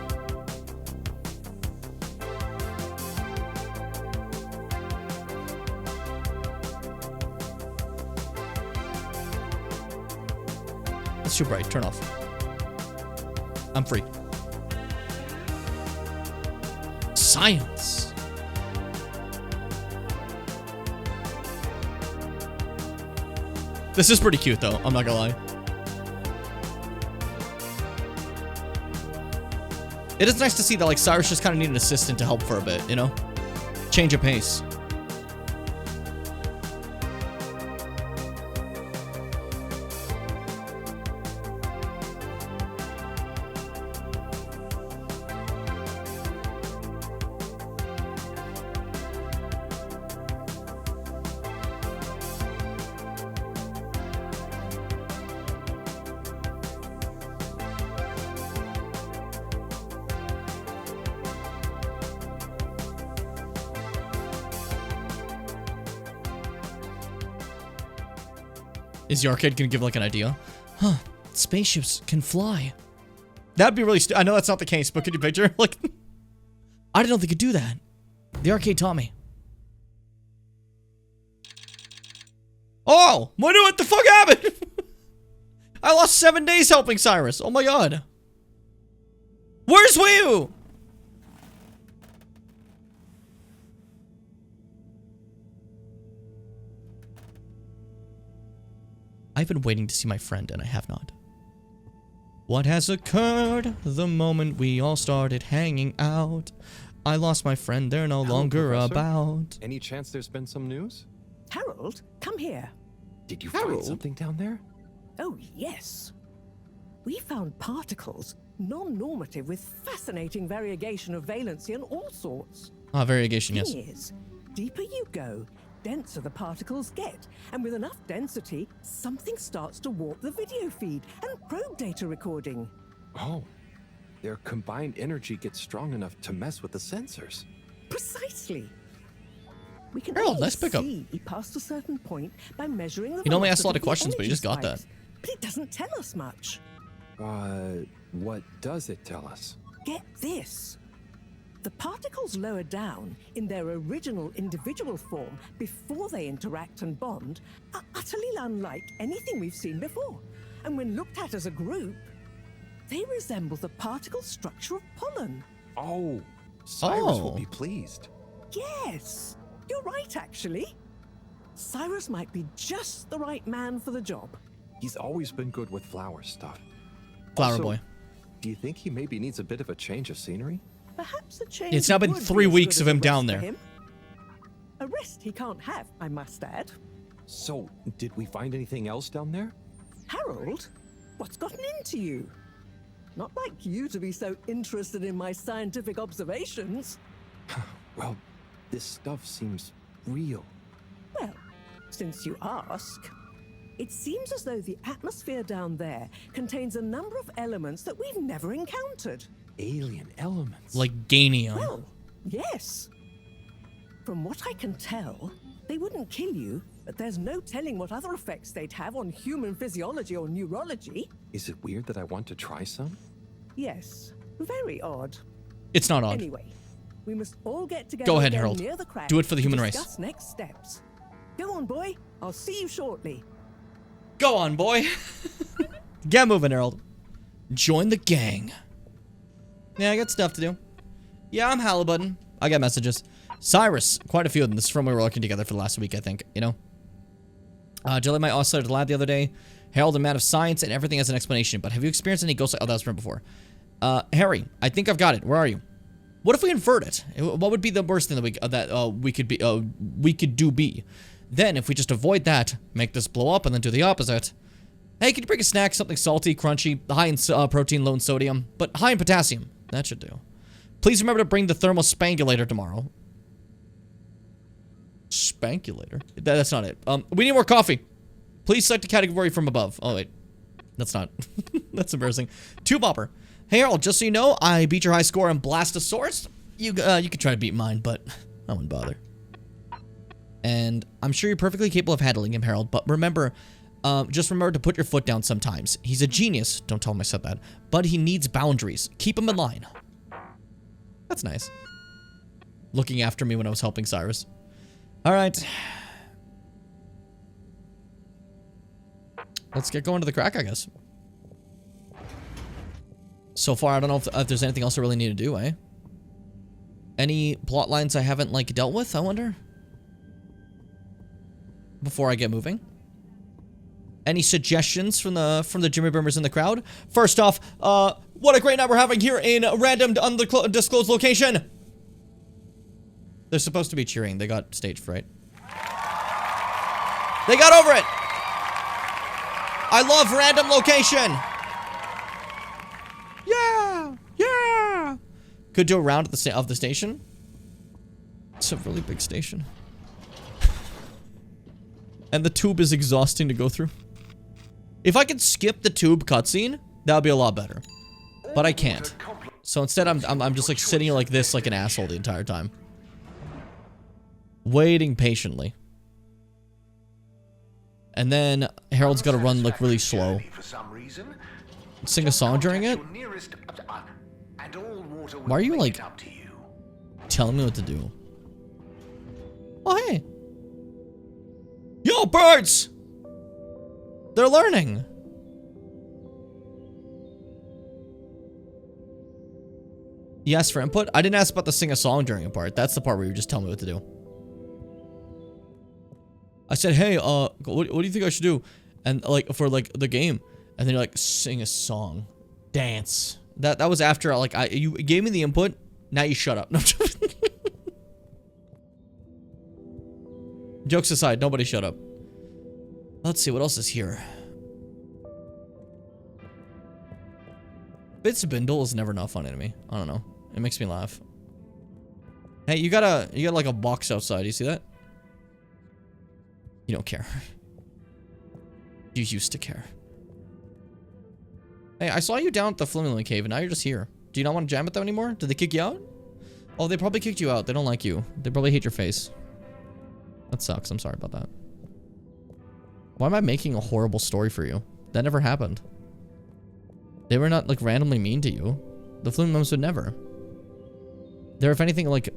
It's too bright. Turn off. I'm free. Science. This is pretty cute, though. I'm not gonna lie. It is nice to see that, like, Cyrus just kind of needed an assistant to help for a bit, you know? Change of pace. Is the arcade gonna give like an idea? Huh, spaceships can fly. That'd be really I know that's not the case, but could you picture? Like, I didn't know they could do that. The arcade taught me. Oh, what the fuck happened? I lost 7 days helping Cyrus. Oh my god. Where's Wii? I've been waiting to see my friend, and I have not. What has occurred the moment we all started hanging out? I lost my friend, they're no longer Professor. about. Any chance there's been some news? Harold, come here. Did you find something down there? Oh, yes. We found particles, non-normative, with fascinating variegation of valency and all sorts. Ah, variegation, yes. Thing is, deeper you go, denser the particles get, and with enough density, something starts to warp the video feed and probe data recording. Oh, their combined energy gets strong enough to mess with the sensors. Precisely. We can Harold, only nice pickup. see past a certain point by measuring the He normally asks a lot velocity of questions, but he just got that. spikes. But it doesn't tell us much. What does it tell us? Get this. The particles lower down in their original individual form before they interact and bond are utterly unlike anything we've seen before. And when looked at as a group, they resemble the particle structure of pollen. Oh, Cyrus will be pleased. Yes, you're right, actually. Cyrus might be just the right man for the job. He's always been good with flower stuff. Flower Also, boy. Do you think he maybe needs a bit of a change of scenery? Perhaps a change. It's now been would be 3 as weeks good of as a him down rest for there. him. A rest he can't have, I must add. So, did we find anything else down there? Harold, what's gotten into you? Not like you to be so interested in my scientific observations. Well, this stuff seems real. Well, since you ask, it seems as though the atmosphere down there contains a number of elements that we've never encountered. Alien elements? Like Ganium. Well, yes. From what I can tell, they wouldn't kill you, but there's no telling what other effects they'd have on human physiology or neurology. Is it weird that I want to try some? Yes, very odd. It's not odd. Anyway, we must all get together Go ahead, again Harold. near the crack Do it for the to human race. discuss next steps. Go on, boy. I'll see you shortly. Go on, boy. Get moving, Harold. Join the gang. Yeah, I got stuff to do. Yeah, I'm Halibut. I got messages. Cyrus, quite a few of them. This is from when we were working together for the last week, I think, you know? Jelly might also at the lab the other day. Harold, a man of science, and everything has an explanation. But have you experienced any ghost? Oh, that was from before. Harry, I think I've got it. Where are you? What if we invert it? What would be the worst thing that we could do? Then, if we just avoid that, make this blow up, and then do the opposite. Hey, can you bring a snack? Something salty, crunchy, high in protein, low in sodium, but high in potassium. That should do. Please remember to bring the thermal spangulator tomorrow. Spankulator? That's not it. We need more coffee. Please select a category from above. Oh, wait. That's not. That's embarrassing. Two bopper. Hey, Harold, just so you know, I beat your high score on Blastosaurus. You could try to beat mine, but I wouldn't bother. And I'm sure you're perfectly capable of handling him, Harold, but remember, just remember to put your foot down sometimes. He's a genius. Don't tell him I said that. But he needs boundaries. Keep him in line. That's nice. Looking after me when I was helping Cyrus. All right. Let's get going to the crack, I guess. So far, I don't know if there's anything else I really need to do, eh? Any plot lines I haven't, like, dealt with, I wonder? Before I get moving? Any suggestions from the Jimmy Boomers in the crowd? First off, what a great night we're having here in a random undisclosed location. They're supposed to be cheering. They got stage fright. They got over it. I love random location. Yeah, yeah. Could do a round of the station. It's a really big station. And the tube is exhausting to go through. If I could skip the tube cutscene, that would be a lot better. But I can't. So instead, I'm just like sitting here like this, like an asshole the entire time. Waiting patiently. And then Harold's got to run like really slow. Sing a song during it? Why are you like telling me what to do? Oh, hey. Yo, birds! They're learning. You asked for input? I didn't ask about the sing a song during a part. That's the part where you just tell me what to do. I said, hey, what do you think I should do? And like, for like the game. And then you're like, sing a song. Dance. That was after, like, you gave me the input. Now you shut up. No, jokes aside, nobody shut up. Let's see, what else is here? Bits Bindle is never not funny to me. I don't know. It makes me laugh. Hey, you got like a box outside. You see that? You don't care. You used to care. Hey, I saw you down at the Flimmerling Cave, and now you're just here. Do you not want to jam with them anymore? Did they kick you out? Oh, they probably kicked you out. They don't like you. They probably hate your face. That sucks. I'm sorry about that. Why am I making a horrible story for you? That never happened. They were not, like, randomly mean to you. The Flume Mums would never. They're, if anything, like,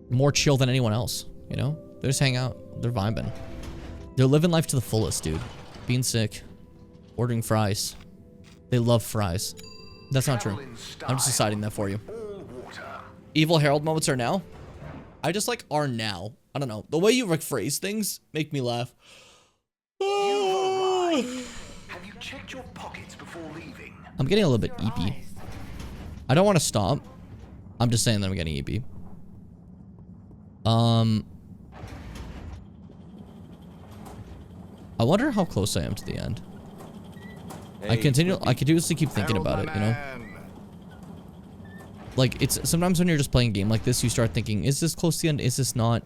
more chill than anyone else, you know? They just hang out. They're vibing. They're living life to the fullest, dude. Being sick. Ordering fries. They love fries. That's not true. I'm just deciding that for you. Evil Herald moments are now? I just, like, are now. I don't know. The way you, like, phrase things make me laugh. Have you checked your pockets before leaving? I'm getting a little bit eepy. I don't want to stop. I'm just saying that I'm getting eepy. I wonder how close I am to the end. Hey, I continuously keep thinking about it, you know? Like, it's sometimes when you're just playing a game like this, you start thinking, is this close to the end? Is this not?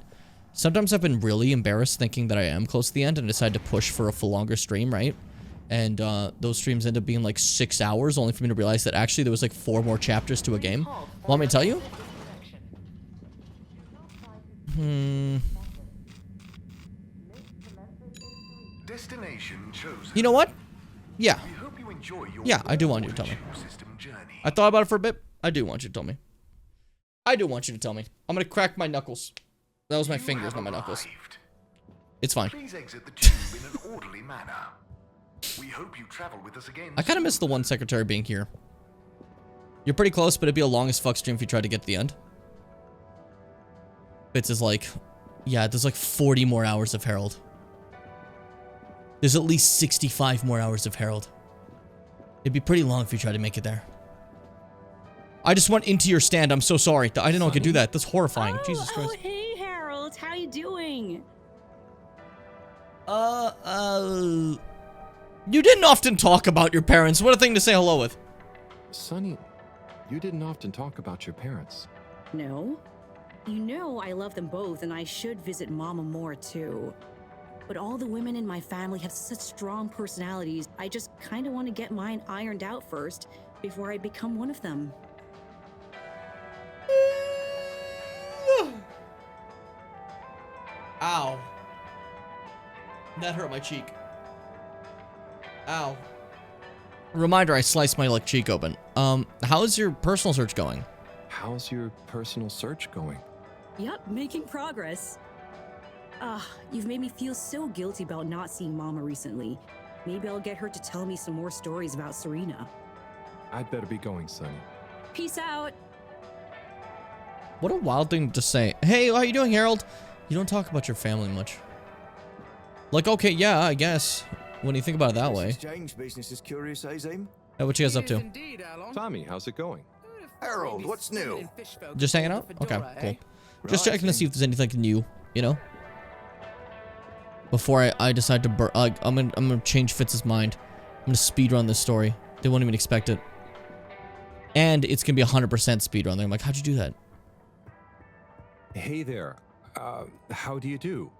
Sometimes I've been really embarrassed thinking that I am close to the end and decide to push for a full longer stream, right? And those streams end up being like 6 hours, only for me to realize that actually there was like 4 more chapters to a game. Want me to tell you? Destination chosen. You know what? Yeah. We hope you enjoy your yeah, I do want you to tell me. I thought about it for a bit. I do want you to tell me. I do want you to tell me. I'm gonna crack my knuckles. That was my fingers, not my knuckles. It's fine. Please exit the tube in an orderly manner. We hope you travel with us again. I kind of miss the one secretary being here. You're pretty close, but it'd be a long as fuck stream if you tried to get to the end. Fitz is like, yeah, there's like 40 more hours of Herald. There's at least 65 more hours of Herald. It'd be pretty long if you tried to make it there. I just went into your stand. I'm so sorry. I didn't know I could do that. That's horrifying. Jesus Christ. Oh, hey, Harold. How you doing? You didn't often talk about your parents. What a thing to say hello with. Sonny, you didn't often talk about your parents. No. You know I love them both, and I should visit Mama more, too. But all the women in my family have such strong personalities, I just kind of want to get mine ironed out first, before I become one of them. Ow. That hurt my cheek. Ow. Reminder, I sliced my, like, cheek open. How's your personal search going? How's your personal search going? Yep, making progress. You've made me feel so guilty about not seeing Mama recently. Maybe I'll get her to tell me some more stories about Serena. I'd better be going, Sonny. Peace out. What a wild thing to say. Hey, how you doing, Harold? You don't talk about your family much. Like, okay, yeah, I guess. When you think about it that way. Exchange business is curious, eh, Zim? Hey, what you guys up to? Tommy, how's it going? Harold, what's new? Just hanging out? Okay, cool. Just checking to see if there's anything new, you know? Before I decide to I'm gonna change Fitz's mind. I'm gonna speedrun this story. They won't even expect it. And it's gonna be 100% speedrun. They're like, how'd you do that? Hey there. How do you do?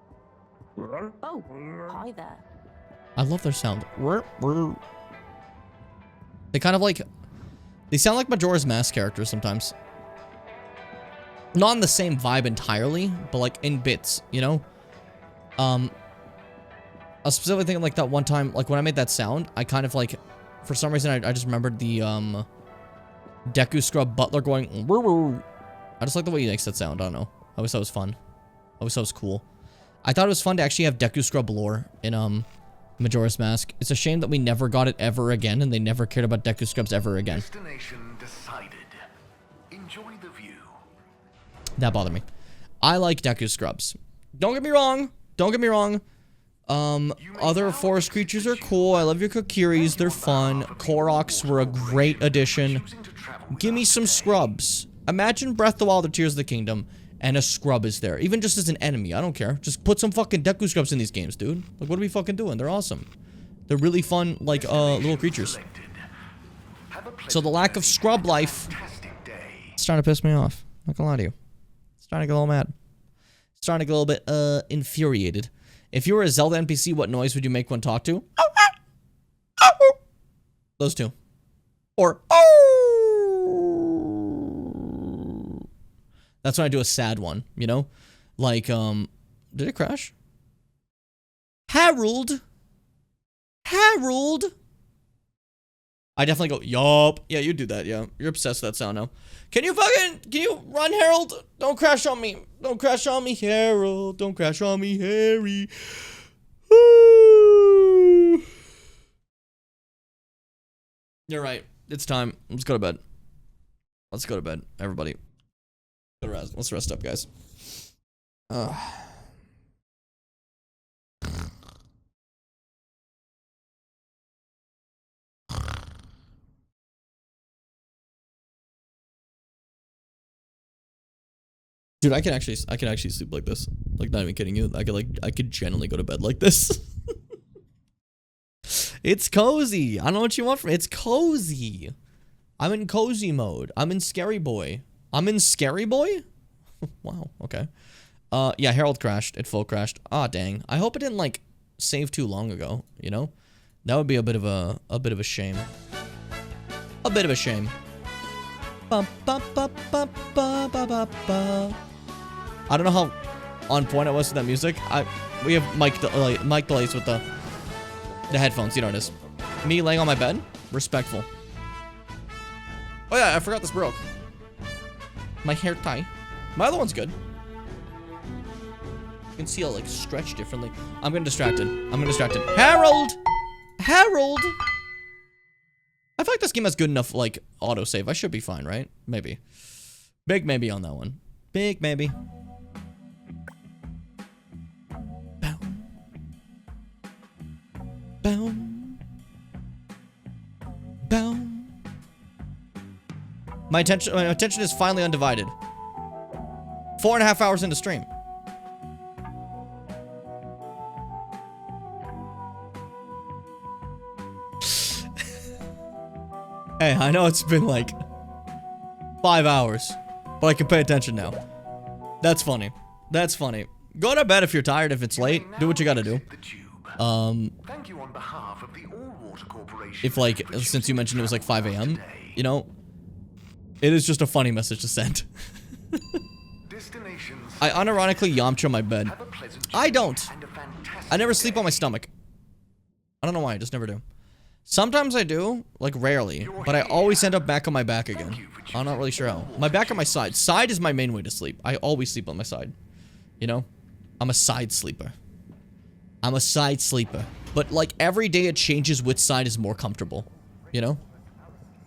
Oh, hi there. I love their sound. They kind of like... They sound like Majora's Mask characters sometimes. Not in the same vibe entirely, but like in bits, you know? I was specifically thinking like that one time, like when I made that sound, I kind of like... For some reason, I just remembered the, Deku Scrub Butler going... Woo woo. I just like the way he makes that sound, I don't know. I always thought it was fun. I always thought it was cool. I thought it was fun to actually have Deku Scrub lore in, Majora's Mask. It's a shame that we never got it ever again, and they never cared about Deku Scrubs ever again. Destination decided. Enjoy the view. That bothered me. I like Deku Scrubs. Don't get me wrong. Don't get me wrong. Other forest creatures are cool. I love your Kokiris. They're fun. Koroks were a great addition. Give me some scrubs. Imagine Breath of the Wild or Tears of the Kingdom, and a scrub is there. Even just as an enemy. I don't care. Just put some fucking Deku Scrubs in these games, dude. Like, what are we fucking doing? They're awesome. They're really fun, like, little creatures. So the lack of scrub life, it's starting to piss me off. Not gonna lie to you. It's starting to get a little mad. It's starting to get a little bit, infuriated. If you were a Zelda NPC, what noise would you make when talked to? Those two. Or, that's when I do a sad one, you know? Like, did it crash? Harold? Harold? I definitely go, yup. Yeah, you do that, yeah. You're obsessed with that sound now. Can you run, Harold? Don't crash on me. Don't crash on me, Harold. Don't crash on me, Harry. You're right. It's time. Let's go to bed. Let's go to bed, everybody. Let's rest up, guys. Dude, I can actually sleep like this. Like, not even kidding you. I could genuinely go to bed like this. It's cozy. I don't know what you want from me. It's cozy. I'm in cozy mode. I'm in scary boy. I'm in scary boy? Wow, okay. Yeah, Harold crashed. It full crashed. Ah, dang. I hope it didn't, like, save too long ago, you know? That would be a bit of a shame. A bit of a shame. I don't know how on point I was with that music. We have mic delays with the headphones, you know what it is. Me laying on my bed? Respectful. Oh yeah, I forgot this broke. My hair tie. My other one's good. You can see I'll like stretch differently. I'm getting distracted. Harold! Harold! I feel like this game has good enough like autosave. I should be fine, right? Maybe. Big maybe on that one. Big maybe. Bow. Bow. Bow. My attention is finally undivided. 4.5 hours into stream. Hey, I know it's been like 5 hours, but I can pay attention now. That's funny. That's funny. Go to bed if you're tired, if it's late. Do what you gotta do. Thank you on behalf of the All-Water Corporation. If like, since you mentioned it was like 5 a.m., you know, it is just a funny message to send. I unironically Yamcha my bed. I don't. I never sleep on my stomach. I don't know why, I just never do. Sometimes I do, like rarely, but I always end up back on my back again. I'm not really sure how. My back or my side. Side is my main way to sleep. I always sleep on my side. You know? I'm a side sleeper. I'm a side sleeper. But like every day it changes which side is more comfortable. You know?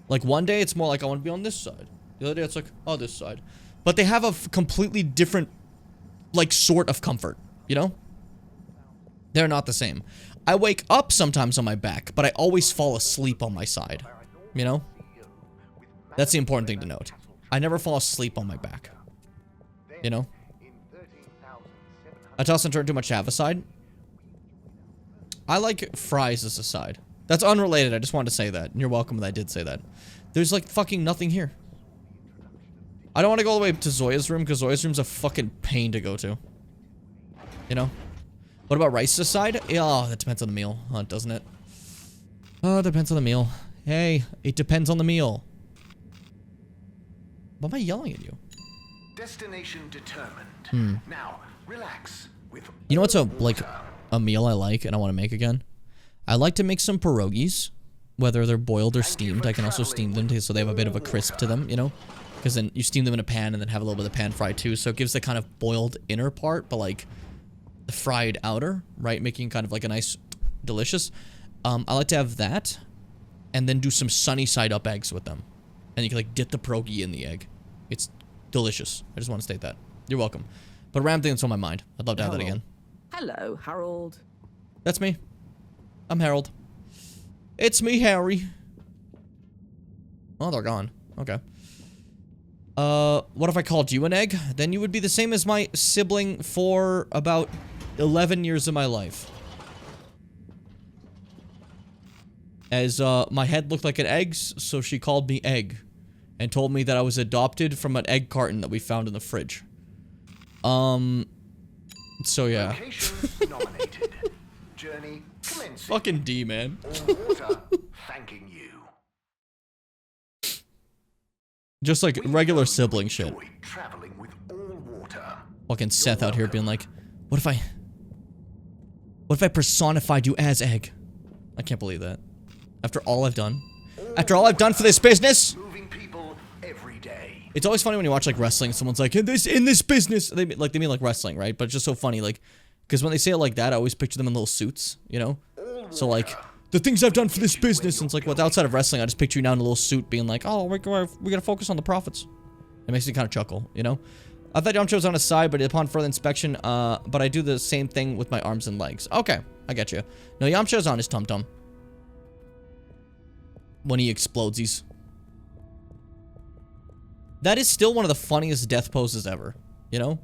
Like one day it's more like I want to be on this side. The other day it's like, oh, this side. But they have a completely different, like, sort of comfort. You know? They're not the same. I wake up sometimes on my back, but I always fall asleep on my side. You know? That's the important thing to note. I never fall asleep on my back. You know? I toss and turn too much to have a side. I like fries as a side. That's unrelated, I just wanted to say that. You're welcome that I did say that. There's like fucking nothing here. I don't want to go all the way to Zoya's room, because Zoya's room's a fucking pain to go to. You know? What about rice as a side? Oh, that depends on the meal, doesn't it? Oh, it depends on the meal. Hey, it depends on the meal. Why am I yelling at you? Destination determined. Now, relax. You know what's a meal I like and I want to make again? I like to make some pierogies, whether they're boiled or steamed. I can also steam them too, so they have a bit of a crisp to them, you know? Because then you steam them in a pan and then have a little bit of pan fried too, so it gives the kind of boiled inner part, but like the fried outer, right? Making kind of like a nice, delicious. I like to have that, and then do some sunny side up eggs with them. And you can like dip the pierogi in the egg. It's delicious. I just want to state that. You're welcome. But a random thing that's on my mind. I'd love to have that again. Hello, Harold. That's me. I'm Harold. It's me, Harry. Oh, they're gone. Okay. What if I called you an egg? Then you would be the same as my sibling for about 11 years of my life. As, my head looked like an egg's, so she called me Egg. And told me that I was adopted from an egg carton that we found in the fridge. So yeah. Nominated. Journey commencing. Fucking D, man. All water thanking you. Just like regular sibling shit. Traveling with all water. Fucking Seth out here being like, what if I personified you as Egg? I can't believe that. After all I've done. After all I've done for this business. Moving people every day. It's always funny when you watch like wrestling, someone's like, in this business. They mean like wrestling, right? But it's just so funny, like, because when they say it like that, I always picture them in little suits, you know? So like, the things I've done for this business, and it's like, well, outside of wrestling, I just picture you now in a little suit being like, oh, we gotta focus on the profits. It makes me kind of chuckle, you know? I thought Yamcha was on his side, but upon further inspection, but I do the same thing with my arms and legs. Okay, I get you. No, Yamcha's on his tum-tum. When he explodes, that is still one of the funniest death poses ever, you know?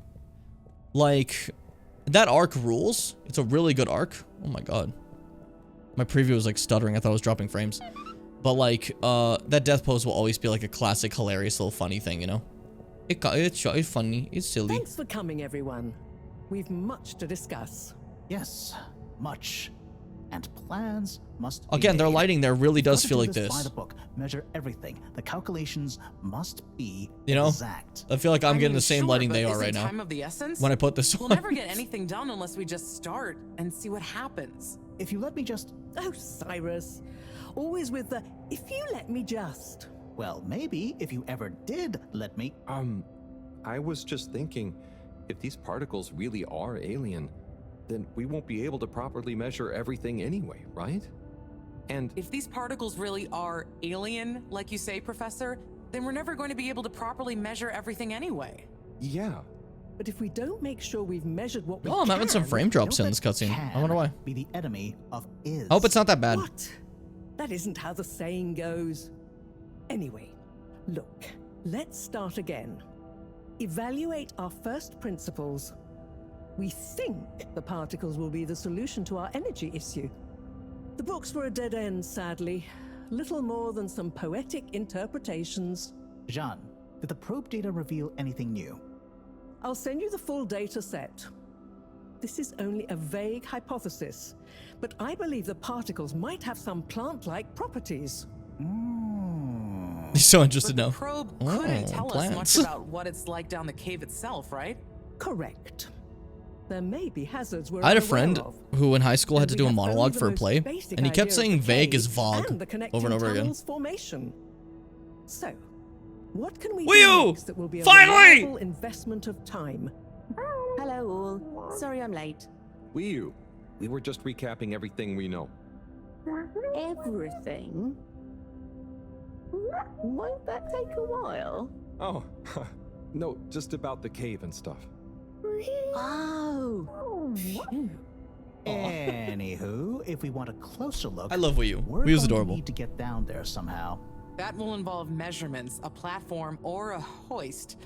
Like, that arc rules. It's a really good arc. Oh my god. My preview was like stuttering. I thought I was dropping frames. But like, that death pose will always be like a classic, hilarious little funny thing, you know? It's funny. It's silly. Thanks for coming, everyone. We've much to discuss. Yes, much. And plans must be Again, their made. lighting there really does feel like By this. the book, measure everything. The calculations must be You know? exact. I feel like I'm getting the same sure, lighting but they are isn't right now. time of the essence? When I put this We'll on. never get anything done unless we just start and see what happens. If you let me just... Oh, Cyrus. Always with the, if you let me just. Well, maybe if you ever did let me... I was just thinking, if these particles really are alien, then we won't be able to properly measure everything anyway, right? And if these particles really are alien, like you say, Professor, then we're never going to be able to properly measure everything anyway. Yeah. But if we don't make sure we've measured what we Oh, I'm having some frame drops in this cutscene. I wonder why. Be the enemy of is. I hope it's not that bad. What? That isn't how the saying goes. Anyway, look, let's start again. Evaluate our first principles. We think the particles will be the solution to our energy issue. The books were a dead end, sadly. Little more than some poetic interpretations. Jean, did the probe data reveal anything new? I'll send you the full data set. This is only a vague hypothesis, but I believe the particles might have some plant-like properties. He's so interested But now. the probe couldn't tell plants. us much about what it's like down the cave itself, right? Correct. There may be hazards we're I had a unaware friend of. who in high school had to And do we a have only monologue the for a most play, basic and he kept idea of saying the vague cave as Vogue and the connecting over and over again. tunnels formation. So, what can we Will do you? next that will be a Finally! reliable investment of time? Hello all. Sorry I'm late. we were just recapping everything we know. Everything? Won't that take a while? Oh, no, just about the cave and stuff. Oh, phew. Anywho, if we want a closer look, I love Wii U. we're Wii U's going to adorable. need to get down there somehow. That will involve measurements, a platform, or a hoist.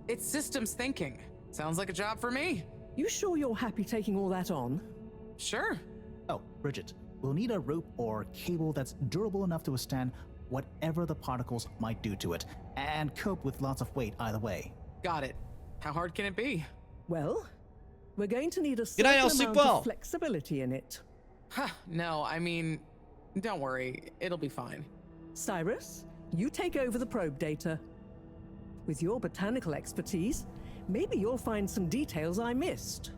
It's systems thinking. Sounds like a job for me. You sure you're happy taking all that on? Sure. Oh, Bridget, we'll need a rope or cable that's durable enough to withstand whatever the particles might do to it, and cope with lots of weight either way. Got it. How hard can it be? Well, we're going to need a Good night, certain I'll sleep amount well. of flexibility in it. No, I mean, don't worry. It'll be fine. Cyrus, you take over the probe data. With your botanical expertise, maybe you'll find some details I missed.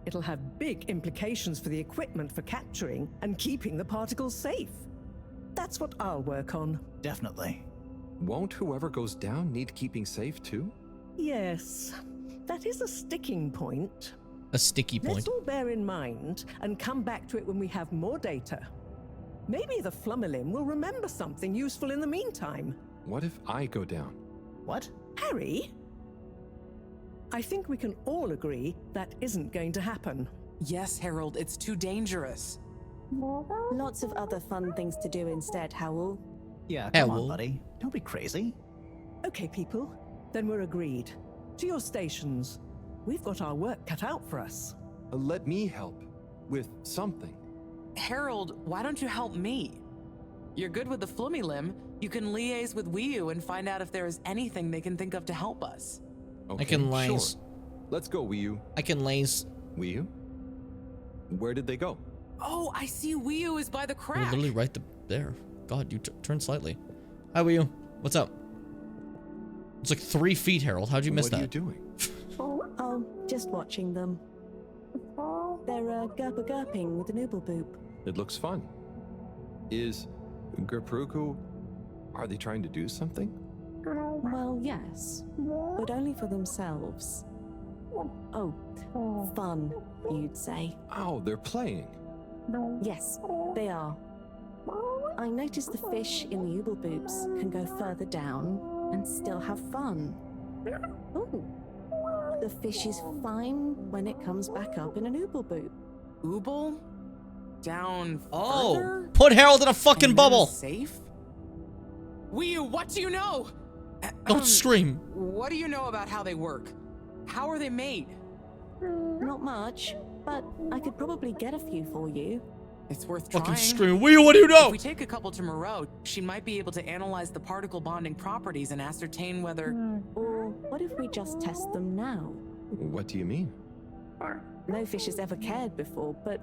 It'll have big implications for the equipment for capturing and keeping the particles safe. That's what I'll work on. Definitely. Won't whoever goes down need keeping safe too? Yes, that is a sticking point. A sticky point. Let's all bear in mind and come back to it when we have more data. Maybe the Flummerlim will remember something useful in the meantime. What if I go down? What? Harry? I think we can all agree that isn't going to happen. Yes, Harold, it's too dangerous. Lots of other fun things to do instead, Howell. Yeah, come on, buddy. Don't be crazy. Okay, people. Then we're agreed. To your stations. We've got our work cut out for us. Let me help with something. Harold, why don't you help me? You're good with the Flummy Limb. You can liaise with Wii U and find out if there is anything they can think of to help us. Okay, I can laze. Sure. Let's go, Wii U. I can laze. Wii U? Where did they go? Oh, I see Wii U is by the You're crack. literally right there. God, you turned slightly. Hi, Wii U. What's up? It's like 3 feet, Harold. How'd you miss that? What are you doing? Oh, just watching them. They're gerping with an ooble boop. It looks fun. Is Gerpruku... Are they trying to do something? Well, yes, but only for themselves. Oh, fun, you'd say. Oh, they're playing. Yes, they are. I noticed the fish in the ooble boops can go further down and still have fun. Oh, the fish is fine when it comes back up in an ooble boop. Ooble? Down Oh, further? put Harold in a fucking And bubble. then safe? Wii U, what do you know? Don't scream. What do you know about how they work? How are they made? Not much, but I could probably get a few for you. It's worth Fucking trying. scream. Wii U, what do you know? If we take a couple to Moreau, she might be able to analyze the particle bonding properties and ascertain whether... Or what if we just test them now? What do you mean? No fish has ever cared before, but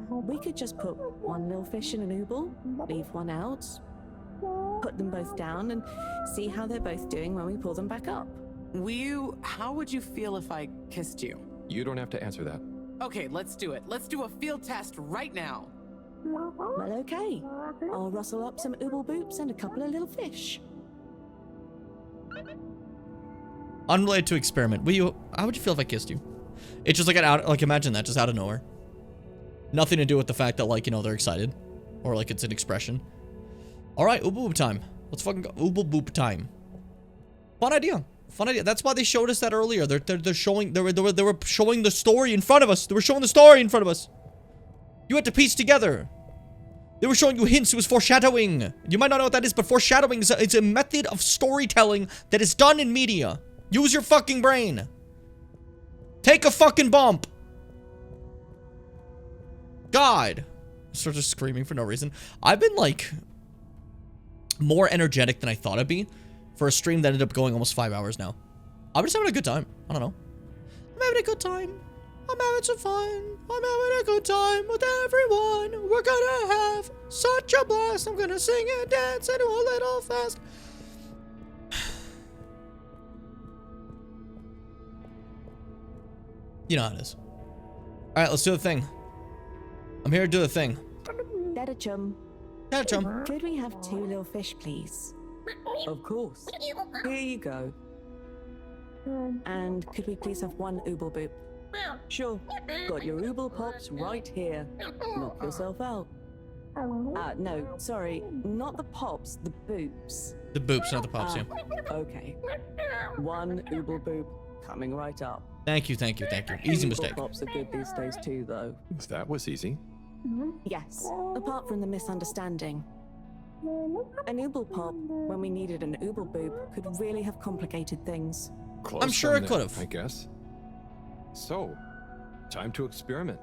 we could just put one little fish in an ooble, leave one out, put them both down, and see how they're both doing when we pull them back up. Wii U, how would you feel if I kissed you? You don't have to answer that. Okay, let's do it. Let's do a field test right now. Well, okay. I'll rustle up some ooble boops and a couple of little fish. Unrelated to experiment. Wii U, how would you feel if I kissed you? It's just like imagine that, just out of nowhere. Nothing to do with the fact that, like, you know, they're excited. Or like it's an expression. Alright, ooble boop time. Let's fucking go. Ooble boop time. Fun idea. Fun idea. That's why they showed us that earlier. They're showing they were showing the story in front of us. They were showing the story in front of us. You had to piece together. They were showing you hints. It was foreshadowing. You might not know what that is, but foreshadowing is it's a method of storytelling that is done in media. Use your fucking brain. Take a fucking bump. God. Sort of screaming for no reason. I've been like more energetic than I thought I'd be for a stream that ended up going almost 5 hours now. I'm just having a good time. I don't know. I'm having a good time. I'm having some fun. I'm having a good time with everyone. We're gonna have such a blast. I'm gonna sing and dance and do a little fast. You know how it is. Alright, let's do the thing. I'm here to do the thing. Better chum. Better chum. Could we have 2 little fish, please? Of course. Here you go. And could we please have 1 ooble boop? Sure. Got your ooble pops right here. Knock yourself out. No, sorry. Not the pops, the boops. The boops, not the pops, yeah. Okay. 1 ooble boop. Coming right up. Thank you, thank you, thank you. Easy mistake. Pops are good these days too, though. That was easy. Yes, apart from the misunderstanding. An ooble pop, when we needed an ooble boob, could really have complicated things. I'm sure it could have. I guess. So, time to experiment.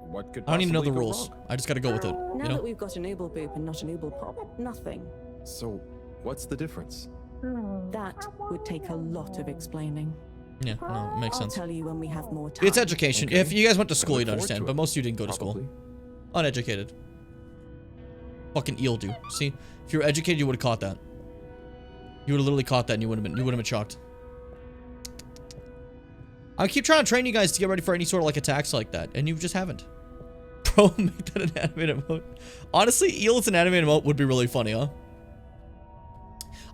What could I don't even know the possibly go rules. wrong? I just gotta go with it. Now You know? that we've got an ooble boob and not an ooble pop, nothing. So, what's the difference? That would take a lot of explaining. Yeah, no, it makes I'll sense. tell you when we have more time. It's education. Okay. If you guys went to I school, look you'd forward understand, to but it. most of you didn't go to Probably. school. Uneducated. Fucking eel do. See? If you were educated, you would have caught that. You would have literally caught that and you would have been shocked. I keep trying to train you guys to get ready for any sort of like attacks like that, and you just haven't. Bro, make that an animated emote. Honestly, eel as an animated emote would be really funny, huh?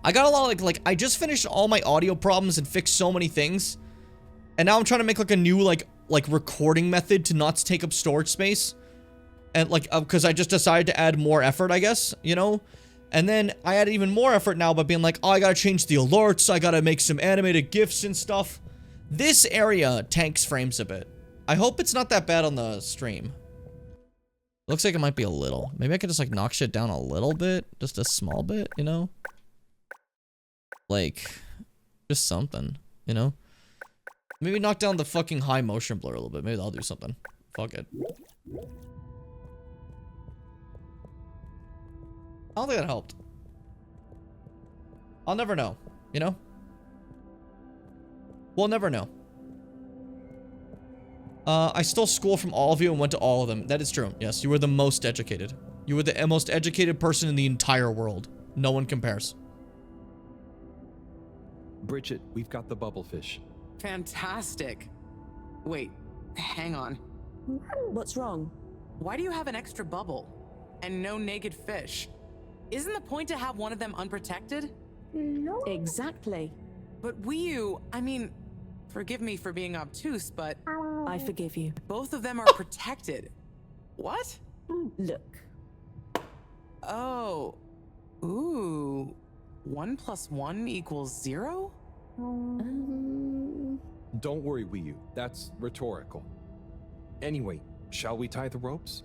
I got a lot of like I just finished all my audio problems and fixed so many things. And now I'm trying to make like a new like recording method to not take up storage space. And like because I just decided to add more effort, I guess, you know? And then I add even more effort now by being like, oh, I gotta change the alerts, I gotta make some animated GIFs and stuff. This area tanks frames a bit. I hope it's not that bad on the stream. Looks like it might be a little. Maybe I could just like knock shit down a little bit. Just a small bit, you know? Like, just something, you know? Maybe knock down the fucking high motion blur a little bit. Maybe I'll do something. Fuck it. I don't think that helped. I'll never know, you know? We'll never know. I stole school from all of you and went to all of them. That is true. Yes, you were the most educated. You were the most educated person in the entire world. No one compares. Bridget, we've got the bubblefish. Fantastic. Wait, hang on. What's wrong? Why do you have an extra bubble? And no naked fish? Isn't the point to have one of them unprotected? No. Exactly. But I mean, forgive me for being obtuse, but... I forgive you. Both of them are protected. What? Look. Oh. Ooh. 1 + 1 = 0? Don't worry, Wii U. That's rhetorical. Anyway, shall we tie the ropes?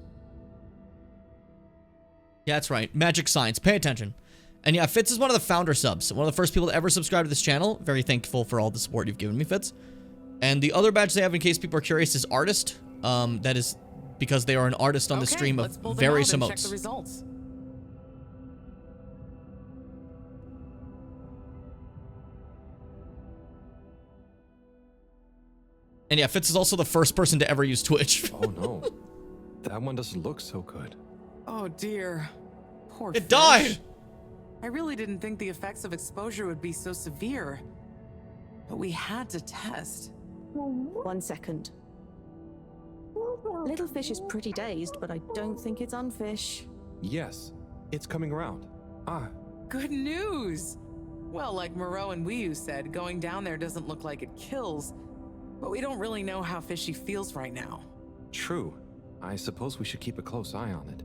Yeah, that's right. Magic science. Pay attention. And yeah, Fitz is one of the founder subs. One of the first people to ever subscribe to this channel. Very thankful for all the support you've given me, Fitz. And the other badge they have, in case people are curious, is artist. That is because they are an artist on the stream of various emotes. Check the results. And yeah, Fitz is also the first person to ever use Twitch. Oh no. That one doesn't look so good. Oh dear. Poor It fish. died! I really didn't think the effects of exposure would be so severe. But we had to test. 1 second. Little fish is pretty dazed, but I don't think it's unfish. Yes, it's coming around. Ah. Good news! Well, like Moreau and Wii U said, going down there doesn't look like it kills, but we don't really know how fishy feels right now. True. I suppose we should keep a close eye on it.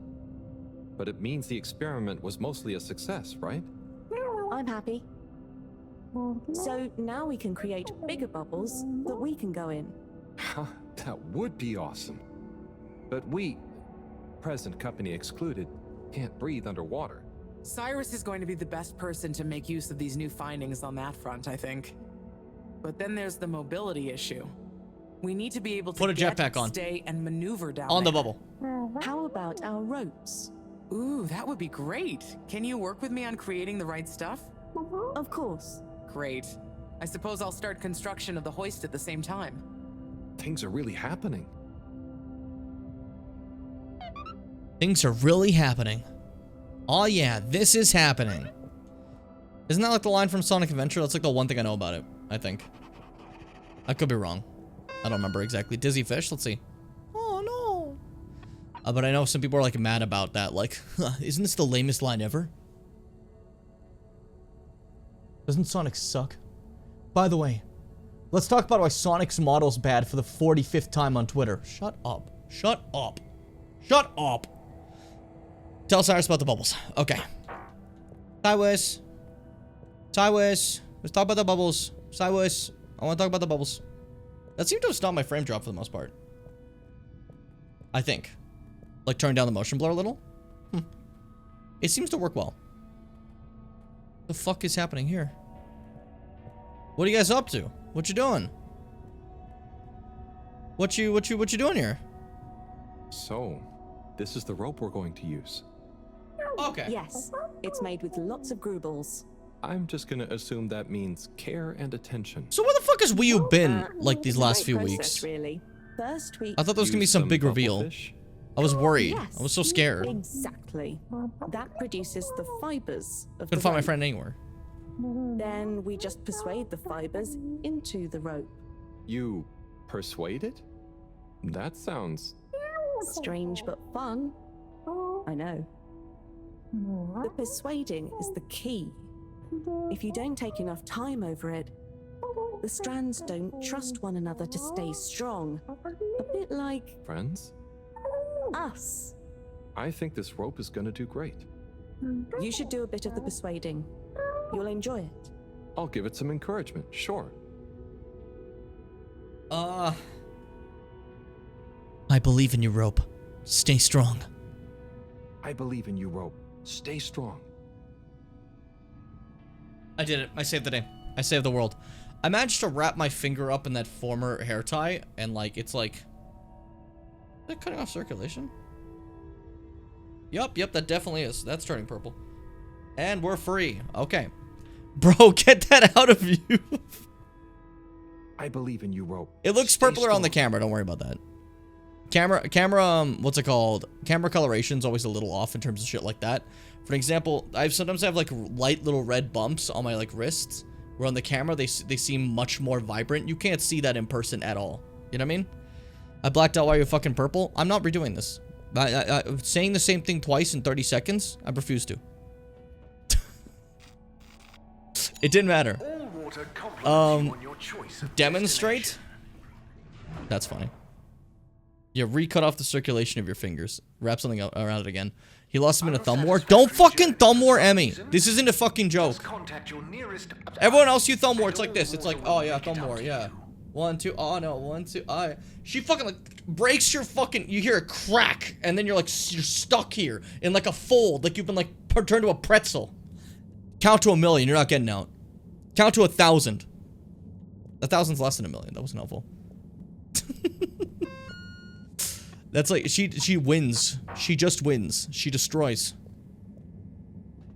But it means the experiment was mostly a success, right? I'm happy. So now we can create bigger bubbles that we can go in. That would be awesome. But we, present company excluded, can't breathe underwater. Cyrus is going to be the best person to make use of these new findings on that front, I think. But then there's the mobility issue. We need to be able to Put a get, jetpack on. stay, and maneuver down On the there. bubble. How about our ropes? Ooh, that would be great. Can you work with me on creating the right stuff? Of course. Great. I suppose I'll start construction of the hoist at the same time. Things are really happening. Things are really happening. Oh yeah, this is happening. Isn't that like the line from Sonic Adventure? That's like the one thing I know about it, I think. I could be wrong. I don't remember exactly. Dizzy Fish, let's see. Oh no. But I know some people are like mad about that. Like, isn't this the lamest line ever? Doesn't Sonic suck? By the way, let's talk about why Sonic's model's bad for the 45th time on Twitter. Shut up. Shut up. Shut up. Tell Cyrus about the bubbles. Okay. Cyrus. Let's talk about the bubbles. Cyrus. I want to talk about the bubbles. That seemed to have stopped my frame drop for the most part. I think. Like, turn down the motion blur a little. It seems to work well. The fuck is happening here? What are you guys up to? What you doing? What you doing here? So, this is the rope we're going to use. Okay. Yes, it's made with lots of groobles. I'm just gonna assume that means care and attention. So where the fuck has Wii U been, like, these last few Great weeks? process, really. First we I thought there was gonna be some big reveal. I was worried. Yes, I was so scared. Exactly. That produces the fibers of Couldn't the find my rope. friend anywhere. Then we just persuade the fibers into the rope. You persuade it? That sounds... Strange but fun. I know. The persuading is the key. If you don't take enough time over it, the strands don't trust one another to stay strong. A bit like Friends? us. I think this rope is gonna do great. You should do a bit of the persuading. You'll enjoy it. I'll give it some encouragement, sure. I believe in you, rope. Stay strong. I believe in you, rope. Stay strong. I did it. I saved the day. I saved the world. I managed to wrap my finger up in that former hair tie, and like, it's like... Is that cutting off circulation? Yep, that definitely is. That's turning purple. And we're free. Okay. Bro, get that out of you. I believe in you, rope. It looks purpler on the camera. Don't worry about that. Camera, what's it called? Camera coloration's always a little off in terms of shit like that. For example, sometimes have like light little red bumps on my like wrists, where on the camera they seem much more vibrant. You can't see that in person at all. You know what I mean? I blacked out while you're fucking purple. I'm not redoing this. Saying the same thing twice in 30 seconds, I refuse to. It didn't matter. Demonstrate? That's funny. Yeah, recut off the circulation of your fingers. Wrap something around it again. He lost him in a thumb war. Don't fucking thumb war Emmy. This isn't a fucking joke. Everyone else you thumb war, it's like this. It's like, oh yeah, thumb war, yeah. 1, 2, oh no, 1, 2, she fucking like breaks your fucking, you hear a crack, and then you're like, you're stuck here in like a fold, like you've been like turned to a pretzel. Count to 1,000,000, you're not getting out. Count to 1,000. 1,000's less than 1,000,000, that wasn't helpful. That's like, she wins. She just wins. She destroys.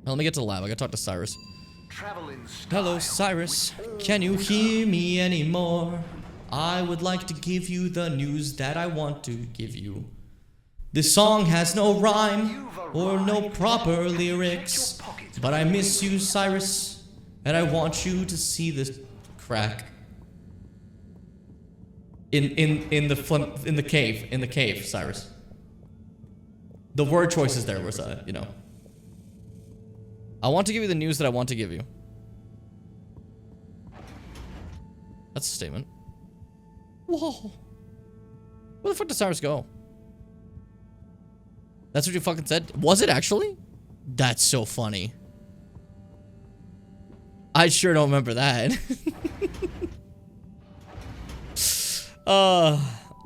Now, let me get to the lab. I gotta talk to Cyrus. Hello, Cyrus. Can you hear me anymore? I would like to give you the news that I want to give you. This song has no rhyme or no proper lyrics, but I miss you, Cyrus, and I want you to see this crack. In the cave, Cyrus. The word choices there was, you know. I want to give you the news that I want to give you. That's a statement. Whoa. Where the fuck did Cyrus go? That's what you fucking said? Was it actually? That's so funny. I sure don't remember that.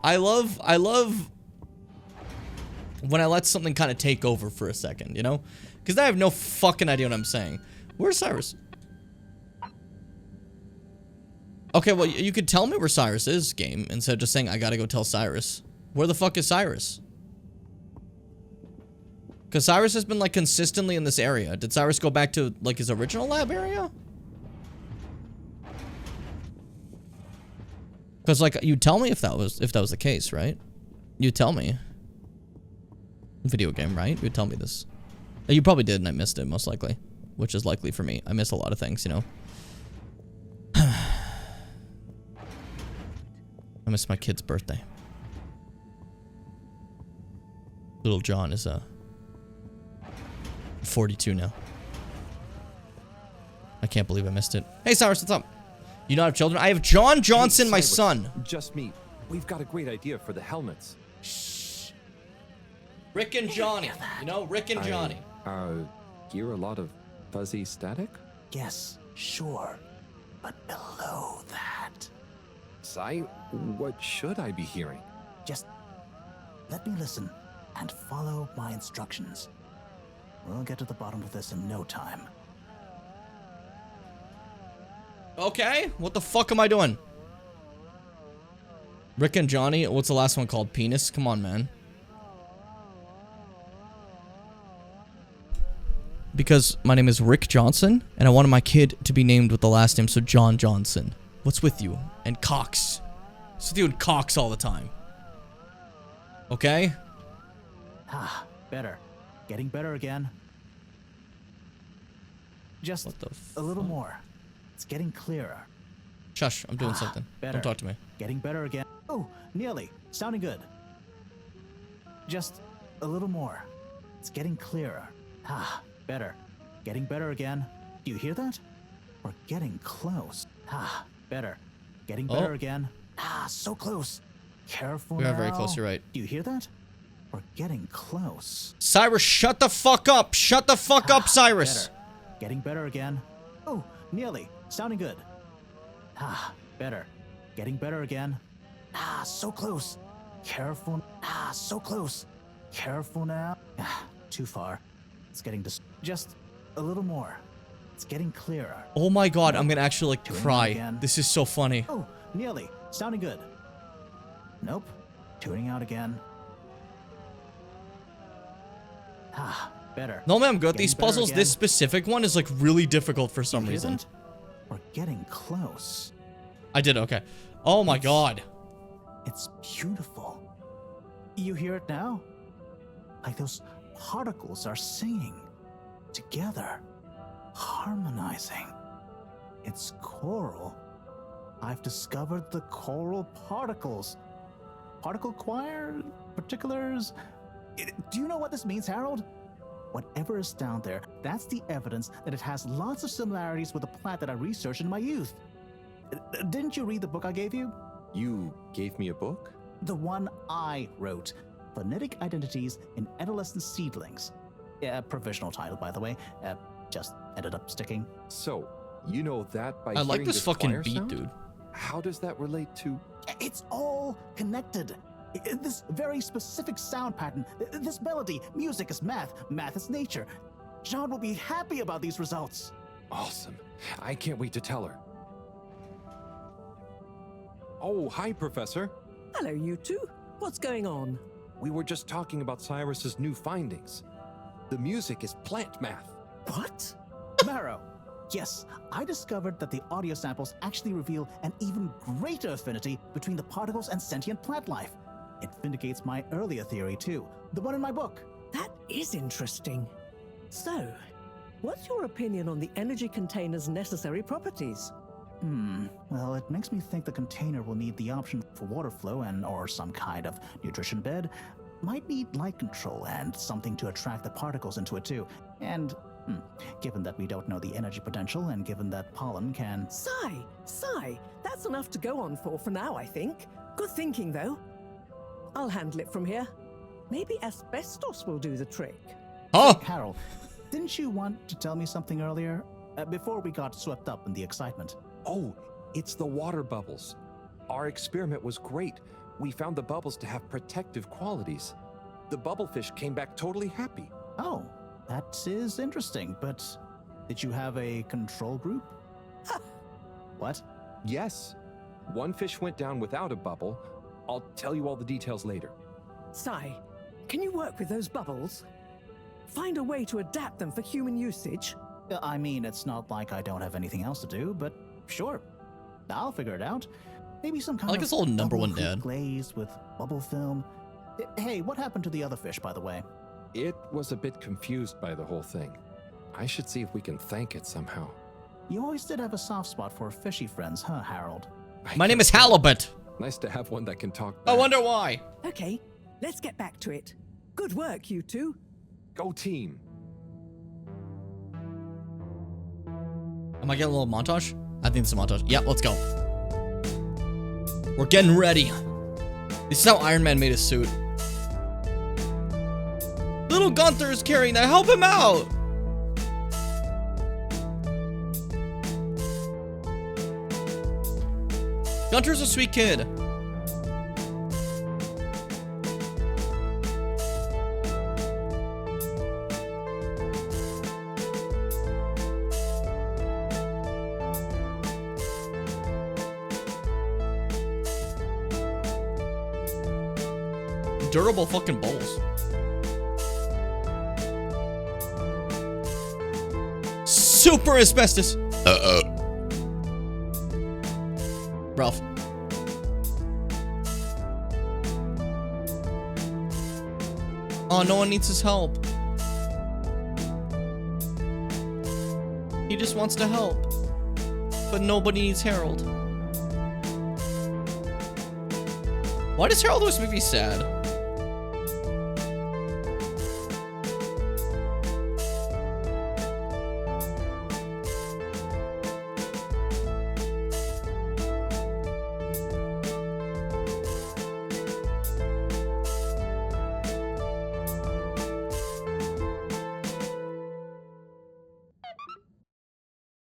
I love when I let something kind of take over for a second, you know? Because I have no fucking idea what I'm saying. Where's Cyrus? Okay, well, you could tell me where Cyrus is, game, instead of just saying, I gotta go tell Cyrus. Where the fuck is Cyrus? Because Cyrus has been, like, consistently in this area. Did Cyrus go back to, like, his original lab area? Because, like, you tell me if that was the case, right? You tell me. Video game, right? You tell me this. You probably did, and I missed it, most likely. Which is likely for me. I miss a lot of things, you know? I miss my kid's birthday. Little John is, 42 now. I can't believe I missed it. Hey, Cyrus, what's up? You don't have children? I have John Johnson, my son. Just me. We've got a great idea for the helmets. Shh. Rick and Johnny. You know, Rick and Johnny. Hear a lot of fuzzy static? Yes, sure. But below that... Sai, what should I be hearing? Just let me listen and follow my instructions. We'll get to the bottom of this in no time. Okay, what the fuck am I doing? Rick and Johnny, what's the last one called? Penis? Come on, man. Because my name is Rick Johnson, and I wanted my kid to be named with the last name, so John Johnson. What's with you? And Cox. What's with you and Cox all the time? Okay? Ah, better. Getting better again. Just a little more. It's getting clearer. Shush, I'm doing something. Better. Don't talk to me. Getting better again. Oh, nearly. Sounding good. Just a little more. It's getting clearer. Ah, better. Getting better again. Do you hear that? We're getting close. Ah, better. Getting better again. Ah, so close. Careful We are now. very close, you're right. Do you hear that? We're getting close. Cyrus, shut the fuck up! Shut the fuck up, Cyrus! Better. Getting better again. Oh, nearly. Sounding good. Ah, better. Getting better again. Ah, so close. Careful. Ah, so close. Careful now. Ah, too far. It's getting just a little more. It's getting clearer. Oh my god, I'm gonna actually like Tuning cry. again. This is so funny. Oh, nearly. Sounding good. Nope. Tuning out again. Ah, better. No, man, I'm good at Getting these better puzzles. again. This specific one is like really difficult for some You hear reason. that? We're getting close. I did okay. Oh my god. It's beautiful. You hear it now? Like those particles are singing together, harmonizing. It's choral. I've discovered the choral particles. Particle choir? Particulars? Do you know what this means, Harold? Whatever is down there, that's the evidence that it has lots of similarities with the plant that I researched in my youth. Didn't you read the book I gave you? You gave me a book? The one I wrote. Phonetic Identities in Adolescent Seedlings. Provisional title, by the way. Just ended up sticking. So, you know that by I like hearing this fucking choir beat, sound? dude. How does that relate to... It's all connected. This very specific sound pattern, this melody, music is math, math is nature. John will be happy about these results. Awesome. I can't wait to tell her. Oh, hi, Professor. Hello, you two. What's going on? We were just talking about Cyrus's new findings. The music is plant math. What? Marrow. Yes, I discovered that the audio samples actually reveal an even greater affinity between the particles and sentient plant life. It vindicates my earlier theory, too. The one in my book. That is interesting. So, what's your opinion on the energy container's necessary properties? Well, it makes me think the container will need the option for water flow or some kind of nutrition bed. Might need light control and something to attract the particles into it, too. And, given that we don't know the energy potential and given that pollen can... Sigh. That's enough to go on for now, I think. Good thinking, though. I'll handle it from here. Maybe asbestos will do the trick. Oh! Harold, didn't you want to tell me something earlier? Before we got swept up in the excitement. Oh, it's the water bubbles. Our experiment was great. We found the bubbles to have protective qualities. The bubblefish came back totally happy. Oh, that is interesting, but did you have a control group? What? Yes. One fish went down without a bubble. I'll tell you all the details later. Sai, can you work with those bubbles? Find a way to adapt them for human usage? I mean, it's not like I don't have anything else to do, but sure. I'll figure it out. Maybe some kind I like of his old number one bubble dad. glaze with bubble film. Hey, what happened to the other fish, by the way? It was a bit confused by the whole thing. I should see if we can thank it somehow. You always did have a soft spot for fishy friends, huh, Harold? My name is Halibut. Nice to have one that can talk I back. wonder why. Okay, let's get back to it. Good work, you two. Go team. Am I getting a little montage? I think it's a montage. Yeah, let's go. We're getting ready. This is how Iron Man made his suit. Little Gunther is carrying that. Help him out. Gunter's a sweet kid. Durable fucking bowls. Super asbestos. Ralph. Oh, no one needs his help. He just wants to help. But nobody needs Harold. Why does Harold always make me sad?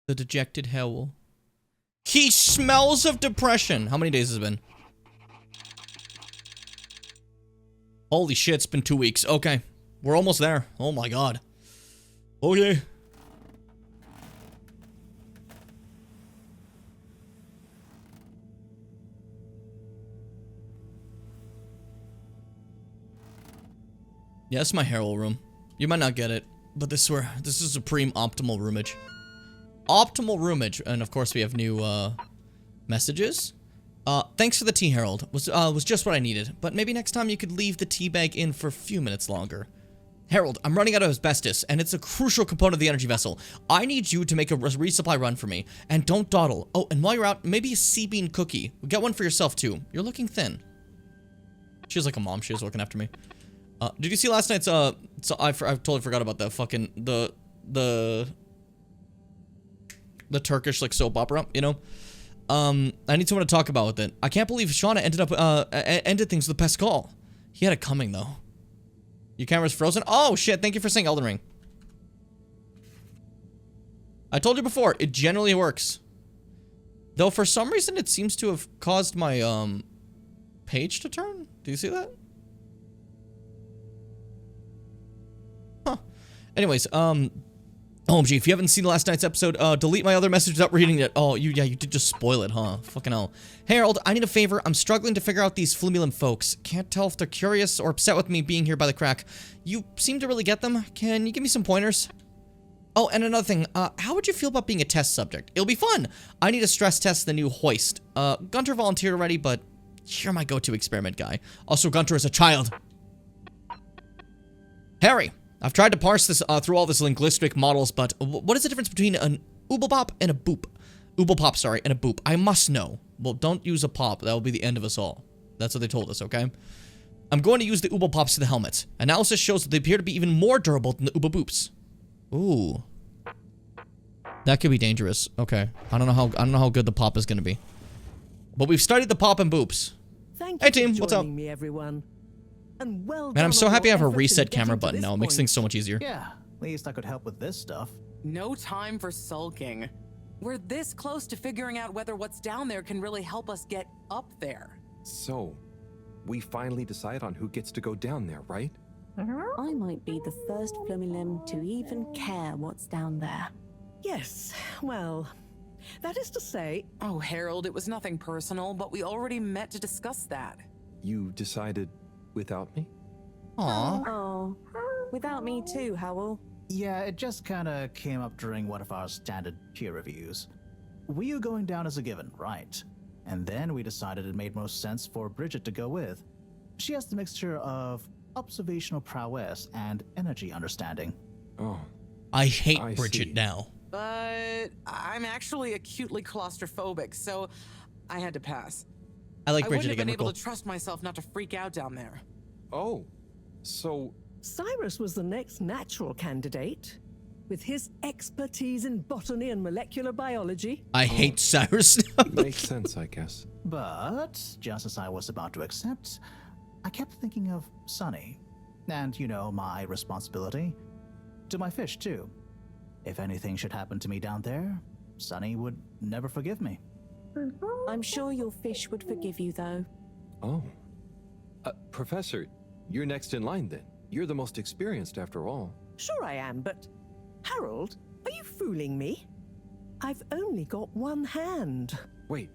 The dejected Howl. He smells of depression. How many days has it been? Holy shit, it's been 2 weeks. Okay. We're almost there. Oh my god. Okay. Yeah, that's my Harold room. You might not get it, but this is supreme optimal roomage. Optimal roomage, and of course we have new messages. Thanks for the tea, Harold. Was just what I needed, but maybe next time you could leave the tea bag in for a few minutes longer. Harold, I'm running out of asbestos, and it's a crucial component of the energy vessel. I need you to make a resupply run for me, and don't dawdle. Oh, and while you're out, maybe a sea bean cookie. Get one for yourself too. You're looking thin. She was like a mom. She was looking after me. Did you see last night's so I totally forgot about the fucking the Turkish like soap opera, you know? I need someone to talk about with it. I can't believe Shauna ended things with Pascal. He had it coming though. Your camera's frozen? Oh shit, thank you for saying Elden Ring. I told you before, it generally works. Though for some reason it seems to have caused my page to turn. Do you see that? Huh. Anyways, OMG, if you haven't seen last night's episode, delete my other message without reading it. Oh, you did just spoil it, huh? Fucking hell. Harold, I need a favor. I'm struggling to figure out these Flumilim folks. Can't tell if they're curious or upset with me being here by the crack. You seem to really get them. Can you give me some pointers? Oh, and another thing, how would you feel about being a test subject? It'll be fun. I need to stress test the new hoist. Gunter volunteered already, but you're my go-to experiment guy. Also, Gunter is a child. Harry. I've tried to parse this through all this linguistic models, but what is the difference between an ooblepop and a boop? Ooblepop, sorry, and a boop. I must know. Well, don't use a pop. That will be the end of us all. That's what they told us, okay? I'm going to use the ooblepops to the helmet. Analysis shows that they appear to be even more durable than the oobaboops. Ooh. That could be dangerous. Okay. I don't know how good the pop is going to be. But we've studied the pop and boops. Thank hey team, what's up? Me, everyone. And well Man, I'm so happy I have a reset getting camera to button this now. It makes point. things so much easier. Yeah, at least I could help with this stuff. No time for sulking. We're this close to figuring out whether what's down there can really help us get up there. So, we finally decide on who gets to go down there, right? I might be the first Flumilim to even care what's down there. Yes, well, that is to say... Oh, Harold, it was nothing personal, but we already met to discuss that. You decided without me? Aww. Oh, without me too, Howell. Yeah, it just kinda came up during one of our standard peer reviews. We were going down as a given, right? And then we decided it made most sense for Bridget to go with. She has the mixture of observational prowess and energy understanding. Oh. I hate Bridget now. But I'm actually acutely claustrophobic, so I had to pass. I like I Bridget wouldn't have again, been able Nicole. to trust myself not to freak out down there. Oh, so... Cyrus was the next natural candidate. With his expertise in botany and molecular biology. I hate Cyrus. Makes sense, I guess. But, just as I was about to accept, I kept thinking of Sunny. And, you know, my responsibility. To my fish, too. If anything should happen to me down there, Sunny would never forgive me. I'm sure your fish would forgive you, though. Oh. Professor, you're next in line then. You're the most experienced after all. Sure I am, but... Harold, are you fooling me? I've only got one hand. Wait.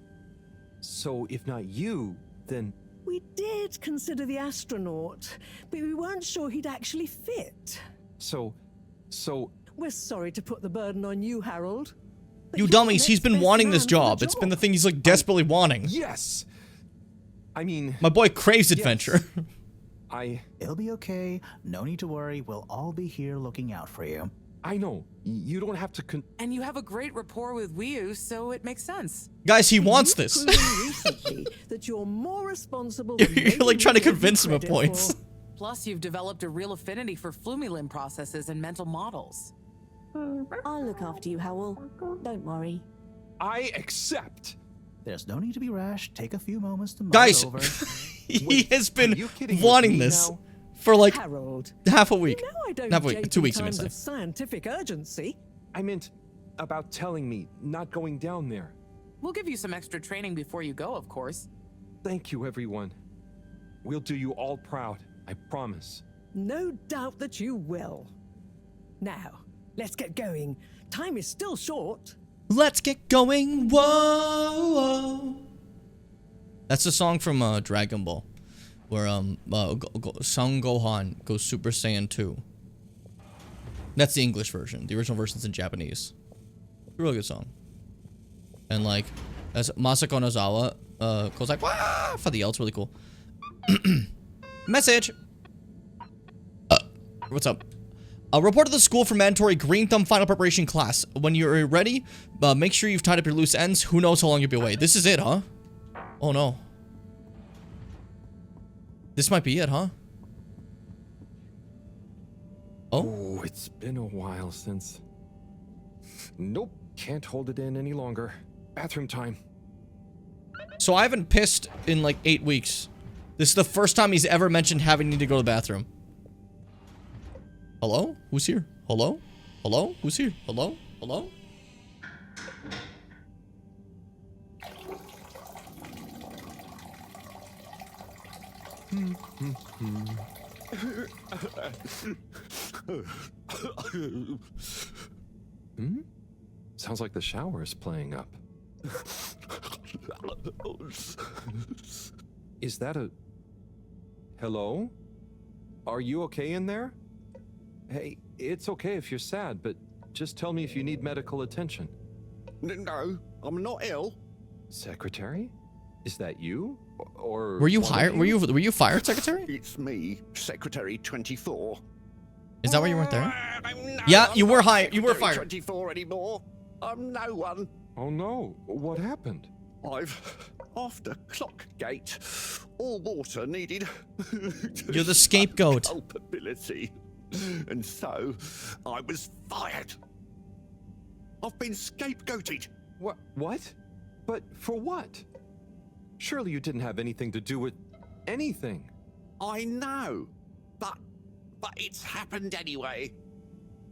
So if not you, then... We did consider the astronaut, but we weren't sure he'd actually fit. So... We're sorry to put the burden on you, Harold. You dummies, he's been wanting this job. It's been the thing he's like desperately wanting. Yes! I mean... My boy craves adventure. It'll be okay. No need to worry. We'll all be here looking out for you. I know. You don't have to And you have a great rapport with Wiu, so it makes sense. Guys, he wants this. Recently that you're more responsible than You're like trying to convince him of points. Plus, you've developed a real affinity for Flumilim processes and mental models. I'll look after you, Howell. Don't worry. I accept. There's no need to be rash. Take a few moments to mull Guys, over. he has been wanting this for like Harold, half a week. You know I don't Half a week, date 2 in weeks, I mean, times say. of scientific urgency. I meant about telling me, not going down there. We'll give you some extra training before you go, of course. Thank you, everyone. We'll do you all proud, I promise. No doubt that you will. Now, let's get going. Time is still short. Let's get going. Whoa. That's the song from Dragon Ball, where Son Gohan goes Super Saiyan 2. That's the English version. The original version's in Japanese. Really good song. And like, as Masako Nozawa goes like wah for the yell. It's really cool. Message. What's up? Report to the school for mandatory Green Thumb final preparation class. When you're ready, make sure you've tied up your loose ends. Who knows how long you'll be away. This is it, huh? Oh no. This might be it, huh? Oh, it's been a while since... Nope, can't hold it in any longer. Bathroom time. So I haven't pissed in like 8 weeks. This is the first time he's ever mentioned having to go to the bathroom. Hello? Who's here? Hello? Hello? Who's here? Hello? Hello? Sounds like the shower is playing up. Is that a... Hello? Are you okay in there? Hey, it's okay if you're sad, but just tell me if you need medical attention. No, I'm not ill. Secretary? Is that you? Or were you hired? Were you fired, Secretary? It's me, Secretary 24. Is that why you weren't there? Yeah, you were hired. You were fired. 24 anymore. I'm no one. Oh no! What happened? After clock gate, all water needed. You're the scapegoat. Culpability. And so, I was fired. I've been scapegoated. What? But for what? Surely you didn't have anything to do with anything. I know, but it's happened anyway.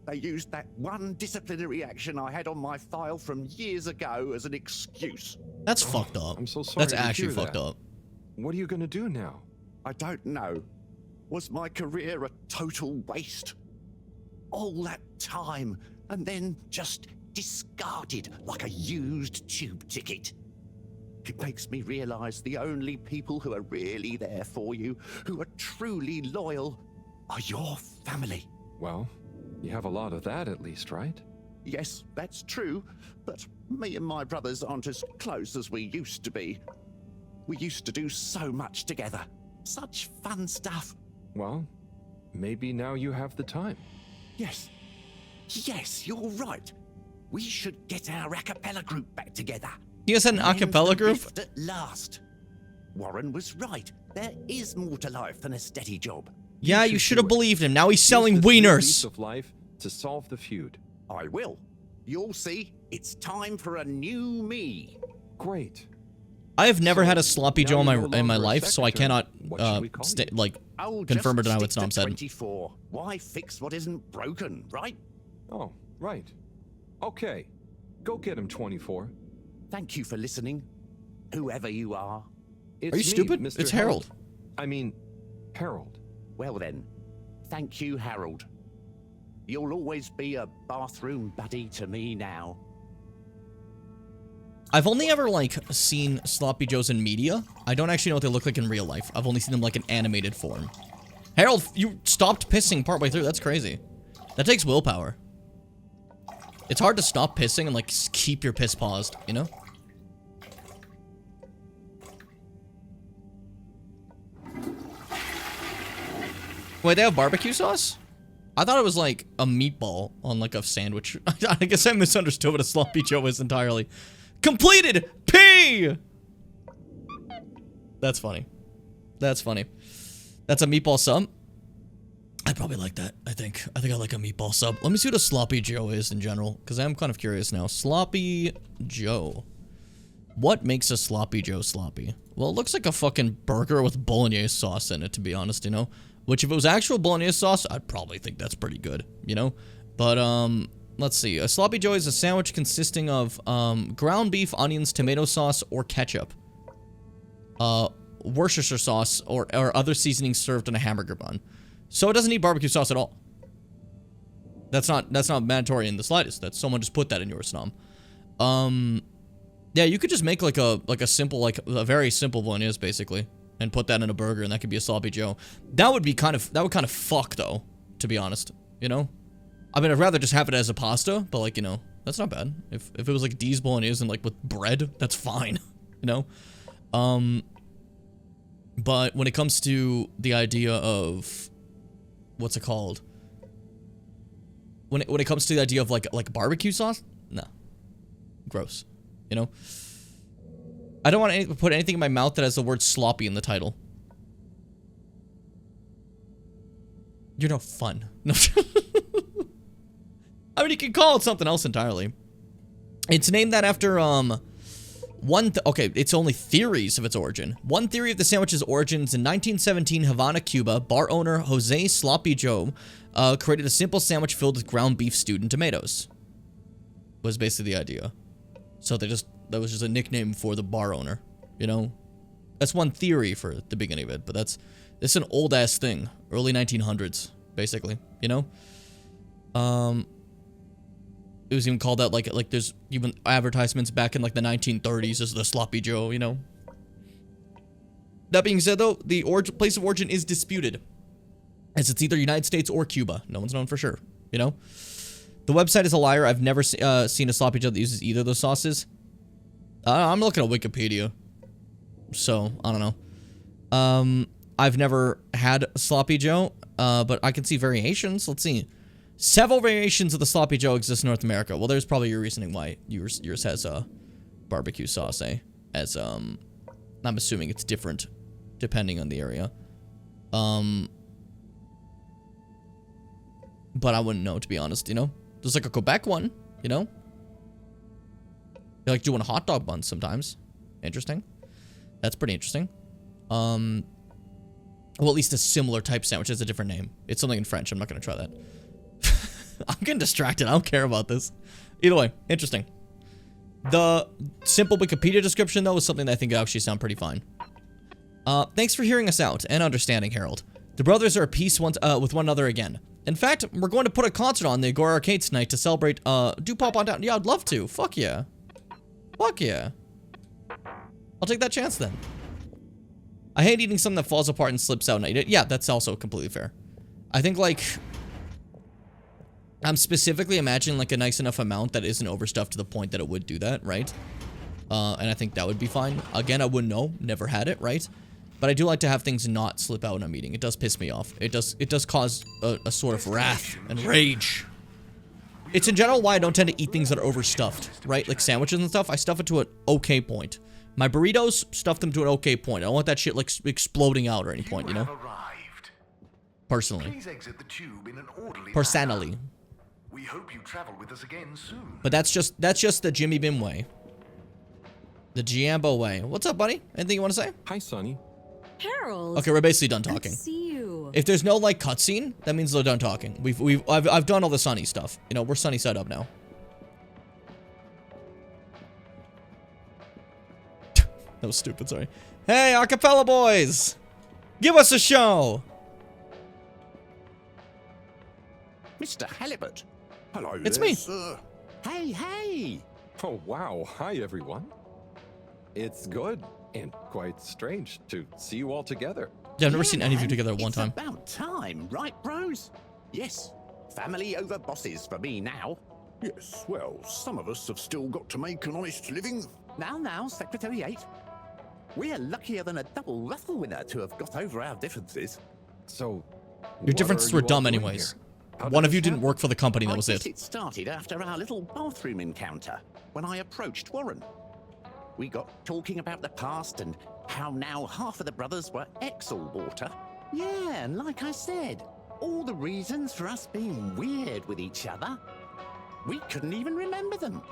They used that one disciplinary action I had on my file from years ago as an excuse. That's fucked up. I'm so sorry. That's to actually hear fucked that. up. What are you gonna do now? I don't know. Was my career a total waste? All that time, and then just discarded like a used tube ticket. It makes me realize the only people who are really there for you, who are truly loyal, are your family. Well, you have a lot of that at least, right? Yes, that's true, but me and my brothers aren't as close as we used to be. We used to do so much together. Such fun stuff. Well, maybe now you have the time. Yes. Yes, you're right. We should get our a cappella group back together. He has an a cappella group? At last. Warren was right. There is more to life than a steady job. Yeah, you should have believed him. Now he's selling Use this new wieners. lease of life to solve the feud. I will. You'll see. It's time for a new me. Great. I have never had a sloppy Joe in you're no my longer a life, so I secretary. cannot What should we call you? like Oh, confirm or just deny what stick Snom to said. 24. Why fix what isn't broken, right? Oh, right. Okay. Go get him, 24. Thank you for listening. whoever you are. Are you stupid? Mr. It's Harold. I mean, Harold. Well then, thank you, Harold. You'll always be a bathroom buddy to me now. I've only ever, like, seen Sloppy Joes in media. I don't actually know what they look like in real life. I've only seen them, like, in animated form. Harold, you stopped pissing partway through. That's crazy. That takes willpower. It's hard to stop pissing and, like, keep your piss paused, you know? Wait, they have barbecue sauce? I thought it was, like, a meatball on, like, a sandwich. I guess I misunderstood what a Sloppy Joe is entirely. Completed! P! That's funny. That's funny. That's a meatball sub? I'd probably like that, I think. I think I like a meatball sub. Let me see what a Sloppy Joe is in general, because I'm kind of curious now. Sloppy Joe. What makes a Sloppy Joe sloppy? Well, it looks like a fucking burger with bolognese sauce in it, to be honest, you know? Which, if it was actual bolognese sauce, I'd probably think that's pretty good, you know? But, let's see. A Sloppy Joe is a sandwich consisting of, ground beef, onions, tomato sauce, or ketchup. Worcestershire sauce, or other seasonings served in a hamburger bun. So it doesn't need barbecue sauce at all. That's not mandatory in the slightest. That someone just put that in your snom. Yeah, you could just make like a simple, like a very simple bolognese basically, and put that in a burger, and that could be a Sloppy Joe. That would kind of fuck though, to be honest. You know, I mean, I'd rather just have it as a pasta, but like, you know, that's not bad. If it was like D's bolognese and like with bread, that's fine. You know, but when it comes to the idea of what's it called? When it comes to the idea of like barbecue sauce, no, gross. You know, I don't want to put anything in my mouth that has the word sloppy in the title. You're no fun. No. I mean, you can call it something else entirely. It's named that after okay, it's only theories of its origin. One theory of the sandwich's origins: in 1917, Havana, Cuba, bar owner Jose Sloppy Joe created a simple sandwich filled with ground beef stewed in tomatoes. Was basically the idea. So that was just a nickname for the bar owner, you know? That's one theory for the beginning of it, but it's an old ass thing. Early 1900s, basically, you know? It was even called that, like there's even advertisements back in like the 1930s as the Sloppy Joe, you know? That being said though, the place of origin is disputed, as it's either United States or Cuba. No one's known for sure, you know? The website is a liar. I've never seen a Sloppy Joe that uses either of those sauces. I'm looking at Wikipedia, so I don't know. I've never had Sloppy Joe, but I can see variations. Let's see. Several variations of the Sloppy Joe exist in North America. Well, there's probably your reasoning why yours has barbecue sauce, eh? As I'm assuming it's different depending on the area. But I wouldn't know, to be honest, you know? There's like a Quebec one, you know? They like doing hot dog buns sometimes. Interesting. That's pretty interesting. Well, at least a similar type sandwich has a different name. It's something in French. I'm not going to try that. I'm getting distracted. I don't care about this. Either way, interesting. The simple Wikipedia description, though, is something that I think actually sound pretty fine. Thanks for hearing us out and understanding, Harold. The brothers are at peace with one another again. In fact, we're going to put a concert on the Agora Arcade tonight to celebrate. Do pop on down. Yeah, I'd love to. Fuck yeah. Fuck yeah. I'll take that chance then. I hate eating something that falls apart and slips out and I eat it. Yeah, that's also completely fair. I think, like, I'm specifically imagining, like, a nice enough amount that isn't overstuffed to the point that it would do that, right? And I think that would be fine. Again, I wouldn't know. Never had it, right? But I do like to have things not slip out when I'm eating. It does piss me off. It does cause a sort of wrath and rage. It's in general why I don't tend to eat things that are overstuffed, right? Like sandwiches and stuff, I stuff it to an okay point. My burritos, stuff them to an okay point. I don't want that shit like exploding out at any point, you know? Personally. Please exit the tube in an orderly Personally. manner. We hope you travel with us again soon. But that's just the Jimmy Bim way. The Giambo way. What's up, buddy? Anything you want to say? Hi, Sonny. Harold. Okay, we're basically done talking. Good to see you. If there's no like cutscene, that means they're done talking. I've done all the Sunny stuff. You know, we're Sunny side up now. That was stupid, sorry. Hey, acapella boys! Give us a show! Mr. Halibut. Hello It's there, me. sir. Hey, hey! Oh, wow. Hi, everyone. It's good and quite strange to see you all together. Yeah, I've never seen any of you together at one It's time. about time, right, bros? Yes. Family over bosses for me now. Yes, well, some of us have still got to make an honest living. Now, Secretary 8. We're luckier than a double raffle winner to have got over our differences. So, Your differences were dumb anyways. One of you didn't work for the company, that was I guess it. It started after our little bathroom encounter, when I approached Warren. We got talking about the past and how now half of the brothers were ex-Allwater. Yeah, and like I said, all the reasons for us being weird with each other, we couldn't even remember them.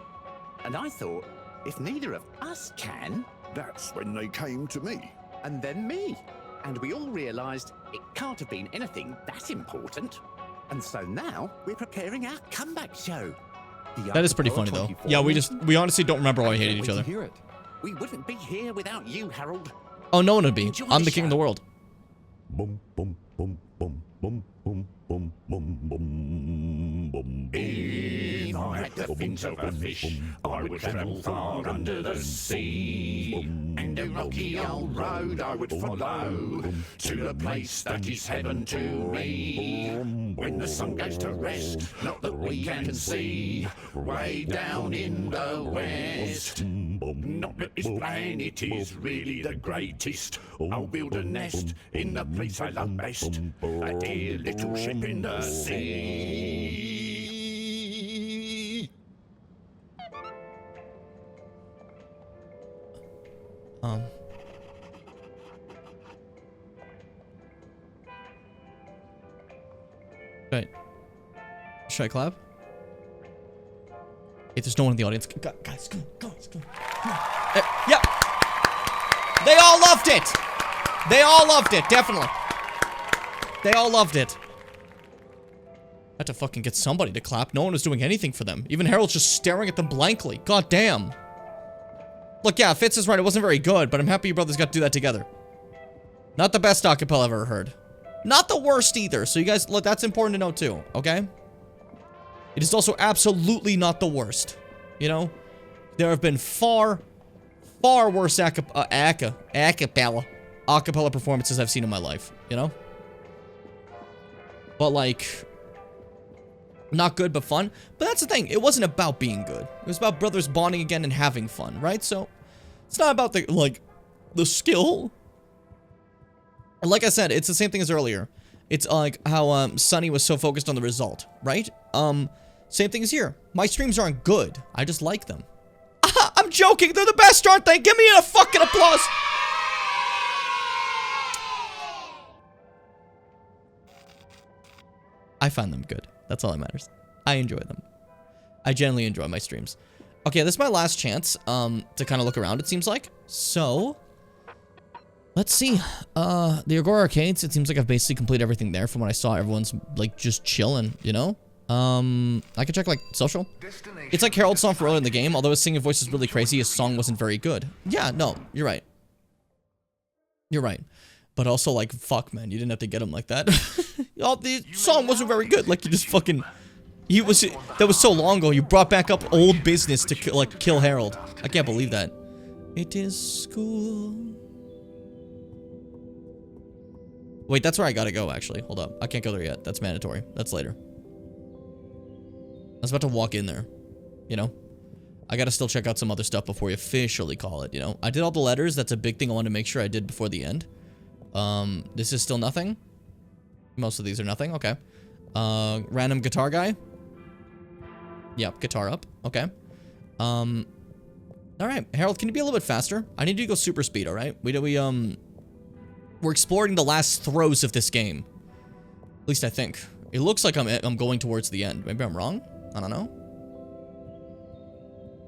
And I thought, if neither of us can... That's when they came to me. And then me. And we all realised it can't have been anything that important. And so now we're preparing our comeback show. That is pretty funny though. Yeah, we honestly don't remember why we hated each other. Hear it. We wouldn't be here without you, Harold. Oh, no one would be. I'm the king of the world. Bum, bum, bum, bum, bum, bum, bum, bum, bum, bum. If I had the fins of a fish, I would travel far under the sea. And a rocky old road I would follow to the place that is heaven to me. When the sun goes to rest, not that we can see, way down in the west. Not that this planet is really the greatest. I'll build a nest in the place I love best, a dear little ship in the sea. Right. Should I clap? If there's no one in the audience, guys, come on, go. Yeah. They all loved it. They all loved it, definitely. They all loved it. I had to fucking get somebody to clap. No one was doing anything for them. Even Harold's just staring at them blankly. God damn. Look, yeah, Fitz is right. It wasn't very good, but I'm happy you brothers got to do that together. Not the best acapella I've ever heard. Not the worst either. So you guys, look, that's important to know too, okay? It is also absolutely not the worst. You know? There have been far worse acapella performances I've seen in my life, you know? But like, not good, but fun. But that's the thing. It wasn't about being good. It was about brothers bonding again and having fun, right? So it's not about the, like, the skill. And like I said, it's the same thing as earlier. It's like how Sunny was so focused on the result, right? Same thing as here. My streams aren't good. I just like them. I'm joking. They're the best, aren't they? Give me a fucking applause. I find them good. That's all that matters. I enjoy them. I generally enjoy my streams. Okay, this is my last chance to kind of look around, it seems like. So, let's see. The Agora Arcades, it seems like I've basically completed everything there from what I saw. Everyone's, like, just chilling, you know? I could check, like, social. It's like Harold's song for earlier in the game. Although his singing voice is really crazy, his song wasn't very good. Yeah, no, you're right. You're right. But also, like, fuck, man, you didn't have to get him like that. The song wasn't very good. Like, you just fucking... That was so long ago. You brought back up old business to, kill Harold. I can't believe that. It is school. Wait, that's where I gotta go, actually. Hold up. I can't go there yet. That's mandatory. That's later. I was about to walk in there. You know? I gotta still check out some other stuff before we officially call it, you know? I did all the letters. That's a big thing I wanted to make sure I did before the end. This is still nothing. Most of these are nothing. Okay. Random guitar guy. Yep, guitar up. Okay. Alright. Harold, can you be a little bit faster? I need you to go super speed, alright? We're exploring the last throes of this game. At least I think. It looks like I'm going towards the end. Maybe I'm wrong? I don't know.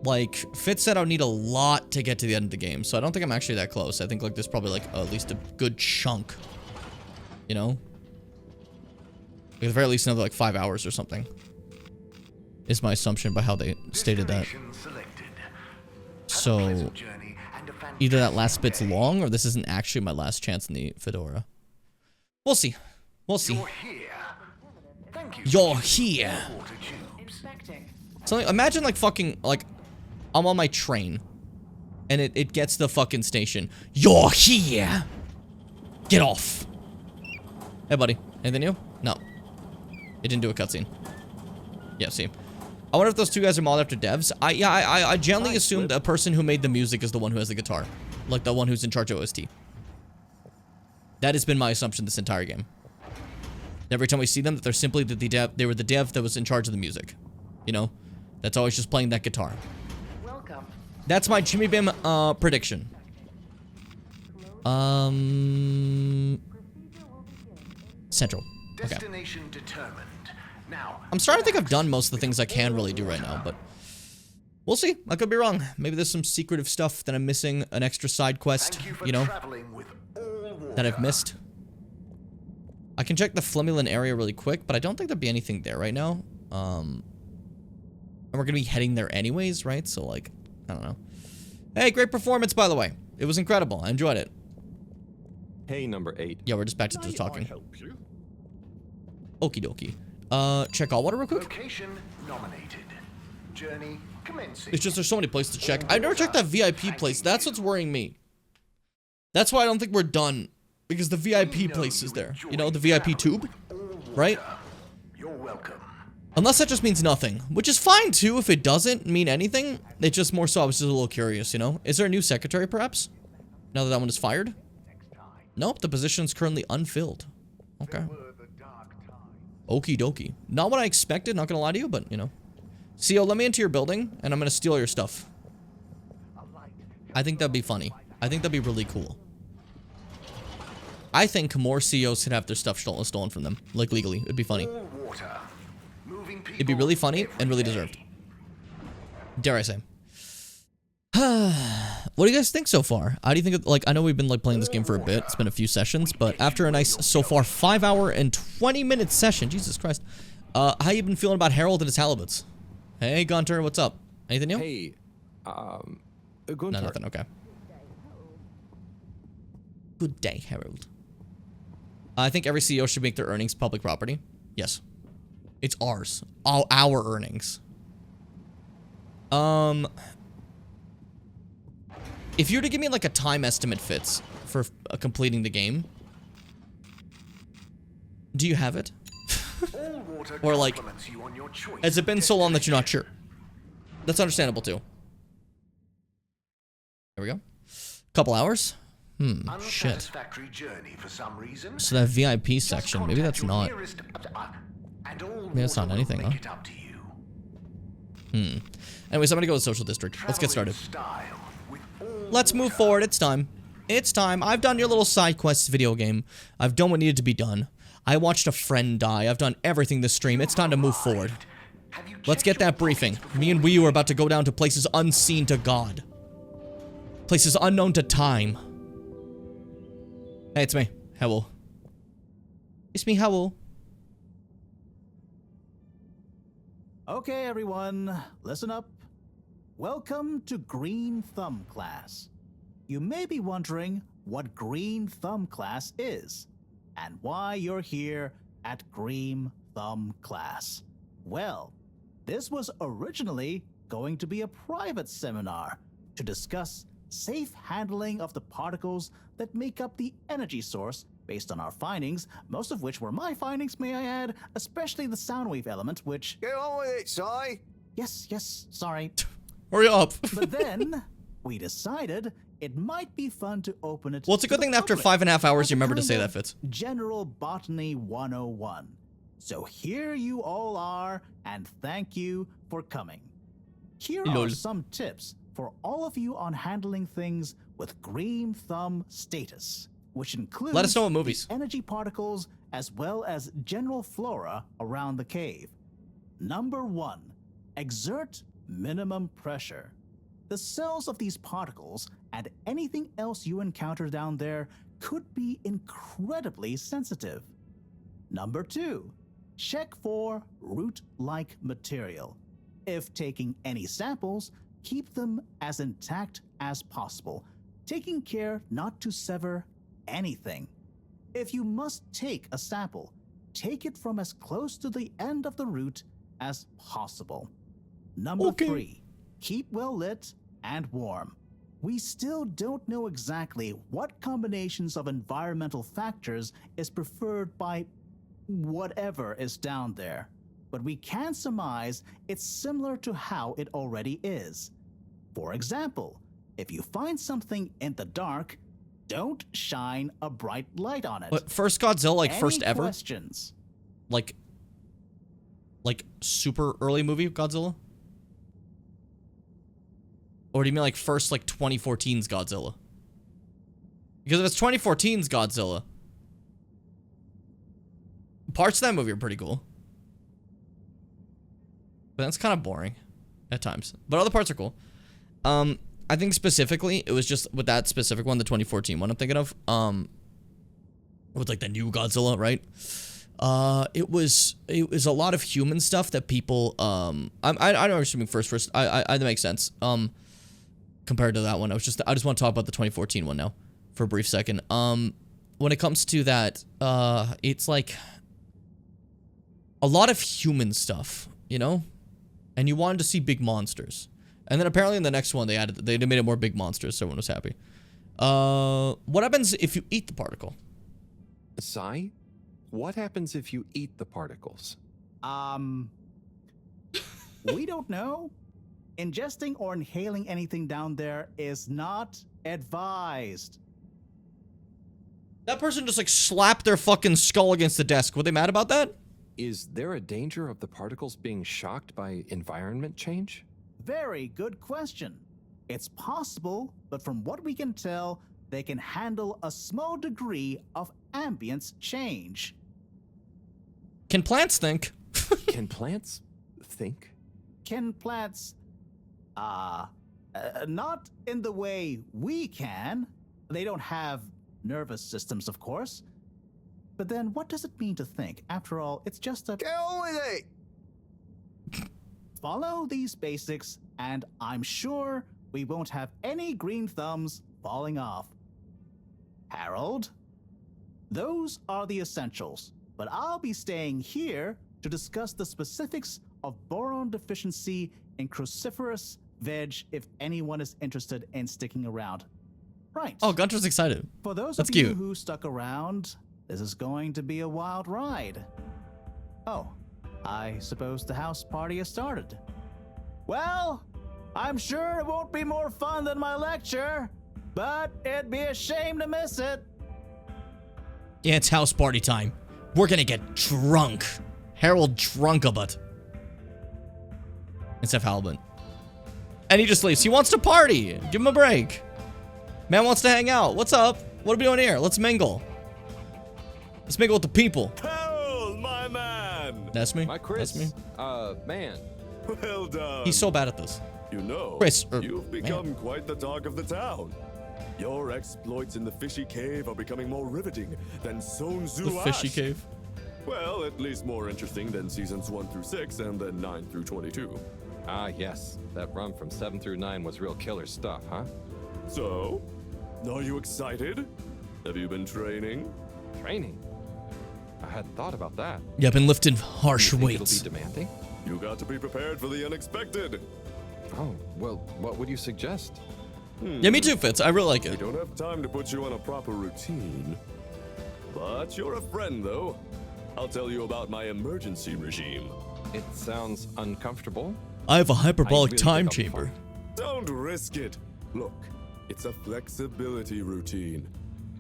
Like, Fitz said I would need a lot to get to the end of the game, so I don't think I'm actually that close. I think, like, there's probably, like, at least a good chunk. You know? Like, at the very least another, like, 5 hours or something. Is my assumption by how they stated that. So... either that last bit's long or this isn't actually my last chance in the fedora. We'll see. We'll see. You're here. So imagine like fucking like I'm on my train and it gets to the fucking station. You're here. Get off. Hey buddy, anything new? No. It didn't do a cutscene. Yeah, see. I wonder if those two guys are modeled after devs. I generally assumed the person who made the music is the one who has the guitar. Like the one who's in charge of OST. That has been my assumption this entire game. Every time we see them, that they're simply the dev. They were the dev that was in charge of the music. You know? That's always just playing that guitar. Welcome. That's my Jimmy Bim prediction. Central. Okay. Destination determined. Now, I'm starting to think I've done most of the things I can really do right now, but we'll see. I could be wrong. Maybe there's some secretive stuff that I'm missing, an extra side quest, you know, that I've missed. I can check the Flemulin area really quick, but I don't think there'd be anything there right now. And we're gonna be heading there anyways, right? So, like, I don't know. Hey, great performance, by the way. It was incredible. I enjoyed it. Hey, number 8. Yeah, we're just back to just talking. Okie dokie. Check all water real quick. Location nominated. Journey commencing. It's just there's so many places to check. I've never checked that VIP place. That's what's worrying me. That's why I don't think we're done. Because the VIP place is there. You know, the VIP tube? Right? You're welcome. Unless that just means nothing. Which is fine too if it doesn't mean anything. It's just more so I was just a little curious, you know? Is there a new secretary perhaps? Now that that one is fired? Nope, the position's currently unfilled. Okay. Okie dokie. Not what I expected, not gonna lie to you, but, you know. CO, let me into your building, and I'm gonna steal your stuff. I think that'd be funny. I think that'd be really cool. I think more CEOs should have their stuff stolen from them. Like, legally. It'd be funny. It'd be really funny and really deserved. Dare I say. What do you guys think so far? How do you think, like, I know we've been, like, playing this game for a bit. It's been a few sessions, but after a nice, so far, 5-hour and 20-minute session, Jesus Christ, how you been feeling about Harold and his halibuts? Hey, Gunter, what's up? Anything new? Hey, Gunter. No, nothing, okay. Good day, Harold. I think every CEO should make their earnings public property. Yes. It's ours. All our earnings. If you were to give me, like, a time estimate, Fitz, for completing the game, do you have it? Or, like, has it been so long that you're not sure? That's understandable, too. There we go. Couple hours? Shit. So that VIP section, maybe that's not... Maybe that's not anything, huh? Anyways, I'm gonna go to Social District. Let's get started. Let's move forward. It's time. It's time. I've done your little side quests video game. I've done what needed to be done. I watched a friend die. I've done everything this stream. It's time to move forward. Let's get that briefing. Me and Wii are about to go down to places unseen to God. Places unknown to time. Hey, it's me. Hello. It's me, hello. Okay, everyone, listen up. Welcome to Green Thumb Class. You may be wondering what Green Thumb Class is, and why you're here at Green Thumb Class. Well, this was originally going to be a private seminar to discuss safe handling of the particles that make up the energy source based on our findings, most of which were my findings, may I add, especially the sound wave element, which... Get on with it, Si! Yes, sorry. Hurry up! But then, we decided it might be fun to open it... Well, it's a good thing that after 5.5 hours you remember to say that, Fitz. General Botany 101. So here you all are, and thank you for coming. Here are some tips for all of you on handling things with Green Thumb status, which includes Let us know what movies. energy particles as well as general flora around the cave. Number 1, exert minimum pressure. The cells of these particles and anything else you encounter down there could be incredibly sensitive. Number 2, check for root-like material. If taking any samples, keep them as intact as possible. taking care not to sever anything. If you must take a sample, take it from as close to the end of the root as possible. Number 3, keep well lit and warm. We still don't know exactly what combinations of environmental factors is preferred by whatever is down there, but we can surmise it's similar to how it already is. For example, if you find something in the dark, don't shine a bright light on it. But first Godzilla, like, first Any ever? questions? Like super early movie Godzilla? Or do you mean like first, like, 2014's Godzilla? Because if it's 2014's Godzilla, parts of that movie are pretty cool. But that's kind of boring at times. But other parts are cool. I think specifically, it was just with that specific one, the 2014 one I'm thinking of, with like the new Godzilla, right? It was a lot of human stuff that people, I know I'm assuming first, that makes sense. Compared to that one, I just want to talk about the 2014 one now for a brief second. When it comes to that, it's like a lot of human stuff, you know? And you wanted to see big monsters. And then apparently in the next one, they made it more big monsters, so everyone was happy. What happens if you eat the particle? Sai, what happens if you eat the particles? We don't know. Ingesting or inhaling anything down there is not advised. That person just like slapped their fucking skull against the desk. Were they mad about that? Is there a danger of the particles being shocked by environment change? Very good question. It's possible, but from what we can tell, they can handle a small degree of ambience change. Can plants think? Can plants think? Can plants, not in the way we can. They don't have nervous systems, of course. But then what does it mean to think? After all, it's just a... Get on with it! Follow these basics, and I'm sure we won't have any green thumbs falling off. Harold? Those are the essentials, but I'll be staying here to discuss the specifics of boron deficiency in cruciferous veg if anyone is interested in sticking around. Right. Oh, Gunter's excited. For those That's of you cute. who stuck around, this is going to be a wild ride. Oh, I suppose the house party has started. Well, I'm sure it won't be more fun than my lecture, but it'd be a shame to miss it. Yeah, it's house party time. We're gonna get drunk. Harold Drunkabutt. Instead of Halibut. And he just leaves. He wants to party. Give him a break. Man wants to hang out. What's up? What are we doing here? Let's mingle. Let's mingle with the people. Harold, my man! That's me. My Chris. That's me. Man. Well done. He's so bad at this. You know, Chris, you've become quite the talk of the town. Your exploits in the fishy cave are becoming more riveting than Sun Tzu The fishy asked. cave. Well, at least more interesting than seasons 1 through 6 and then 9 through 22. Ah, yes. That run from 7 through 9 was real killer stuff, huh? So, are you excited? Have you been training? Training? I hadn't thought about that. Yeah, I've been lifting harsh You think weights. It'll be demanding? You got to be prepared for the unexpected. Oh, well, what would you suggest? Yeah, me too, Fitz. I really like We it. don't have time to put you on a proper routine. But you're a friend, though. I'll tell you about my emergency regime. It sounds uncomfortable. I have a hyperbolic I really time think I'll be chamber. Don't risk it. Look, it's a flexibility routine.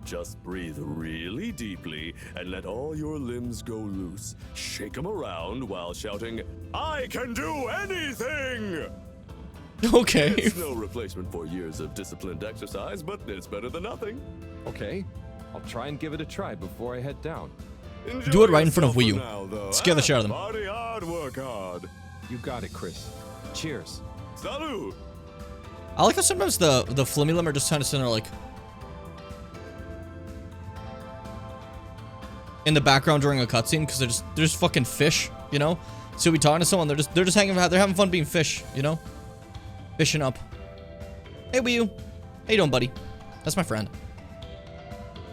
Just breathe really deeply and let all your limbs go loose. Shake them around while shouting, "I can do anything!" Okay. It's no replacement for years of disciplined exercise, but it's better than nothing. Okay, I'll try and give it a try before I head down. Enjoy Do it right in front of yourself Wii U. for now, though, Scare the shit out of them. Party hard, work hard. You got it, Chris. Cheers. Salud! I like how sometimes the Flimmy are just kind of sitting there like in the background during a cutscene because they're just fucking fish, you know. So we talking to someone, they're just hanging out, they're having fun being fish, you know, fishing up. Hey, Wii U, how you doing, buddy? That's my friend.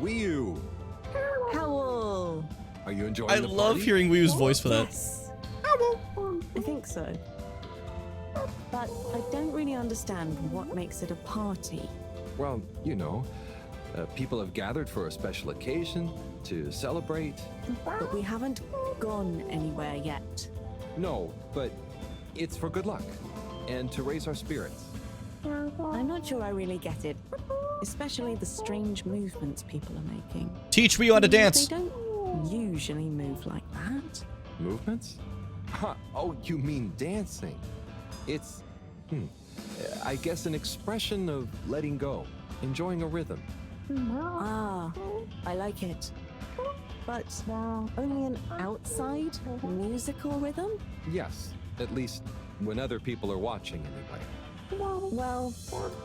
Wii U. Howl. Are you enjoying I the love party? hearing Wii U's voice for that. Yes. I think so. But I don't really understand what makes it a party. Well, you know, people have gathered for a special occasion to celebrate. But we haven't gone anywhere yet. No, but it's for good luck and to raise our spirits. I'm not sure I really get it. Especially the strange movements people are making. Teach me how to dance. They don't usually move like that. Movements? Huh. Oh, you mean dancing? It's, I guess an expression of letting go, enjoying a rhythm. Ah, I like it. But only an outside musical rhythm? Yes, at least when other people are watching anyway. Well,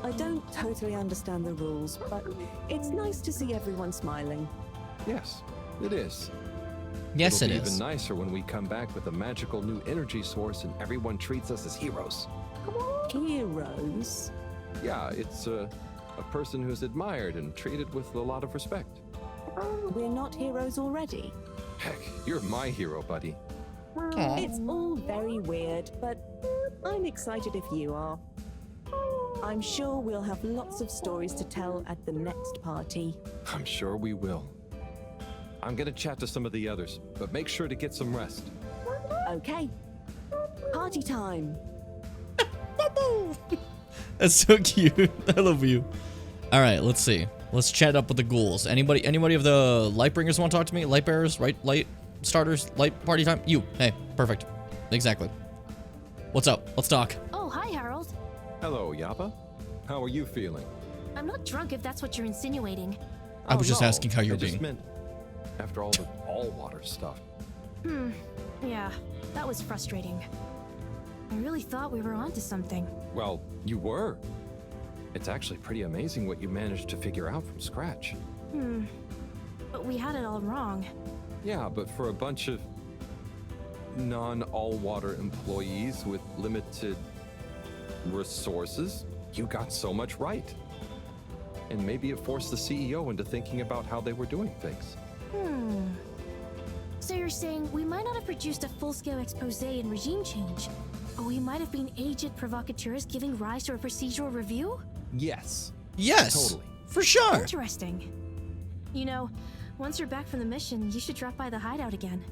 I don't totally understand the rules, but it's nice to see everyone smiling. Yes, it is. Yes, It'll it be is. even nicer when we come back with a magical new energy source and everyone treats us as heroes. Heroes? Yeah, it's a person who's admired and treated with a lot of respect. We're not heroes already. Heck, you're my hero, buddy. It's all very weird, but I'm excited if you are. I'm sure we'll have lots of stories to tell at the next party. I'm sure we will. I'm gonna chat to some of the others, but make sure to get some rest. Okay. Party time. That's so cute. I love you. All right, let's see. Let's chat up with the ghouls. Anybody of the light bringers want to talk to me? Light bearers, right? Light starters, light party time. You. Hey, perfect. Exactly. What's up? Let's talk. Oh, hi, Harold. Hello, Yappa. How are you feeling? I'm not drunk if that's what you're insinuating. I was just no, asking how you're I just being. meant after all the all-water stuff. Yeah, that was frustrating. I really thought we were onto something. Well, you were. It's actually pretty amazing what you managed to figure out from scratch. But we had it all wrong. Yeah, but for a bunch of non-all-water employees with limited resources, you got so much right. And maybe it forced the CEO into thinking about how they were doing things. So you're saying we might not have produced a full-scale expose and regime change, but we might have been agent provocateurs giving rise to a procedural review? Yes. Yes. Totally. For sure. Interesting. You know, once you're back from the mission, you should drop by the hideout again.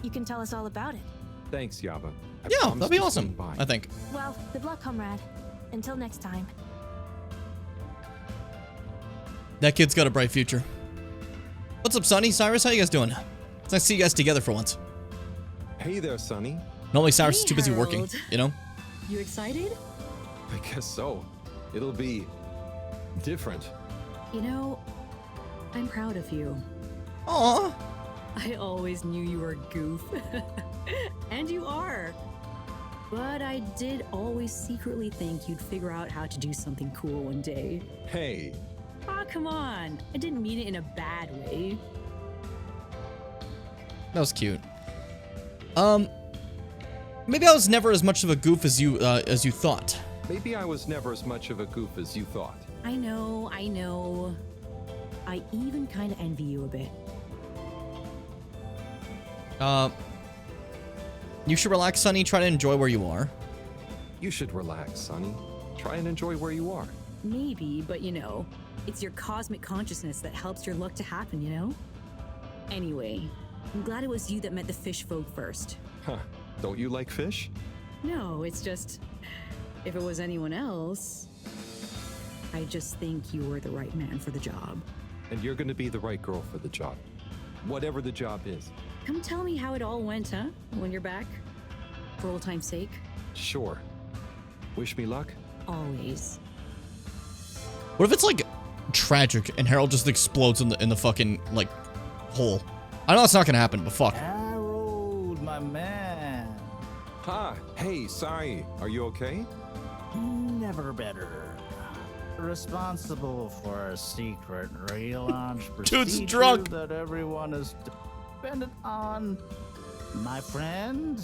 You can tell us all about it. Thanks, Yaba. Yeah, that'd be awesome, I think. Well, good luck, comrade. Until next time. That kid's got a bright future. What's up, Sonny? Cyrus, how you guys doing? It's nice to see you guys together for once. Hey there, Sonny. Normally Cyrus is Hey, too busy working, Harold. you know? You excited? I guess so. It'll be different. You know, I'm proud of you. Aww. I always knew you were a goof. And you are. But I did always secretly think you'd figure out how to do something cool one day. Hey. Ah, come on. I didn't mean it in a bad way. That was cute. Maybe I was never as much of a goof as you thought. Maybe I was never as much of a goof as you thought. I know. I even kind of envy you a bit. You should relax, Sonny. Try to enjoy where you are. You should relax, Sonny. Try and enjoy where you are. Maybe, but you know, it's your cosmic consciousness that helps your luck to happen, you know? Anyway, I'm glad it was you that met the fish folk first. Huh. Don't you like fish? No, it's just, if it was anyone else, I just think you were the right man for the job. And you're gonna be the right girl for the job. Whatever the job is. Come tell me how it all went, huh? When you're back? For old time's sake? Sure. Wish me luck? Always. What if it's like tragic and Harold just explodes in the fucking like hole? I know it's not gonna happen, but fuck. Harold, my man. Ha! Hey, sorry. Are you okay? Never better. Responsible for a secret relaunch procedure drunk. that everyone is dependent on. My friend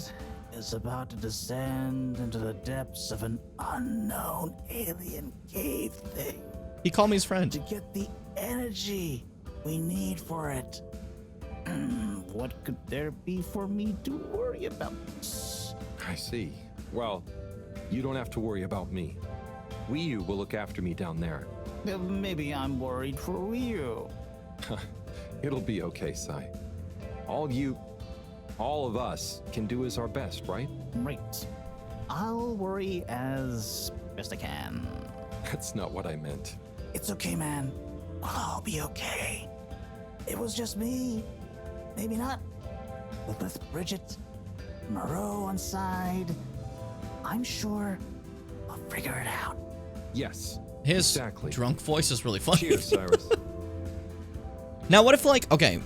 is about to descend into the depths of an unknown alien cave thing. He called me his friend. To get the energy we need for it. What could there be for me to worry about? I see. Well, you don't have to worry about me. Ryu will look after me down there. Maybe I'm worried for Ryu. It'll be okay, Sai. All of us can do is our best, right? Right. I'll worry as best I can. That's not what I meant. It's okay, man. We'll all be okay. It was just me. Maybe not. But with Bridget, Moreau on side, I'm sure I'll figure it out. Yes. His drunk voice is really funny. Cheers, Cyrus. Now, what if, like, okay,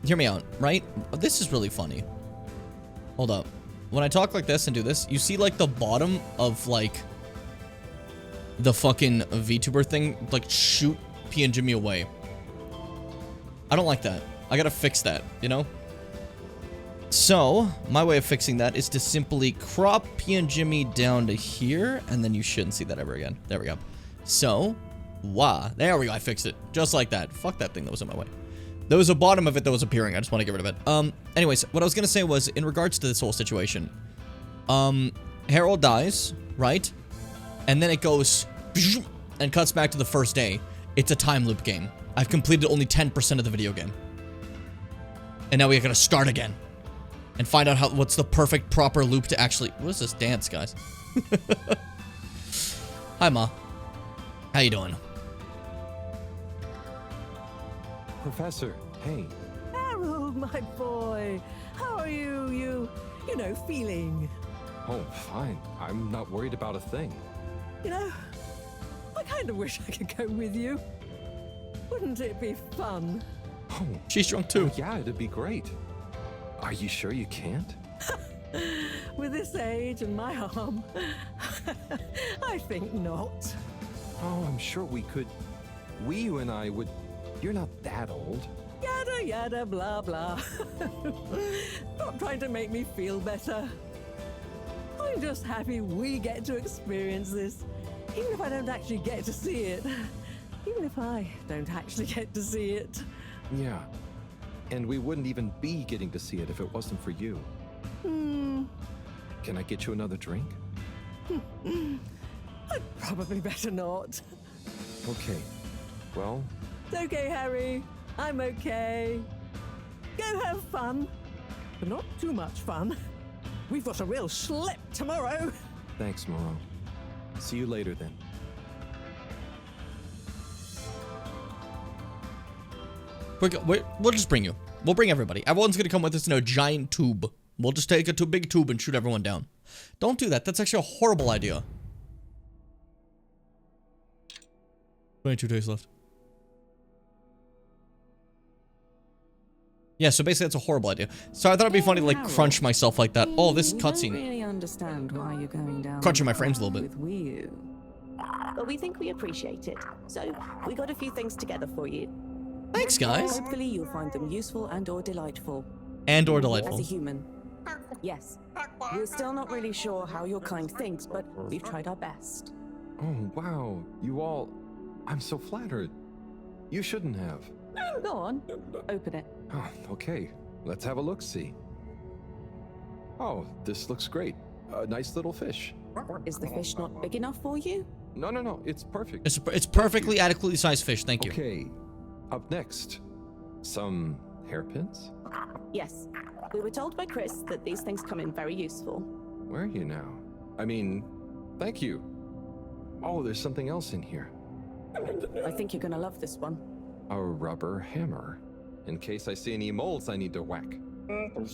hear me out, right? This is really funny. Hold up. When I talk like this and do this, you see, like, the bottom of, like, the fucking VTuber thing, like, shoot P and Jimmy away. I don't like that. I gotta fix that, you know? So, my way of fixing that is to simply crop P and Jimmy down to here, and then you shouldn't see that ever again. There we go. So, there we go, I fixed it. Just like that. Fuck that thing that was in my way. There was a bottom of it that was appearing, I just want to get rid of it. Anyways, what I was gonna say was, in regards to this whole situation, Harold dies, right? And then it goes, and cuts back to the first day. It's a time loop game. I've completed only 10% of the video game. And now we gotta start again. And find out what's the perfect, proper loop to actually... What is this dance, guys? Hi, Ma. How you doing? Professor, hey. Harold, my boy. How are you know, feeling? Oh, fine. I'm not worried about a thing. You know, I kind of wish I could go with you. Wouldn't it be fun? Oh, she's drunk too. Yeah, it'd be great. Are you sure you can't? With this age and my arm, I think not. Oh, I'm sure we could. You and I would. You're not that old. Yada yada blah blah. Not trying to make me feel better. I'm just happy we get to experience this, even if I don't actually get to see it. Even if I don't actually get to see it. Yeah. And we wouldn't even be getting to see it if it wasn't for you. Can I get you another drink? I'd probably better not. Okay. Well... It's okay, Harry. I'm okay. Go have fun. But not too much fun. We've got a real schlep tomorrow. Thanks, Moreau. See you later, then. We'll just bring you. We'll bring everybody. Everyone's gonna come with us in a giant tube. We'll just take a big tube and shoot everyone down. Don't do that. That's actually a horrible idea. 22 days left. Yeah, so basically that's a horrible idea. So I thought it'd be funny to, like, crunch myself like that. Oh, this cutscene. I don't really understand why you're going down. Crunching my frames a little bit. With Wii. But we think we appreciate it. So, we got a few things together for you. Thanks, guys. Hopefully you'll find them useful and/or delightful. And/or delightful. As a human. Yes. We're still not really sure how your kind thinks, but we've tried our best. Oh, wow. You all... I'm so flattered. You shouldn't have. Go on. Open it. Oh, okay. Let's have a look-see. Oh, this looks great. A nice little fish. Is the fish not big enough for you? No. It's perfect. It's perfectly adequately sized fish. Thank you. Okay. Up next, some hairpins? Yes. We were told by Chris that these things come in very useful. Where are you now? I mean, thank you. Oh, there's something else in here. I think you're gonna love this one. A rubber hammer. In case I see any moles I need to whack.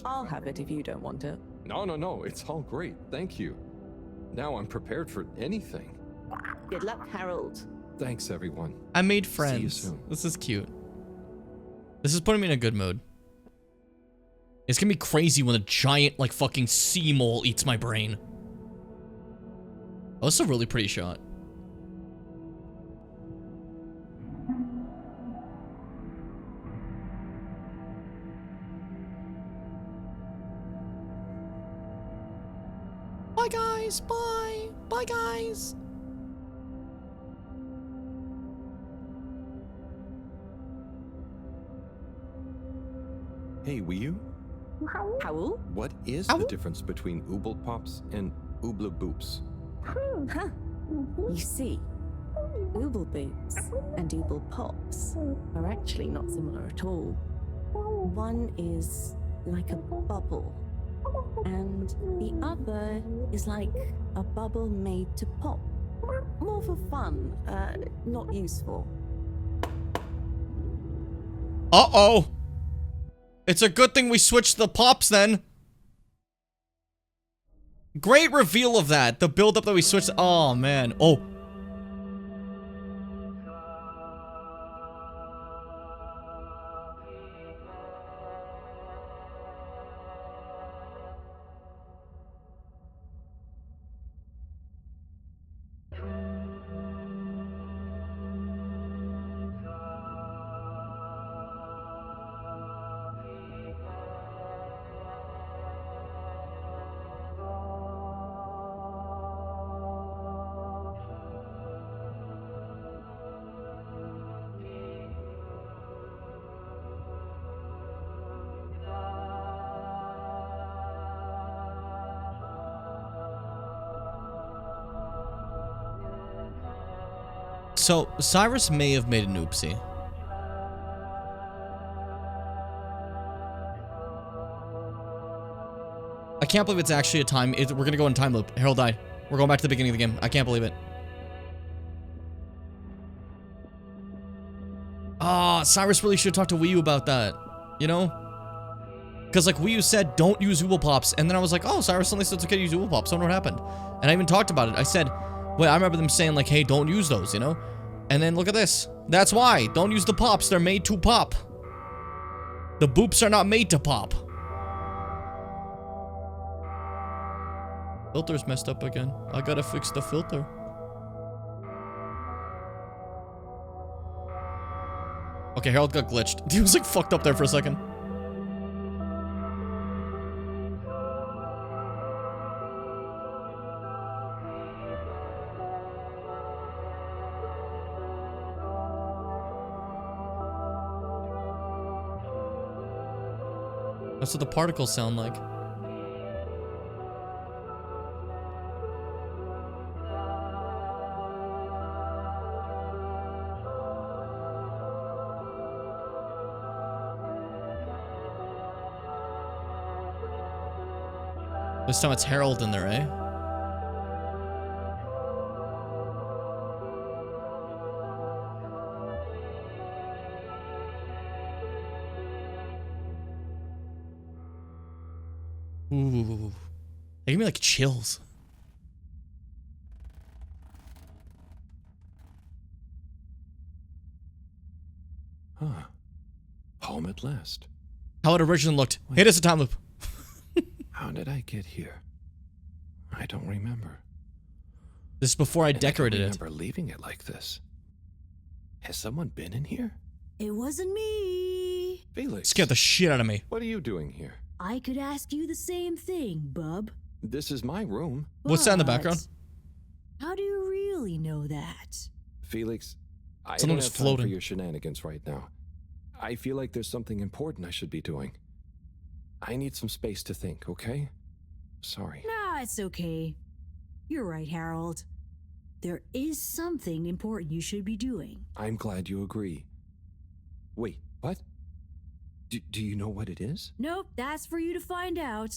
I'll have it if you don't want it. No. It's all great. Thank you. Now I'm prepared for anything. Good luck, Harold. Thanks, everyone. I made friends. See you soon. This is cute. This is putting me in a good mood. It's gonna be crazy when a giant, like, fucking sea mole eats my brain. Oh, this is a really pretty shot. Bye, guys. Bye. Bye, guys. Hey, Wii U? Howl? What is the difference between Ooble Pops and Ooble Boops? Huh. You see, Ooble Boots and Ooble Pops are actually not similar at all. One is like a bubble, and the other is like a bubble made to pop. More for fun, not useful. Uh-oh. It's a good thing we switched the pops then. Great reveal of that. The build-up that we switched. Oh, man. Oh. So, Cyrus may have made an oopsie. I can't believe it's actually a time. We're gonna go in time loop. Harold died. We're going back to the beginning of the game. I can't believe it. Ah, Cyrus really should talk to Wii U about that. You know? Because, like, Wii U said, don't use Ooble Pops. And then I was like, oh, Cyrus suddenly said it's okay to use Ooble Pops. I don't know what happened. And I even talked about it. I said, wait, I remember them saying, like, hey, don't use those, you know? And then look at this. That's why. Don't use the pops. They're made to pop. The boops are not made to pop. Filter's messed up again. I gotta fix the filter. Okay, Harold got glitched. He was like fucked up there for a second. That's what the particles sound like. This time it's Harold in there, eh? Ooh. They give me like chills. Huh. Home at last. How it originally looked. Hit us a time loop. How did I get here? I don't remember. This is before I decorated I it. don't remember leaving it like this. Has someone been in here? It wasn't me. Felix. Scared the shit out of me. What are you doing here? I could ask you the same thing, bub. This is my room. What's that in the But background? How do you really know that? Felix, I Someone don't was have time floating. for your shenanigans right now. I feel like there's something important I should be doing. I need some space to think, okay? Sorry. Nah, it's okay. You're right, Harold. There is something important you should be doing. I'm glad you agree. Wait, what? Do you know what it is? Nope, that's for you to find out.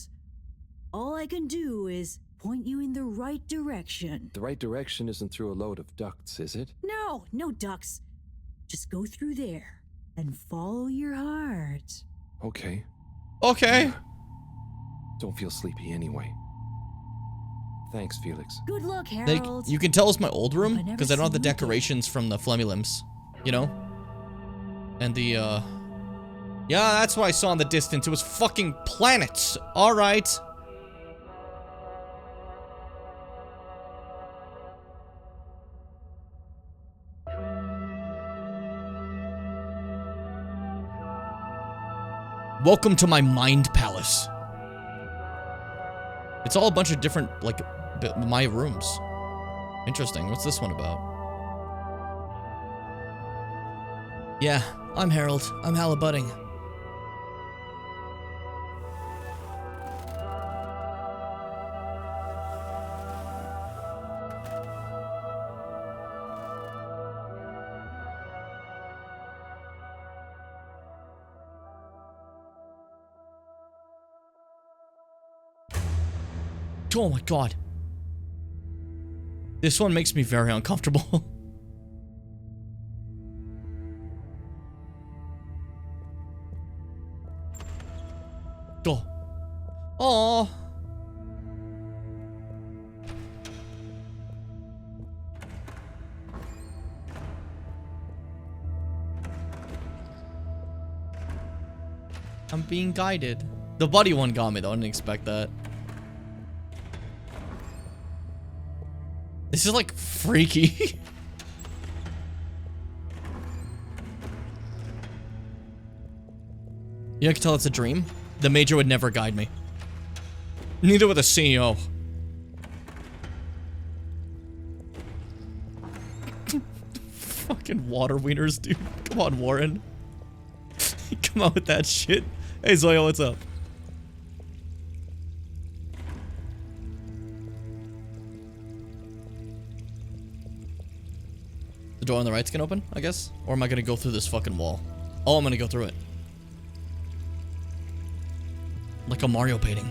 All I can do is point you in the right direction. The right direction isn't through a load of ducts, is it? No, no ducks. Just go through there and follow your heart. Okay. Okay. Don't feel sleepy anyway. Thanks, Felix. Good luck, Like, Harold. you can tell it's my old room never because I don't have the seen you decorations from the Flemulums, you know? And the, yeah, that's what I saw in the distance. It was fucking planets. All right. Welcome to my mind palace. It's all a bunch of different, like, my rooms. Interesting. What's this one about? Yeah, I'm Harold. I'm Halibutting. Oh my god. This one makes me very uncomfortable. Oh. Oh. I'm being guided. The buddy one got me though. I didn't expect that. This is like freaky. You know, I can tell it's a dream. The Major would never guide me. Neither would the CEO. Fucking water wieners, dude. Come on, Warren. Come on with that shit. Hey, Zoya, what's up? The door on the right's gonna open, I guess? Or am I gonna go through this fucking wall? Oh, I'm gonna go through it. Like a Mario painting.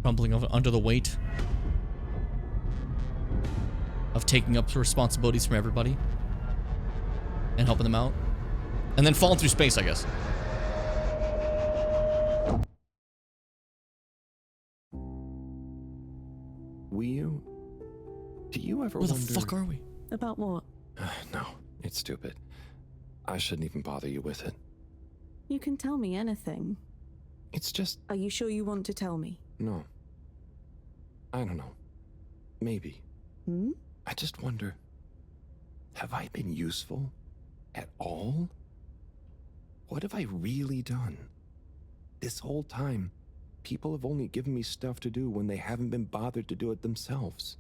Crumbling under the weight of taking up the responsibilities from everybody and helping them out, and then falling through space, I guess. Do you ever wonder... Where the fuck are we? About what? No, it's stupid. I shouldn't even bother you with it. You can tell me anything. It's just... Are you sure you want to tell me? No. I don't know. Maybe. Hmm? I just wonder, have I been useful at all? What have I really done? This whole time, people have only given me stuff to do when they haven't been bothered to do it themselves.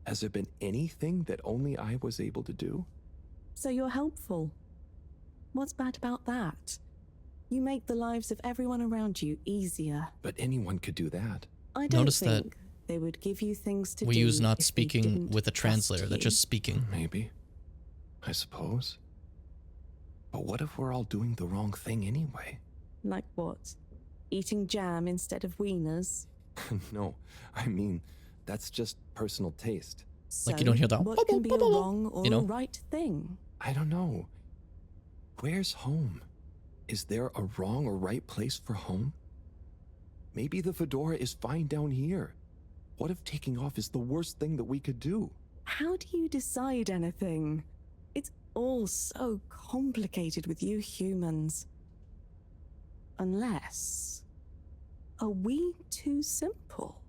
Has there been anything that only I was able to do? So you're helpful. What's bad about that? You make the lives of everyone around you easier. But anyone could do that. I don't Notice think that they would give you things to we do use not if they speaking didn't with a translator. trust That's you. just speaking. Maybe. I suppose. But what if we're all doing the wrong thing anyway? Like what? Eating jam instead of wieners? No, I mean, that's just personal taste. Like you don't hear that. What can be a wrong or you know? a right thing? I don't know. Where's home? Is there a wrong or right place for home? Maybe the fedora is fine down here. What if taking off is the worst thing that we could do? How do you decide anything? It's all so complicated with you humans. Unless... Are we too simple?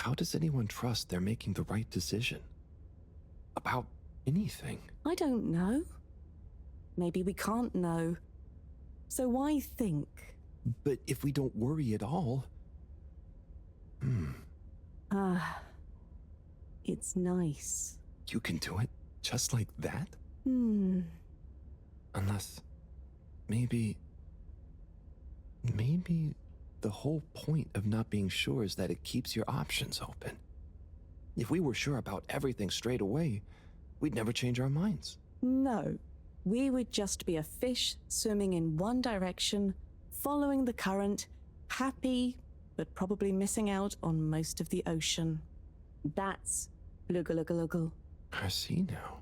How does anyone trust they're making the right decision? About anything? I don't know. Maybe we can't know. So why think? But if we don't worry at all... It's nice. You can do it just like that? Unless... Maybe the whole point of not being sure is that it keeps your options open. If we were sure about everything straight away, we'd never change our minds. No. We would just be a fish swimming in one direction, following the current, happy, but probably missing out on most of the ocean. That's Blugaluggaluggal. I see now.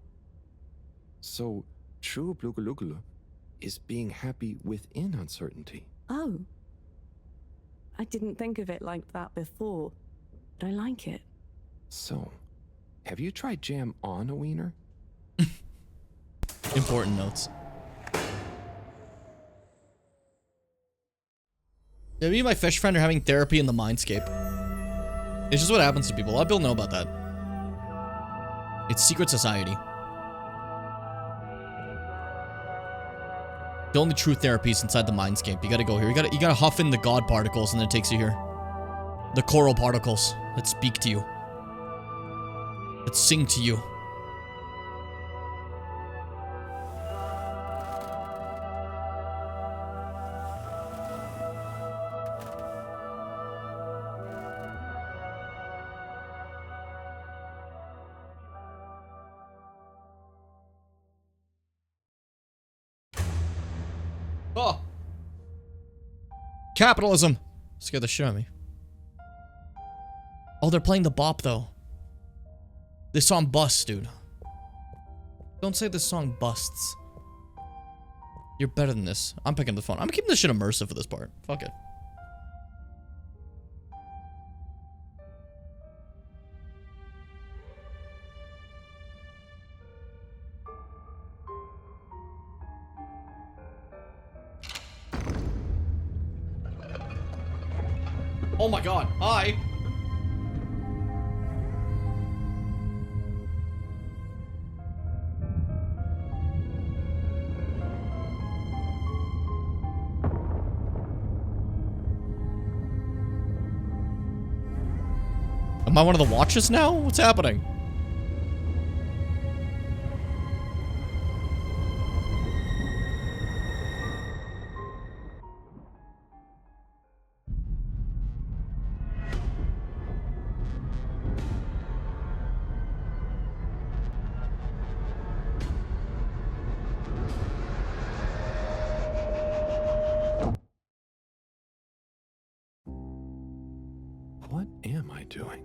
So, true Blugaluggal is being happy within uncertainty. Oh. I didn't think of it like that before, but I like it. So, have you tried jam on a wiener? Important notes. Yeah, me and my fish friend are having therapy in the mindscape. It's just what happens to people. A lot of people know about that. It's secret society. The only true therapy is inside the mindscape. You gotta go here. You gotta huff in the god particles and then it takes you here. The coral particles that speak to you. That sing to you. Oh. Capitalism. Scared the shit out of me. Oh, they're playing the bop though. This song busts, dude. Don't say this song busts. You're better than this. I'm picking the phone. I'm keeping this shit immersive for this part. Fuck it. Oh my god. Hi. Am I one of the watchers now? What's happening? What am I doing?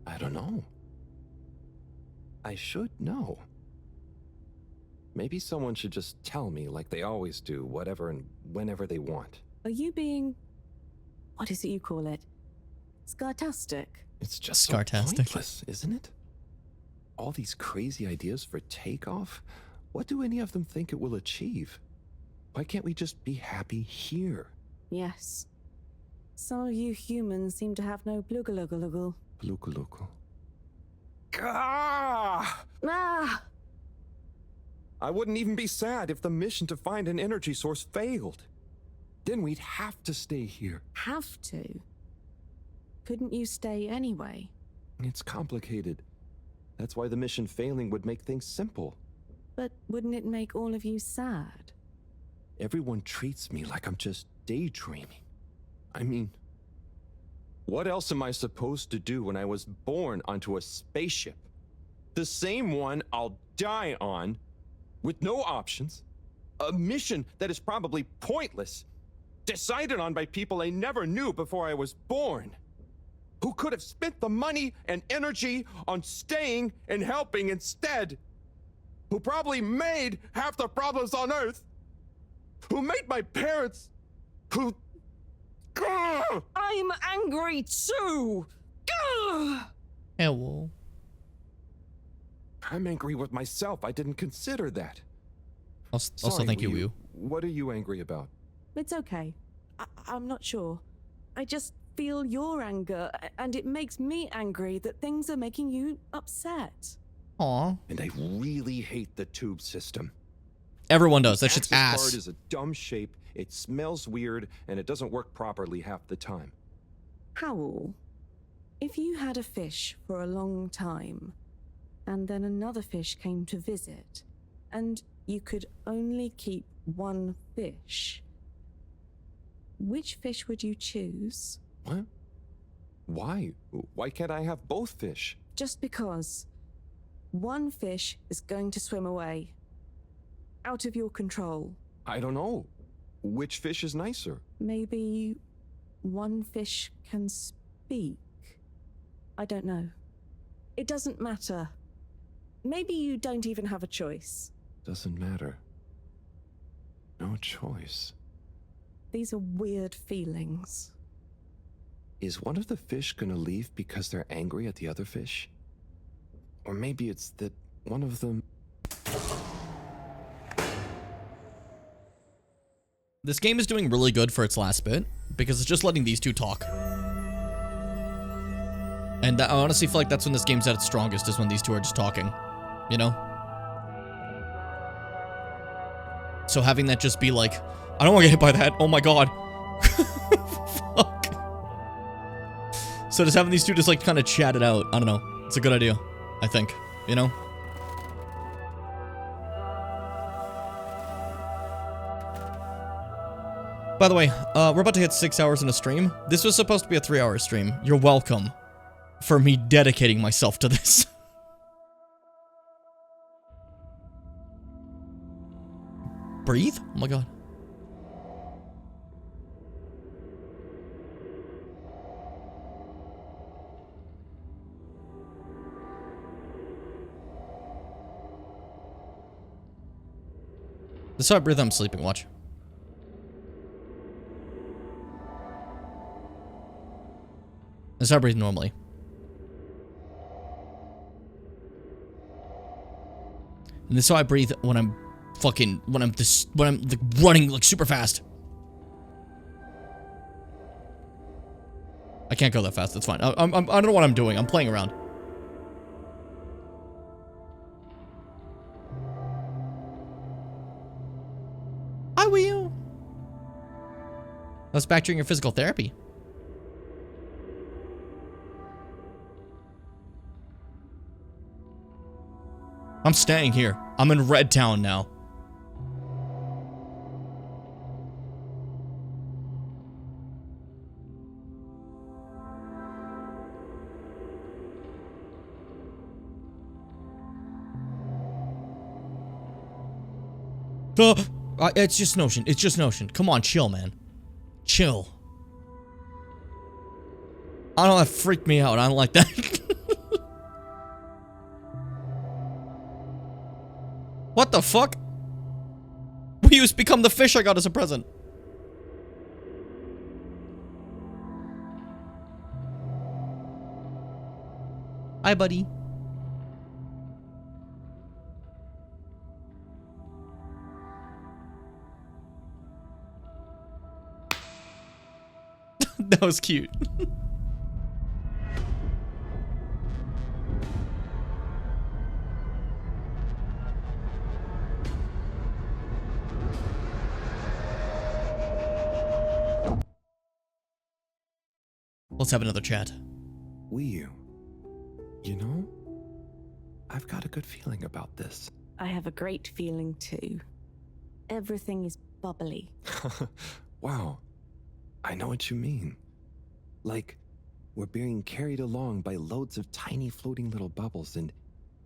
I don't know. I should know. Maybe someone should just tell me like they always do, whatever and whenever they want. Are you being... what is it you call it? Scartastic? It's just so pointless, isn't it? All these crazy ideas for takeoff? What do any of them think it will achieve? Why can't we just be happy here? Yes. Some of you humans seem to have no blugalugalagal. Blugalugul. Ah! I wouldn't even be sad if the mission to find an energy source failed. Then we'd have to stay here. Have to? Couldn't you stay anyway? It's complicated. That's why the mission failing would make things simple. But wouldn't it make all of you sad? Everyone treats me like I'm just daydreaming. I mean, what else am I supposed to do when I was born onto a spaceship? The same one I'll die on, with no options. A mission that is probably pointless, decided on by people I never knew before I was born, who could have spent the money and energy on staying and helping instead, who probably made half the problems on Earth, who made my parents, who... I'm angry too! Hello. I'm angry with myself. I didn't consider that. Also, Sorry, thank you, Wu. What are you angry about? It's okay. I'm not sure. I just feel your anger, and it makes me angry that things are making you upset. Aw. And I really hate the tube system. Everyone does. That shit's access ass. card is a dumb shape, it smells weird, and it doesn't work properly half the time. Howl, if you had a fish for a long time, and then another fish came to visit, and you could only keep one fish, which fish would you choose? What? Why? Why can't I have both fish? Just because. One fish is going to swim away. Out of your control. I don't know. Which fish is nicer? Maybe one fish can speak. I don't know. It doesn't matter. Maybe you don't even have a choice. Doesn't matter. No choice. These are weird feelings. Is one of the fish gonna leave because they're angry at the other fish? Or maybe it's that one of them... This game is doing really good for its last bit, because it's just letting these two talk. And I honestly feel like that's when this game's at its strongest, is when these two are just talking. You know? So having that just be like, I don't want to get hit by that, oh my god. Fuck. So just having these two just like kind of chat it out, I don't know. It's a good idea, I think, you know? By the way, we're about to hit 6 hours in a stream. This was supposed to be a 3-hour stream. You're welcome for me dedicating myself to this. Breathe? Oh my god. This is how I breathe, I'm sleeping, watch. This is how I breathe normally. And this is how I breathe when I'm fucking, when I'm like running like super fast. I can't go that fast, that's fine. I don't know what I'm doing, I'm playing around. Hi, Wii U. That's back during your physical therapy. I'm staying here. I'm in Red Town now. It's just Notion. It's just Notion. Come on, chill, man. Chill. I don't know, that freaked me out. I don't like that. What the fuck? We used to become the fish I got as a present. Hi, buddy. That was cute. Let's have another chat. Wii U. You know, I've got a good feeling about this. I have a great feeling too. Everything is bubbly. Wow. I know what you mean. Like, we're being carried along by loads of tiny floating little bubbles and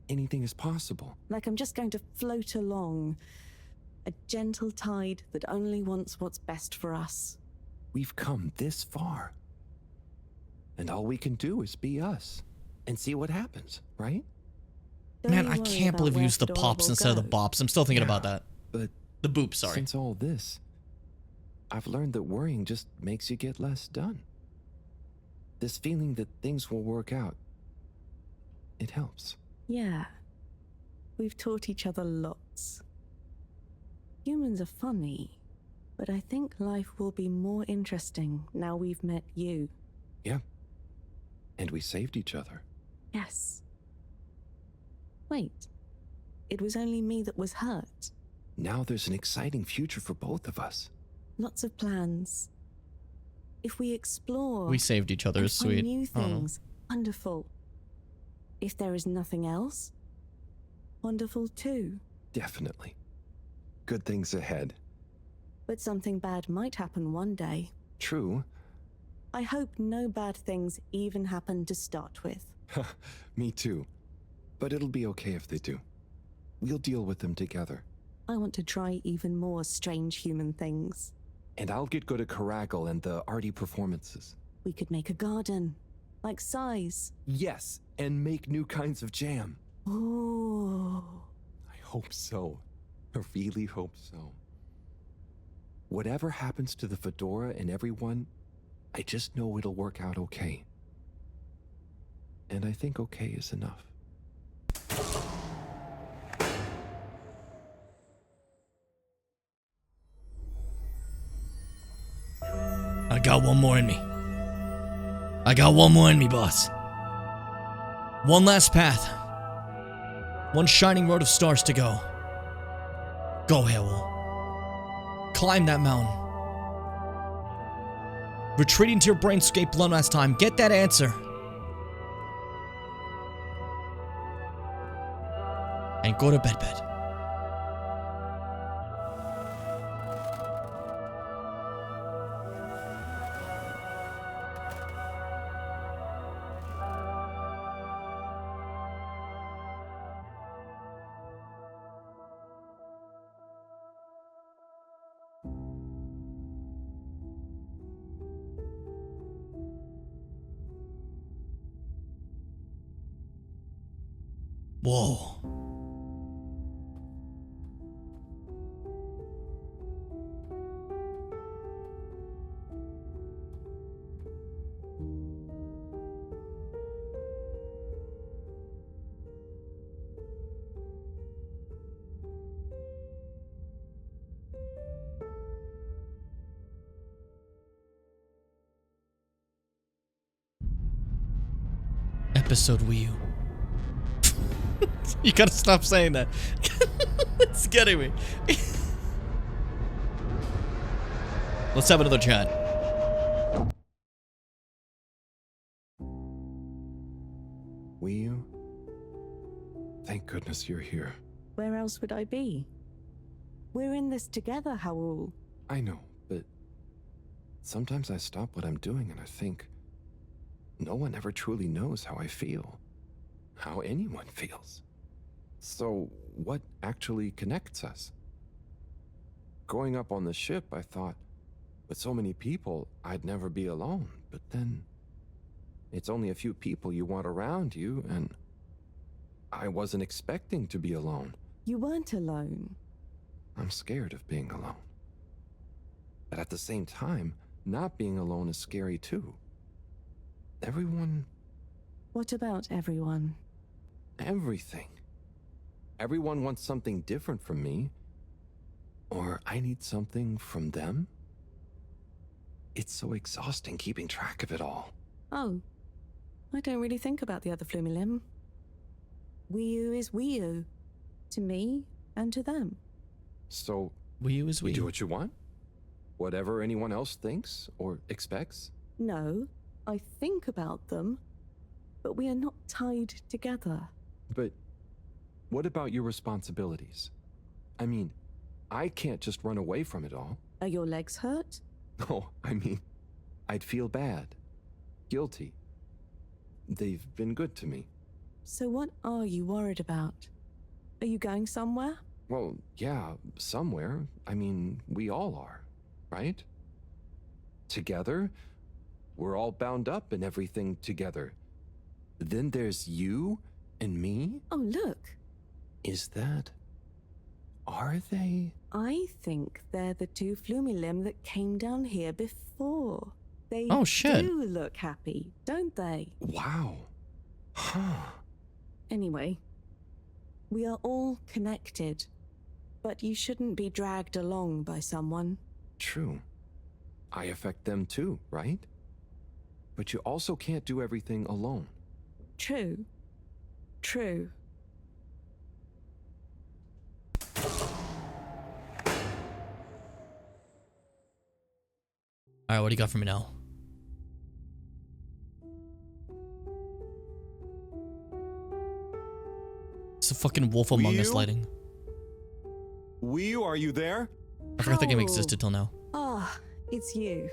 anything is possible. Like I'm just going to float along. A gentle tide that only wants what's best for us. We've come this far. And all we can do is be us and see what happens, right? Man, I can't believe we used the pops instead of the bops. I'm still thinking about that. But the boop, sorry. Since all this, I've learned that worrying just makes you get less done. This feeling that things will work out, it helps. Yeah. We've taught each other lots. Humans are funny, but I think life will be more interesting now we've met you. Yeah. And we saved each other. Yes. Wait. It was only me that was hurt. Now there's an exciting future for both of us. Lots of plans. If we explore... We saved each other, is sweet. New things. Wonderful. If there is nothing else, wonderful too. Definitely. Good things ahead. But something bad might happen one day. True. I hope no bad things even happen to start with. Me too. But it'll be okay if they do. We'll deal with them together. I want to try even more strange human things. And I'll get good at Caragal and the arty performances. We could make a garden, like size. Yes, and make new kinds of jam. Oh. I hope so. I really hope so. Whatever happens to the fedora and everyone, I just know it'll work out okay. And I think okay is enough. I got one more in me. I got one more in me, boss. One last path. One shining road of stars to go. Go, Hairwolf. Climb that mountain. Retreating to your brainscape one last time. Get that answer. And go to bed. Whoa. Episode Wii U. You gotta stop saying that. It's getting me. Let's have another chat. Wii U? Thank goodness you're here. Where else would I be? We're in this together, Howell. I know, but sometimes I stop what I'm doing and I think, no one ever truly knows how I feel. How anyone feels. So, what actually connects us? Growing up on the ship, I thought, with so many people, I'd never be alone. But then, it's only a few people you want around you, and I wasn't expecting to be alone. You weren't alone. I'm scared of being alone. But at the same time, not being alone is scary too. Everyone... What about everyone? Everything. Everyone wants something different from me. Or I need something from them. It's so exhausting keeping track of it all. Oh, I don't really think about the other Flumilim. Wii U is Wii U. To me and to them. So, Wii U is Wii U. You do what you want? Whatever anyone else thinks or expects? No, I think about them, but we are not tied together. But what about your responsibilities? I mean, I can't just run away from it all. Are your legs hurt? No, I mean, I'd feel bad. Guilty. They've been good to me. So what are you worried about? Are you going somewhere? Well, yeah, somewhere. I mean, we all are, right? Together, we're all bound up in everything together. Then there's you and me? Oh, look. Is that... Are they? I think they're the two Flumilim that came down here before. They Oh, shit. do look happy, don't they? Wow. Huh. Anyway, we are all connected, but you shouldn't be dragged along by someone. True. I affect them too, right? But you also can't do everything alone. True. True. Alright, what do you got for me now? It's a fucking wolf among us lighting. Wii U, are you there? I forgot the game existed till now. Ah, it's you.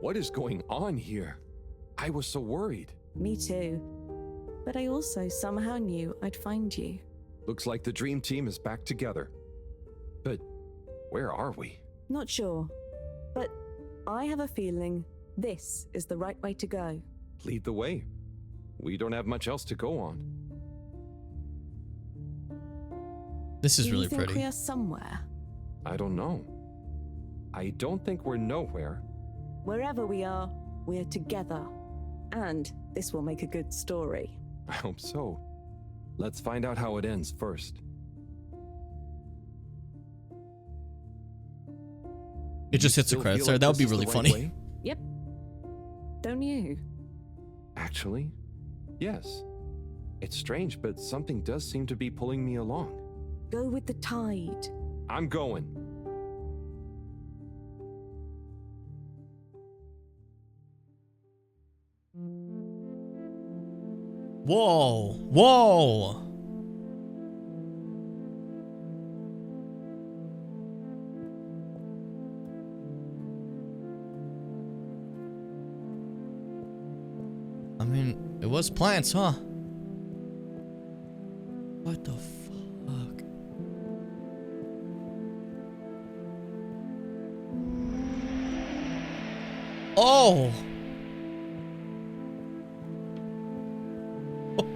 What is going on here? I was so worried. Me too. But I also somehow knew I'd find you. Looks like the dream team is back together. But where are we? Not sure. But I have a feeling this is the right way to go. Lead the way. We don't have much else to go on. This is Do really you think pretty. we are somewhere? I don't know. I don't think we're nowhere. Wherever we are, we're together. And this will make a good story. I hope so. Let's find out how it ends first. It just hits the Still credits feel there. like That would be this is really the funny. right way? Yep. Don't you? Actually, yes. It's strange, but something does seem to be pulling me along. Go with the tide. I'm going. Whoa. Whoa. I mean, it was plants, huh? What the fuck? Oh!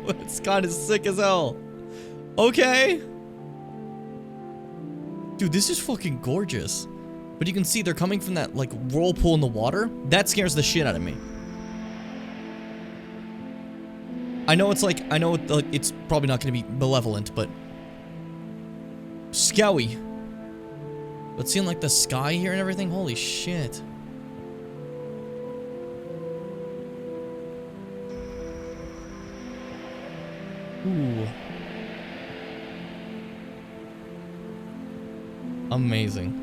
It's kind of sick as hell. Okay. Dude, this is fucking gorgeous. But you can see they're coming from that, like, whirlpool in the water. That scares the shit out of me. I know it's like, I know it's probably not going to be malevolent, but scowy. But seeing like the sky here and everything, holy shit. Ooh. Amazing.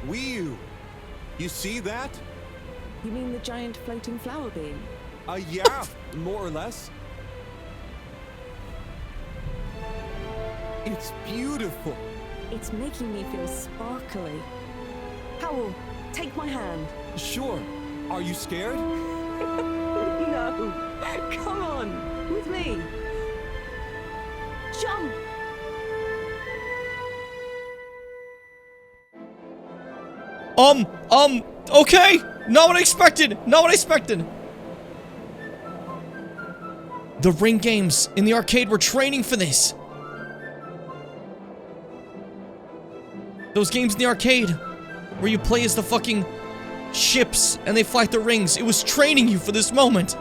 Wee-oo! You see that? You mean the giant floating flower being? Yeah, more or less. It's beautiful. It's making me feel sparkly. Howell, take my hand. Sure. Are you scared? No. Come on, with me. Jump! Okay! Not what I expected! Not what I expected! The ring games in the arcade were training for this! Those games in the arcade, where you play as the fucking ships and they fight the rings, it was training you for this moment!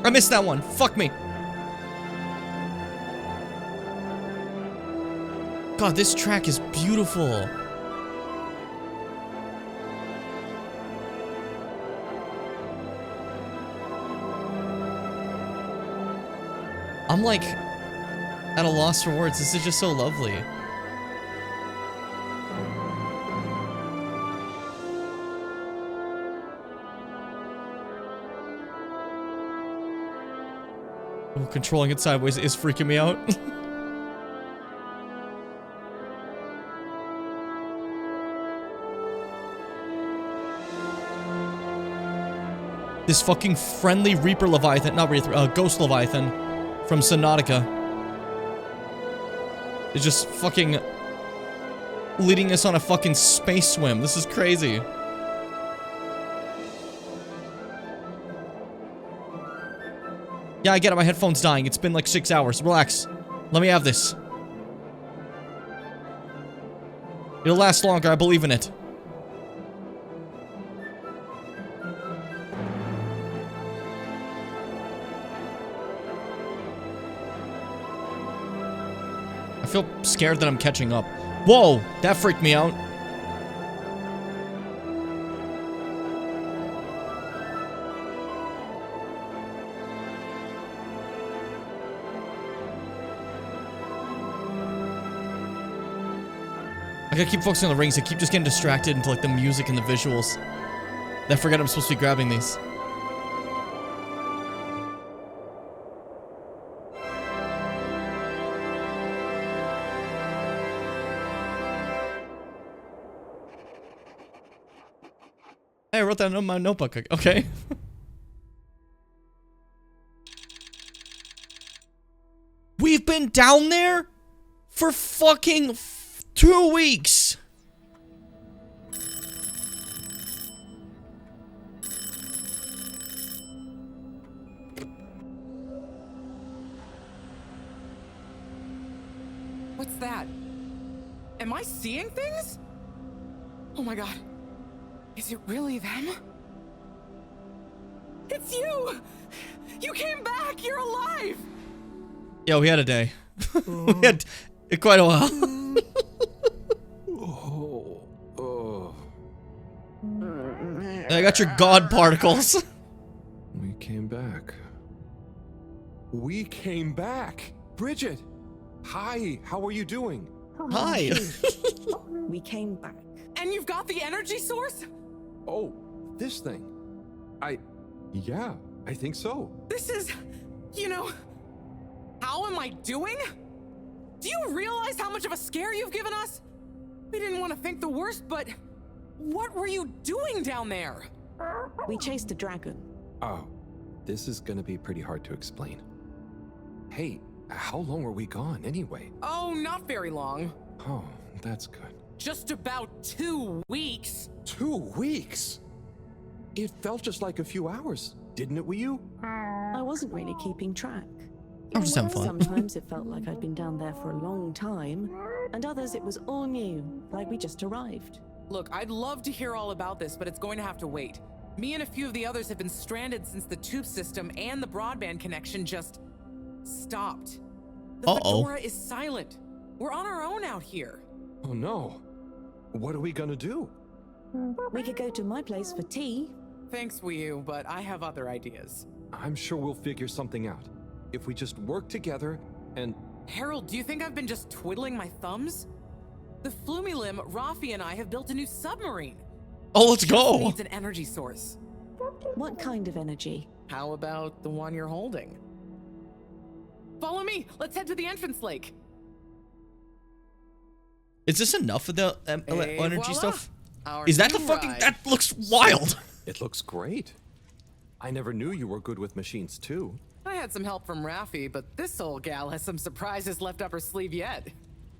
I missed that one. Fuck me. God, this track is beautiful. I'm like at a loss for words. This is just so lovely. Oh, controlling it sideways is freaking me out. This fucking friendly Reaper Leviathan, not Reaper, Ghost Leviathan from Subnautica is just fucking leading us on a fucking space swim. This is crazy. Yeah, I get it. My headphone's dying. It's been like 6 hours. Relax. Let me have this. It'll last longer. I believe in it. I feel scared that I'm catching up. Whoa! That freaked me out. I gotta keep focusing on the rings. I keep just getting distracted into like the music and the visuals. I forget I'm supposed to be grabbing these. Hey, I wrote that in my notebook. Okay. We've been down there for fucking 2 weeks. What's that? Am I seeing things? Oh my god. Is it really them? It's you! You came back! You're alive! Yo, we had a day. We had quite a while. I got your god particles. We came back. We came back! Bridget! Hi, how are you doing? Hi. We came back. And you've got the energy source? Oh, this thing. Yeah, I think so. This is, you know, how am I doing? Do you realize how much of a scare you've given us? We didn't want to think the worst, but what were you doing down there? We chased a dragon. Oh, this is gonna be pretty hard to explain. Hey, how long were we gone anyway? Oh, not very long. Oh, that's good. Just about 2 weeks. 2 weeks? It felt just like a few hours, didn't it, Wii U? I wasn't really keeping track. I'm just having fun. Sometimes it felt like I'd been down there for a long time, and others it was all new, like we just arrived. Look, I'd love to hear all about this, but it's going to have to wait. Me and a few of the others have been stranded since the tube system and the broadband connection just stopped. The Fedora is silent. We're on our own out here. Oh no. What are we gonna do? We could go to my place for tea. Thanks, Wii U, but I have other ideas. I'm sure we'll figure something out. If we just work together and... Harold, do you think I've been just twiddling my thumbs? The Flumilim, Rafi, and I have built a new submarine. Oh, let's go. It needs an energy source. What kind of energy? How about the one you're holding? Follow me. Let's head to the entrance lake. Is this enough of the energy voila. stuff? Our Is that the new fucking... ride. That looks wild. It looks great. I never knew you were good with machines too. I had some help from Rafi, but this old gal has some surprises left up her sleeve yet.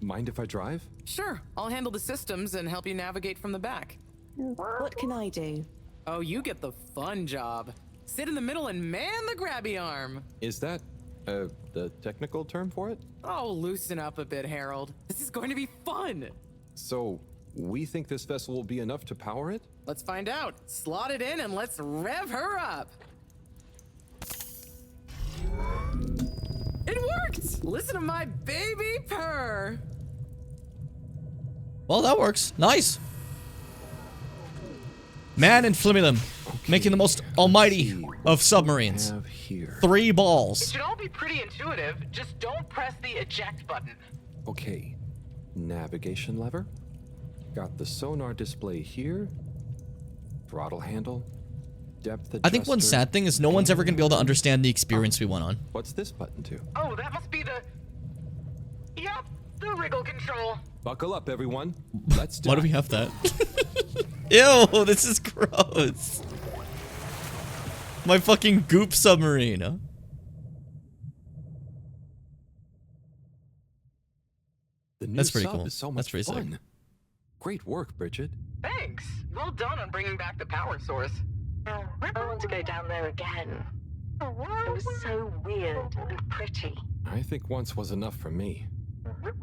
Mind if I drive? Sure, I'll handle the systems and help you navigate from the back. What can I do? Oh, you get the fun job. Sit in the middle and man the grabby arm. Is that, the technical term for it? Oh, loosen up a bit, Harold. This is going to be fun. So, we think this vessel will be enough to power it? Let's find out. Slot it in and let's rev her up. It worked! Listen to my baby purr. Well, that works. Nice. Man and Flumilim, making the most almighty of submarines. 3 balls. It should all be pretty intuitive. Just don't press the eject button. Okay. Navigation lever. Got the sonar display here. Throttle handle. Depth adjuster. I think one sad thing is no one's ever going to be able to understand the experience we went on. What's this button do? Oh, that must be the... Yep, the wriggle control. Buckle up, everyone. Let's do Why do we have that? Ew, this is gross. My fucking goop submarine. The new That's pretty sub cool. is so That's much pretty sick. fun. Great work, Bridget. Thanks. Well done on bringing back the power source. I want to go down there again. It was so weird and pretty. I think once was enough for me.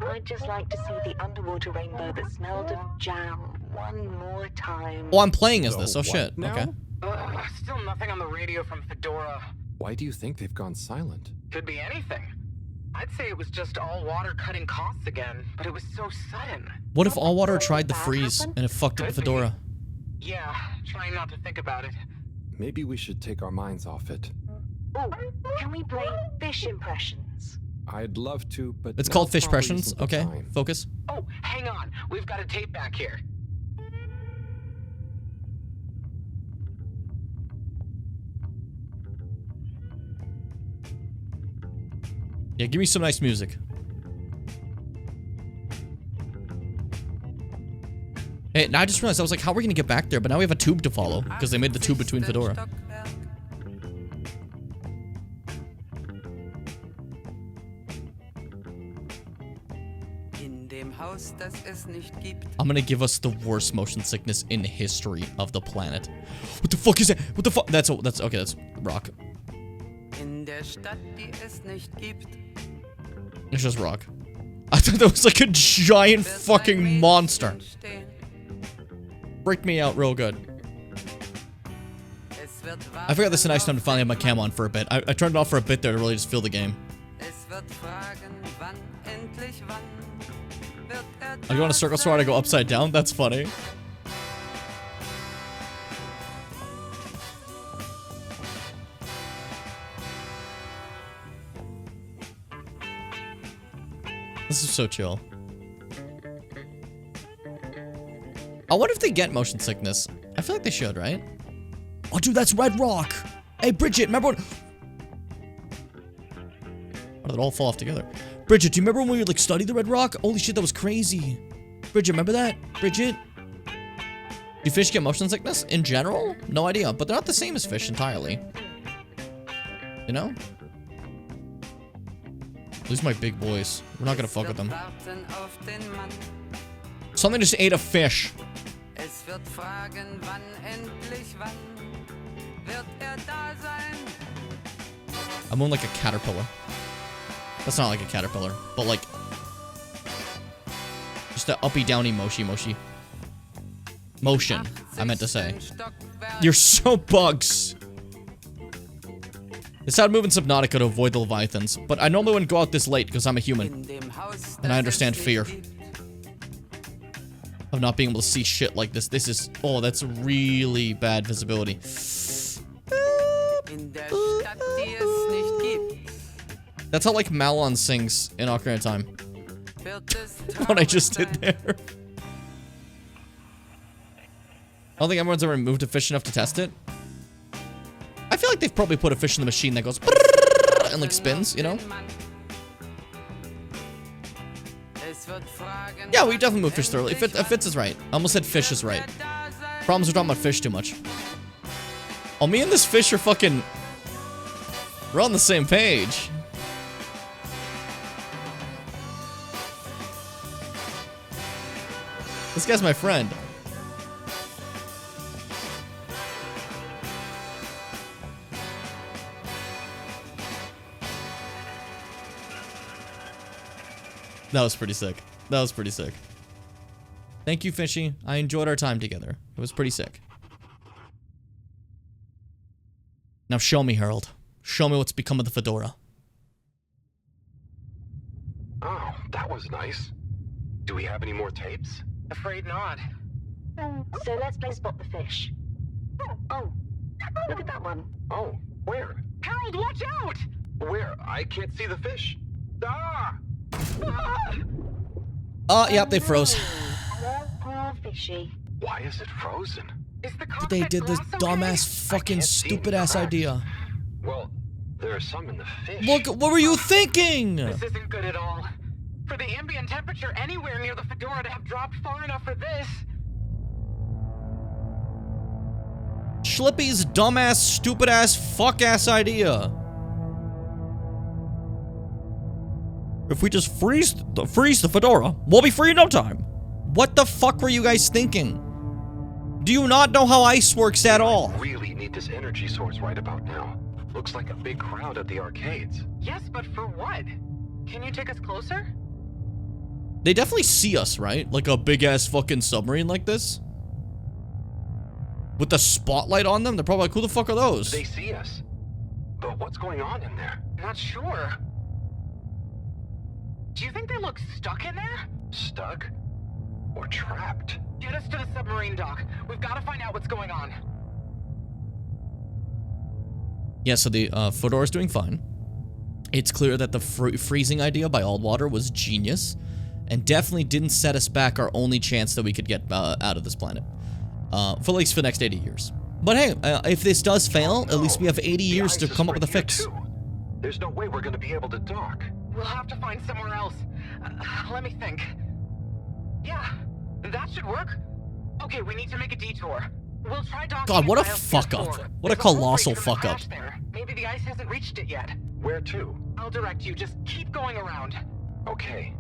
I'd just like to see the underwater rainbow that smelled of jam one more time. Oh, I'm playing as this. Oh, what shit. now? Okay. Still nothing on the radio from Fedora. Why do you think they've gone silent? Could be anything. I'd say it was just all water cutting costs again, but it was so sudden. What if all water tried to freeze and it fucked up the Fedora? Yeah, trying not to think about it. Maybe we should take our minds off it. Oh, can we play fish impressions? I'd love to, but It's now called Fish probably Impressions. isn't the Okay, time. focus. Oh, hang on. We've got a tape back here. Yeah, give me some nice music. Hey, now I just realized, I was like, how are we gonna get back there? But now we have a tube to follow, because they made the tube between Fedora. I'm gonna give us the worst motion sickness in history of the planet. What the fuck is that? What the fuck? That's okay, that's rock. It's just rock. I thought that was like a giant fucking monster. Break me out real good. I forgot this is a nice time to finally have my cam on for a bit. I turned it off for a bit there to really just feel the game. I go in a circle so hard I go upside down? That's funny. This is so chill. I wonder if they get motion sickness. I feel like they should, right? Oh, dude, that's Red Rock. Hey, Bridget, remember when... How did it all fall off together? Bridget, do you remember when we would, like, study the Red Rock? Holy shit, that was crazy. Bridget, remember that? Bridget? Do fish get motion sickness? In general? No idea, but they're not the same as fish entirely. You know? These are my big boys. We're not gonna fuck with them. Something just ate a fish. I'm on like a caterpillar. That's not like a caterpillar, but like just a uppy downy motion. I meant to say. You're so bugs. They started moving Subnautica to avoid the Leviathans, but I normally wouldn't go out this late because I'm a human. And I understand fear of not being able to see shit like this. This is, oh, that's really bad visibility. That's how like Malon sings in Ocarina of Time. What I just did there. I don't think everyone's ever moved a fish enough to test it. I feel like they've probably put a fish in the machine that goes and like spins, you know? Yeah, we definitely move fish thoroughly. Fitz is right. I almost said fish is right. Problems are talking about fish too much. Oh, me and this fish are fucking... We're on the same page. This guy's my friend. That was pretty sick. That was pretty sick. Thank you, Fishy. I enjoyed our time together. It was pretty sick. Now show me, Harold. Show me what's become of the fedora. Oh, that was nice. Do we have any more tapes? Afraid not. So let's play Spot the Fish. Oh, look at that one. Oh, where? Harold, watch out! Where? I can't see the fish. Ah! Yep, they froze. Poor fishy. Why is it frozen? They did this dumbass, fucking stupid-ass idea. Well, there are some in the fish. Look, what were you thinking? This isn't good at all. For the ambient temperature anywhere near the fedora to have dropped far enough for this. Schlippy's dumbass, stupid-ass, fuck-ass idea. If we just freeze the fedora, we'll be free in no time. What the fuck were you guys thinking? Do you not know how ice works at all? We really need this energy source right about now. Looks like a big crowd at the arcades. Yes, but for what? Can you take us closer? They definitely see us, right? Like a big-ass fucking submarine like this? With the spotlight on them? They're probably like, who the fuck are those? They see us. But what's going on in there? Not sure. Do you think they look stuck in there? Stuck? Or trapped? Get us to the submarine dock. We've got to find out what's going on. Yeah, so the fedora's doing fine. It's clear that the freezing idea by Aldwater was genius, and definitely didn't set us back our only chance that we could get out of this planet. For at least for the next 80 years. But hey, if this does fail, at least we have 80 years to come up with a fix. There's no way we're going to be able to dock. We'll have to find somewhere else. Let me think. Yeah, that should work. Okay, we need to make a detour. We'll try docking. God, what a fuck up. What a colossal fuck up. Maybe the ice hasn't reached it yet. Where to? I'll direct you. Just keep going around. Okay.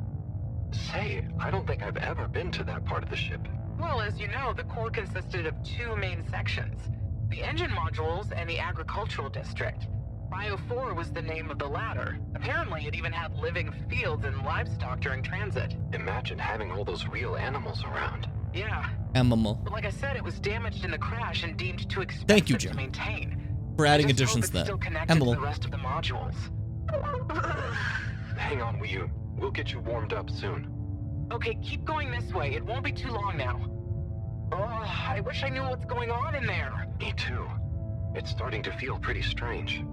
Say, I don't think I've ever been to that part of the ship. Well, as you know, the core consisted of two main sections. The engine modules and the agricultural district. Bio 4 was the name of the latter. Apparently, it even had living fields and livestock during transit. Imagine having all those real animals around. Yeah. Animal. But like I said, it was damaged in the crash and deemed too expensive Thank you, Jim, to maintain. for adding additions to that. Still connected to the rest of the modules. Hang on, will you? We'll get you warmed up soon. Okay, keep going this way. It won't be too long now. Oh, I wish I knew what's going on in there. Me too. It's starting to feel pretty strange.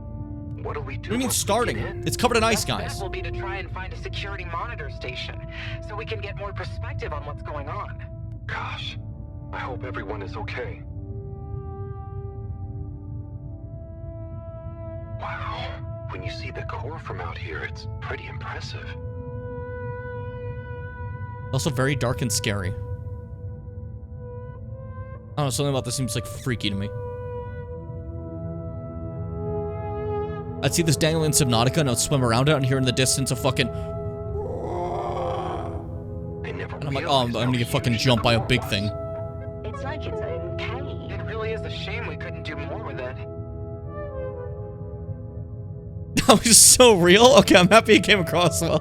What'll we do? What do you mean once we starting? get in? It's covered in ice, Best bet guys. will be to try and find a security monitor station, so we can get more perspective on what's going on. Gosh, I hope everyone is okay. Wow, when you see the core from out here, it's pretty impressive. Also very dark and scary. I don't know, something about this seems like freaky to me. I'd see this dangling Subnautica and I'd swim around it and hear in the distance a fucking... And I'm like, oh, I'm gonna get fucking jumped by a big thing. It's like its own cave. It really is a shame we couldn't do more with it. That was so real. Okay, I'm happy it came across well.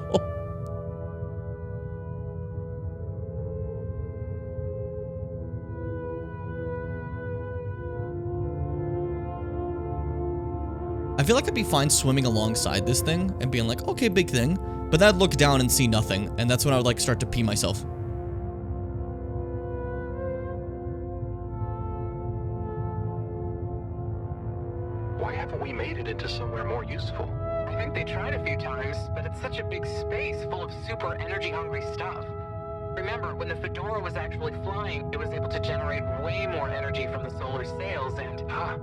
I feel like I'd be fine swimming alongside this thing and being like, okay, big thing. But then I'd look down and see nothing. And that's when I would like start to pee myself. Why haven't we made it into somewhere more useful? I think they tried a few times, but it's such a big space full of super energy-hungry stuff. Remember, when the Fedora was actually flying, it was able to generate way more energy from the solar sails and... Ah,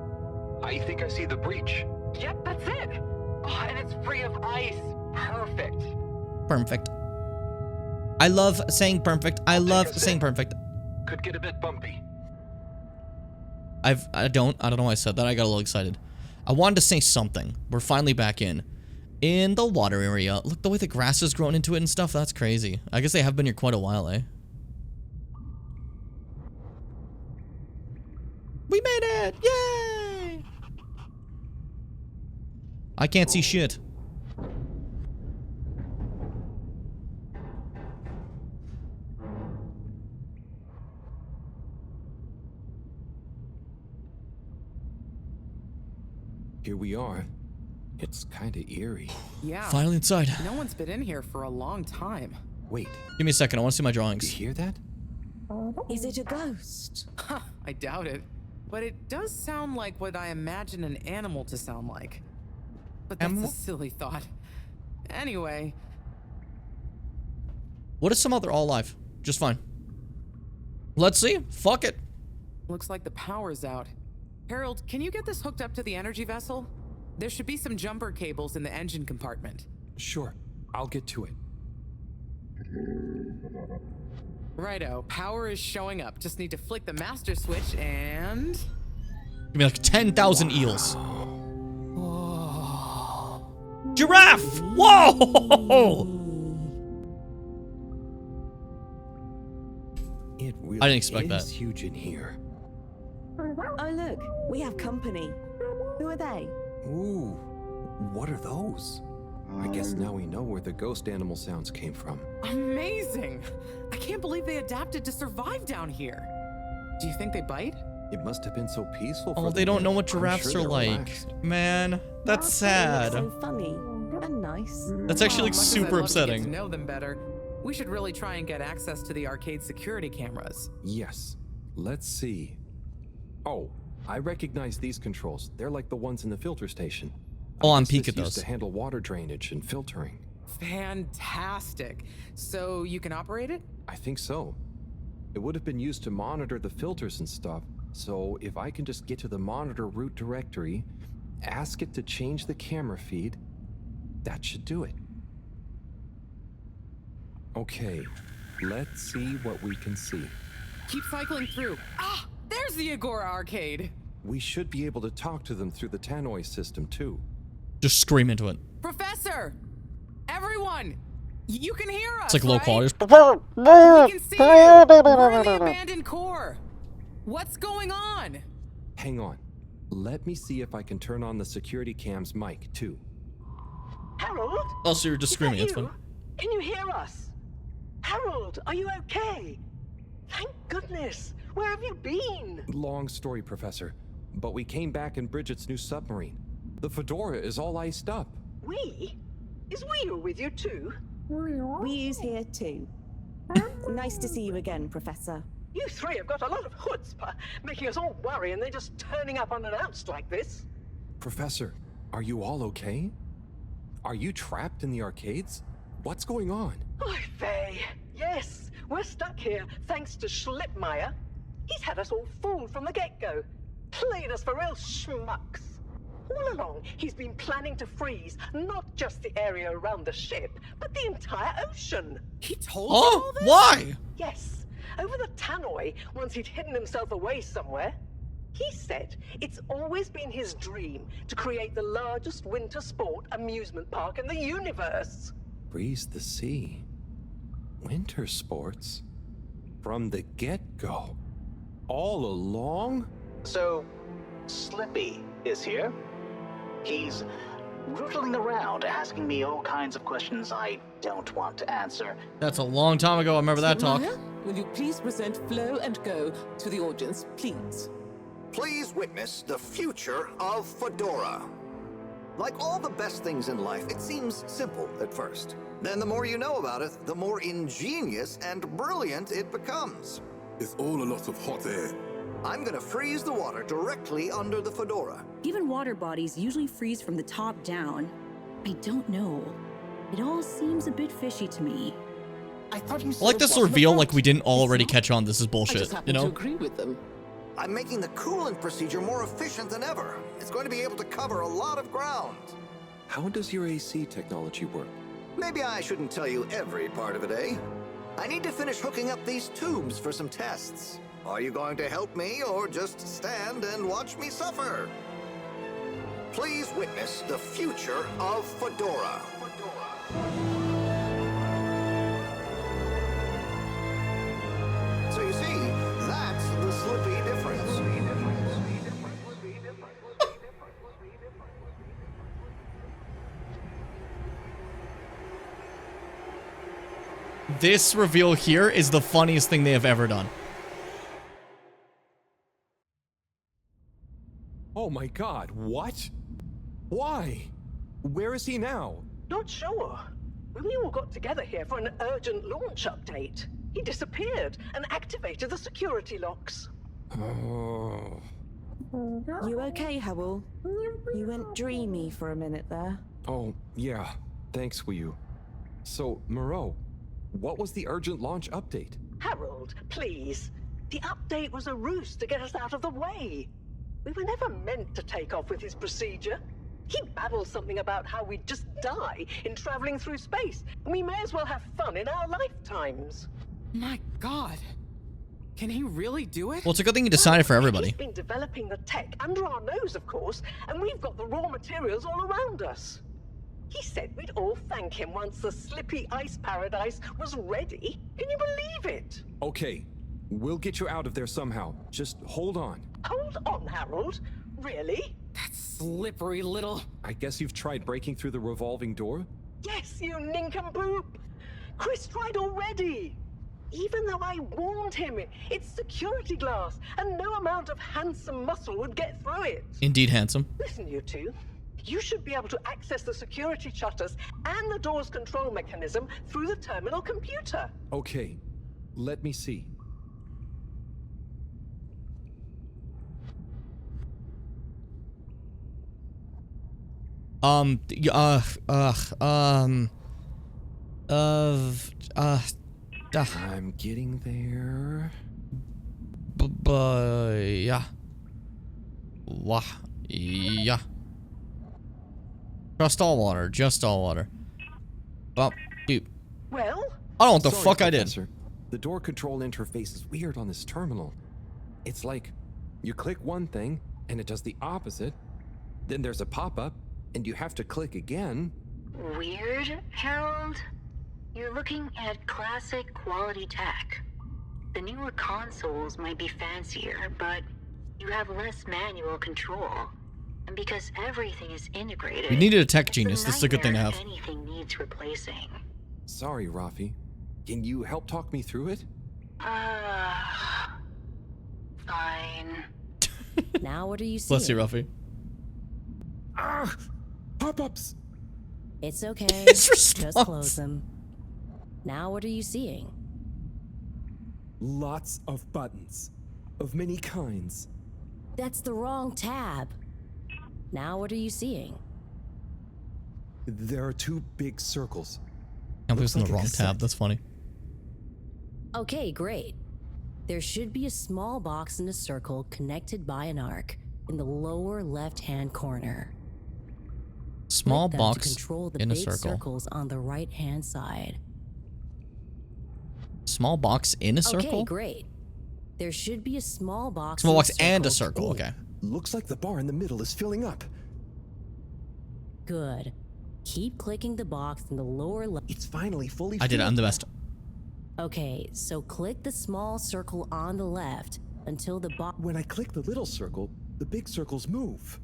I think I see the breach. Yep, that's it! Oh, and it's free of ice. Perfect. Perfect. I love saying perfect. I love saying perfect. Could get a bit bumpy. I don't know why I said that. I got a little excited. I wanted to say something. We're finally back in the water area. Look, the way the grass has grown into it and stuff. That's crazy. I guess they have been here quite a while, eh? We made it! Yay! I can't see shit. Here we are. It's kind of eerie. Yeah. Finally inside. No one's been in here for a long time. Wait. Give me a second. I want to see my drawings. You hear that? Is it a ghost? I doubt it. But it does sound like what I imagine an animal to sound like. But that's a silly thought. Anyway. What if some other all alive? Just fine. Let's see. Fuck it. Looks like the power's out. Harold, can you get this hooked up to the energy vessel? There should be some jumper cables in the engine compartment. Sure. I'll get to it. Righto. Power is showing up. Just need to flick the master switch and... Give me like 10,000 eels. Giraffe! Whoa! It really I didn't expect that. is huge in here. Oh, look, we have company. Who are they? Ooh, what are those? I guess now we know where the ghost animal sounds came from. Amazing! I can't believe they adapted to survive down here. Do you think they bite? It must have been so peaceful. Oh, for they them. don't know what I'm giraffes sure are they're like. relaxed. Man, that's sad. So funny and nice. That's actually like Much as I'd super love to get upsetting. to know them better, we should really try and get access to the arcade security cameras. Yes. Let's see. Oh, I recognize these controls. They're like the ones in the filter station. Oh, I'm I guess peek this at used those. to handle water drainage and filtering. Fantastic. So you can operate it? I think so. It would have been used to monitor the filters and stuff. So if I can just get to the monitor root directory, ask it to change the camera feed, that should do it. Okay, let's see what we can see. Keep cycling through. Ah, there's the Agora arcade. We should be able to talk to them through the tannoy system too. Just scream into it. Professor! Everyone! You can hear us, It's like low right? quality. We can see you! We're in the abandoned core! What's going on? Hang on. Let me see if I can turn on the security cam's mic too. Harold? Oh, so you're just Is screaming. that It's you? fine. Can you hear us? Harold, are you okay? Thank goodness. Where have you been? Long story, Professor. But we came back in Bridget's new submarine. The Fedora is all iced up. We? Is Wii with you too? Wii's here too. Nice to see you again, Professor. You three have got a lot of chutzpah, making us all worry and then just turning up unannounced like this. Professor, are you all okay? Are you trapped in the arcades? What's going on? Oy vey. Yes, we're stuck here thanks to Schlipmeyer. He's had us all fooled from the get-go. Played us for real schmucks. All along, he's been planning to freeze not just the area around the ship, but the entire ocean. He told you all this? Why? Yes, over the tannoy, once he'd hidden himself away somewhere. He said it's always been his dream to create the largest winter sport amusement park in the universe. Freeze the sea. Winter sports? From the get-go? All along? So, Slippy is here. He's rootling around, asking me all kinds of questions I don't want to answer. That's a long time ago. I remember that talk. Will you please present Flow and Go to the audience, please? Please witness the future of Fedora. Like all the best things in life, it seems simple at first. Then the more you know about it, the more ingenious and brilliant it becomes. It's all a lot of hot air. I'm gonna freeze the water directly under the Fedora. Given water bodies usually freeze from the top down, I don't know. It all seems a bit fishy to me. I thought you I like this reveal like we didn't already catch on. This is I bullshit, just happen you know? to agree with them. I'm making the coolant procedure more efficient than ever. It's going to be able to cover a lot of ground. How does your AC technology work? Maybe I shouldn't tell you every part of it, eh? I need to finish hooking up these tubes for some tests. Are you going to help me or just stand and watch me suffer? Please witness the future of Fedora. So you see, that's the Slippy difference. This reveal here is the funniest thing they have ever done. Oh my god, what? Why? Where is he now? Not sure. When we all got together here for an urgent launch update, he disappeared and activated the security locks. Oh. You okay, Howell? You went dreamy for a minute there. Oh, yeah. Thanks, Wii. So, Moreau, what was the urgent launch update? Harold, please. The update was a ruse to get us out of the way. We were never meant to take off with his procedure. He babbles something about how we'd just die in traveling through space, and we may as well have fun in our lifetimes. My God. Can he really do it? Well, it's a good thing he decided for everybody. He's been developing the tech under our nose, of course, and we've got the raw materials all around us. He said we'd all thank him once the Slippy Ice Paradise was ready. Can you believe it? Okay, we'll get you out of there somehow. Just hold on. Hold on, Harold. Really? That slippery little... I guess you've tried breaking through the revolving door? Yes, you nincompoop. Chris tried already. Even though I warned him, it's security glass, and no amount of handsome muscle would get through it. Indeed handsome. Listen, you two. You should be able to access the security shutters and the door's control mechanism through the terminal computer. Okay, let me see. I'm getting there. Yeah. Wah. Yeah. Just all water. Just all water. Well, dude. Well? I don't know what the Sorry, fuck I did. Professor. The door control interface is weird on this terminal. It's like you click one thing and it does the opposite. Then there's a pop-up and you have to click again. Weird, Harold? You're looking at classic quality tech. The newer consoles might be fancier, but you have less manual control. And because everything is integrated... We needed a tech genius. This is a good thing to have. Anything needs replacing. Sorry, Rafi. Can you help talk me through it? Fine. Now what are you seeing? Bless you, Ruffy. Ah! Pop-ups! It's okay. His Just response. close them. Now what are you seeing? Lots of buttons. Of many kinds. That's the wrong tab. Now what are you seeing? There are two big circles. I'm Looks losing like the a wrong cassette. tab. That's funny. Okay, great. There should be a small box in a circle connected by an arc in the lower left-hand corner. Small Click them to box control the in a big circle. circles on the right-hand side. Small box in a circle? Okay, great. There should be a small box. Small in box the and a circle. circle. Okay. Looks like the bar in the middle is filling up. Good. Keep clicking the box in the lower left. It's finally fully I did it. I'm the best. Okay, so click the small circle on the left until the box. When I click the little circle, the big circles move.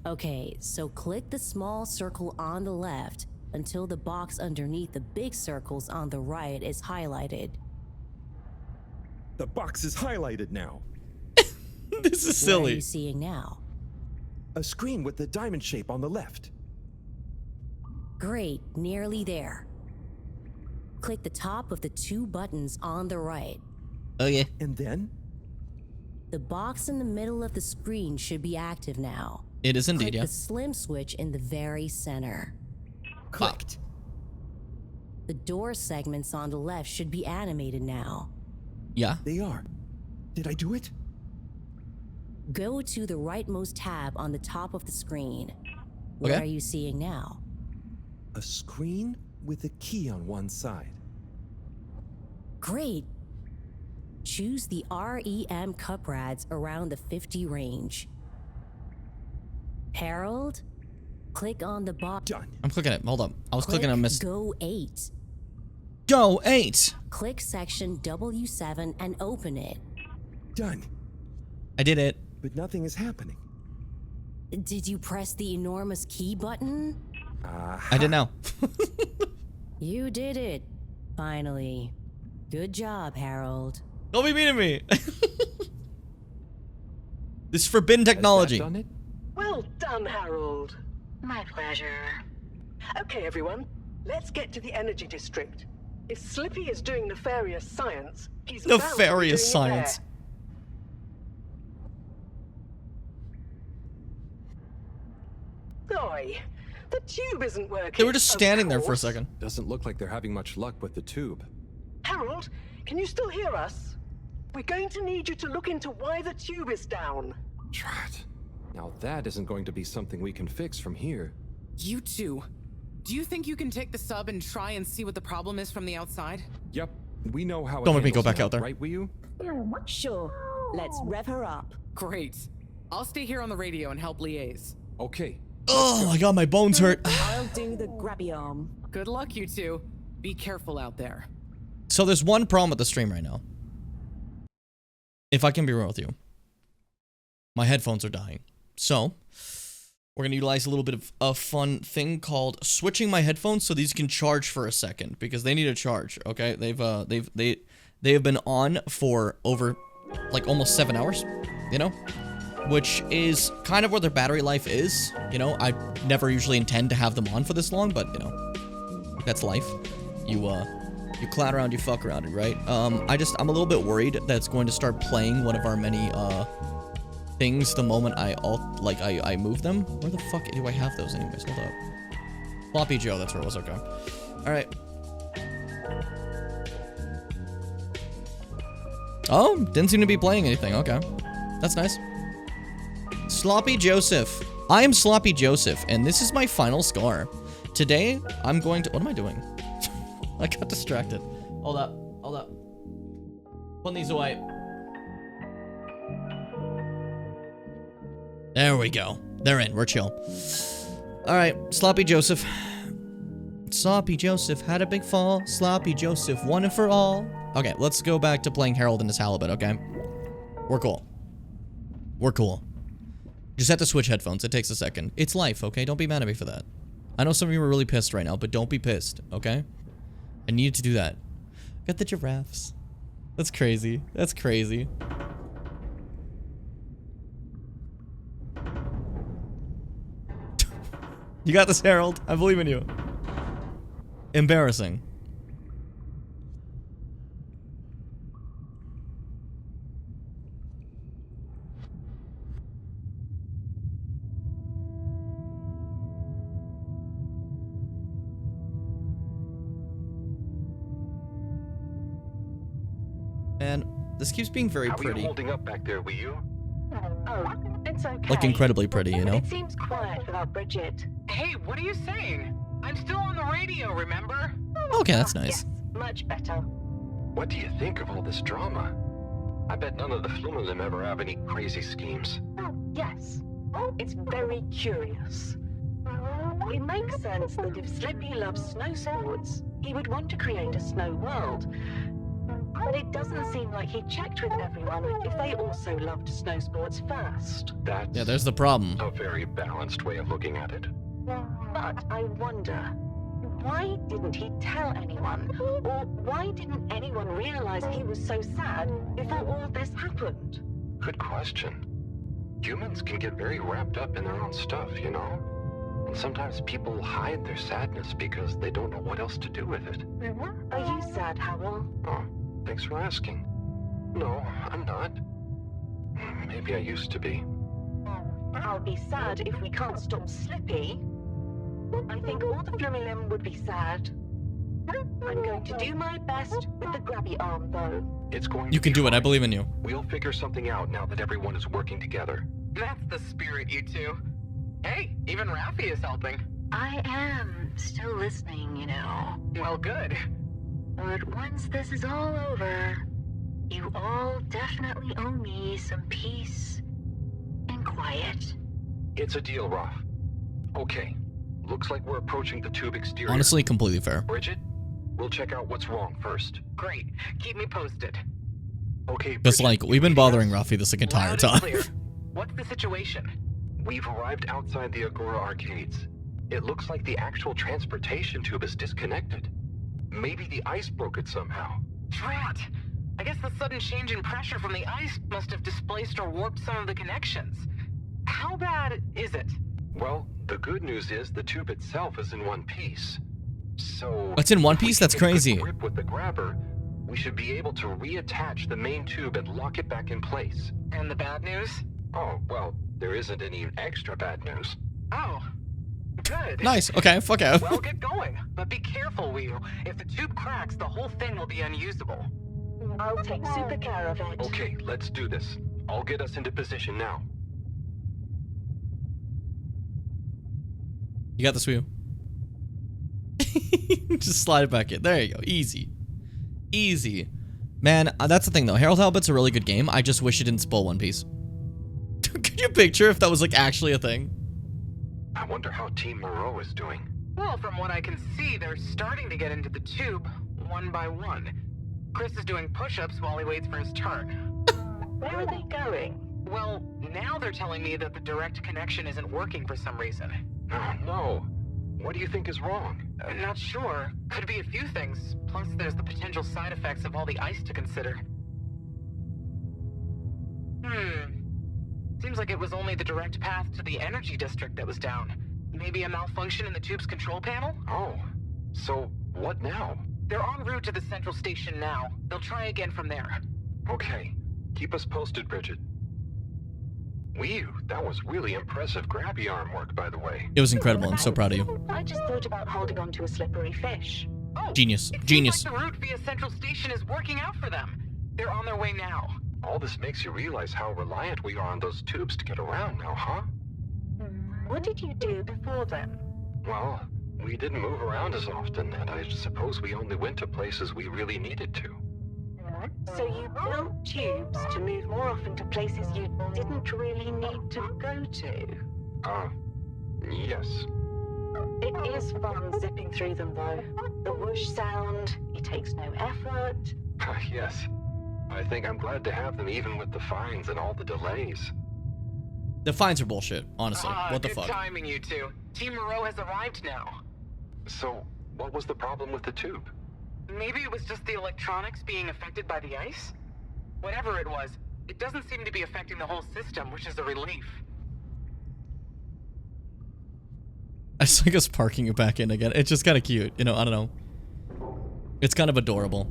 Okay, so click the small circle on the left until the box underneath the big circles on the right is highlighted. The box is highlighted now. This is What are silly. you seeing now? A screen with the diamond shape on the left. Great, nearly there. Click the top of the two buttons on the right. Oh yeah. And then? The box in the middle of the screen should be active now. It is indeed, Click yeah. the slim switch in the very center. Clicked. The door segments on the left should be animated now. Yeah. They are. Did I do it? Go to the rightmost tab on the top of the screen. What Okay. are you seeing now? A screen with a key on one side. Great. Choose the REM cup rads around the 50 range. Harold, click on the box. Done. I'm clicking it. Hold up. I was clicking on miss. Go 8. Go 8. Click section W7 and open it. Done. I did it. But nothing is happening. Did you press the enormous key button? I did now. You did it. Finally. Good job, Harold. Don't be mean to me. This is forbidden technology. Has that done it? Well done, Harold. My pleasure. Okay, everyone, let's get to the energy district. If Slippy is doing nefarious science, he's bound to be Nefarious doing it science. there. Oi, the tube isn't working. They were just of standing there for a course. second. Doesn't look like they're having much luck with the tube. Harold, can you still hear us? We're going to need you to look into why the tube is down. Drat. Now that isn't going to be something we can fix from here. You two. Do you think you can take the sub and try and see what the problem is from the outside? Yep, we know how it Don't make me go handles back now, out there. Right, Wii U? Sure. Let's rev her up. Great. I'll stay here on the radio and help liaise. Okay. Oh my god, my bones hurt. I'll do the grabby arm. Good luck, you two. Be careful out there. So there's one problem with the stream right now. If I can be real with you. My headphones are dying. So, we're going to utilize a little bit of a fun thing called switching my headphones so these can charge for a second because they need a charge, okay? They have been on for over like almost 7 hours, you know? Which is kind of where their battery life is, you know? I never usually intend to have them on for this long, but you know, that's life. You clown around, you fuck around, right? I'm a little bit worried that it's going to start playing one of our many things the moment I move them. Where the fuck do I have those anyways? Hold up. Floppy Joe, that's where it was. Okay. All right. Oh, didn't seem to be playing anything. Okay, that's nice. Sloppy Joseph. I am Sloppy Joseph, and this is my final scar. Today, I'm going to. What am I doing? I got distracted. Hold up. Hold up. Putting these away. There we go. They're in. We're chill. Alright, Sloppy Joseph. Sloppy Joseph had a big fall. Sloppy Joseph won it for all. Okay, let's go back to playing Harold and his Halibut, okay? We're cool. We're cool. Just have to switch headphones. It takes a second. It's life, okay? Don't be mad at me for that. I know some of you are really pissed right now, but don't be pissed, okay? I needed to do that. Got the giraffes. That's crazy. That's crazy. You got this, Harold. I believe in you. Embarrassing. And this keeps being very pretty. How are you holding up back there, were you? Oh, it's okay. Like incredibly pretty, you know? It seems quiet without Bridget. Hey, what are you saying? I'm still on the radio, remember? Okay, that's nice. Yes, much better. What do you think of all this drama? I bet none of the Flumelum ever have any crazy schemes. Oh, yes. It's very curious. It makes sense that if Slippy loves snow sports, he would want to create a snow world. But it doesn't seem like he checked with everyone if they also loved snow sports first. Yeah, there's the problem. A very balanced way of looking at it. But I wonder, why didn't he tell anyone? Or why didn't anyone realize he was so sad before all this happened? Good question. Humans can get very wrapped up in their own stuff, you know? And sometimes people hide their sadness because they don't know what else to do with it. Are you sad, Howell? Oh, thanks for asking. No, I'm not. Maybe I used to be. I'll be sad if we can't stop Slippy. I think all the Flumelum would be sad. I'm going to do my best with the grabby arm, though. It's going You can do it, I believe in you. We'll figure something out now that everyone is working together. That's the spirit, you two. Hey, even Raffi is helping. I am still listening, you know. Well, good. But once this is all over, you all definitely owe me some peace and quiet. It's a deal, Raph. Okay, looks like we're approaching the tube exterior. Honestly, completely fair. Bridget, we'll check out what's wrong first. Great. Keep me posted. Okay, Just like, we've been bothering Raffi this entire Loud and time. clear. What's the situation? We've arrived outside the Agora arcades. It looks like the actual transportation tube is disconnected. Maybe the ice broke it somehow. Drat! I guess the sudden change in pressure from the ice must have displaced or warped some of the connections. How bad is it? Well, the good news is the tube itself is in one piece. So It's in one piece? That's if we get a crazy. good grip with the grabber, we should be able to reattach the main tube and lock it back in place. And the bad news? Oh, well, there isn't any extra bad news. Oh, good. Nice. Okay, fuck out. Well, get going. But be careful, Wheel. If the tube cracks, the whole thing will be unusable. I'll take super care of it. Okay, let's do this. I'll get us into position now. You got this, Wheel. Just slide it back in. There you go. Easy. Easy. Man, that's the thing, though. Harold Halibut's a really good game. I just wish it didn't spoil One Piece. Could you picture if that was, like, actually a thing? I wonder how Team Moreau is doing. Well, from what I can see, they're starting to get into the tube, one by one. Chris is doing push-ups while he waits for his turn. Where are they going? Well, now they're telling me that the direct connection isn't working for some reason. Oh, no. What do you think is wrong? Not sure. Could be a few things. Plus, there's the potential side effects of all the ice to consider. Seems like it was only the direct path to the energy district that was down. Maybe a malfunction in the tube's control panel? Oh, so what now? They're en route to the central station now. They'll try again from there. Okay, keep us posted, Bridget. That was really impressive grabby arm work, by the way. It was incredible. I'm so proud of you. I just thought about holding on to a slippery fish. Oh, Genius. it Genius. seems like the route via central station is working out for them. They're on their way now. All this makes you realize how reliant we are on those tubes to get around now, huh? What did you do before then? Well, we didn't move around as often, and I suppose we only went to places we really needed to. So you built tubes to move more often to places you didn't really need to go to? Yes. It is fun zipping through them, though. The whoosh sound, it takes no effort. Yes. I think I'm glad to have them even with the fines and all the delays. The fines are bullshit, honestly. What the good fuck? Timing, you two. Team Moreau has arrived now. So, what was the problem with the tube? Maybe it was just the electronics being affected by the ice? Whatever it was, it doesn't seem to be affecting the whole system, which is a relief. I just like us parking it back in again. It's just kind of cute, you know, I don't know. It's kind of adorable.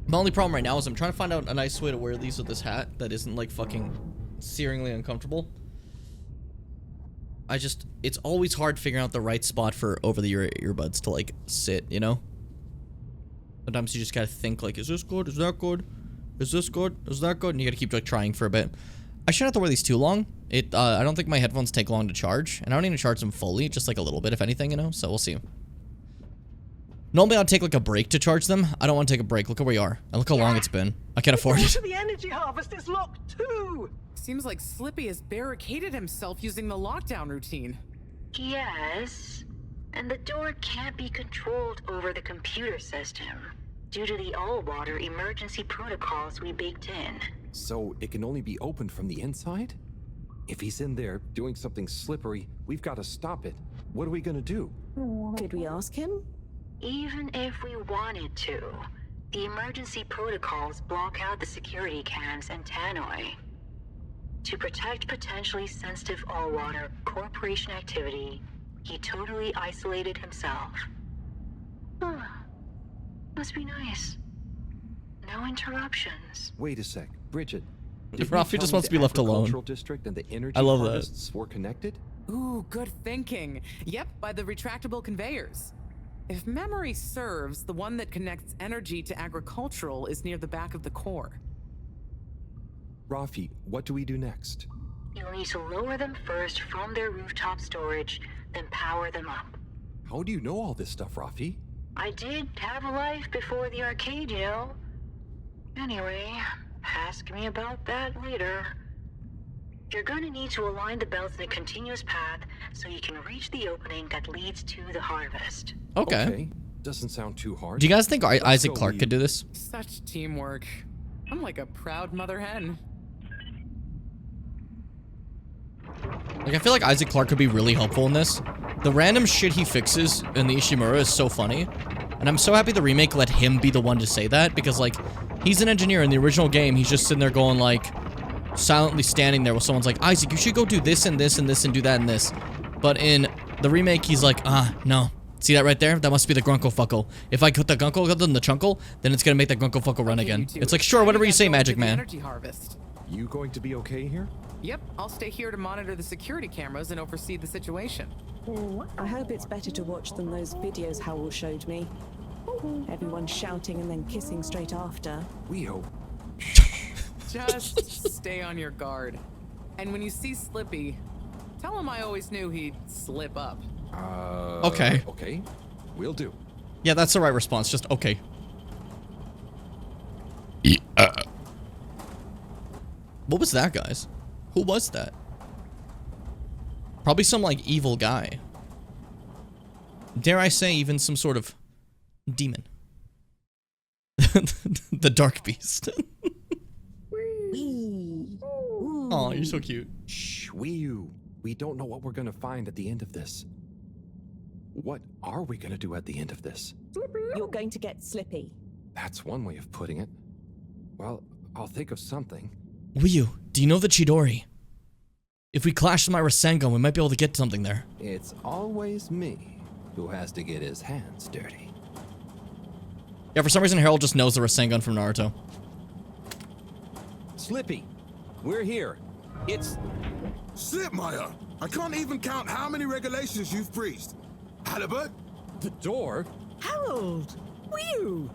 My only problem right now is I'm trying to find out a nice way to wear these with this hat that isn't like fucking searingly uncomfortable. It's always hard figuring out the right spot for over-the-ear earbuds to like sit, you know? Sometimes you just gotta think like, is this good? Is that good? Is this good? Is that good? And you gotta keep like trying for a bit. I shouldn't have to wear these too long. I don't think my headphones take long to charge, and I don't even charge them fully, just like a little bit, if anything, you know? So we'll see. Normally I'd take like a break to charge them. I don't want to take a break. Look at where we are. And look how long it's been. I can't afford it. The energy harvest is locked too! Seems like Slippy has barricaded himself using the lockdown routine. Yes, and the door can't be controlled over the computer system due to the all-water emergency protocols we baked in. So it can only be opened from the inside? If he's in there doing something slippery, we've got to stop it. What are we gonna do? Could we ask him? Even if we wanted to, the emergency protocols block out the security cams and tannoy. To protect potentially sensitive all-water corporation activity, he totally isolated himself. Must be nice. No interruptions. Wait a sec, Bridget. Rafi just wants to be left alone. District and the energy I love that. harvests were connected? Ooh, good thinking. Yep, by the retractable conveyors. If memory serves, the one that connects energy to agricultural is near the back of the core. Rafi, what do we do next? You'll need to lower them first from their rooftop storage, then power them up. How do you know all this stuff, Rafi? I did have a life before the arcade, you know. Anyway, ask me about that later. You're gonna need to align the belts in a continuous path so you can reach the opening that leads to the harvest. Okay. Doesn't sound too hard. Do you guys think Isaac Clarke could do this? Such teamwork. I'm like a proud mother hen. Like, I feel like Isaac Clarke could be really helpful in this. The random shit he fixes in the Ishimura is so funny. And I'm so happy the remake let him be the one to say that, because, like, he's an engineer. In the original game, he's just sitting there going, like, silently standing there while someone's like, Isaac, you should go do this and this and this and do that and this. But in the remake, he's like, no. See that right there? That must be the Grunkle-Fuckle. If I put the Grunkle in the Chunkle, then it's gonna make the Grunkle-Fuckle run again. It's like, sure, whatever you say, Magic Man. Energy harvest. You going to be okay here? Yep, I'll stay here to monitor the security cameras and oversee the situation. I hope it's better to watch than those videos Howell showed me. Everyone shouting and then kissing straight after. We hope. Just stay on your guard. And when you see Slippy, tell him I always knew he'd slip up. Okay. Okay, will do. Yeah, that's the right response. Just okay. What was that, guys? Who was that? Probably some, like, evil guy. Dare I say, even some sort of demon. The Dark Beast. Oh, you're so cute. Shh, Wii-U. We don't know what we're gonna find at the end of this. What are we gonna do at the end of this? You're going to get Slippy. That's one way of putting it. Well, I'll think of something. Wii-U, do you know the Chidori? If we clash with my Rasengan, we might be able to get something there. It's always me who has to get his hands dirty. Yeah, for some reason, Harold just knows the Rasengan from Naruto. Slippy, we're here. It's... Slipmeyer! I can't even count how many regulations you've breached. Halibut? The door? Harold! Wii-U!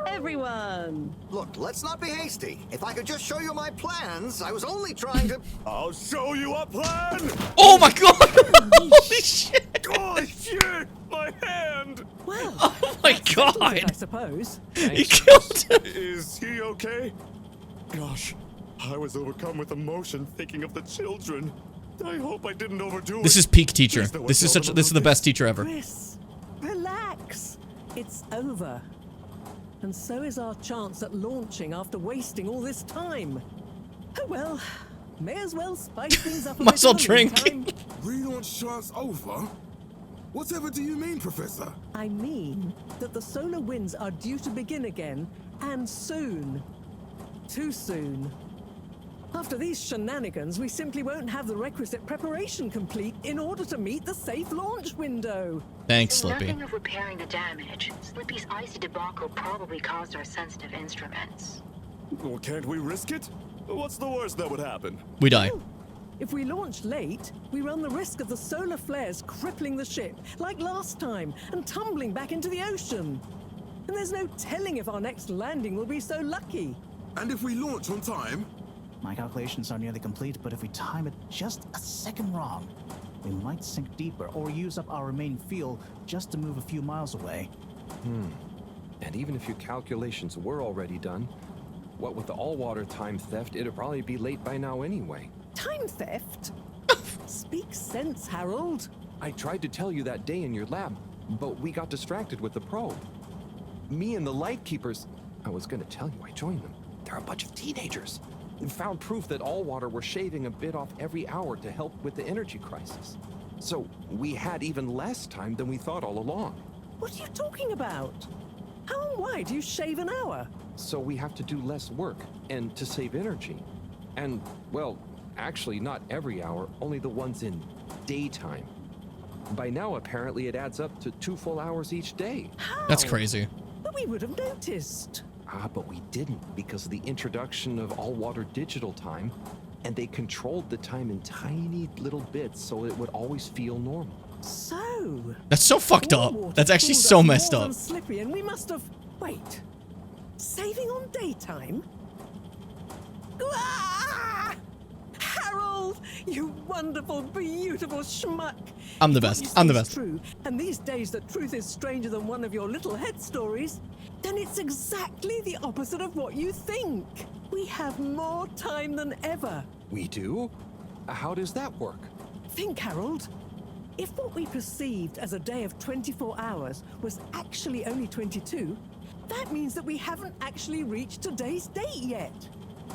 Everyone! Look, let's not be hasty. If I could just show you my plans, I was only trying to... I'll show you a plan! Oh my god! Holy shit! Oh shit! My hand! Well, oh my god! I suppose. He killed him! Is he okay? Gosh, I was overcome with emotion thinking of the children. I hope I didn't overdo it. This is peak teacher. This is the best teacher ever. Chris, relax. It's over. And so is our chance at launching after wasting all this time. Oh well, may as well spice things up a Might bit. as well drink. Relaunch chance over? Whatever do you mean, Professor? I mean that the solar winds are due to begin again, and soon. Too soon. After these shenanigans, we simply won't have the requisite preparation complete in order to meet the safe launch window. Thanks, Say Slippy. nothing of repairing the damage. Slippy's icy debacle probably caused our sensitive instruments. Well, can't we risk it? What's the worst that would happen? We die. If we launch late, we run the risk of the solar flares crippling the ship, like last time, and tumbling back into the ocean. And there's no telling if our next landing will be so lucky. And if we launch on time? My calculations are nearly complete, but if we time it just a second wrong, we might sink deeper or use up our remaining fuel just to move a few miles away. And even if your calculations were already done, what with the all-water time theft, it'd probably be late by now anyway. Time theft? Speak sense, Harold. I tried to tell you that day in your lab, but we got distracted with the probe. Me and the Lightkeepers, I was gonna tell you I joined them. They're a bunch of teenagers. We found proof that Allwater were shaving a bit off every hour to help with the energy crisis. So we had even less time than we thought all along. What are you talking about? How and why do you shave an hour? So we have to do less work, and to save energy. And, well, actually not every hour, only the ones in daytime. By now, apparently, it adds up to 2 full hours each day. How? That's crazy. But we would have noticed. But we didn't because of the introduction of all-water digital time, and they controlled the time in tiny little bits so it would always feel normal. So... That's so fucked up. That's actually so messed up. Slippy, and we must have... Wait. Saving on daytime? Ah! Harold, you wonderful, beautiful schmuck. I'm the best. I'm the best. True, and these days that truth is stranger than one of your little head stories, then it's exactly the opposite of what you think. We have more time than ever. We do? How does that work? Think, Harold. If what we perceived as a day of 24 hours was actually only 22, that means that we haven't actually reached today's date yet.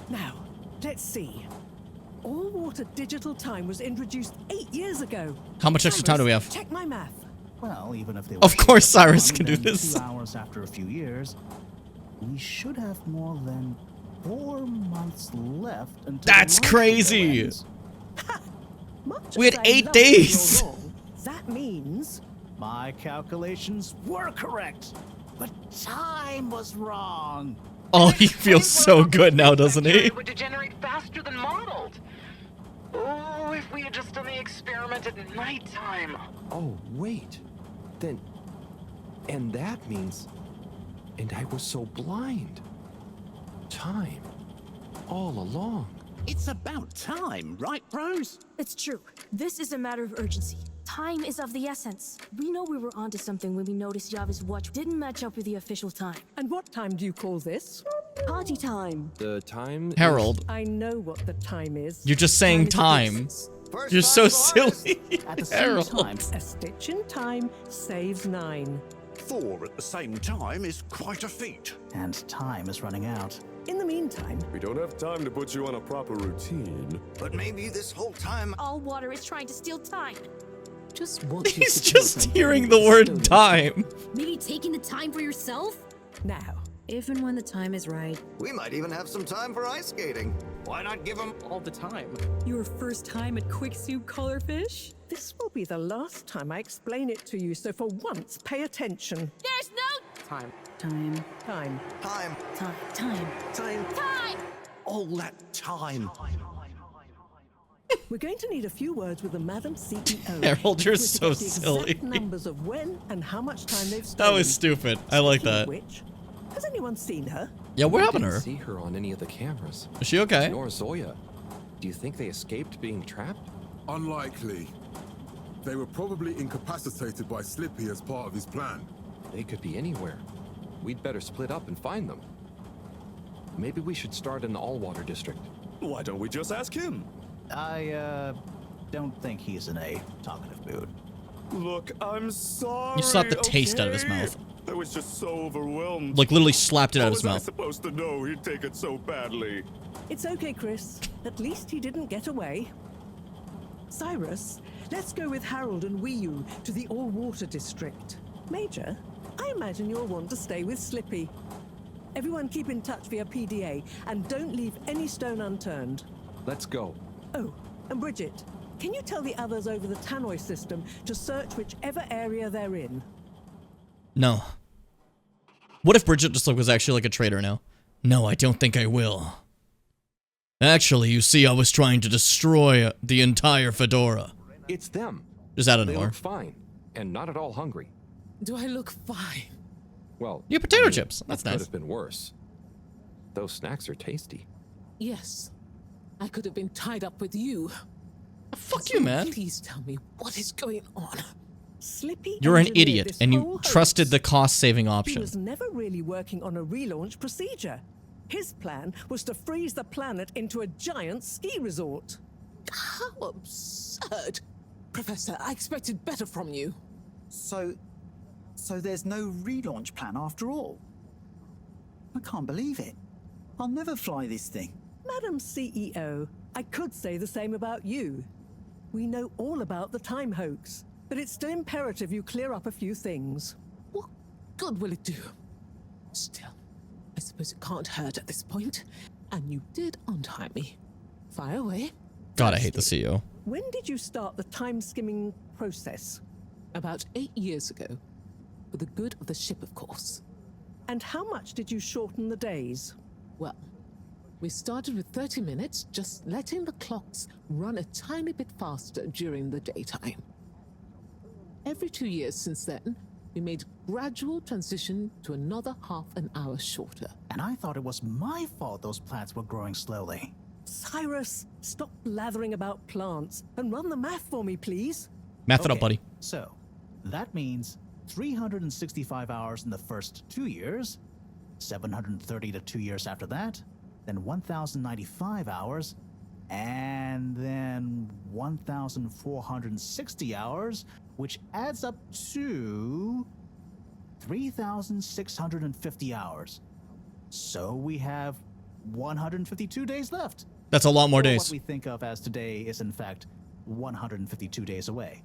Now, let's see. All-water digital time was introduced 8 years ago. How much extra time do we have? Check my math. Well, even if they Of course Cyrus can do this. 2 hours after a few years, we should have more than 4 months left until That's the launch crazy. window ends. We had Just say 8 love days. you're wrong. That means My calculations were correct, but time was wrong. Oh, he feels so good now, doesn't he? It would degenerate faster than modeled. Oh, if we had just done the experiment at nighttime. Oh, wait. Then... And that means... And I was so blind. Time. All along. It's about time, right, bros? It's true. This is a matter of urgency. Time is of the essence. We know we were onto something when we noticed Yava's watch didn't match up with the official time. And what time do you call this? Party time. The time... Harold. I know what the time is. You're just saying time. You're so silly. At the same Harold. time, A stitch in time saves 9. 4 at the same time is quite a feat. and time is running out. In the meantime, We don't have time to put you on a proper routine. But maybe this whole time... All water is trying to steal time. Just what He's just hearing the word time. Maybe taking the time for yourself? now, If and when the time is right. We might even have some time for ice skating. Why not give them all the time? Your first time at Quick Soup Colorfish? this will be the last time I explain it to you, so for once, pay attention. There's no Time. Time. time? time. Time. Time. All that time. We're going to need a few words with the Madam CEO. Harold, you're with so the silly. exact numbers of when and how much time they've That spent. was stupid. I like Speaking of that. which, has anyone seen her? Yeah, what We happened to didn't her? see her on any of the cameras. Is she okay? Nor Zoya. Do you think they escaped being trapped? Unlikely. They were probably incapacitated by Slippy as part of his plan. They could be anywhere. We'd better split up and find them. Maybe we should start in the all-water district. Why don't we just ask him? I don't think he's in a talkative mood. Look, I'm sorry. You slapped the taste out of his okay? mouth. I was just so overwhelmed. Like, literally slapped it out How of his was I mouth. supposed to know he'd take it so badly? It's okay, Chris. At least he didn't get away. Cyrus, let's go with Harold and Wiyu to the all-water district. Major, I imagine you'll want to stay with Slippy. Everyone keep in touch via PDA and don't leave any stone unturned. Let's go. Oh, and Bridget, can you tell the others over the tannoy system to search whichever area they're in? No. What if Bridget just was actually like a traitor now? No, I don't think I will. Actually, you see, I was trying to destroy the entire fedora. It's them. Just out of They nowhere. look fine, and not at all hungry. Do I look fine? Well, you have potato chips. That's it nice. Could have been worse. Those snacks are tasty. Yes. I could have been tied up with you. Fuck you, man. Please tell me what is going on. Slippy You're an engineered idiot, this and you whole trusted the cost-saving He option. was never really working on a relaunch procedure. His plan was to freeze the planet into a giant ski resort. How absurd. Professor, I expected better from you. So there's no relaunch plan after all? I can't believe it. I'll never fly this thing. Madam CEO, I could say the same about you. We know all about the time hoax, but it's still imperative you clear up a few things. What good will it do? Still, I suppose it can't hurt at this point. And you did untie me. Fire away. God, I hate the CEO. When did you start the time skimming process? About 8 years ago. For the good of the ship, of course. And how much did you shorten the days? Well, we started with 30 minutes, just letting the clocks run a tiny bit faster during the daytime. Every 2 years since then, we made gradual transition to another half an hour shorter. And I thought it was my fault those plants were growing slowly. Cyrus, stop blathering about plants and run the math for me, please. Math it up, buddy. So, that means 365 hours in the first 2 years, 730 to 2 years after that, then 1,095 hours, and then 1,460 hours, which adds up to 3,650 hours. So we have 152 days left. That's a lot more days. What we think of as today is in fact 152 days away.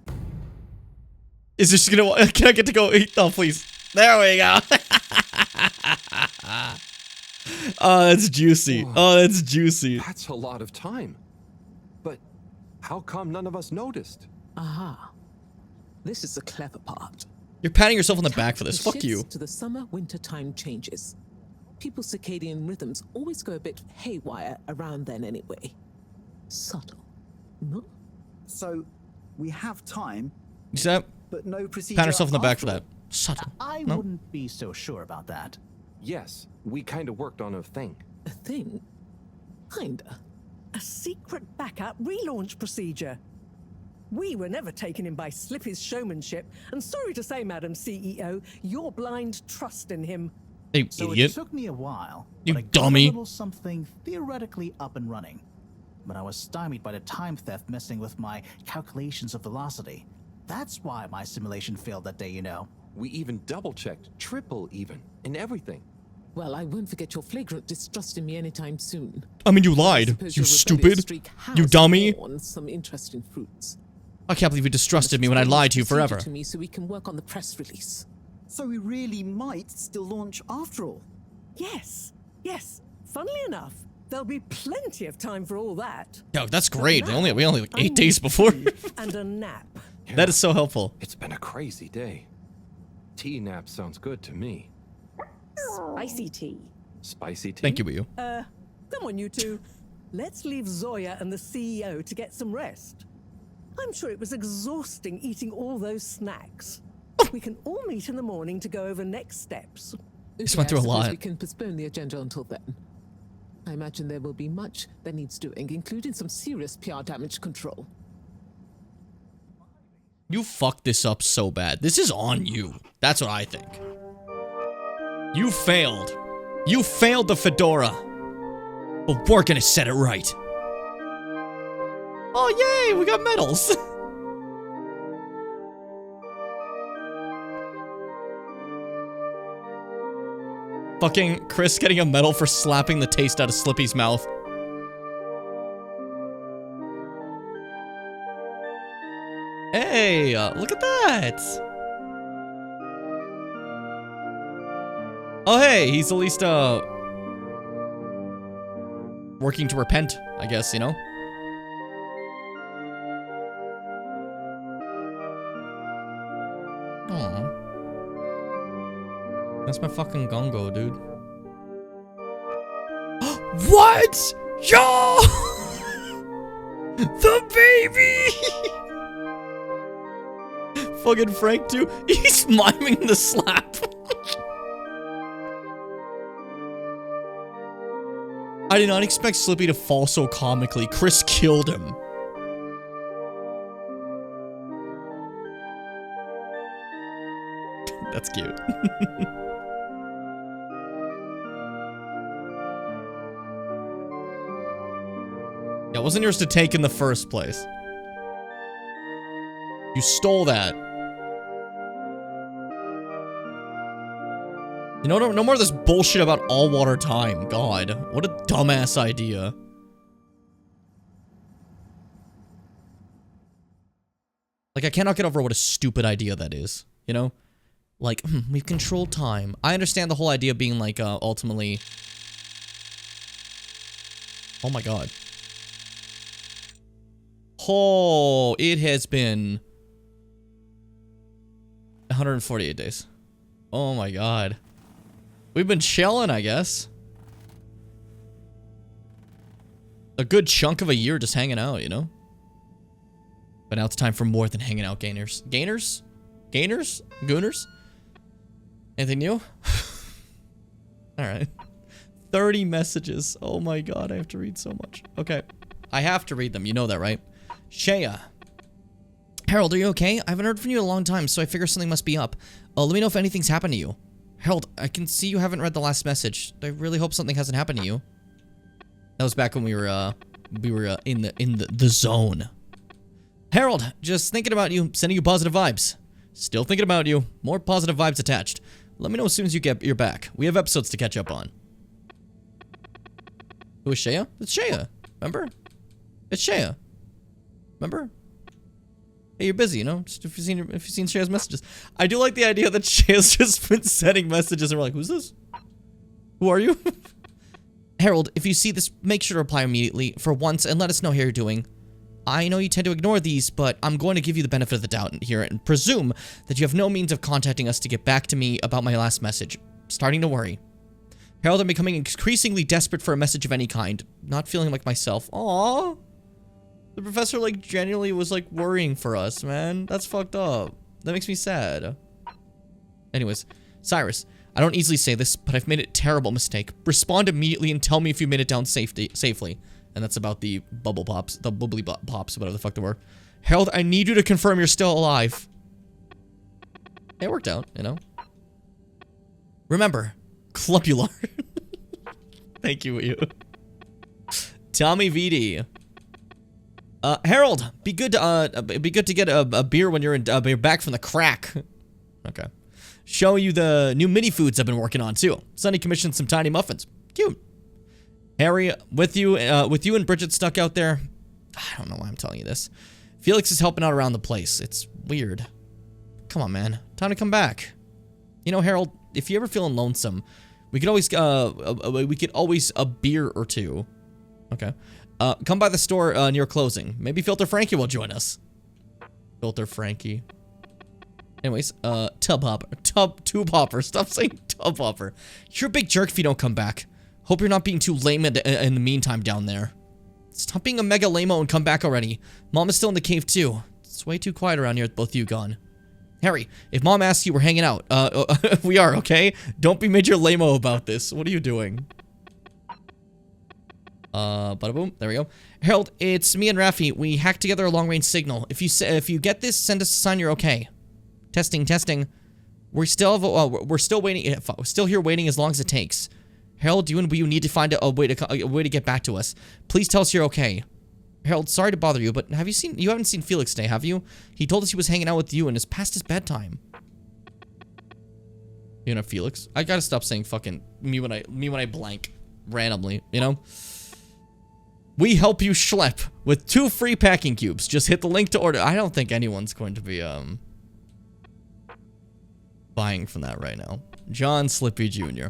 Is this gonna? Can I get to go eat? Oh, please. There we go. Oh, that's juicy. Oh, that's juicy. That's a lot of time. But how come none of us noticed? Aha. This is the clever part. You're patting yourself on the back for this. The Fuck shifts you. To the summer-winter time changes. People's circadian rhythms always go a bit haywire around then anyway. Subtle, no? So, we have time, You see that? but no procedure. Pat yourself on the back for after that. Subtle. I No? wouldn't be so sure about that. Yes, we kind of worked on a thing. A thing? Kinda. A secret backup relaunch procedure. We were never taken in by Slippy's showmanship, and sorry to say, Madam CEO, your blind trust in him. Hey, So idiot. it took me a while. You but I got dummy. a little something theoretically up and running. But I was stymied by the time theft messing with my calculations of velocity. That's why my simulation failed that day, you know. We even double-checked, triple even, and everything. Well, I won't forget your flagrant distrust in me anytime soon. I mean, you lied. Suppose You your rebellious stupid. streak You has dummy. borne some interesting fruits. I can't believe you distrusted me when I lied to you Procedure forever. To me so we can work on the press release. So we really might still launch after all. Yes, yes. Funnily enough, there'll be plenty of time for all that. Yo, that's But great. now, We only like I 8 days need before. tea and a nap. That is so helpful. It's been a crazy day. Tea nap sounds good to me. Spicy tea. Spicy tea? Thank you, Boo. Come on, you two. Let's leave Zoya and the CEO to get some rest. I'm sure it was exhausting eating all those snacks. We can all meet in the morning to go over next steps. Just went through a I suppose lot. We can postpone the agenda until then. I imagine there will be much that needs doing, including some serious PR damage control. You fucked this up so bad. This is on you. That's what I think. You failed. You failed the fedora. But we're gonna set it right. Oh, yay! We got medals. Fucking Chris getting a medal for slapping the taste out of Slippy's mouth. Hey, look at that. Oh, hey, he's at least, working to repent, I guess, you know? Where's my fucking gongo, dude? What? Yo! The baby! Fucking Frank too. He's miming the slap. I did not expect Slippy to fall so comically. Chris killed him. That's cute. Yeah, it wasn't yours to take in the first place. You stole that. You know, no more of this bullshit about all water time. God, what a dumbass idea. Like, I cannot get over what a stupid idea that is, you know? Like, we've controlled time. I understand the whole idea being, like, ultimately... Oh my god. Oh, it has been... 148 days. Oh my god. We've been chilling, I guess. A good chunk of a year just hanging out, you know? But now it's time for more than hanging out, gainers. Gainers? Gainers? Gooners? Anything new? Alright. 30 messages. Oh my god, I have to read so much. Okay. I have to read them. You know that, right? Shea. Harold, are you okay? I haven't heard from you in a long time, so I figure something must be up. Let me know if anything's happened to you. Harold, I can see you haven't read the last message. I really hope something hasn't happened to you. That was back when we were in the zone. Harold, just thinking about you, sending you positive vibes. Still thinking about you. More positive vibes attached. Let me know as soon as you get your back. We have episodes to catch up on. Who is Shea? It's Shea. Remember? It's Shea. Remember? Hey, you're busy, you know? Just if you've seen Shea's messages. I do like the idea that Shea's just been sending messages and we're like, who's this? Who are you? Harold, if you see this, make sure to reply immediately for once and let us know how you're doing. I know you tend to ignore these, but I'm going to give you the benefit of the doubt here and presume that you have no means of contacting us to get back to me about my last message. Starting to worry. Harold, I'm becoming increasingly desperate for a message of any kind. Not feeling like myself. Aww. The professor, like, genuinely was, like, worrying for us, man. That's fucked up. That makes me sad. Anyways, Cyrus, I don't easily say this, but I've made a terrible mistake. Respond immediately and tell me if you made it down safely. And that's about the bubble pops, the bubbly pops, whatever the fuck they were. Harold, I need you to confirm you're still alive. It worked out, you know. Remember, Clubular. Thank you. Tommy VD. Harold, be good to get a beer when you're back from the crack. Okay. Show you the new mini foods I've been working on too. Sonny commissioned some tiny muffins. Cute. Harry, with you and Bridget stuck out there. I don't know why I'm telling you this. Felix is helping out around the place. It's weird. Come on, man. Time to come back. You know, Harold, if you're ever feeling lonesome, we could always a beer or two. Okay. Come by the store near closing. Maybe Filter Frankie will join us. Filter Frankie. Anyways, Tube Hopper. Stop saying Tub Hopper. You're a big jerk if you don't come back. Hope you're not being too lame in the meantime down there. Stop being a mega lame-o and come back already. Mom is still in the cave too. It's way too quiet around here with both of you gone. Harry, if Mom asks you, we're hanging out. We are, okay? Don't be major lame-o about this. What are you doing? Bada boom. There we go. Harold, it's me and Raffi. We hacked together a long-range signal. If you get this, send us a sign you're okay. Testing. We're still waiting. We're still here waiting as long as it takes. Harold, you need to find a way to get back to us. Please tell us you're okay. Harold, sorry to bother you, but you haven't seen Felix today, have you? He told us he was hanging out with you and it's past his bedtime. You know, Felix. I gotta stop saying fucking me when I blank randomly, you know? We help you schlep with 2 free packing cubes. Just hit the link to order. I don't think anyone's going to be buying from that right now. John Slippy Jr.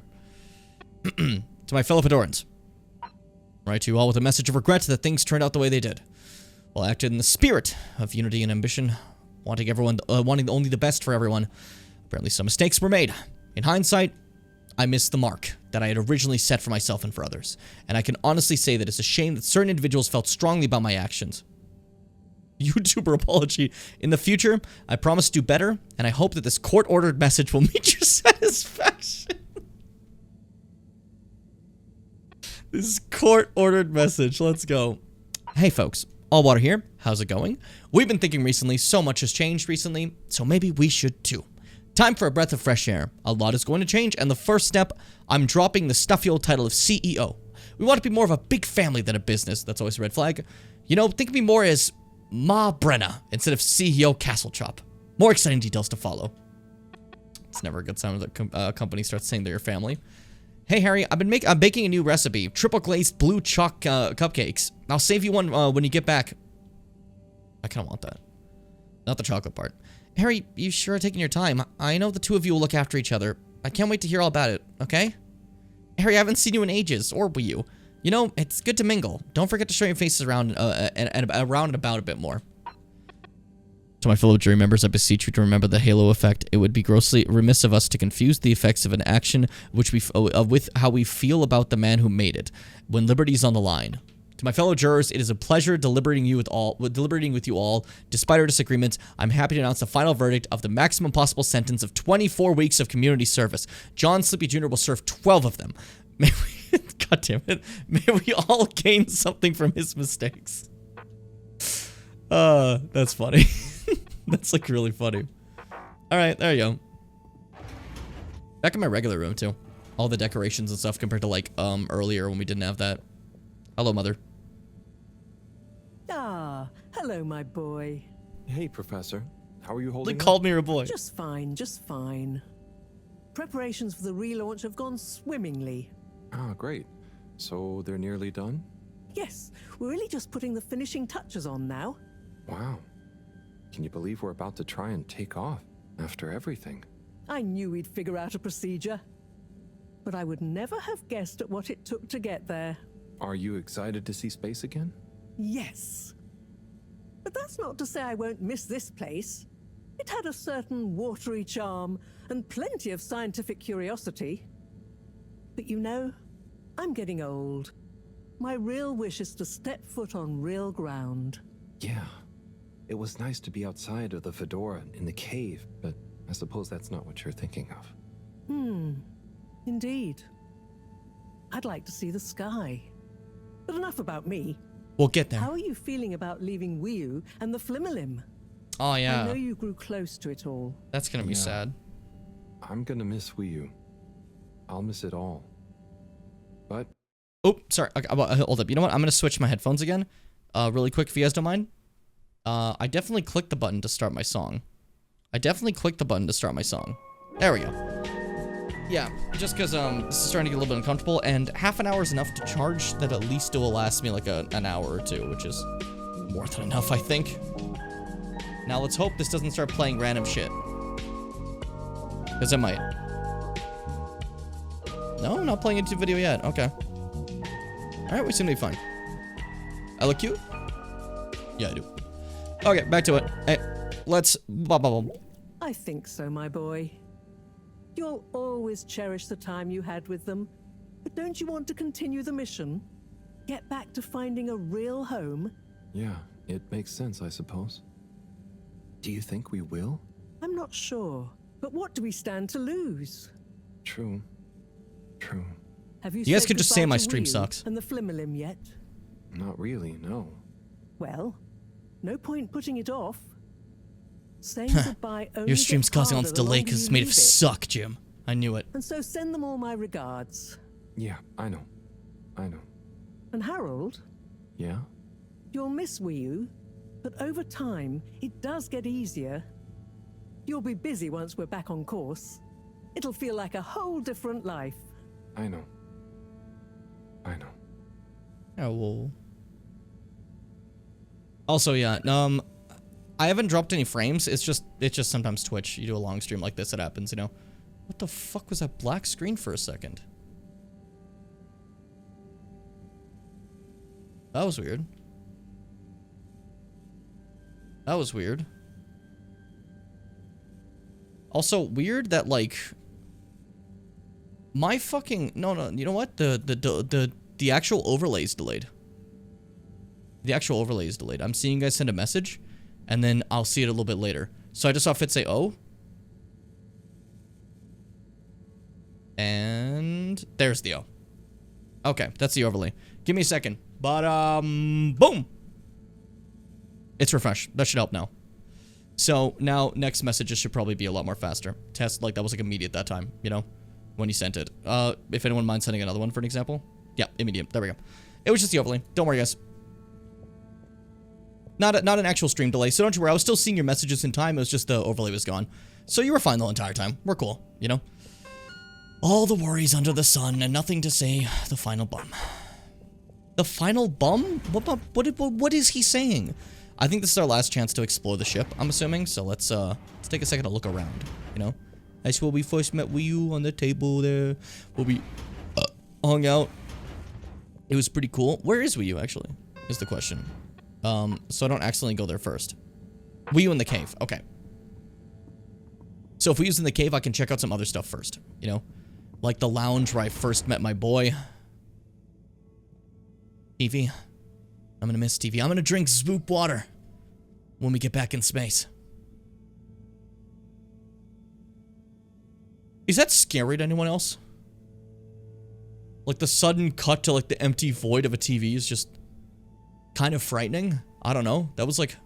To my fellow Fedorans. Write to you all with a message of regret that things turned out the way they did. While I acted in the spirit of unity and ambition, wanting only the best for everyone. Apparently some mistakes were made. In hindsight, I missed the mark that I had originally set for myself and for others. And I can honestly say that it's a shame that certain individuals felt strongly about my actions. YouTuber apology. In the future, I promise to do better, and I hope that this court-ordered message will meet your satisfaction. This court-ordered message. Let's go. Hey, folks. All Water here. How's it going? We've been thinking recently, so much has changed recently, so maybe we should too. Time for a breath of fresh air. A lot is going to change, and the first step, I'm dropping the stuffy old title of CEO. We want to be more of a big family than a business. That's always a red flag. You know, think of me more as Ma Brenna instead of CEO Castle Chop. More exciting details to follow. It's never a good sign when the company starts saying they're your family. Hey Harry, I'm baking a new recipe. Triple glazed blue chalk cupcakes. I'll save you one when you get back. I kind of want that. Not the chocolate part. Harry, you sure are taking your time. I know the two of you will look after each other. I can't wait to hear all about it, okay? Harry, I haven't seen you in ages, or will you? You know, it's good to mingle. Don't forget to show your faces around and about a bit more. To my fellow jury members, I beseech you to remember the halo effect. It would be grossly remiss of us to confuse the effects of an action with how we feel about the man who made it, when liberty's on the line. To my fellow jurors, it is a pleasure deliberating with you all. Despite our disagreements, I'm happy to announce the final verdict of the maximum possible sentence of 24 weeks of community service. John Sleepy Jr. will serve 12 of them. May we, God damn it, may we all gain something from his mistakes. That's funny. That's like really funny. All right, there you go. Back in my regular room too. All the decorations and stuff compared to like earlier when we didn't have that. Hello, mother. Ah, hello, my boy. Hey, Professor. How are you holding They called me her boy. Just fine, just fine. Preparations for the relaunch have gone swimmingly. Ah, great. So they're nearly done? Yes, we're really just putting the finishing touches on now. Wow. Can you believe we're about to try and take off after everything? I knew we'd figure out a procedure. But I would never have guessed at what it took to get there. Are you excited to see space again? Yes. But that's not to say I won't miss this place. It had a certain watery charm and plenty of scientific curiosity. But you know, I'm getting old. My real wish is to step foot on real ground. Yeah. It was nice to be outside of the Fedora in the cave, but I suppose that's not what you're thinking of. Indeed. I'd like to see the sky. But enough about me. We'll get there. How are you feeling about leaving Wiu and the Flimmerlim? Oh, yeah. I know you grew close to it all. That's gonna be sad. I'm gonna miss Wii U. I'll miss it all. But... Oh, sorry. Okay, hold up. You know what? I'm gonna switch my headphones again. Really quick, if you guys don't mind. I definitely clicked the button to start my song. There we go. Yeah, just because this is starting to get a little bit uncomfortable, and half an hour is enough to charge that at least it will last me like an hour or two, which is more than enough, I think. Now let's hope this doesn't start playing random shit. Because it might. No, not playing into video yet. Okay. Alright, we seem to be fine. I look cute? Yeah, I do. Okay, back to it. Hey, let's... I think so, my boy. You'll always cherish the time you had with them. But don't you want to continue the mission? Get back to finding a real home? Yeah, it makes sense, I suppose. Do you think we will? I'm not sure. But what do we stand to lose? True. True. Have you guys said could just say goodbye my to stream Wiu sucks. And the Flimmerlim yet? Not really, no. Well, no point putting it off. Saying goodbye only Your stream's gets causing all harder this the delay longer because it's you made of leave it. suck, Jim. I knew it. And so send them all my regards. Yeah, I know. I know. And Harold, Yeah? you'll miss Wiu, but over time, it does get easier. You'll be busy once we're back on course. It'll feel like a whole different life. I know. I know. Oh, well. Also, yeah, I haven't dropped any frames. It's just sometimes Twitch. You do a long stream like this, it happens, you know. What the fuck was that black screen for a second? That was weird. That was weird. Also, weird that, like... My fucking no. You know what? The actual overlay is delayed. The actual overlay is delayed. I'm seeing you guys send a message, and then I'll see it a little bit later. So I just saw Fit say "oh," and there's the "oh." Okay, that's the overlay. Give me a second. But boom. It's refreshed. That should help now. So now next messages should probably be a lot more faster. Test like that was like immediate that time, you know, when you sent it. If anyone minds sending another one for an example. Yeah, immediate. There we go. It was just the overlay. Don't worry, guys. Not an actual stream delay, so don't you worry. I was still seeing your messages in time. It was just the overlay was gone. So you were fine the entire time. We're cool, you know? All the worries under the sun and nothing to say. The final bum. The final bum? What is he saying? I think this is our last chance to explore the ship, I'm assuming. So let's take a second to look around, you know? That's where we first met with you on the table there. Where we hung out. It was pretty cool. Where is Wii U, actually? Is the question. So I don't accidentally go there first. Wii U in the cave. Okay. So if we use in the cave, I can check out some other stuff first, you know? Like the lounge where I first met my boy. TV. I'm gonna miss TV. I'm gonna drink swoop water when we get back in space. Is that scary to anyone else? Like the sudden cut to like the empty void of a TV is just kind of frightening. I don't know. That was like...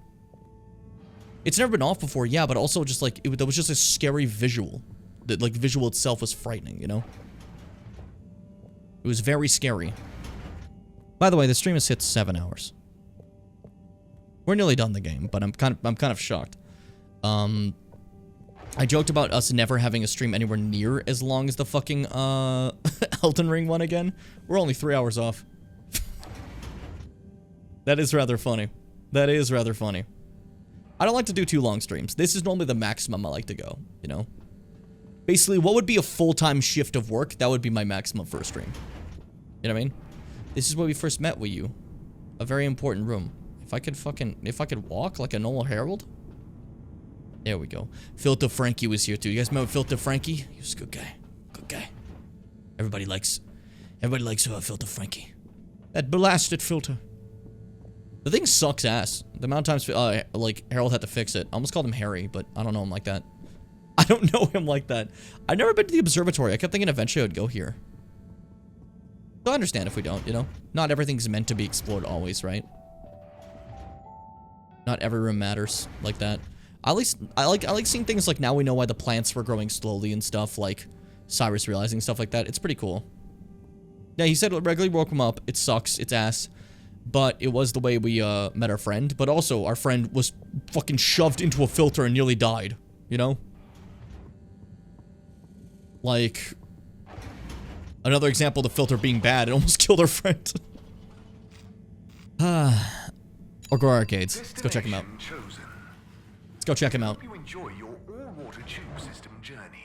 It's never been off before, yeah, but also just like... That was just a scary visual. That like the visual itself was frightening, you know? It was very scary. By the way, the stream has hit 7 hours. We're nearly done the game, but I'm kind of shocked. I joked about us never having a stream anywhere near as long as the fucking Elden Ring one again. We're only 3 hours off. That is rather funny. That is rather funny. I don't like to do too long streams. This is normally the maximum I like to go, you know? Basically, what would be a full-time shift of work? That would be my maximum for a stream. You know what I mean? This is where we first met with you. A very important room. If I could walk like a normal herald. There we go. Filter Frankie was here too. You guys remember Filter Frankie? He was a good guy. Good guy. Everybody likes Filter Frankie. That blasted filter. The thing sucks ass. The amount of times like Harold had to fix it. I almost called him Harry, but I don't know him like that. I don't know him like that. I've never been to the observatory. I kept thinking eventually I would go here. So I understand if we don't, you know? Not everything's meant to be explored always, right? Not every room matters like that. I like seeing things like now we know why the plants were growing slowly and stuff, like Cyrus realizing stuff like that. It's pretty cool. Yeah, he said it regularly woke him up. It sucks. It's ass. But it was the way we met our friend. But also, our friend was fucking shoved into a filter and nearly died. You know? Like... Another example of the filter being bad. It almost killed our friend. Or go arcades. Let's go check him out. Let's go check him out.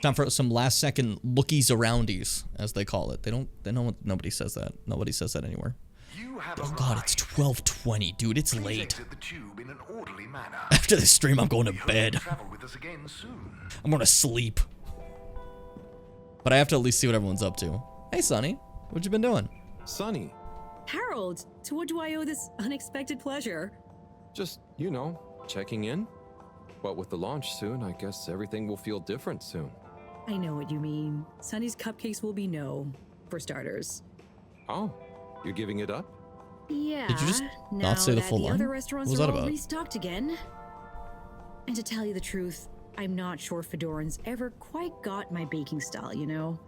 Time for some last second lookies aroundies, as they call it. Nobody says that. Nobody says that anywhere. Oh god, it's 12:20, dude. It's late. After this stream, I'm going to bed. I'm going to sleep. But I have to at least see what everyone's up to. Hey, Sonny. What you been doing? Sonny. Harold, to what do I owe this unexpected pleasure? Just, you know, checking in. But with the launch soon, I guess everything will feel different soon. I know what you mean. Sonny's cupcakes will be no, for starters. Oh, you're giving it up? Yeah. Did you just not say the full line? Other restaurants what was are that all about? restocked again. And to tell you the truth, I'm not sure Fedoran's ever quite got my baking style, you know?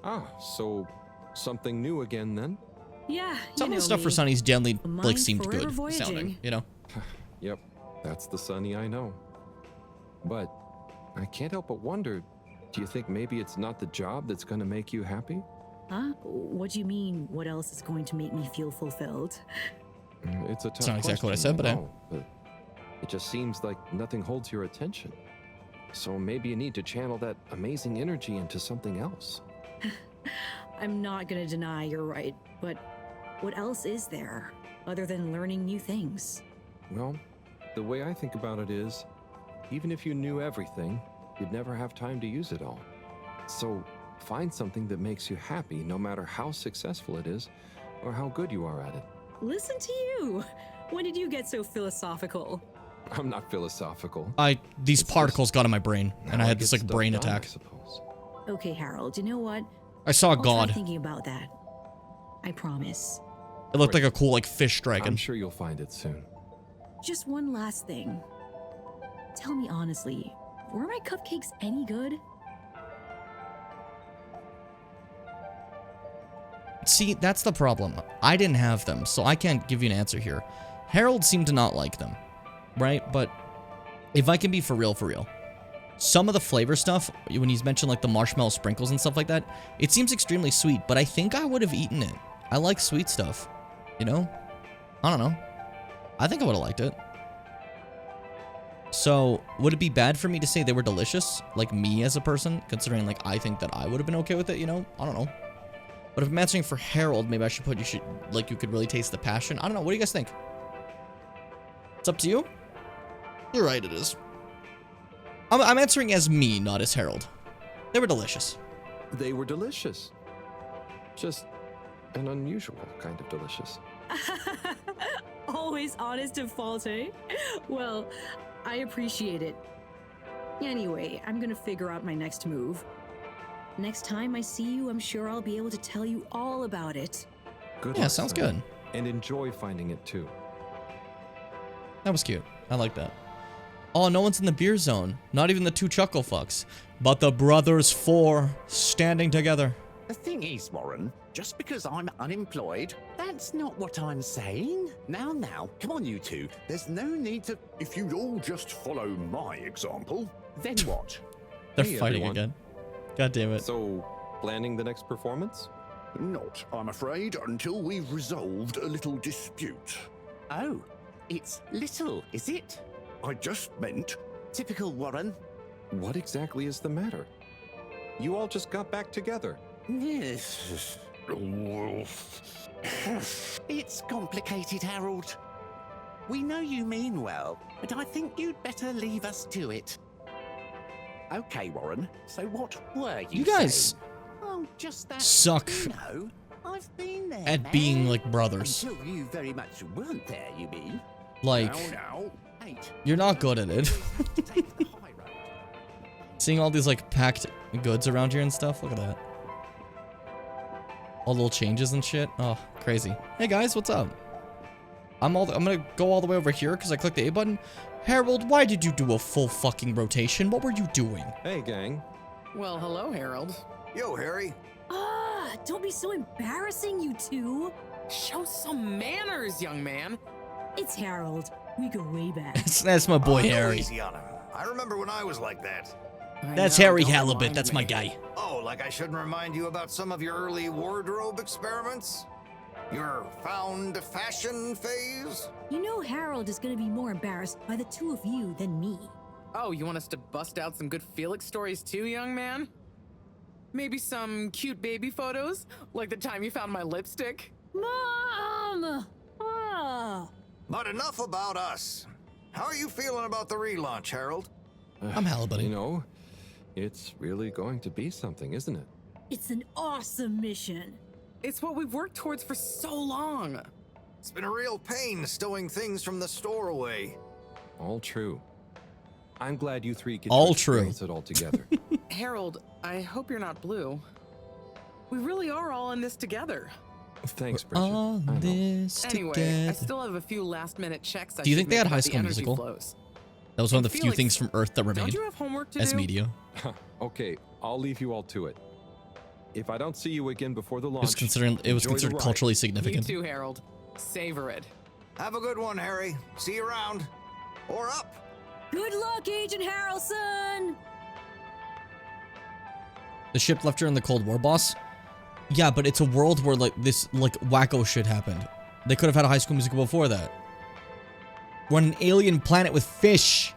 Ah, so something new again then? Yeah, Some of the stuff for Sonny's generally like seemed good voyaging. sounding, you know? Yep, that's the Sonny I know. But I can't help but wonder, do you think maybe it's not the job that's gonna make you happy? Huh? What do you mean, what else is going to make me feel fulfilled? It's a tough It's not exactly what I said, question, but it just seems like nothing holds your attention. So maybe you need to channel that amazing energy into something else. I'm not gonna deny you're right, but what else is there other than learning new things? Well, the way I think about it is, even if you knew everything, you'd never have time to use it all. So Find something that makes you happy, no matter how successful it is, or how good you are at it. Listen to you. When did you get so philosophical? I'm not philosophical. These particles got in my brain, and I had this like brain attack. Okay, Harold, you know what? I saw a I'll try god. thinking about that. I promise. It looked like a cool like fish dragon. I'm sure you'll find it soon. Just one last thing. Tell me honestly, were my cupcakes any good? See, that's the problem. I didn't have them, so I can't give you an answer here. Harold seemed to not like them, right? But if I can be for real, some of the flavor stuff, when he's mentioned like the marshmallow sprinkles and stuff like that, it seems extremely sweet, but I think I would have eaten it. I like sweet stuff, you know? I don't know. I think I would have liked it. So, would it be bad for me to say they were delicious? Like me as a person, considering like I think that I would have been okay with it, you know? I don't know. But if I'm answering for Harold, maybe I should put you could really taste the passion. I don't know. What do you guys think? It's up to you. You're right, it is. I'm answering as me, not as Harold. They were delicious. They were delicious. Just an unusual kind of delicious. Always honest and faulty. Well, I appreciate it. Anyway, I'm gonna figure out my next move. Next time I see you, I'm sure I'll be able to tell you all about it. Good. Yeah, sounds good. And enjoy finding it too. That was cute. I like that. Oh, no one's in the beer zone. Not even the two chuckle fucks. But the brothers four standing together. The thing is, Warren, just because I'm unemployed, that's not what I'm saying. Now, come on, you two. There's no need to... If you'd all just follow my example, then what? They're Hey, fighting everyone. again. God damn it. So, planning the next performance? Not, I'm afraid, until we've resolved a little dispute. Oh, it's little, is it? I just meant... Typical Warren. What exactly is the matter? You all just got back together. Yes. It's complicated, Harold. We know you mean well, but I think you'd better leave us to it. Okay, Warren, so what were you You guys saying? Oh, just that. suck You know, I've been there, at man. being like brothers. Until you very much weren't there, you mean? Like, Now, Eight. you're not good at it. Seeing all these like packed goods around here and stuff. Look at that. All little changes and shit. Oh, crazy. Hey guys, what's up? I'm gonna go all the way over here because I clicked the A button. Harold, why did you do a full fucking rotation? What were you doing? Hey, gang. Well, hello, Harold. Yo, Harry. Don't be so embarrassing, you two. Show some manners, young man. It's Harold. We go way back. That's my boy Go Harry. easy on him. I remember when I was like that. That's Harry Halibut. That's my guy. Oh, like I shouldn't remind you about some of your early wardrobe experiments? Your found fashion phase? You know Harold is gonna be more embarrassed by the two of you than me. Oh, you want us to bust out some good Felix stories too, young man? Maybe some cute baby photos? Like the time you found my lipstick? Mom! But enough about us. How are you feeling about the relaunch, Harold? I'm Halibut. You know, it's really going to be something, isn't it? It's an awesome mission. It's what we've worked towards for so long. It's been a real pain stowing things from the store away. All true. I'm glad you three get All to true. experience it all together. Harold, I hope you're not blue. We really are all in this together. Thanks, Bridget. All I know. this Anyway, together. I still have a few last-minute checks. Do you think they had High School Musical? That was one of the few Felix, things from Earth that Don't remained you have homework to as do? media. Okay, I'll leave you all to it. If I don't see you again before the launch, It was considered enjoy the ride. culturally You significant. too, Harold. Savor it. Have a good one, Harry. See you around. Or up. Good luck, Agent Harrelson! The ship left during the Cold War, boss. Yeah, but it's a world where like this like wacko shit happened. They could have had a High School Musical before that. We're on an alien planet with fish.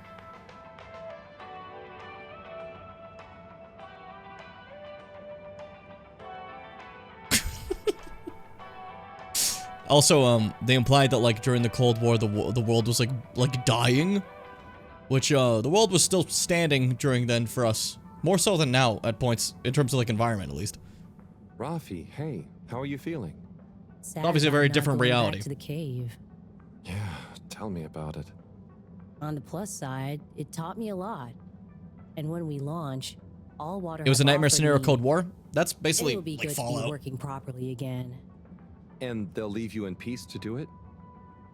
Also, they implied that like during the Cold War, the world was like dying, which the world was still standing during then for us. More so than now at points, in terms of like environment at least. Rafi, hey, how are you feeling? Sad Obviously a very about not different going back reality. To the cave. Yeah, tell me about it. On the plus side, it taught me a lot. And when we launch, all water. It was a has nightmare offered scenario me, Code War. That's basically it will be like good to be Fallout. working properly again. And they'll leave you in peace to do it?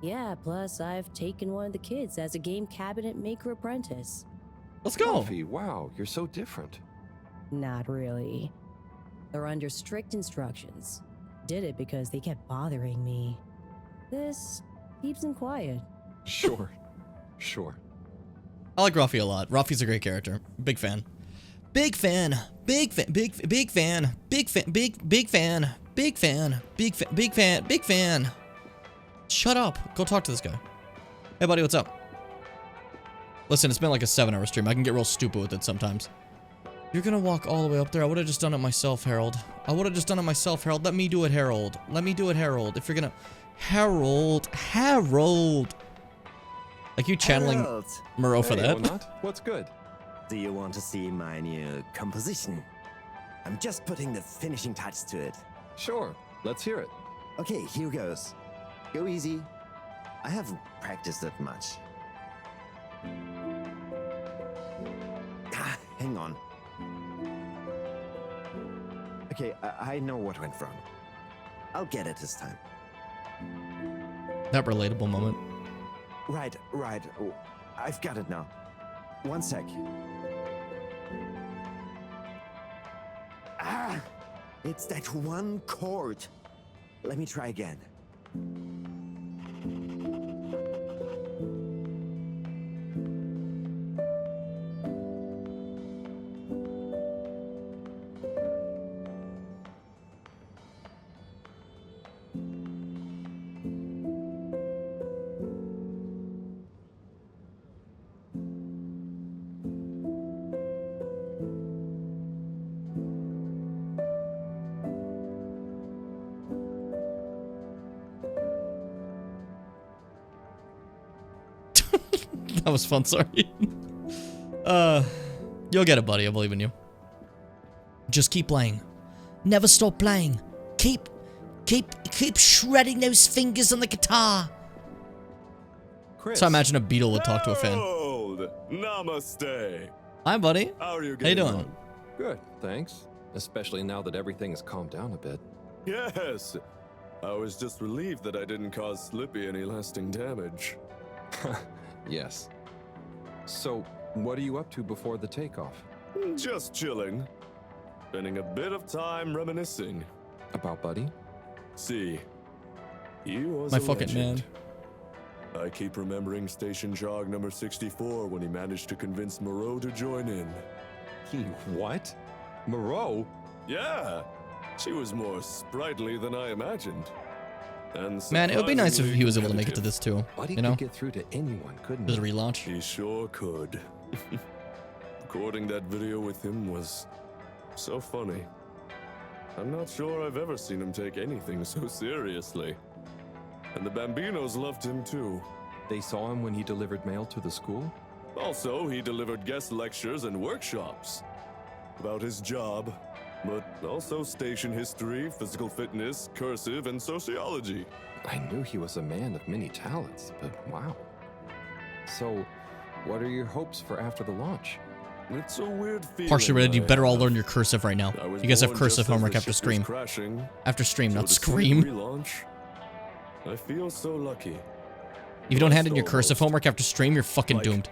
Yeah, plus I've taken one of the kids as a game cabinet maker apprentice. Let's go. Rafi, wow, you're so different. Not really. They're under strict instructions. Did it because they kept bothering me. This keeps them quiet. Sure. Sure. I like Rafi a lot. Rafi's a great character. Big fan. Big fan. Big fan. Big fan. Big fan. Big fan. Big fan. Big fan. Big fan. Big fan. Big fan. Shut up. Go talk to this guy. Hey, buddy, what's up? Listen, it's been like a 7-hour stream. I can get real stupid with it sometimes. You're gonna walk all the way up there. I would have just done it myself, Harold. I would have just done it myself, Harold. Let me do it, Harold. Let me do it, Harold. If you're gonna... Harold. Harold. Like you channeling Harold. Moreau for that. What's good? Do you want to see my new composition? I'm just putting the finishing touch to it. Sure, let's hear it. Okay, here goes. Go easy. I haven't practiced that much. Hang on. Okay, I know what went wrong. I'll get it this time. That relatable moment. Right. Oh, I've got it now. One sec. Ah! It's that one chord. Let me try again. That was fun, sorry. You'll get it, buddy. I believe in you. Just keep playing. Never stop playing. Keep shredding those fingers on the guitar. Chris. So I imagine a Beatle would talk to a fan. Harold, namaste. Hi, buddy. How are you How you getting doing? on? Good, thanks. Especially now that everything has calmed down a bit. Yes. I was just relieved that I didn't cause Slippy any lasting damage. Yes. So, what are you up to before the takeoff? Just chilling. Spending a bit of time reminiscing. About Buddy? See, he was My a fucking legend. I keep remembering Station Jog number 64 when he managed to convince Moreau to join in. He what? Moreau? Yeah, she was more sprightly than I imagined. And Man, it would be nice if he was able to surprisingly make it to this too. Buddy You know? could get through to anyone, couldn't Just he? relaunch. He sure could. Recording that video with him was so funny. I'm not sure I've ever seen him take anything so seriously. And the Bambinos loved him too. They saw him when he delivered mail to the school? Also, he delivered guest lectures and workshops about his job, but also station history, physical fitness, cursive, and sociology. I knew he was a man of many talents, but wow. So, what are your hopes for after the launch? It's a weird feeling. Partially related, you I better all have. learn your cursive right now. I was You guys have born cursive just as homework the after ship was Scream. crashing. After Stream, So not to see it Scream. relaunch, I feel so lucky. If you don't hand in your cursive homework after Stream, you're fucking doomed.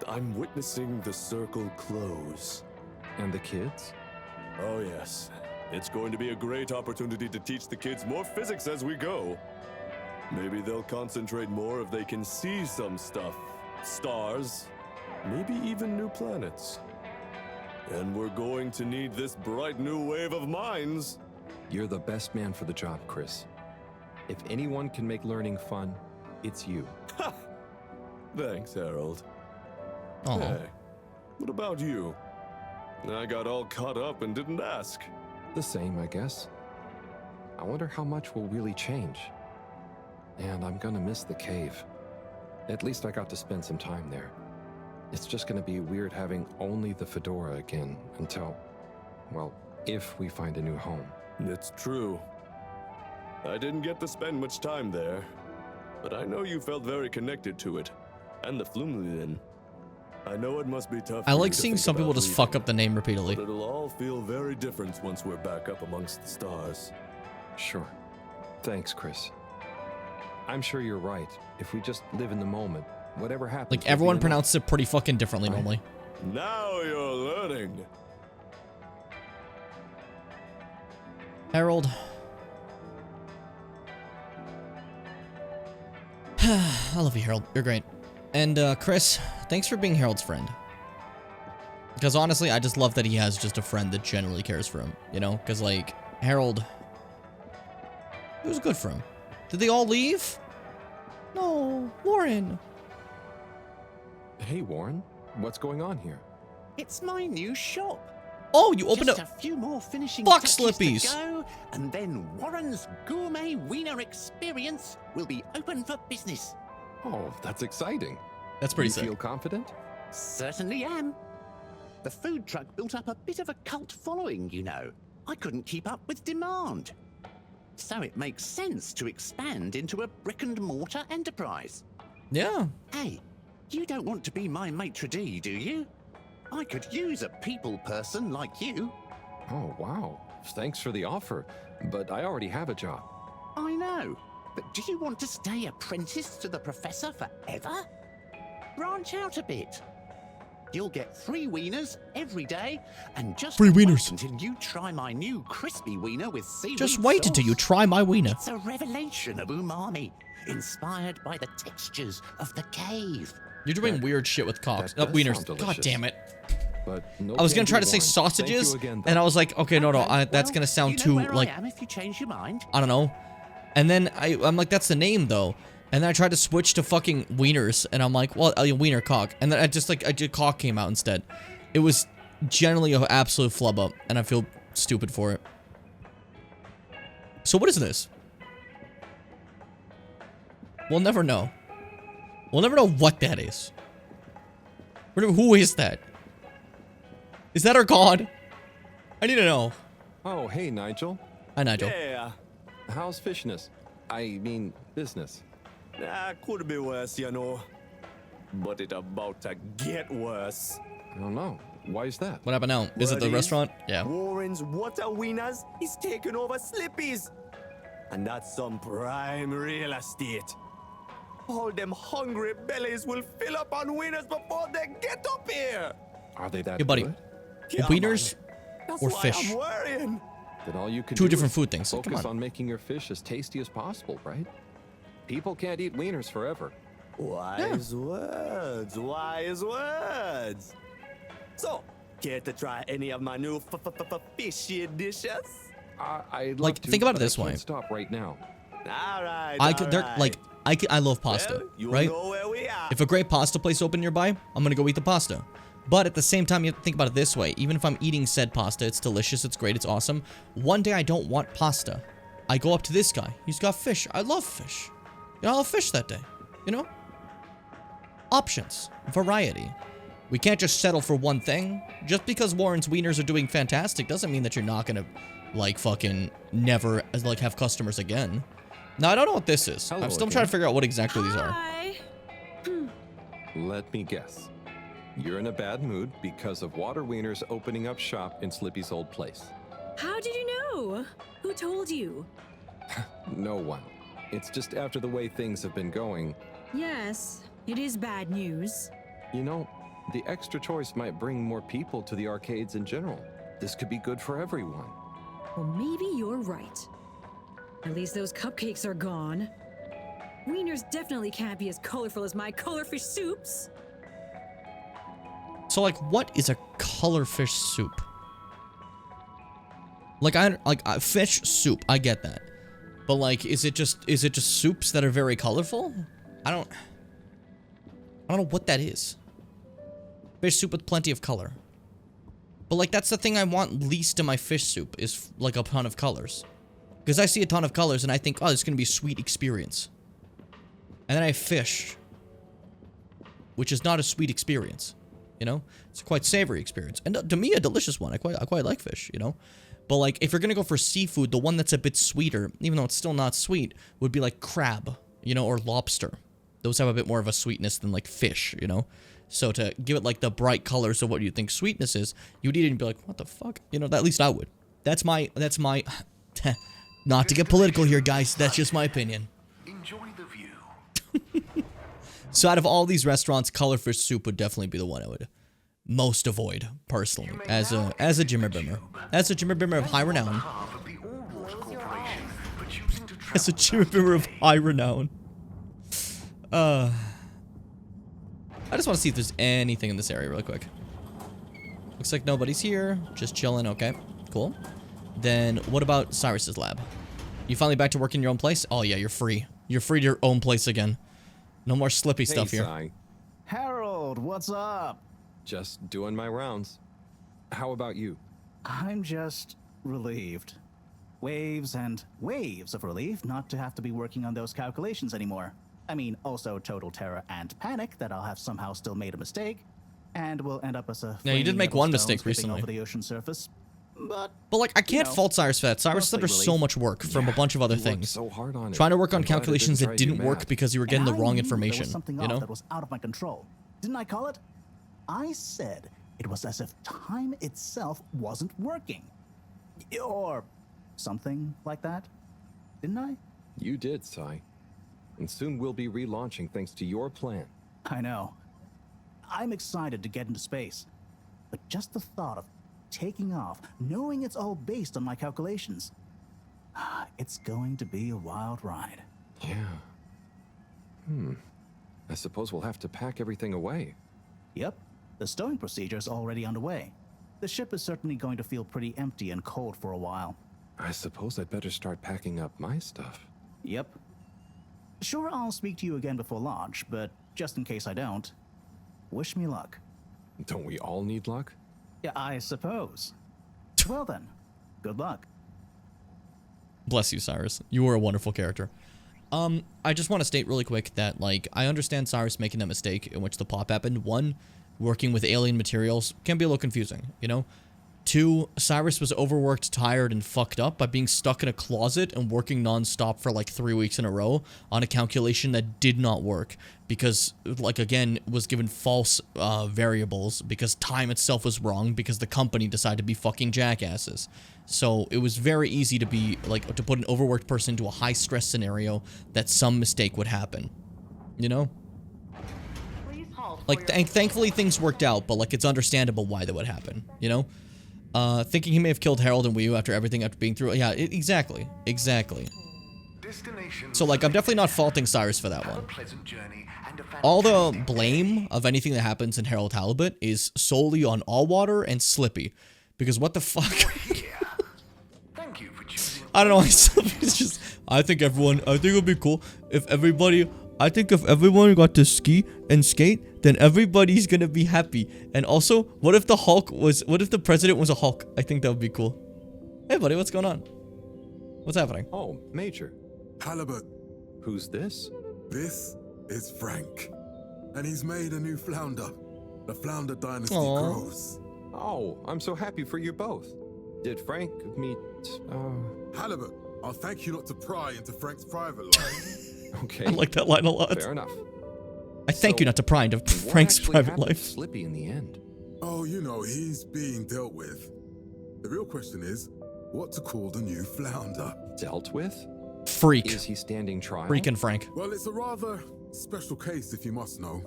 I'm witnessing the circle close. And the kids? Oh yes. It's going to be a great opportunity to teach the kids more physics as we go. Maybe they'll concentrate more if they can see some stuff. Stars. Maybe even new planets. And we're going to need this bright new wave of minds. You're the best man for the job, Chris. If anyone can make learning fun, it's you. Thanks, Harold. Aw. Hey, what about you? I got all caught up and didn't ask. The same, I guess. I wonder how much will really change. And I'm gonna miss the cave. At least I got to spend some time there. It's just gonna be weird having only the fedora again until, well, if we find a new home. It's true. I didn't get to spend much time there, but I know you felt very connected to it, and the Flumlin. I know it must be tough. I like seeing some people just fuck up the name repeatedly. But it'll all feel very different once we're back up amongst the stars. Sure. Thanks, Chris. I'm sure you're right. If we just live in the moment, whatever happens... Like, everyone pronounces it pretty fucking differently normally. Now you're learning. Harold. I love you, Harold. You're great. And, Chris, thanks for being Harold's friend. Because honestly, I just love that he has just a friend that generally cares for him, you know? Because, like, Harold... It was good for him. Did they all leave? No, Warren. Hey, Warren. What's going on here? It's my new shop. Oh, you opened Just up... a few more finishing Fuck touches Slippies. to go, and then Warren's Gourmet Wiener Experience will be open for business. Oh, that's exciting. That's pretty you sick. Feel confident? Certainly am. The food truck built up a bit of a cult following, you know. I couldn't keep up with demand. So it makes sense to expand into a brick-and-mortar enterprise. Yeah. Hey, you don't want to be my maitre d', do you? I could use a people person like you. Oh, wow. Thanks for the offer, but I already have a job. I know, but do you want to stay apprentice to the professor forever? Branch out a bit. You'll get 3 wieners every day, and just Free wait wieners. until you try my new crispy wiener with seaweed Just wait sauce. until you try my wiener. It's a revelation of umami, inspired by the textures of the cave. You're doing weird shit with cocks. that does Wieners. sound God delicious. damn it. But no I was gonna candy, try to say Warren. sausages, Thank you again, and though. I was like, okay, no, that's Well, gonna sound you know too, where like, I am if you change your mind. I don't know. And then I'm like, that's the name, though. And then I tried to switch to fucking wieners, and I'm like, well, wiener cock. And then cock came out instead. It was generally an absolute flub up, and I feel stupid for it. So what is this? We'll never know. We'll never know what that is. Who is that? Is that our god? I need to know. Oh, hey, Nigel. Hi, Nigel. Yeah. How's fishness? I mean, business. Could be worse, you know. But it about to get worse. I don't know. Why is that? What happened now? Is it the restaurant? Yeah. Warren's Water Wieners is taking over Slippies. And that's some prime real estate. All them hungry bellies will fill up on wieners before they get up here. Are they that Hey, buddy. good? Yeah, Wieners That's or why fish? I'm worrying. Then all you can Two do different is food things. Come Focus on. on making your fish as tasty as possible, right? People can't eat wieners forever. Wise words, wise words. So, care to try any of my new fishy dishes? I'd Like, love to, think about it but I this way. can't stop right now. All right. I love pasta, Well, you right? know where we are. If a great pasta place open nearby, I'm gonna go eat the pasta. But at the same time, you have to think about it this way. Even if I'm eating said pasta, it's delicious, it's great, it's awesome. One day I don't want pasta. I go up to this guy. He's got fish. I love fish. You know, I'll have fish that day. You know? Options. Variety. We can't just settle for one thing. Just because Warren's wieners are doing fantastic doesn't mean that you're not gonna, like, fucking never, like, have customers again. Now, I don't know what this is. Hello I'm still again. trying to figure out what exactly these are. Let me guess. You're in a bad mood because of Water Wieners opening up shop in Slippy's old place. How did you know? Who told you? No one. It's just after the way things have been going. Yes, it is bad news. You know, the extra choice might bring more people to the arcades in general. This could be good for everyone. Well, maybe you're right. At least those cupcakes are gone. Wieners definitely can't be as colorful as my colorfish soups. So, like, what is a colorfish soup? Like, fish soup, I get that. But, like, is it just soups that are very colorful? I don't know what that is. Fish soup with plenty of color. But, like, that's the thing I want least in my fish soup, is, like, a ton of colors. Because I see a ton of colors and I think, oh, it's gonna be a sweet experience. And then I have fish, which is not a sweet experience. you know? It's a quite savory experience. And to me, a delicious one. I quite like fish, you know? But like, if you're gonna go for seafood, the one that's a bit sweeter, even though it's still not sweet, would be like crab, you know, or lobster. Those have a bit more of a sweetness than like fish, you know? So to give it like the bright colors of what you think sweetness is, you would eat it and be like, what the fuck? You know, at least I would. That's my, not to get political here, guys. That's just my opinion. Enjoy the view. So out of all these restaurants, Colorfish Soup would definitely be the one I would most avoid, personally, as a Jimmer Bimmer. As a Jimmer Bimmer of high renown. As a Jimmer Bimmer of high renown. I just want to see if there's anything in this area really quick. Looks like nobody's here. Just chilling. Okay, cool. Then what about Cyrus's lab? You finally back to work in your own place? Oh yeah, you're free. You're free to your own place again. No more slippy stuff here. Cy. Harold, what's up? Just doing my rounds. How about you? I'm just relieved. Waves and waves of relief not to have to be working on those calculations anymore. I mean, also total terror and panic that I'll have somehow still made a mistake, and will end up as a. Yeah, you did make one mistake recently. Over the ocean surface. But like, I can't fault Cyrus for that. Cyrus is under so much work from a bunch of other things. So hard on Trying to work on calculations that didn't work because you were getting the wrong information. You know? That was out of my control. Didn't I call it? I said it was as if time itself wasn't working. Or something like that. Didn't I? You did, Cy. And soon we'll be relaunching thanks to your plan. I know. I'm excited to get into space. But just the thought of taking off, knowing it's all based on my calculations, it's going to be a wild ride. Yeah. I suppose we'll have to pack everything away. Yep. The stowing procedure is already underway. The ship is certainly going to feel pretty empty and cold for a while. I suppose I'd better start packing up my stuff. Yep. Sure, I'll speak to you again before launch, but just in case I don't, wish me luck. Don't we all need luck? Yeah, I suppose. Well then, good luck. Bless you, Cyrus. You were a wonderful character. I just want to state really quick that, like, I understand Cyrus making that mistake in which the pop happened. One, working with alien materials can be a little confusing, you know? Two, Cyrus was overworked, tired, and fucked up by being stuck in a closet and working non-stop for like 3 weeks in a row on a calculation that did not work because, like, again, was given false variables because time itself was wrong because the company decided to be fucking jackasses. So it was very easy to be, like, to put an overworked person into a high-stress scenario that some mistake would happen, you know? Like, thankfully things worked out, but, like, it's understandable why that would happen, you know? Thinking he may have killed Harold and Wii after everything after being through it. Yeah, exactly. So, like, I'm definitely not faulting Cyrus for that one. All the blame of anything that happens in Harold Halibut is solely on Allwater and Slippy. Because what the fuck? I don't know, it's just, I think it would be cool if everybody got to ski and skate, then everybody's gonna be happy. And also, what if the president was a Hulk? I think that would be cool. Hey buddy, what's going on? What's happening? Oh, Major. Halibut. Who's this? This is Frank. And he's made a new flounder. The Flounder Dynasty Aww. grows. Oh, I'm so happy for you both. Did Frank meet, Halibut, I'll thank you not to pry into Frank's private life. Okay. I like that line a lot. Fair enough. I thank you not to pry into Frank's private life. Slippy in the end. Oh, you know, he's being dealt with. The real question is, what to call the new flounder? Dealt with? Freak. Is he standing trial? Freaking Frank. Well, it's a rather special case, if you must know.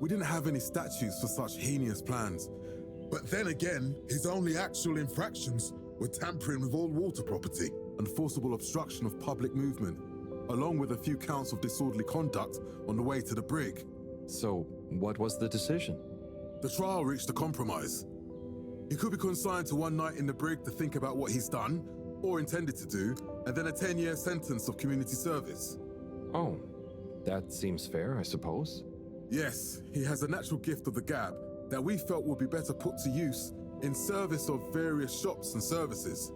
We didn't have any statutes for such heinous plans. But then again, his only actual infractions were tampering with all water property and forcible obstruction of public movement, along with a few counts of disorderly conduct on the way to the brig. So, what was the decision? The trial reached a compromise. He could be consigned to 1 night in the brig to think about what he's done, or intended to do, and then a 10-year sentence of community service. Oh, that seems fair, I suppose. Yes, he has a natural gift of the gab that we felt would be better put to use in service of various shops and services.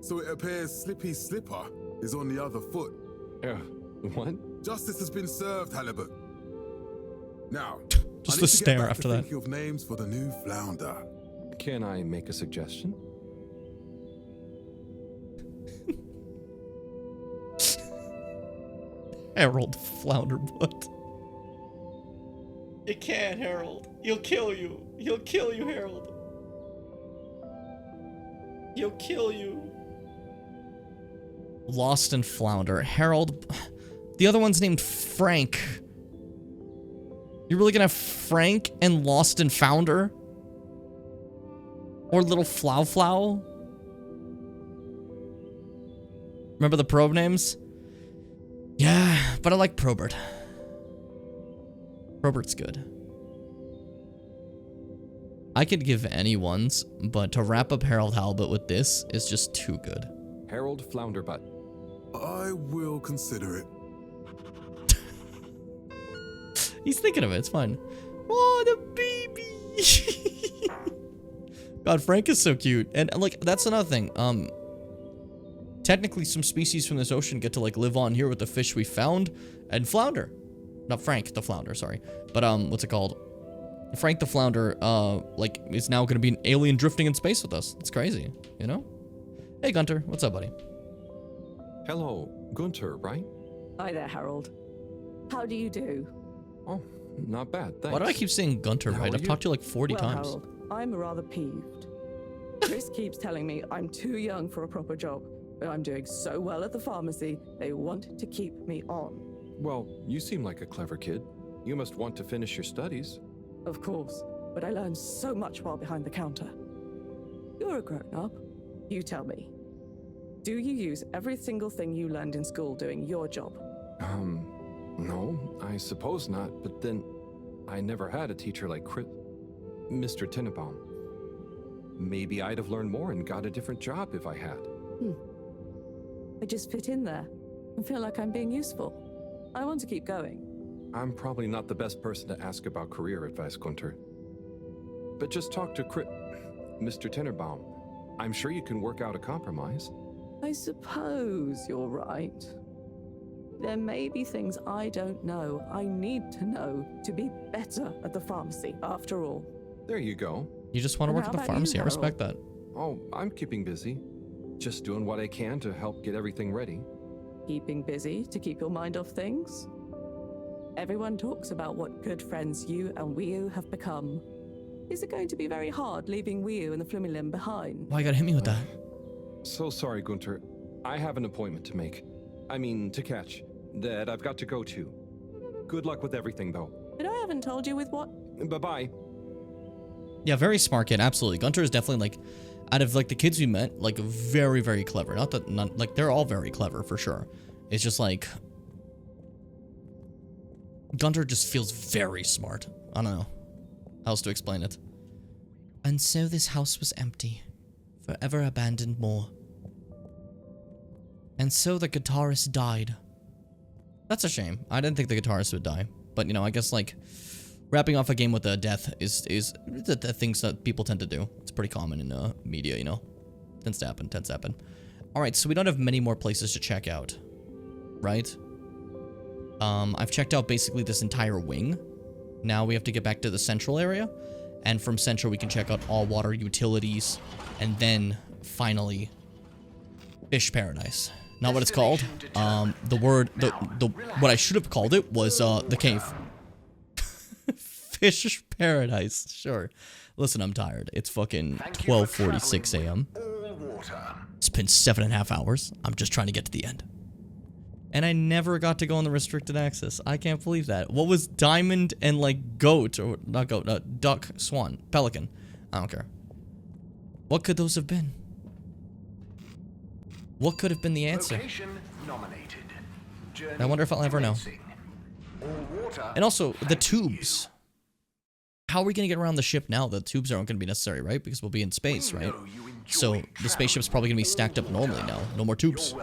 So it appears Slippy's slipper is on the other foot. What? Justice has been served, Halibut. Now, Just I the need to get stare back after to that. thinking of names for the new flounder. Can I make a suggestion? Harold Flounderbutt. You can't, Harold. He'll kill you. He'll kill you, Harold. He'll kill you. Lost and Flounder. Harold. The other one's named Frank. You're really gonna have Frank and Lost and Founder? Or Little Flow Flow? Remember the probe names? Yeah, but I like Probert. Probert's good. I could give any ones, but to wrap up Harold Halibut with this is just too good. Harold Flounderbutt. I will consider it. He's thinking of it, it's fine. Oh, the baby! God, Frank is so cute. And, like, that's another thing. Technically, some species from this ocean get to, like, live on here with the fish we found. And Flounder. Not Frank the Flounder, sorry. But, what's it called? Frank the Flounder, like, is now gonna be an alien drifting in space with us. It's crazy, you know? Hey, Gunter. What's up, buddy? Hello, Gunter, right? Hi there, Harold. How do you do? Oh, not bad, thanks. Why do I keep saying Gunter How right? are I've you? talked to you like 40 well, times. Harold, I'm rather peeved. Chris keeps telling me I'm too young for a proper job, but I'm doing so well at the pharmacy, they want to keep me on. Well, you seem like a clever kid. You must want to finish your studies. Of course, but I learned so much while behind the counter. You're a grown-up. You tell me. Do you use every single thing you learned in school doing your job? No, I suppose not, but then I never had a teacher like Mr. Tenenbaum. Maybe I'd have learned more and got a different job if I had. I just fit in there and feel like I'm being useful. I want to keep going. I'm probably not the best person to ask about career advice, Gunter. But just talk to Mr. Tenenbaum. I'm sure you can work out a compromise. I suppose you're right. There may be things I don't know, I need to know to be better at the pharmacy, after all. There you go. You just want to And work how at the about you, pharmacy. I Harold? respect that. Oh, I'm keeping busy. Just doing what I can to help get everything ready. Keeping busy to keep your mind off things? Everyone talks about what good friends you and Wiu have become. Is it going to be very hard leaving Wiu and the Flumilim behind? Why you gotta hit me with that? So sorry, Gunter. I have an appointment to make. To catch. That I've got to go to. Good luck with everything, though. But I haven't told you with what? Bye-bye. Yeah, very smart kid, absolutely. Gunter is definitely, like, out of, like, the kids we met, like, very, very clever. Like, they're all very clever, for sure. It's just, like... Gunter just feels very smart. I don't know how else to explain it. And so this house was empty. Forever abandoned more. And so the guitarist died. That's a shame. I didn't think the guitarist would die. But, you know, I guess, like, wrapping off a game with a death is the things that people tend to do. It's pretty common in media, you know? Tends to happen. Alright, so we don't have many more places to check out. Right? I've checked out basically this entire wing. Now we have to get back to the central area. And from central we can check out all water utilities. And then, finally, Fish Paradise. Not what it's called. What I should have called it was, the cave. Fish Paradise, sure. Listen, I'm tired. It's fucking 12:46 a.m. It's been 7.5 hours. I'm just trying to get to the end. And I never got to go on the restricted access. I can't believe that. What was diamond and, like, goat, or not goat, duck, swan, pelican? I don't care. What could those have been? What could have been the answer? I wonder if I'll ever know. And also, the tubes. How are we going to get around the ship now? The tubes aren't going to be necessary, right? Because we'll be in space, right? So, the spaceship's probably going to be stacked up normally now. No more tubes.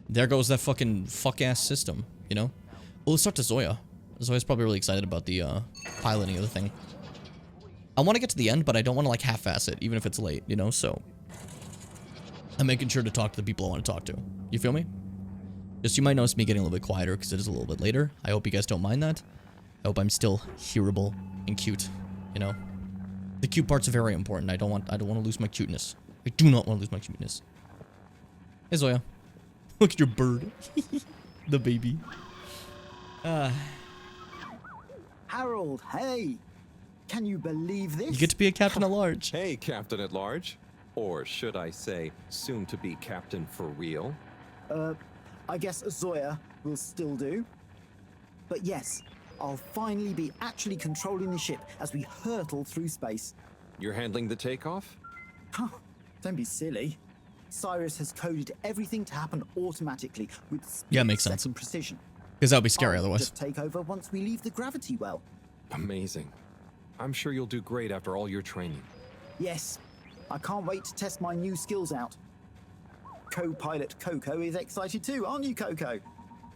There goes that fucking fuck-ass system, you know? Well, let's talk to Zoya. Zoya's probably really excited about the piloting of the thing. I want to get to the end, but I don't want to, like, half-ass it, even if it's late, you know? So, I'm making sure to talk to the people I want to talk to. You feel me? Just, you might notice me getting a little bit quieter because it is a little bit later. I hope you guys don't mind that. I hope I'm still hearable and cute, you know? The cute parts are very important. I don't want to lose my cuteness. I do not want to lose my cuteness. Hey, Zoya. Look at your bird. The baby. Harold, hey! Can you believe this? You get to be a captain at large. Hey, Captain at Large. Or should I say, soon to be Captain for real? I guess Zoya will still do. But yes, I'll finally be actually controlling the ship as we hurtle through space. You're handling the takeoff? Don't be silly. Cyrus has coded everything to happen automatically with Yeah, makes sense. split-second precision. Because that would be scary I'll otherwise. just take over once we leave the gravity well. Amazing. I'm sure you'll do great after all your training. Yes, I can't wait to test my new skills out. Co-pilot Coco is excited too, aren't you, Coco?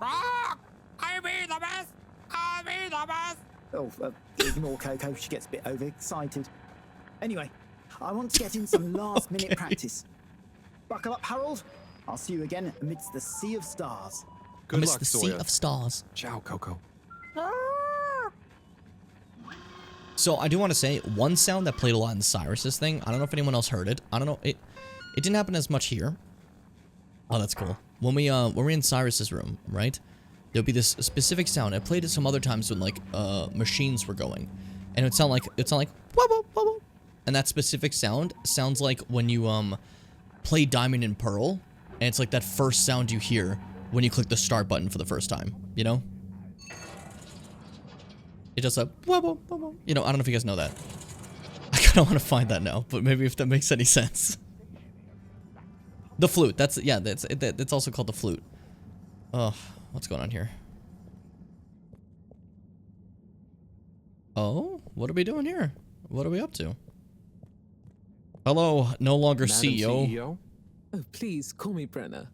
I'll be the best! I'll be the best! Oh, ignore Coco, she gets a bit overexcited. Anyway, I want to get in some last-minute practice. Buckle up, Harold. I'll see you again amidst the sea of stars. Good Amidst luck, the Zoya. sea of stars. Ciao, Coco. So I do want to say one sound that played a lot in Cyrus's thing. I don't know if anyone else heard it. I don't know. It didn't happen as much here. Oh, that's cool. When we're in Cyrus's room, right? There'll be this specific sound. I played it some other times when like machines were going, and it would sound like whoa, whoa, whoa, whoa. And that specific sound sounds like when you play Diamond and Pearl, and it's like that first sound you hear when you click the start button for the first time. You know? It does a whoa, whoa, whoa, whoa. You know, I don't know if you guys know that. I kind of want to find that now, but maybe if that makes any sense. The flute. That's also called the flute. Oh, what's going on here? Oh, what are we doing here? What are we up to? Hello, no longer Madam CEO. Oh, please call me Brenna.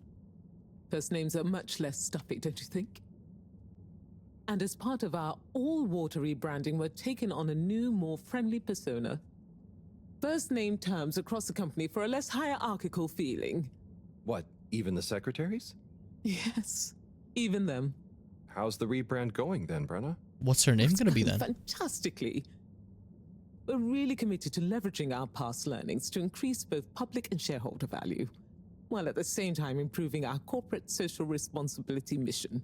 First names are much less stuffy, don't you think? And as part of our all-water rebranding, we're taking on a new, more friendly persona. First name terms across the company for a less hierarchical feeling. What, even the secretaries? Yes, even them. How's the rebrand going then, Brenna? What's her name gonna be then? Fantastically. We're really committed to leveraging our past learnings to increase both public and shareholder value, while at the same time improving our corporate social responsibility mission.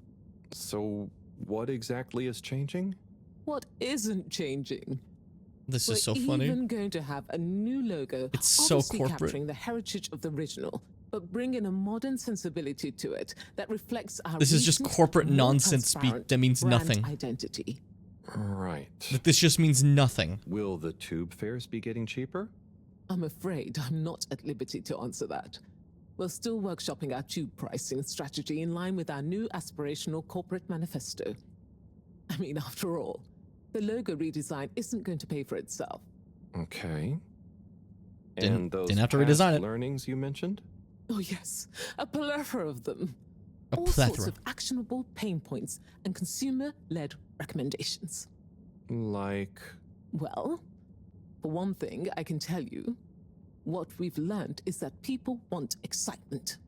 So, what exactly is changing? What isn't changing? This is so We're funny. even going to have a new logo. It's so obviously corporate. capturing the heritage of the original, but bringing a modern sensibility to it that reflects our This is just recent, corporate more nonsense speak transparent that means brand nothing. Identity. Right. That this just means nothing. Will the tube fares be getting cheaper? I'm afraid I'm not at liberty to answer that. We're still workshopping our tube pricing strategy in line with our new aspirational corporate manifesto. I mean, after all, the logo redesign isn't going to pay for itself. Okay. Didn't- And those didn't have to past redesign it. learnings you mentioned? Oh yes, a plethora of them. A All sorts plethora. of actionable pain points and consumer-led recommendations. Like... Well, for one thing, I can tell you, what we've learned is that people want excitement.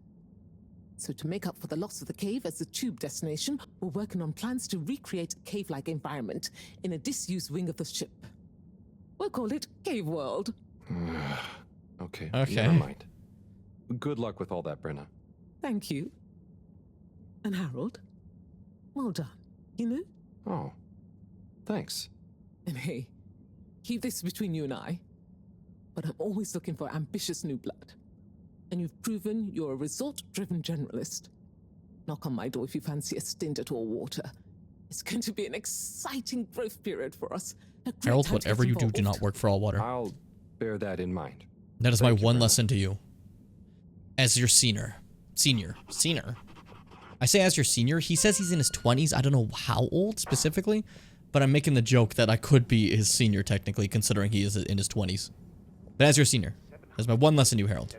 So to make up for the loss of the cave as the tube destination, we're working on plans to recreate a cave-like environment in a disused wing of the ship. We'll call it Cave World. Okay, Okay. never mind. Good luck with all that, Brenna. Thank you. And Harold, well done, you know? Oh, thanks. And hey, keep this between you and I, but I'm always looking for ambitious new blood. And you've proven you're a result-driven generalist. Knock on my door if you fancy a stint at all water. It's going to be an exciting growth period for us. A great Harold, time to get whatever you do, do involved. not work for all water. I'll bear that in mind. That is my Thank you, one Brenna. lesson to you. As your senior. I say as your senior. He says he's in his 20s. I don't know how old specifically, but I'm making the joke that I could be his senior technically, considering he is in his 20s. But as your senior, that's my one lesson to you, Harold.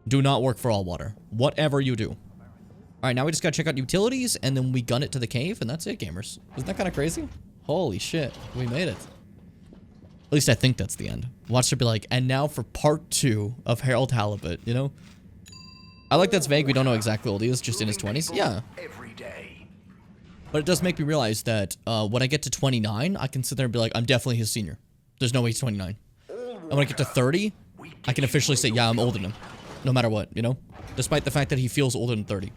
Do not work for all water. Whatever you do. Alright, now we just gotta check out utilities, and then we gun it to the cave, and that's it, gamers. Isn't that kind of crazy? Holy shit, we made it. At least I think that's the end. Watch it be like, and now for part 2 of Harold Halibut, you know? I like that's vague, we don't know exactly how old he is, just in his 20s. Yeah. Every day. But it does make me realize that when I get to 29, I can sit there and be like, I'm definitely his senior. There's no way he's 29. And when I get to 30, I can officially say, yeah, I'm older than him. No matter what, you know? Despite the fact that he feels older than 30.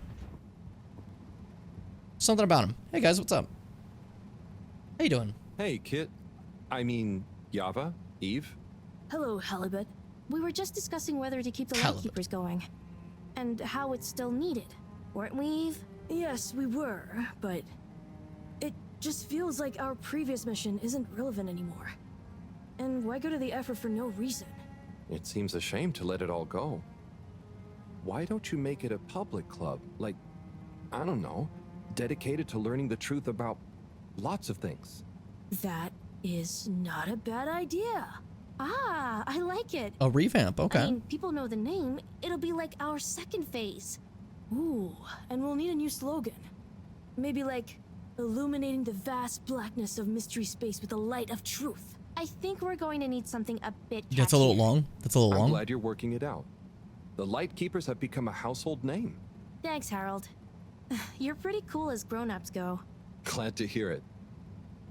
Something about him. Hey guys, what's up? How you doing? Hey, Kit. I mean, Yava? Eve? Hello, Halibut. We were just discussing whether to keep the Lightkeepers going. And how it's still needed. Weren't we, Eve? Yes, we were, but... it just feels like our previous mission isn't relevant anymore. And why go to the effort for no reason? It seems a shame to let it all go. Why don't you make it a public club? Like, I don't know, dedicated to learning the truth about lots of things. That is not a bad idea. Ah, I like it. A revamp, okay. I mean, people know the name. It'll be like our second phase. Ooh, and we'll need a new slogan. Maybe like, illuminating the vast blackness of mystery space with the light of truth. I think we're going to need something a bit catchier. That's a little long. That's a little long. I'm glad you're working it out. The Lightkeepers have become a household name. Thanks, Harold. You're pretty cool as grown-ups go. Glad to hear it.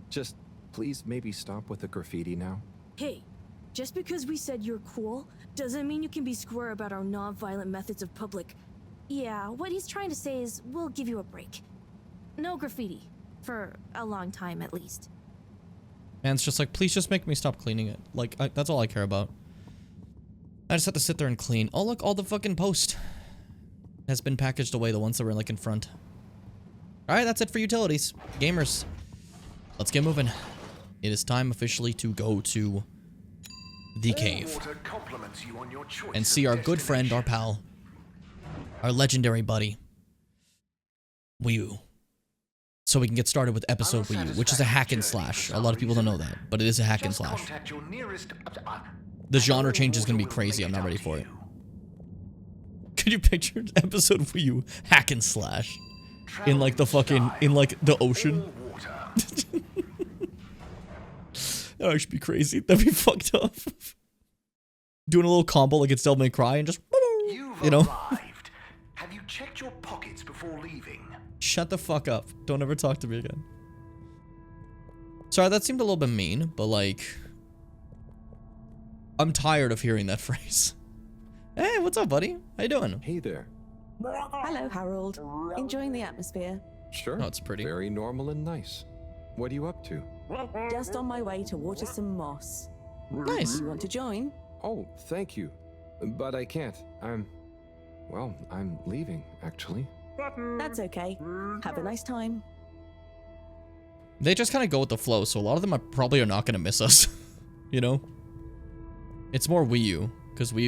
Just please maybe stop with the graffiti now. Hey, just because we said you're cool, doesn't mean you can be square about our non-violent methods of public. Yeah, what he's trying to say is, we'll give you a break. No graffiti. For a long time, at least. And it's just like, please just make me stop cleaning it. Like, that's all I care about. I just have to sit there and clean. Oh, look, all the fucking post has been packaged away, the ones that were like in front. Alright, that's it for utilities. Gamers, let's get moving. It is time officially to go to the cave. And see our good friend, our pal, our legendary buddy, Wii. So we can get started with episode Wii, which is a hack and slash. A lot of people don't know that, but it is a hack and slash. The genre change is going to be crazy. I'm not ready for it. Could you picture episode Wii U hack and slash? In like the fucking, in like the ocean? That would actually be crazy. That'd be fucked up. Doing a little combo like it's Devil May Cry and just, you know? Have you checked your pockets before leaving? Shut the fuck up. Don't ever talk to me again. Sorry, that seemed a little bit mean, but like... I'm tired of hearing that phrase. Hey, what's up, buddy? How you doing? Hey there. Hello, Harold. Enjoying the atmosphere? Sure. Oh, it's pretty. Very normal and nice. What are you up to? Just on my way to water some moss. Nice. You want to join? Oh, thank you. But I can't. Well, I'm leaving, actually. That's okay. Have a nice time. They just kind of go with the flow, so a lot of them probably are not going to miss us. You know? It's more Wii U, because Wii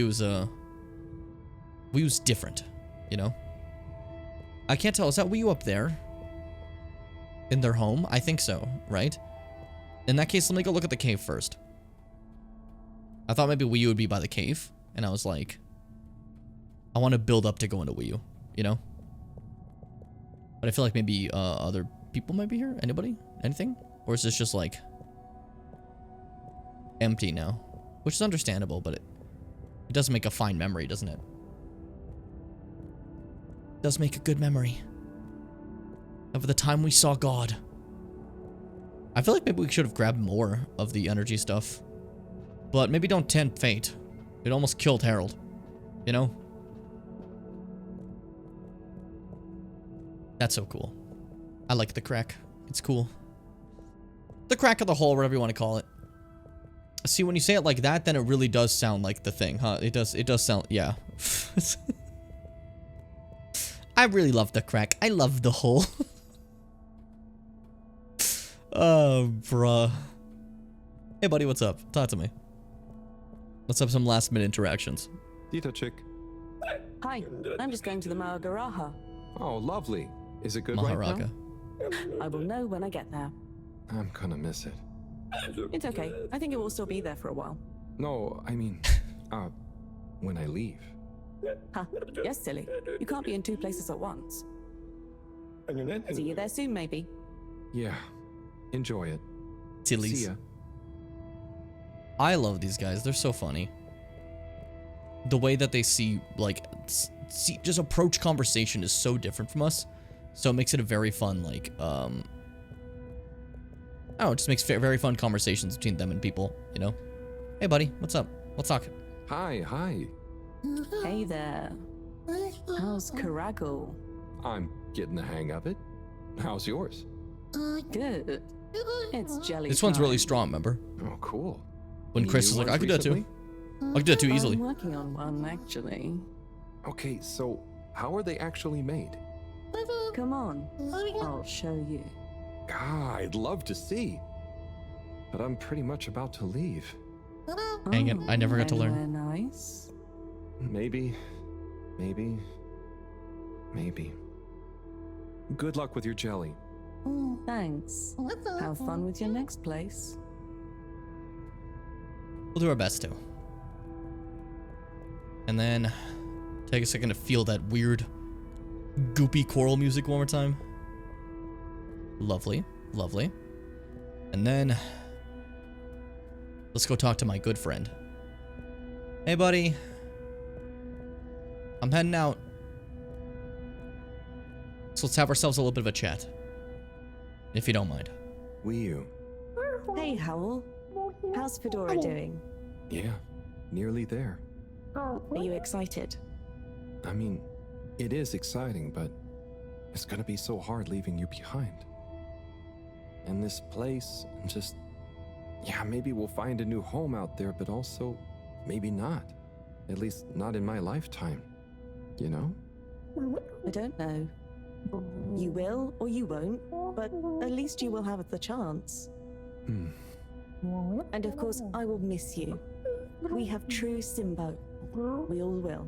U's different, you know? I can't tell, is that Wii U up there? In their home? I think so, right? In that case, let me go look at the cave first. I thought maybe Wii U would be by the cave, and I was like, I want to build up to go into Wii U, you know? But I feel like maybe other people might be here. Anybody? Anything? Or is this just like empty now? Which is understandable, but it does make a fine memory, doesn't it? It does make a good memory of the time we saw God. I feel like maybe we should have grabbed more of the energy stuff. But maybe don't tempt fate. It almost killed Harold. You know? That's so cool. I like the crack. It's cool. The crack of the hole, whatever you want to call it. See, when you say it like that, then it really does sound like the thing, huh? It does sound, yeah. I really love the crack. I love the hole. Oh, bruh. Hey, buddy, what's up? Talk to me. Let's have some last-minute interactions. Dita chick. Hi, I'm just going to the Maharaja. Oh, lovely. Is it good Maharaja. right now? I will know when I get there. I'm gonna miss it. It's okay. I think it will still be there for a while. No, I mean, when I leave. Huh? Yes, silly. You can't be in two places at once. See you there soon, maybe. Yeah. Enjoy it. Tillies. See ya. I love these guys. They're so funny. The way that they see, like, just approach conversation is so different from us. So it makes it a very fun, like, it just makes very fun conversations between them and people, you know? Hey, buddy, what's up? Let's talk. Hi. Hey there. How's Karago? I'm getting the hang of it. How's yours? Good. It's jelly. This one's really strong, remember? Oh, cool. When Chris was like, I could do that too. I could do that too easily. I'm working on one, actually. Okay, so how are they actually made? Come on, I'll show you. I'd love to see. But I'm pretty much about to leave. Dang it, I never got to learn. Anywhere nice? Maybe. Good luck with your jelly. Thanks. Have fun with your next place. We'll do our best to. And then take a second to feel that weird goopy choral music one more time. Lovely. And then let's go talk to my good friend. Hey, buddy. I'm heading out. So let's have ourselves a little bit of a chat. If you don't mind. You. Hey, Howell. How's Fedora doing? Yeah, nearly there. Are you excited? I mean, it is exciting, but it's gonna be so hard leaving you behind. And this place, just... Yeah, maybe we'll find a new home out there, but also, maybe not. At least, not in my lifetime. You know? I don't know. You will or you won't, but at least you will have the chance. And of course, I will miss you. We have true Simbo. We all will.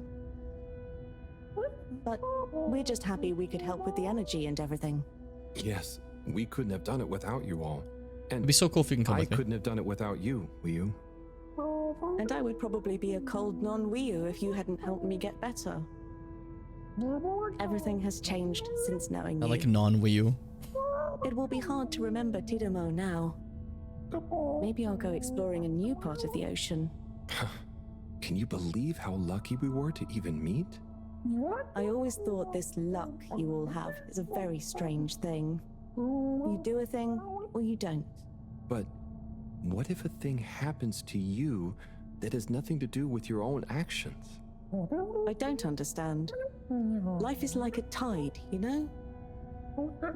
But we're just happy we could help with the energy and everything. Yes, we couldn't have done it without you all. And it'd be so cool if you can come with me. I couldn't have done it without you, Wiyu. And I would probably be a cold non-Wiyu if you hadn't helped me get better. Everything has changed since knowing you. I like non-Wiyu. It will be hard to remember Tidomo now. Maybe I'll go exploring a new part of the ocean. Can you believe how lucky we were to even meet? I always thought this luck you all have is a very strange thing. You do a thing, or you don't. But what if a thing happens to you that has nothing to do with your own actions? I don't understand. Life is like a tide, you know?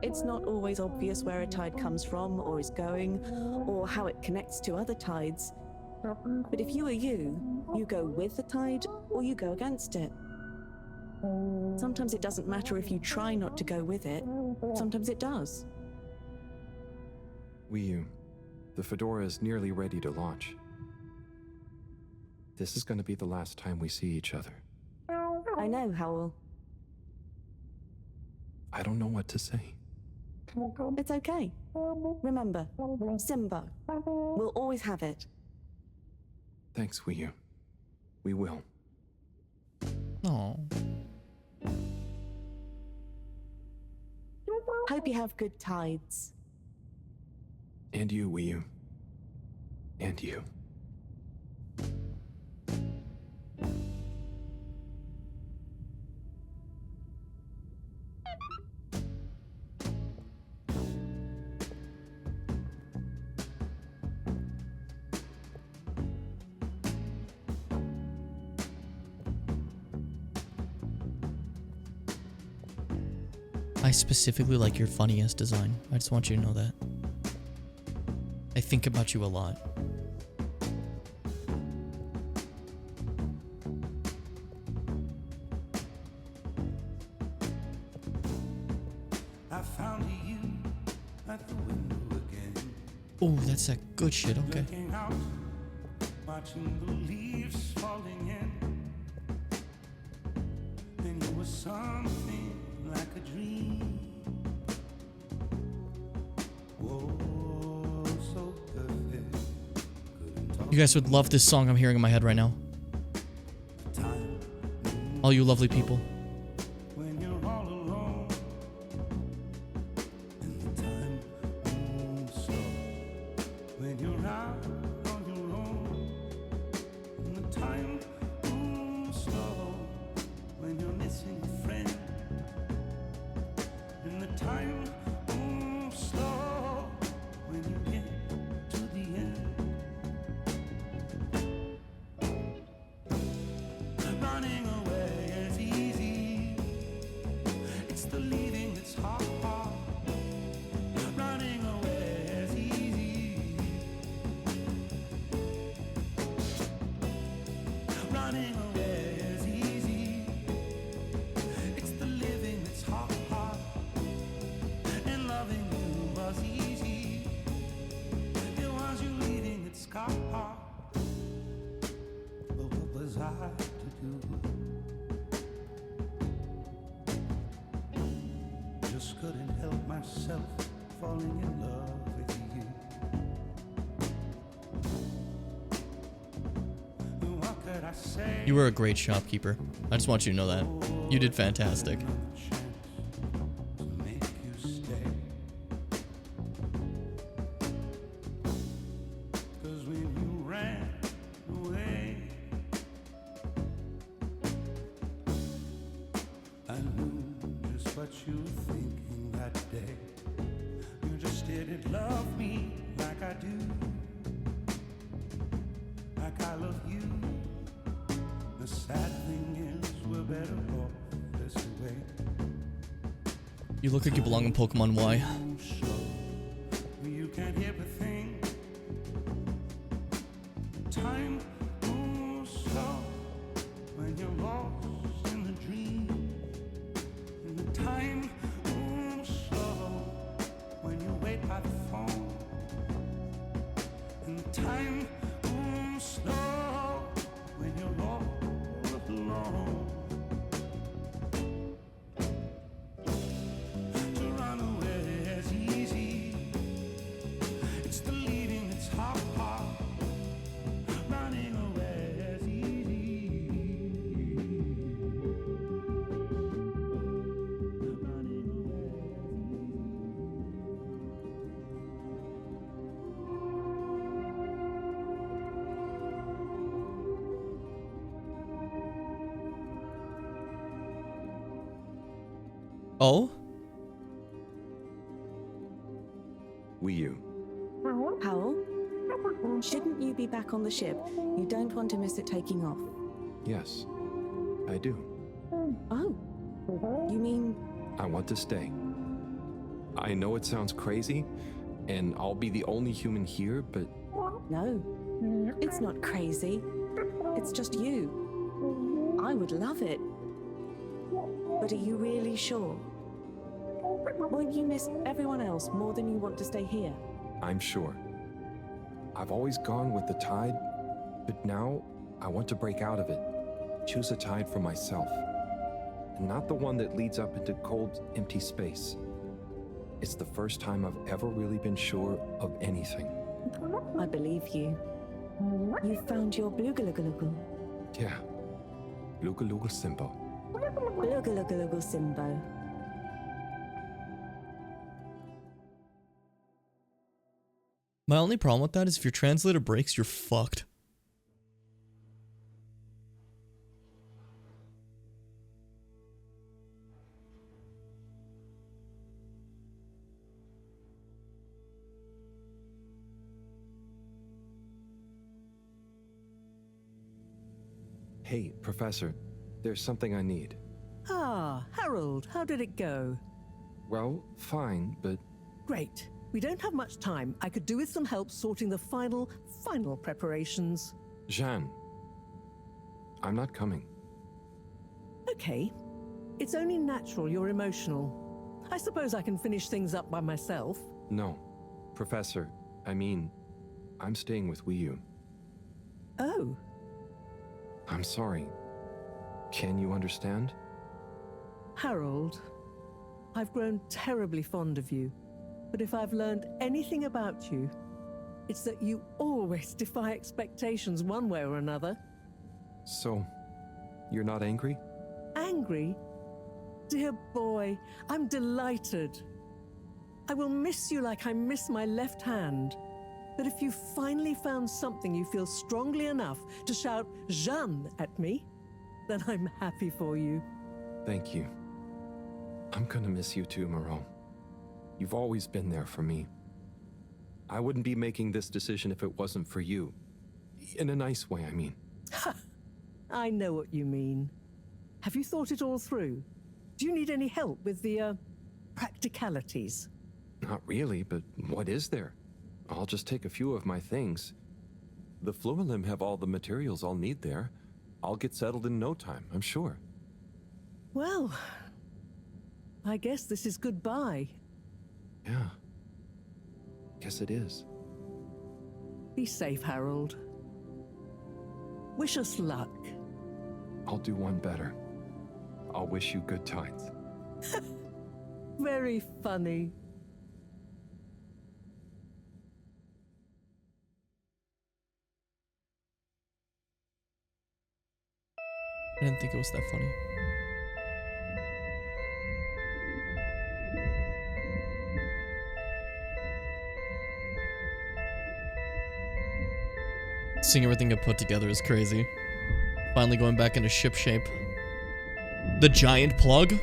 It's not always obvious where a tide comes from, or is going, or how it connects to other tides. But if you are you go with the tide, or you go against it. Sometimes it doesn't matter if you try not to go with it. Sometimes it does. Wiyu, the Fedora is nearly ready to launch. This is going to be the last time we see each other. I know, Howell. I don't know what to say. It's okay. Remember, Simbo. We'll always have it. Thanks, Wiyu. We will. Aww. Hope you have good tides. And you, Wiyu. And you. I specifically like your funniest design. I just want you to know that. I think about you a lot. I found you at the window again. Oh, that's that good shit, okay. Looking out, watching the leaves falling in. Then you were something like a dream. Whoa, so perfect. You guys would love this song I'm hearing in my head right now. All you lovely people. When you're all alone, and the time moves slow. When you're out on your own, and the time moves slow. When you're missing a friend, and the Time moves slow when you get to the end. Running away is easy. It's the leaving that's hard. Running away is easy. Running away is easy. It's the living that's hard. And loving you was easy. It was you leaving that's hard. But what was I to do? Just couldn't help myself falling in love with you. What could I say? You were a great shopkeeper. I just want you to know that. You did fantastic. To make you stay. 'Cause when you ran away, I knew just what you were thinking that day. You just didn't love me like I do, like I love you. The sad thing is we're better off this way. You look like you belong in Pokemon Y. You can't hear a thing. Time moves slow when you're lost in the dream. And the time moves slow when you wait by the phone. And the time moves slow when you're all alone. To run away is easy. It's the leaving that's hard. Running away is easy. Oh? You. Powell, shouldn't you be back on the ship? You don't want to miss it taking off. Yes, I do. Oh, you mean... I want to stay. I know it sounds crazy, and I'll be the only human here, but... No, it's not crazy. It's just you. I would love it. But are you really sure? Won't you miss everyone else more than you want to stay here? I'm sure. I've always gone with the tide, but now I want to break out of it. Choose a tide for myself. And not the one that leads up into cold, empty space. It's the first time I've ever really been sure of anything. I believe you. You found your Blugalugulugu. Yeah. Lugalugul Simbo. Blugalugulugu Simbo. My only problem with that is if your translator breaks, you're fucked. Hey, Professor, there's something I need. Ah, Harold, how did it go? Well, fine, but... Great. We don't have much time. I could do with some help sorting the final preparations. Jeanne, I'm not coming. Okay. It's only natural you're emotional. I suppose I can finish things up by myself. No. Professor, I mean, I'm staying with Wii. Oh. I'm sorry. Can you understand? Harold, I've grown terribly fond of you. But if I've learned anything about you, it's that you always defy expectations one way or another. So, you're not angry? Angry? Dear boy, I'm delighted. I will miss you like I miss my left hand. But if you finally found something you feel strongly enough to shout Jeanne at me, then I'm happy for you. Thank you. I'm gonna miss you too, Moreau. You've always been there for me. I wouldn't be making this decision if it wasn't for you. In a nice way, I mean. I know what you mean. Have you thought it all through? Do you need any help with the, practicalities? Not really, but what is there? I'll just take a few of my things. The Flumalim have all the materials I'll need there. I'll get settled in no time, I'm sure. Well, I guess this is goodbye. Yeah. Guess it is. Be safe, Harold. Wish us luck. I'll do one better. I'll wish you good times. Very funny. I didn't think it was that funny. Seeing everything get put together is crazy. Finally going back into ship shape. The giant plug?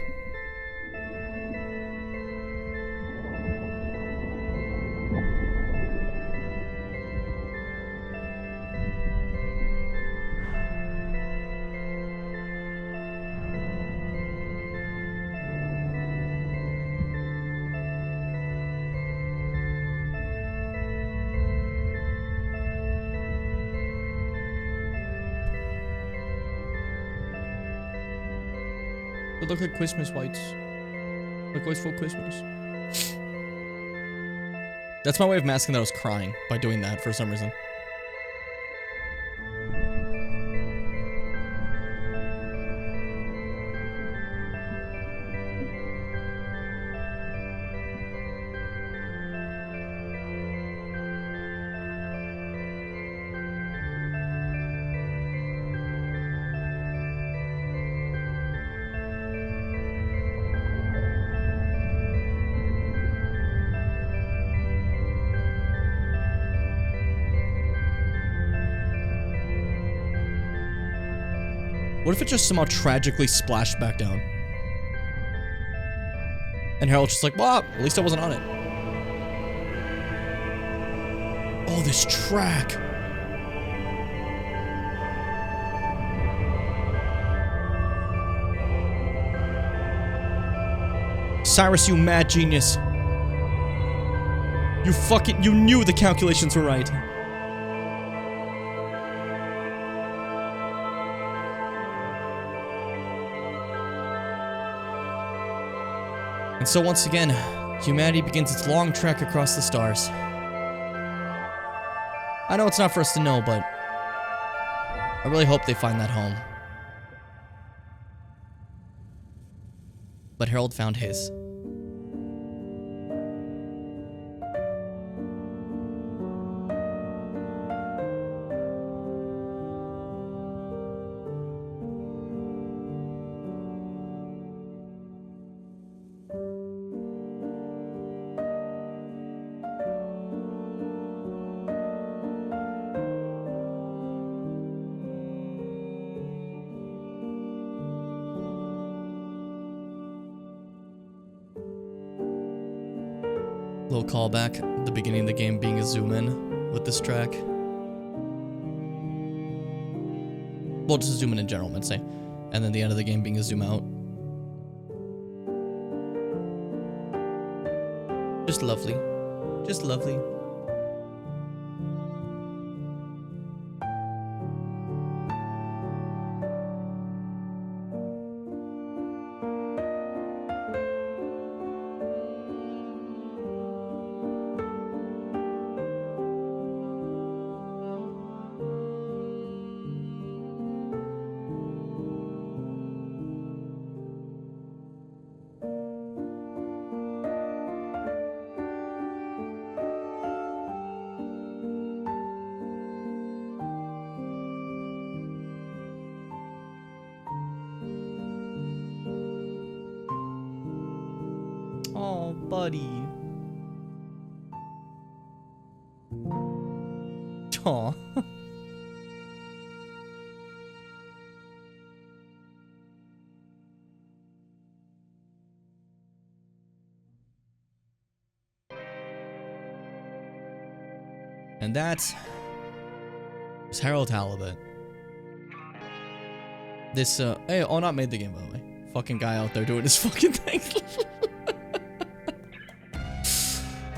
They look like Christmas lights. Like lights for Christmas. That's my way of masking that I was crying by doing that for some reason. What if it just somehow tragically splashed back down? And Harold's just like, well, at least I wasn't on it. Oh, this track. Cyrus, you mad genius. You knew the calculations were right. And so once again, humanity begins its long trek across the stars. I know it's not for us to know, but I really hope they find that home. But Harold found his. Little callback, the beginning of the game being a zoom in with this track. Well, just a zoom in general, I'd say. And then the end of the game being a zoom out. Just lovely. Just lovely. Oh, buddy. Aw. And that is Harold Halibut. This, hey, not made the game, by the way. Fucking guy out there doing his fucking thing.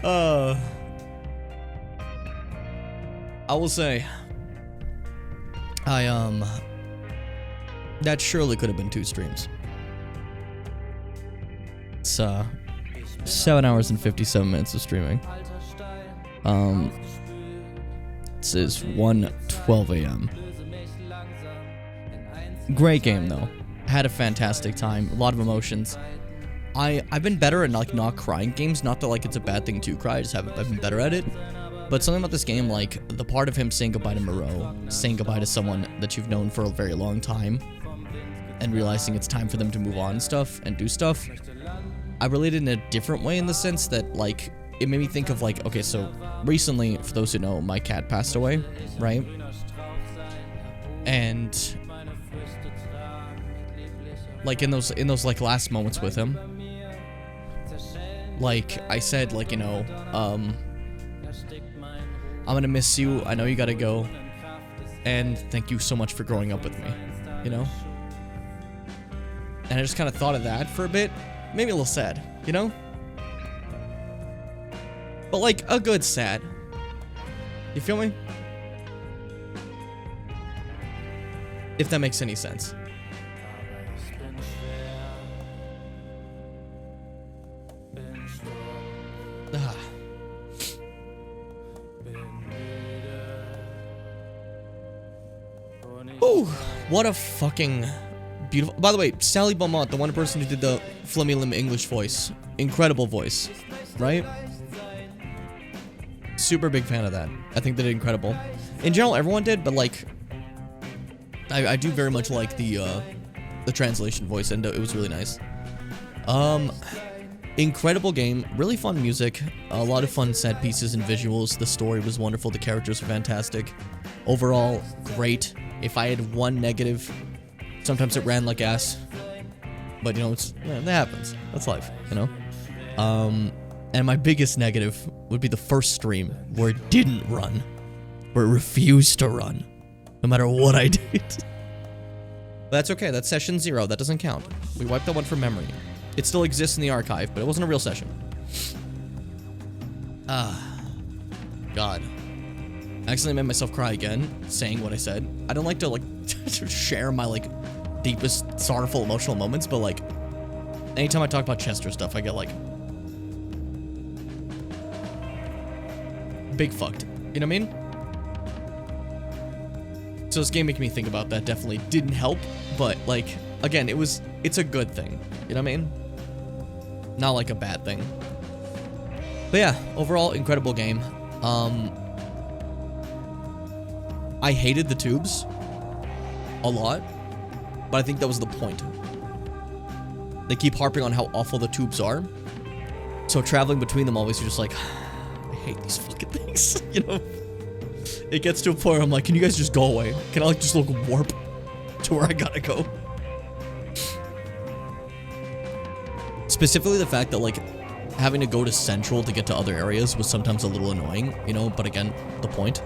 I will say, that surely could have been 2 streams. It's, 7 hours and 57 minutes of streaming. This is 1:12 a.m. Great game though. Had a fantastic time. A lot of emotions. I've been better at like not crying games. Not that like it's a bad thing to cry. I've been better at it. But something about this game, like the part of him saying goodbye to Moreau, saying goodbye to someone that you've known for a very long time, and realizing it's time for them to move on and stuff and do stuff. I related in a different way in the sense that like it made me think of like, okay, so recently, for those who know, my cat passed away, right? And like in those like last moments with him, like I said, like, you know, I'm gonna miss you. I know you gotta go, and thank you so much for growing up with me, you know? And I just kind of thought of that for a bit. Made me a little sad, you know? But like a good sad. You feel me? If that makes any sense. Ooh, what a fucking beautiful. By the way, Sally Beaumont, the one person who did the Flimmy Lim English voice, incredible voice, right? Super big fan of that. I think they did incredible. In general, everyone did, but like, I do very much like the translation voice, and it was really nice. Incredible game, really fun music, a lot of fun set pieces and visuals. The story was wonderful. The characters were fantastic. Overall, great. If I had one negative, sometimes it ran like ass, but you know, that happens. That's life, you know? And my biggest negative would be the first stream where it didn't run, where it refused to run, no matter what I did. But that's okay, that's session 0, that doesn't count. We wiped that one from memory. It still exists in the archive, but it wasn't a real session. God. I accidentally made myself cry again, saying what I said. I don't like to, like, share my, like, deepest, sorrowful, emotional moments, but, like, anytime I talk about Chester stuff, I get, like, big fucked. You know what I mean? So this game making me think about that definitely didn't help, but, like, again, it's a good thing. You know what I mean? Not, like, a bad thing. But yeah, overall, incredible game. I hated the tubes a lot, but I think that was the point. They keep harping on how awful the tubes are, so traveling between them always, you're just like, I hate these fucking things, you know? It gets to a point where I'm like, can you guys just go away? Can I, like, just look warp to where I gotta go? Specifically the fact that, like, having to go to Central to get to other areas was sometimes a little annoying, you know, but again, the point.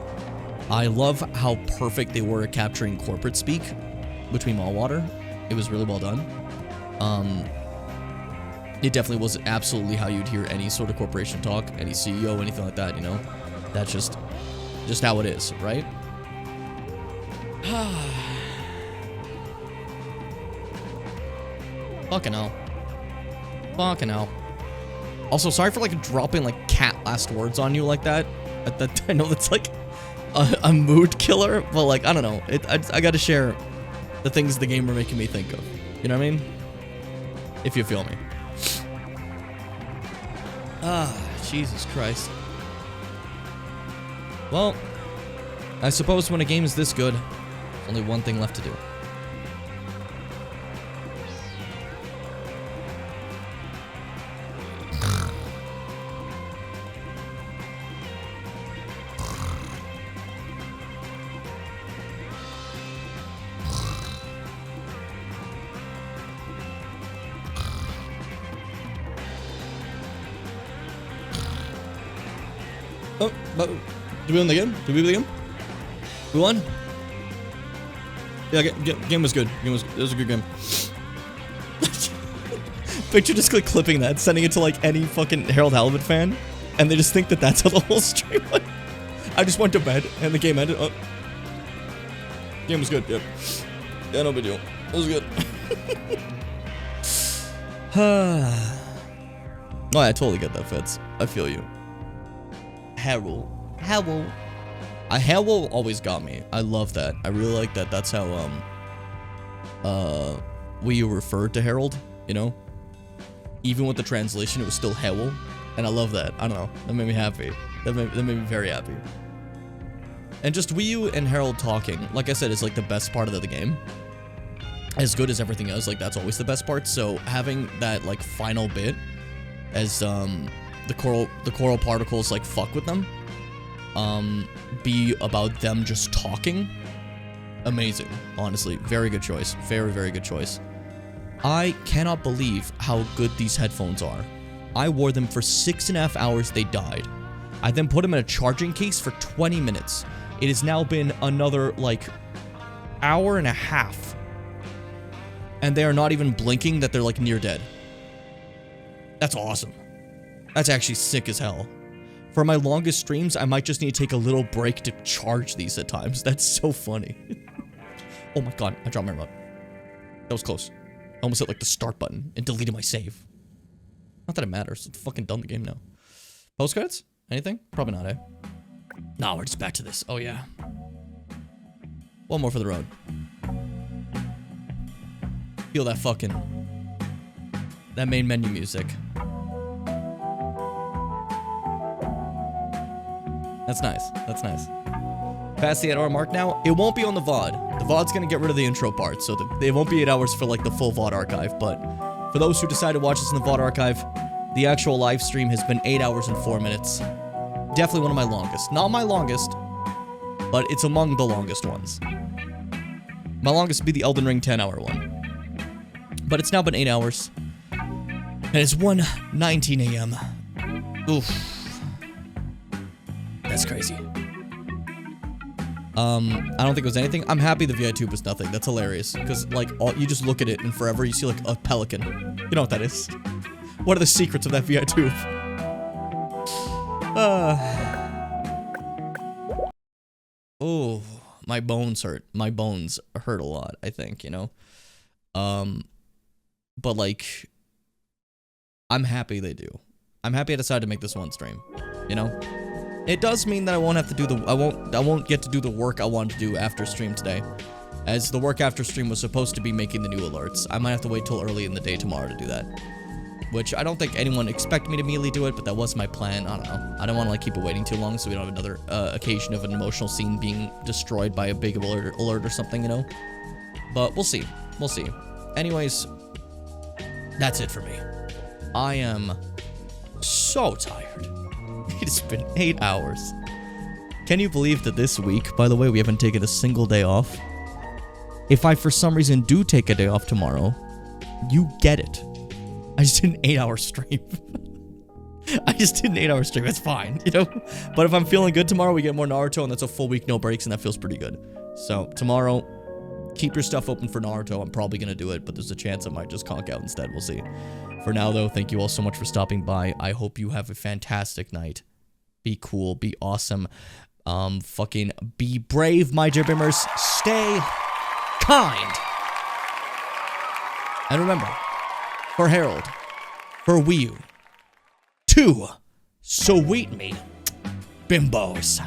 I love how perfect they were at capturing corporate speak between Mallwater. It was really well done. It definitely was absolutely how you'd hear any sort of corporation talk, any CEO, anything like that, you know? That's just how it is, right? Fucking hell. Fucking hell. Also, sorry for, like, dropping, like, cat last words on you like that. I know that's, like, a mood killer, but, like, I don't know. I gotta share the things the game were making me think of. You know what I mean? If you feel me. Jesus Christ. Well, I suppose when a game is this good, there's only one thing left to do. Did we win the game? Did we win the game? We won? Yeah, game was good. It was a good game. Picture just like clipping that, sending it to like any fucking Harold Halibut fan, and they just think that that's how the whole stream went. I just went to bed, and the game ended. Oh. Game was good, yep. Yeah, no big deal. It was good. Oh, yeah, I totally get that, Fitz. I feel you. Harold. Harold always got me. I love that. I really like that. That's how, we referred to Harold, you know? Even with the translation, it was still Harold. And I love that. I don't know. That made me happy. That made me very happy. And just Wii U and Harold talking, like I said, is like the best part of the game. As good as everything else, like that's always the best part. So having that like final bit as the coral particles like fuck with them, be about them just talking. Amazing, honestly. Very good choice. Very, very good choice. I cannot believe how good these headphones are. I wore them for 6.5 hours, they died. I then put them in a charging case for 20 minutes. It has now been another, like, hour and a half. And they are not even blinking that they're, like, near dead. That's awesome. That's actually sick as hell. For my longest streams, I might just need to take a little break to charge these at times. That's so funny. Oh my god, I dropped my remote. That was close. I almost hit, like, the start button and deleted my save. Not that it matters. It's fucking done the game now. Postcards? Anything? Probably not, eh? Nah, we're just back to this. Oh, yeah. One more for the road. Feel that fucking... that main menu music. That's nice. That's nice. Past the 8 hour mark now. It won't be on the VOD. The VOD's gonna get rid of the intro part, so they won't be 8 hours for, like, the full VOD archive, but for those who decide to watch this in the VOD archive, the actual live stream has been 8 hours and 4 minutes. Definitely one of my longest. Not my longest, but it's among the longest ones. My longest would be the Elden Ring 10-hour one. But it's now been 8 hours. And it's 1:19 a.m. Oof. That's crazy. I don't think it was anything. I'm happy the VI tube was nothing. That's hilarious. Because, like, you just look at it and forever you see, like, a pelican. You know what that is. What are the secrets of that VI tube? Oh, my bones hurt. My bones hurt a lot, I think, you know? But, like, I'm happy they do. I'm happy I decided to make this one stream, you know? It does mean that I won't have to do the, I won't get to do the work I wanted to do after stream today. As the work after stream was supposed to be making the new alerts. I might have to wait till early in the day tomorrow to do that. Which I don't think anyone expected me to immediately do it, but that was my plan. I don't know. I don't want to like keep it waiting too long so we don't have another occasion of an emotional scene being destroyed by a big alert or something, you know? But we'll see. We'll see. Anyways, that's it for me. I am so tired. It's been 8 hours. Can you believe that this week, by the way, we haven't taken a single day off? If I, for some reason, do take a day off tomorrow, you get it. I just did an 8-hour stream. I just did an 8-hour stream. It's fine, you know? But if I'm feeling good tomorrow, we get more Naruto, and that's a full week, no breaks, and that feels pretty good. So, tomorrow, keep your stuff open for Naruto. I'm probably going to do it, but there's a chance I might just conk out instead. We'll see. For now, though, thank you all so much for stopping by. I hope you have a fantastic night. Be cool. Be awesome. Fucking be brave, my Jibbimers. Stay kind. And remember, for Harold, for Wii U, 2 sweet me bimbos.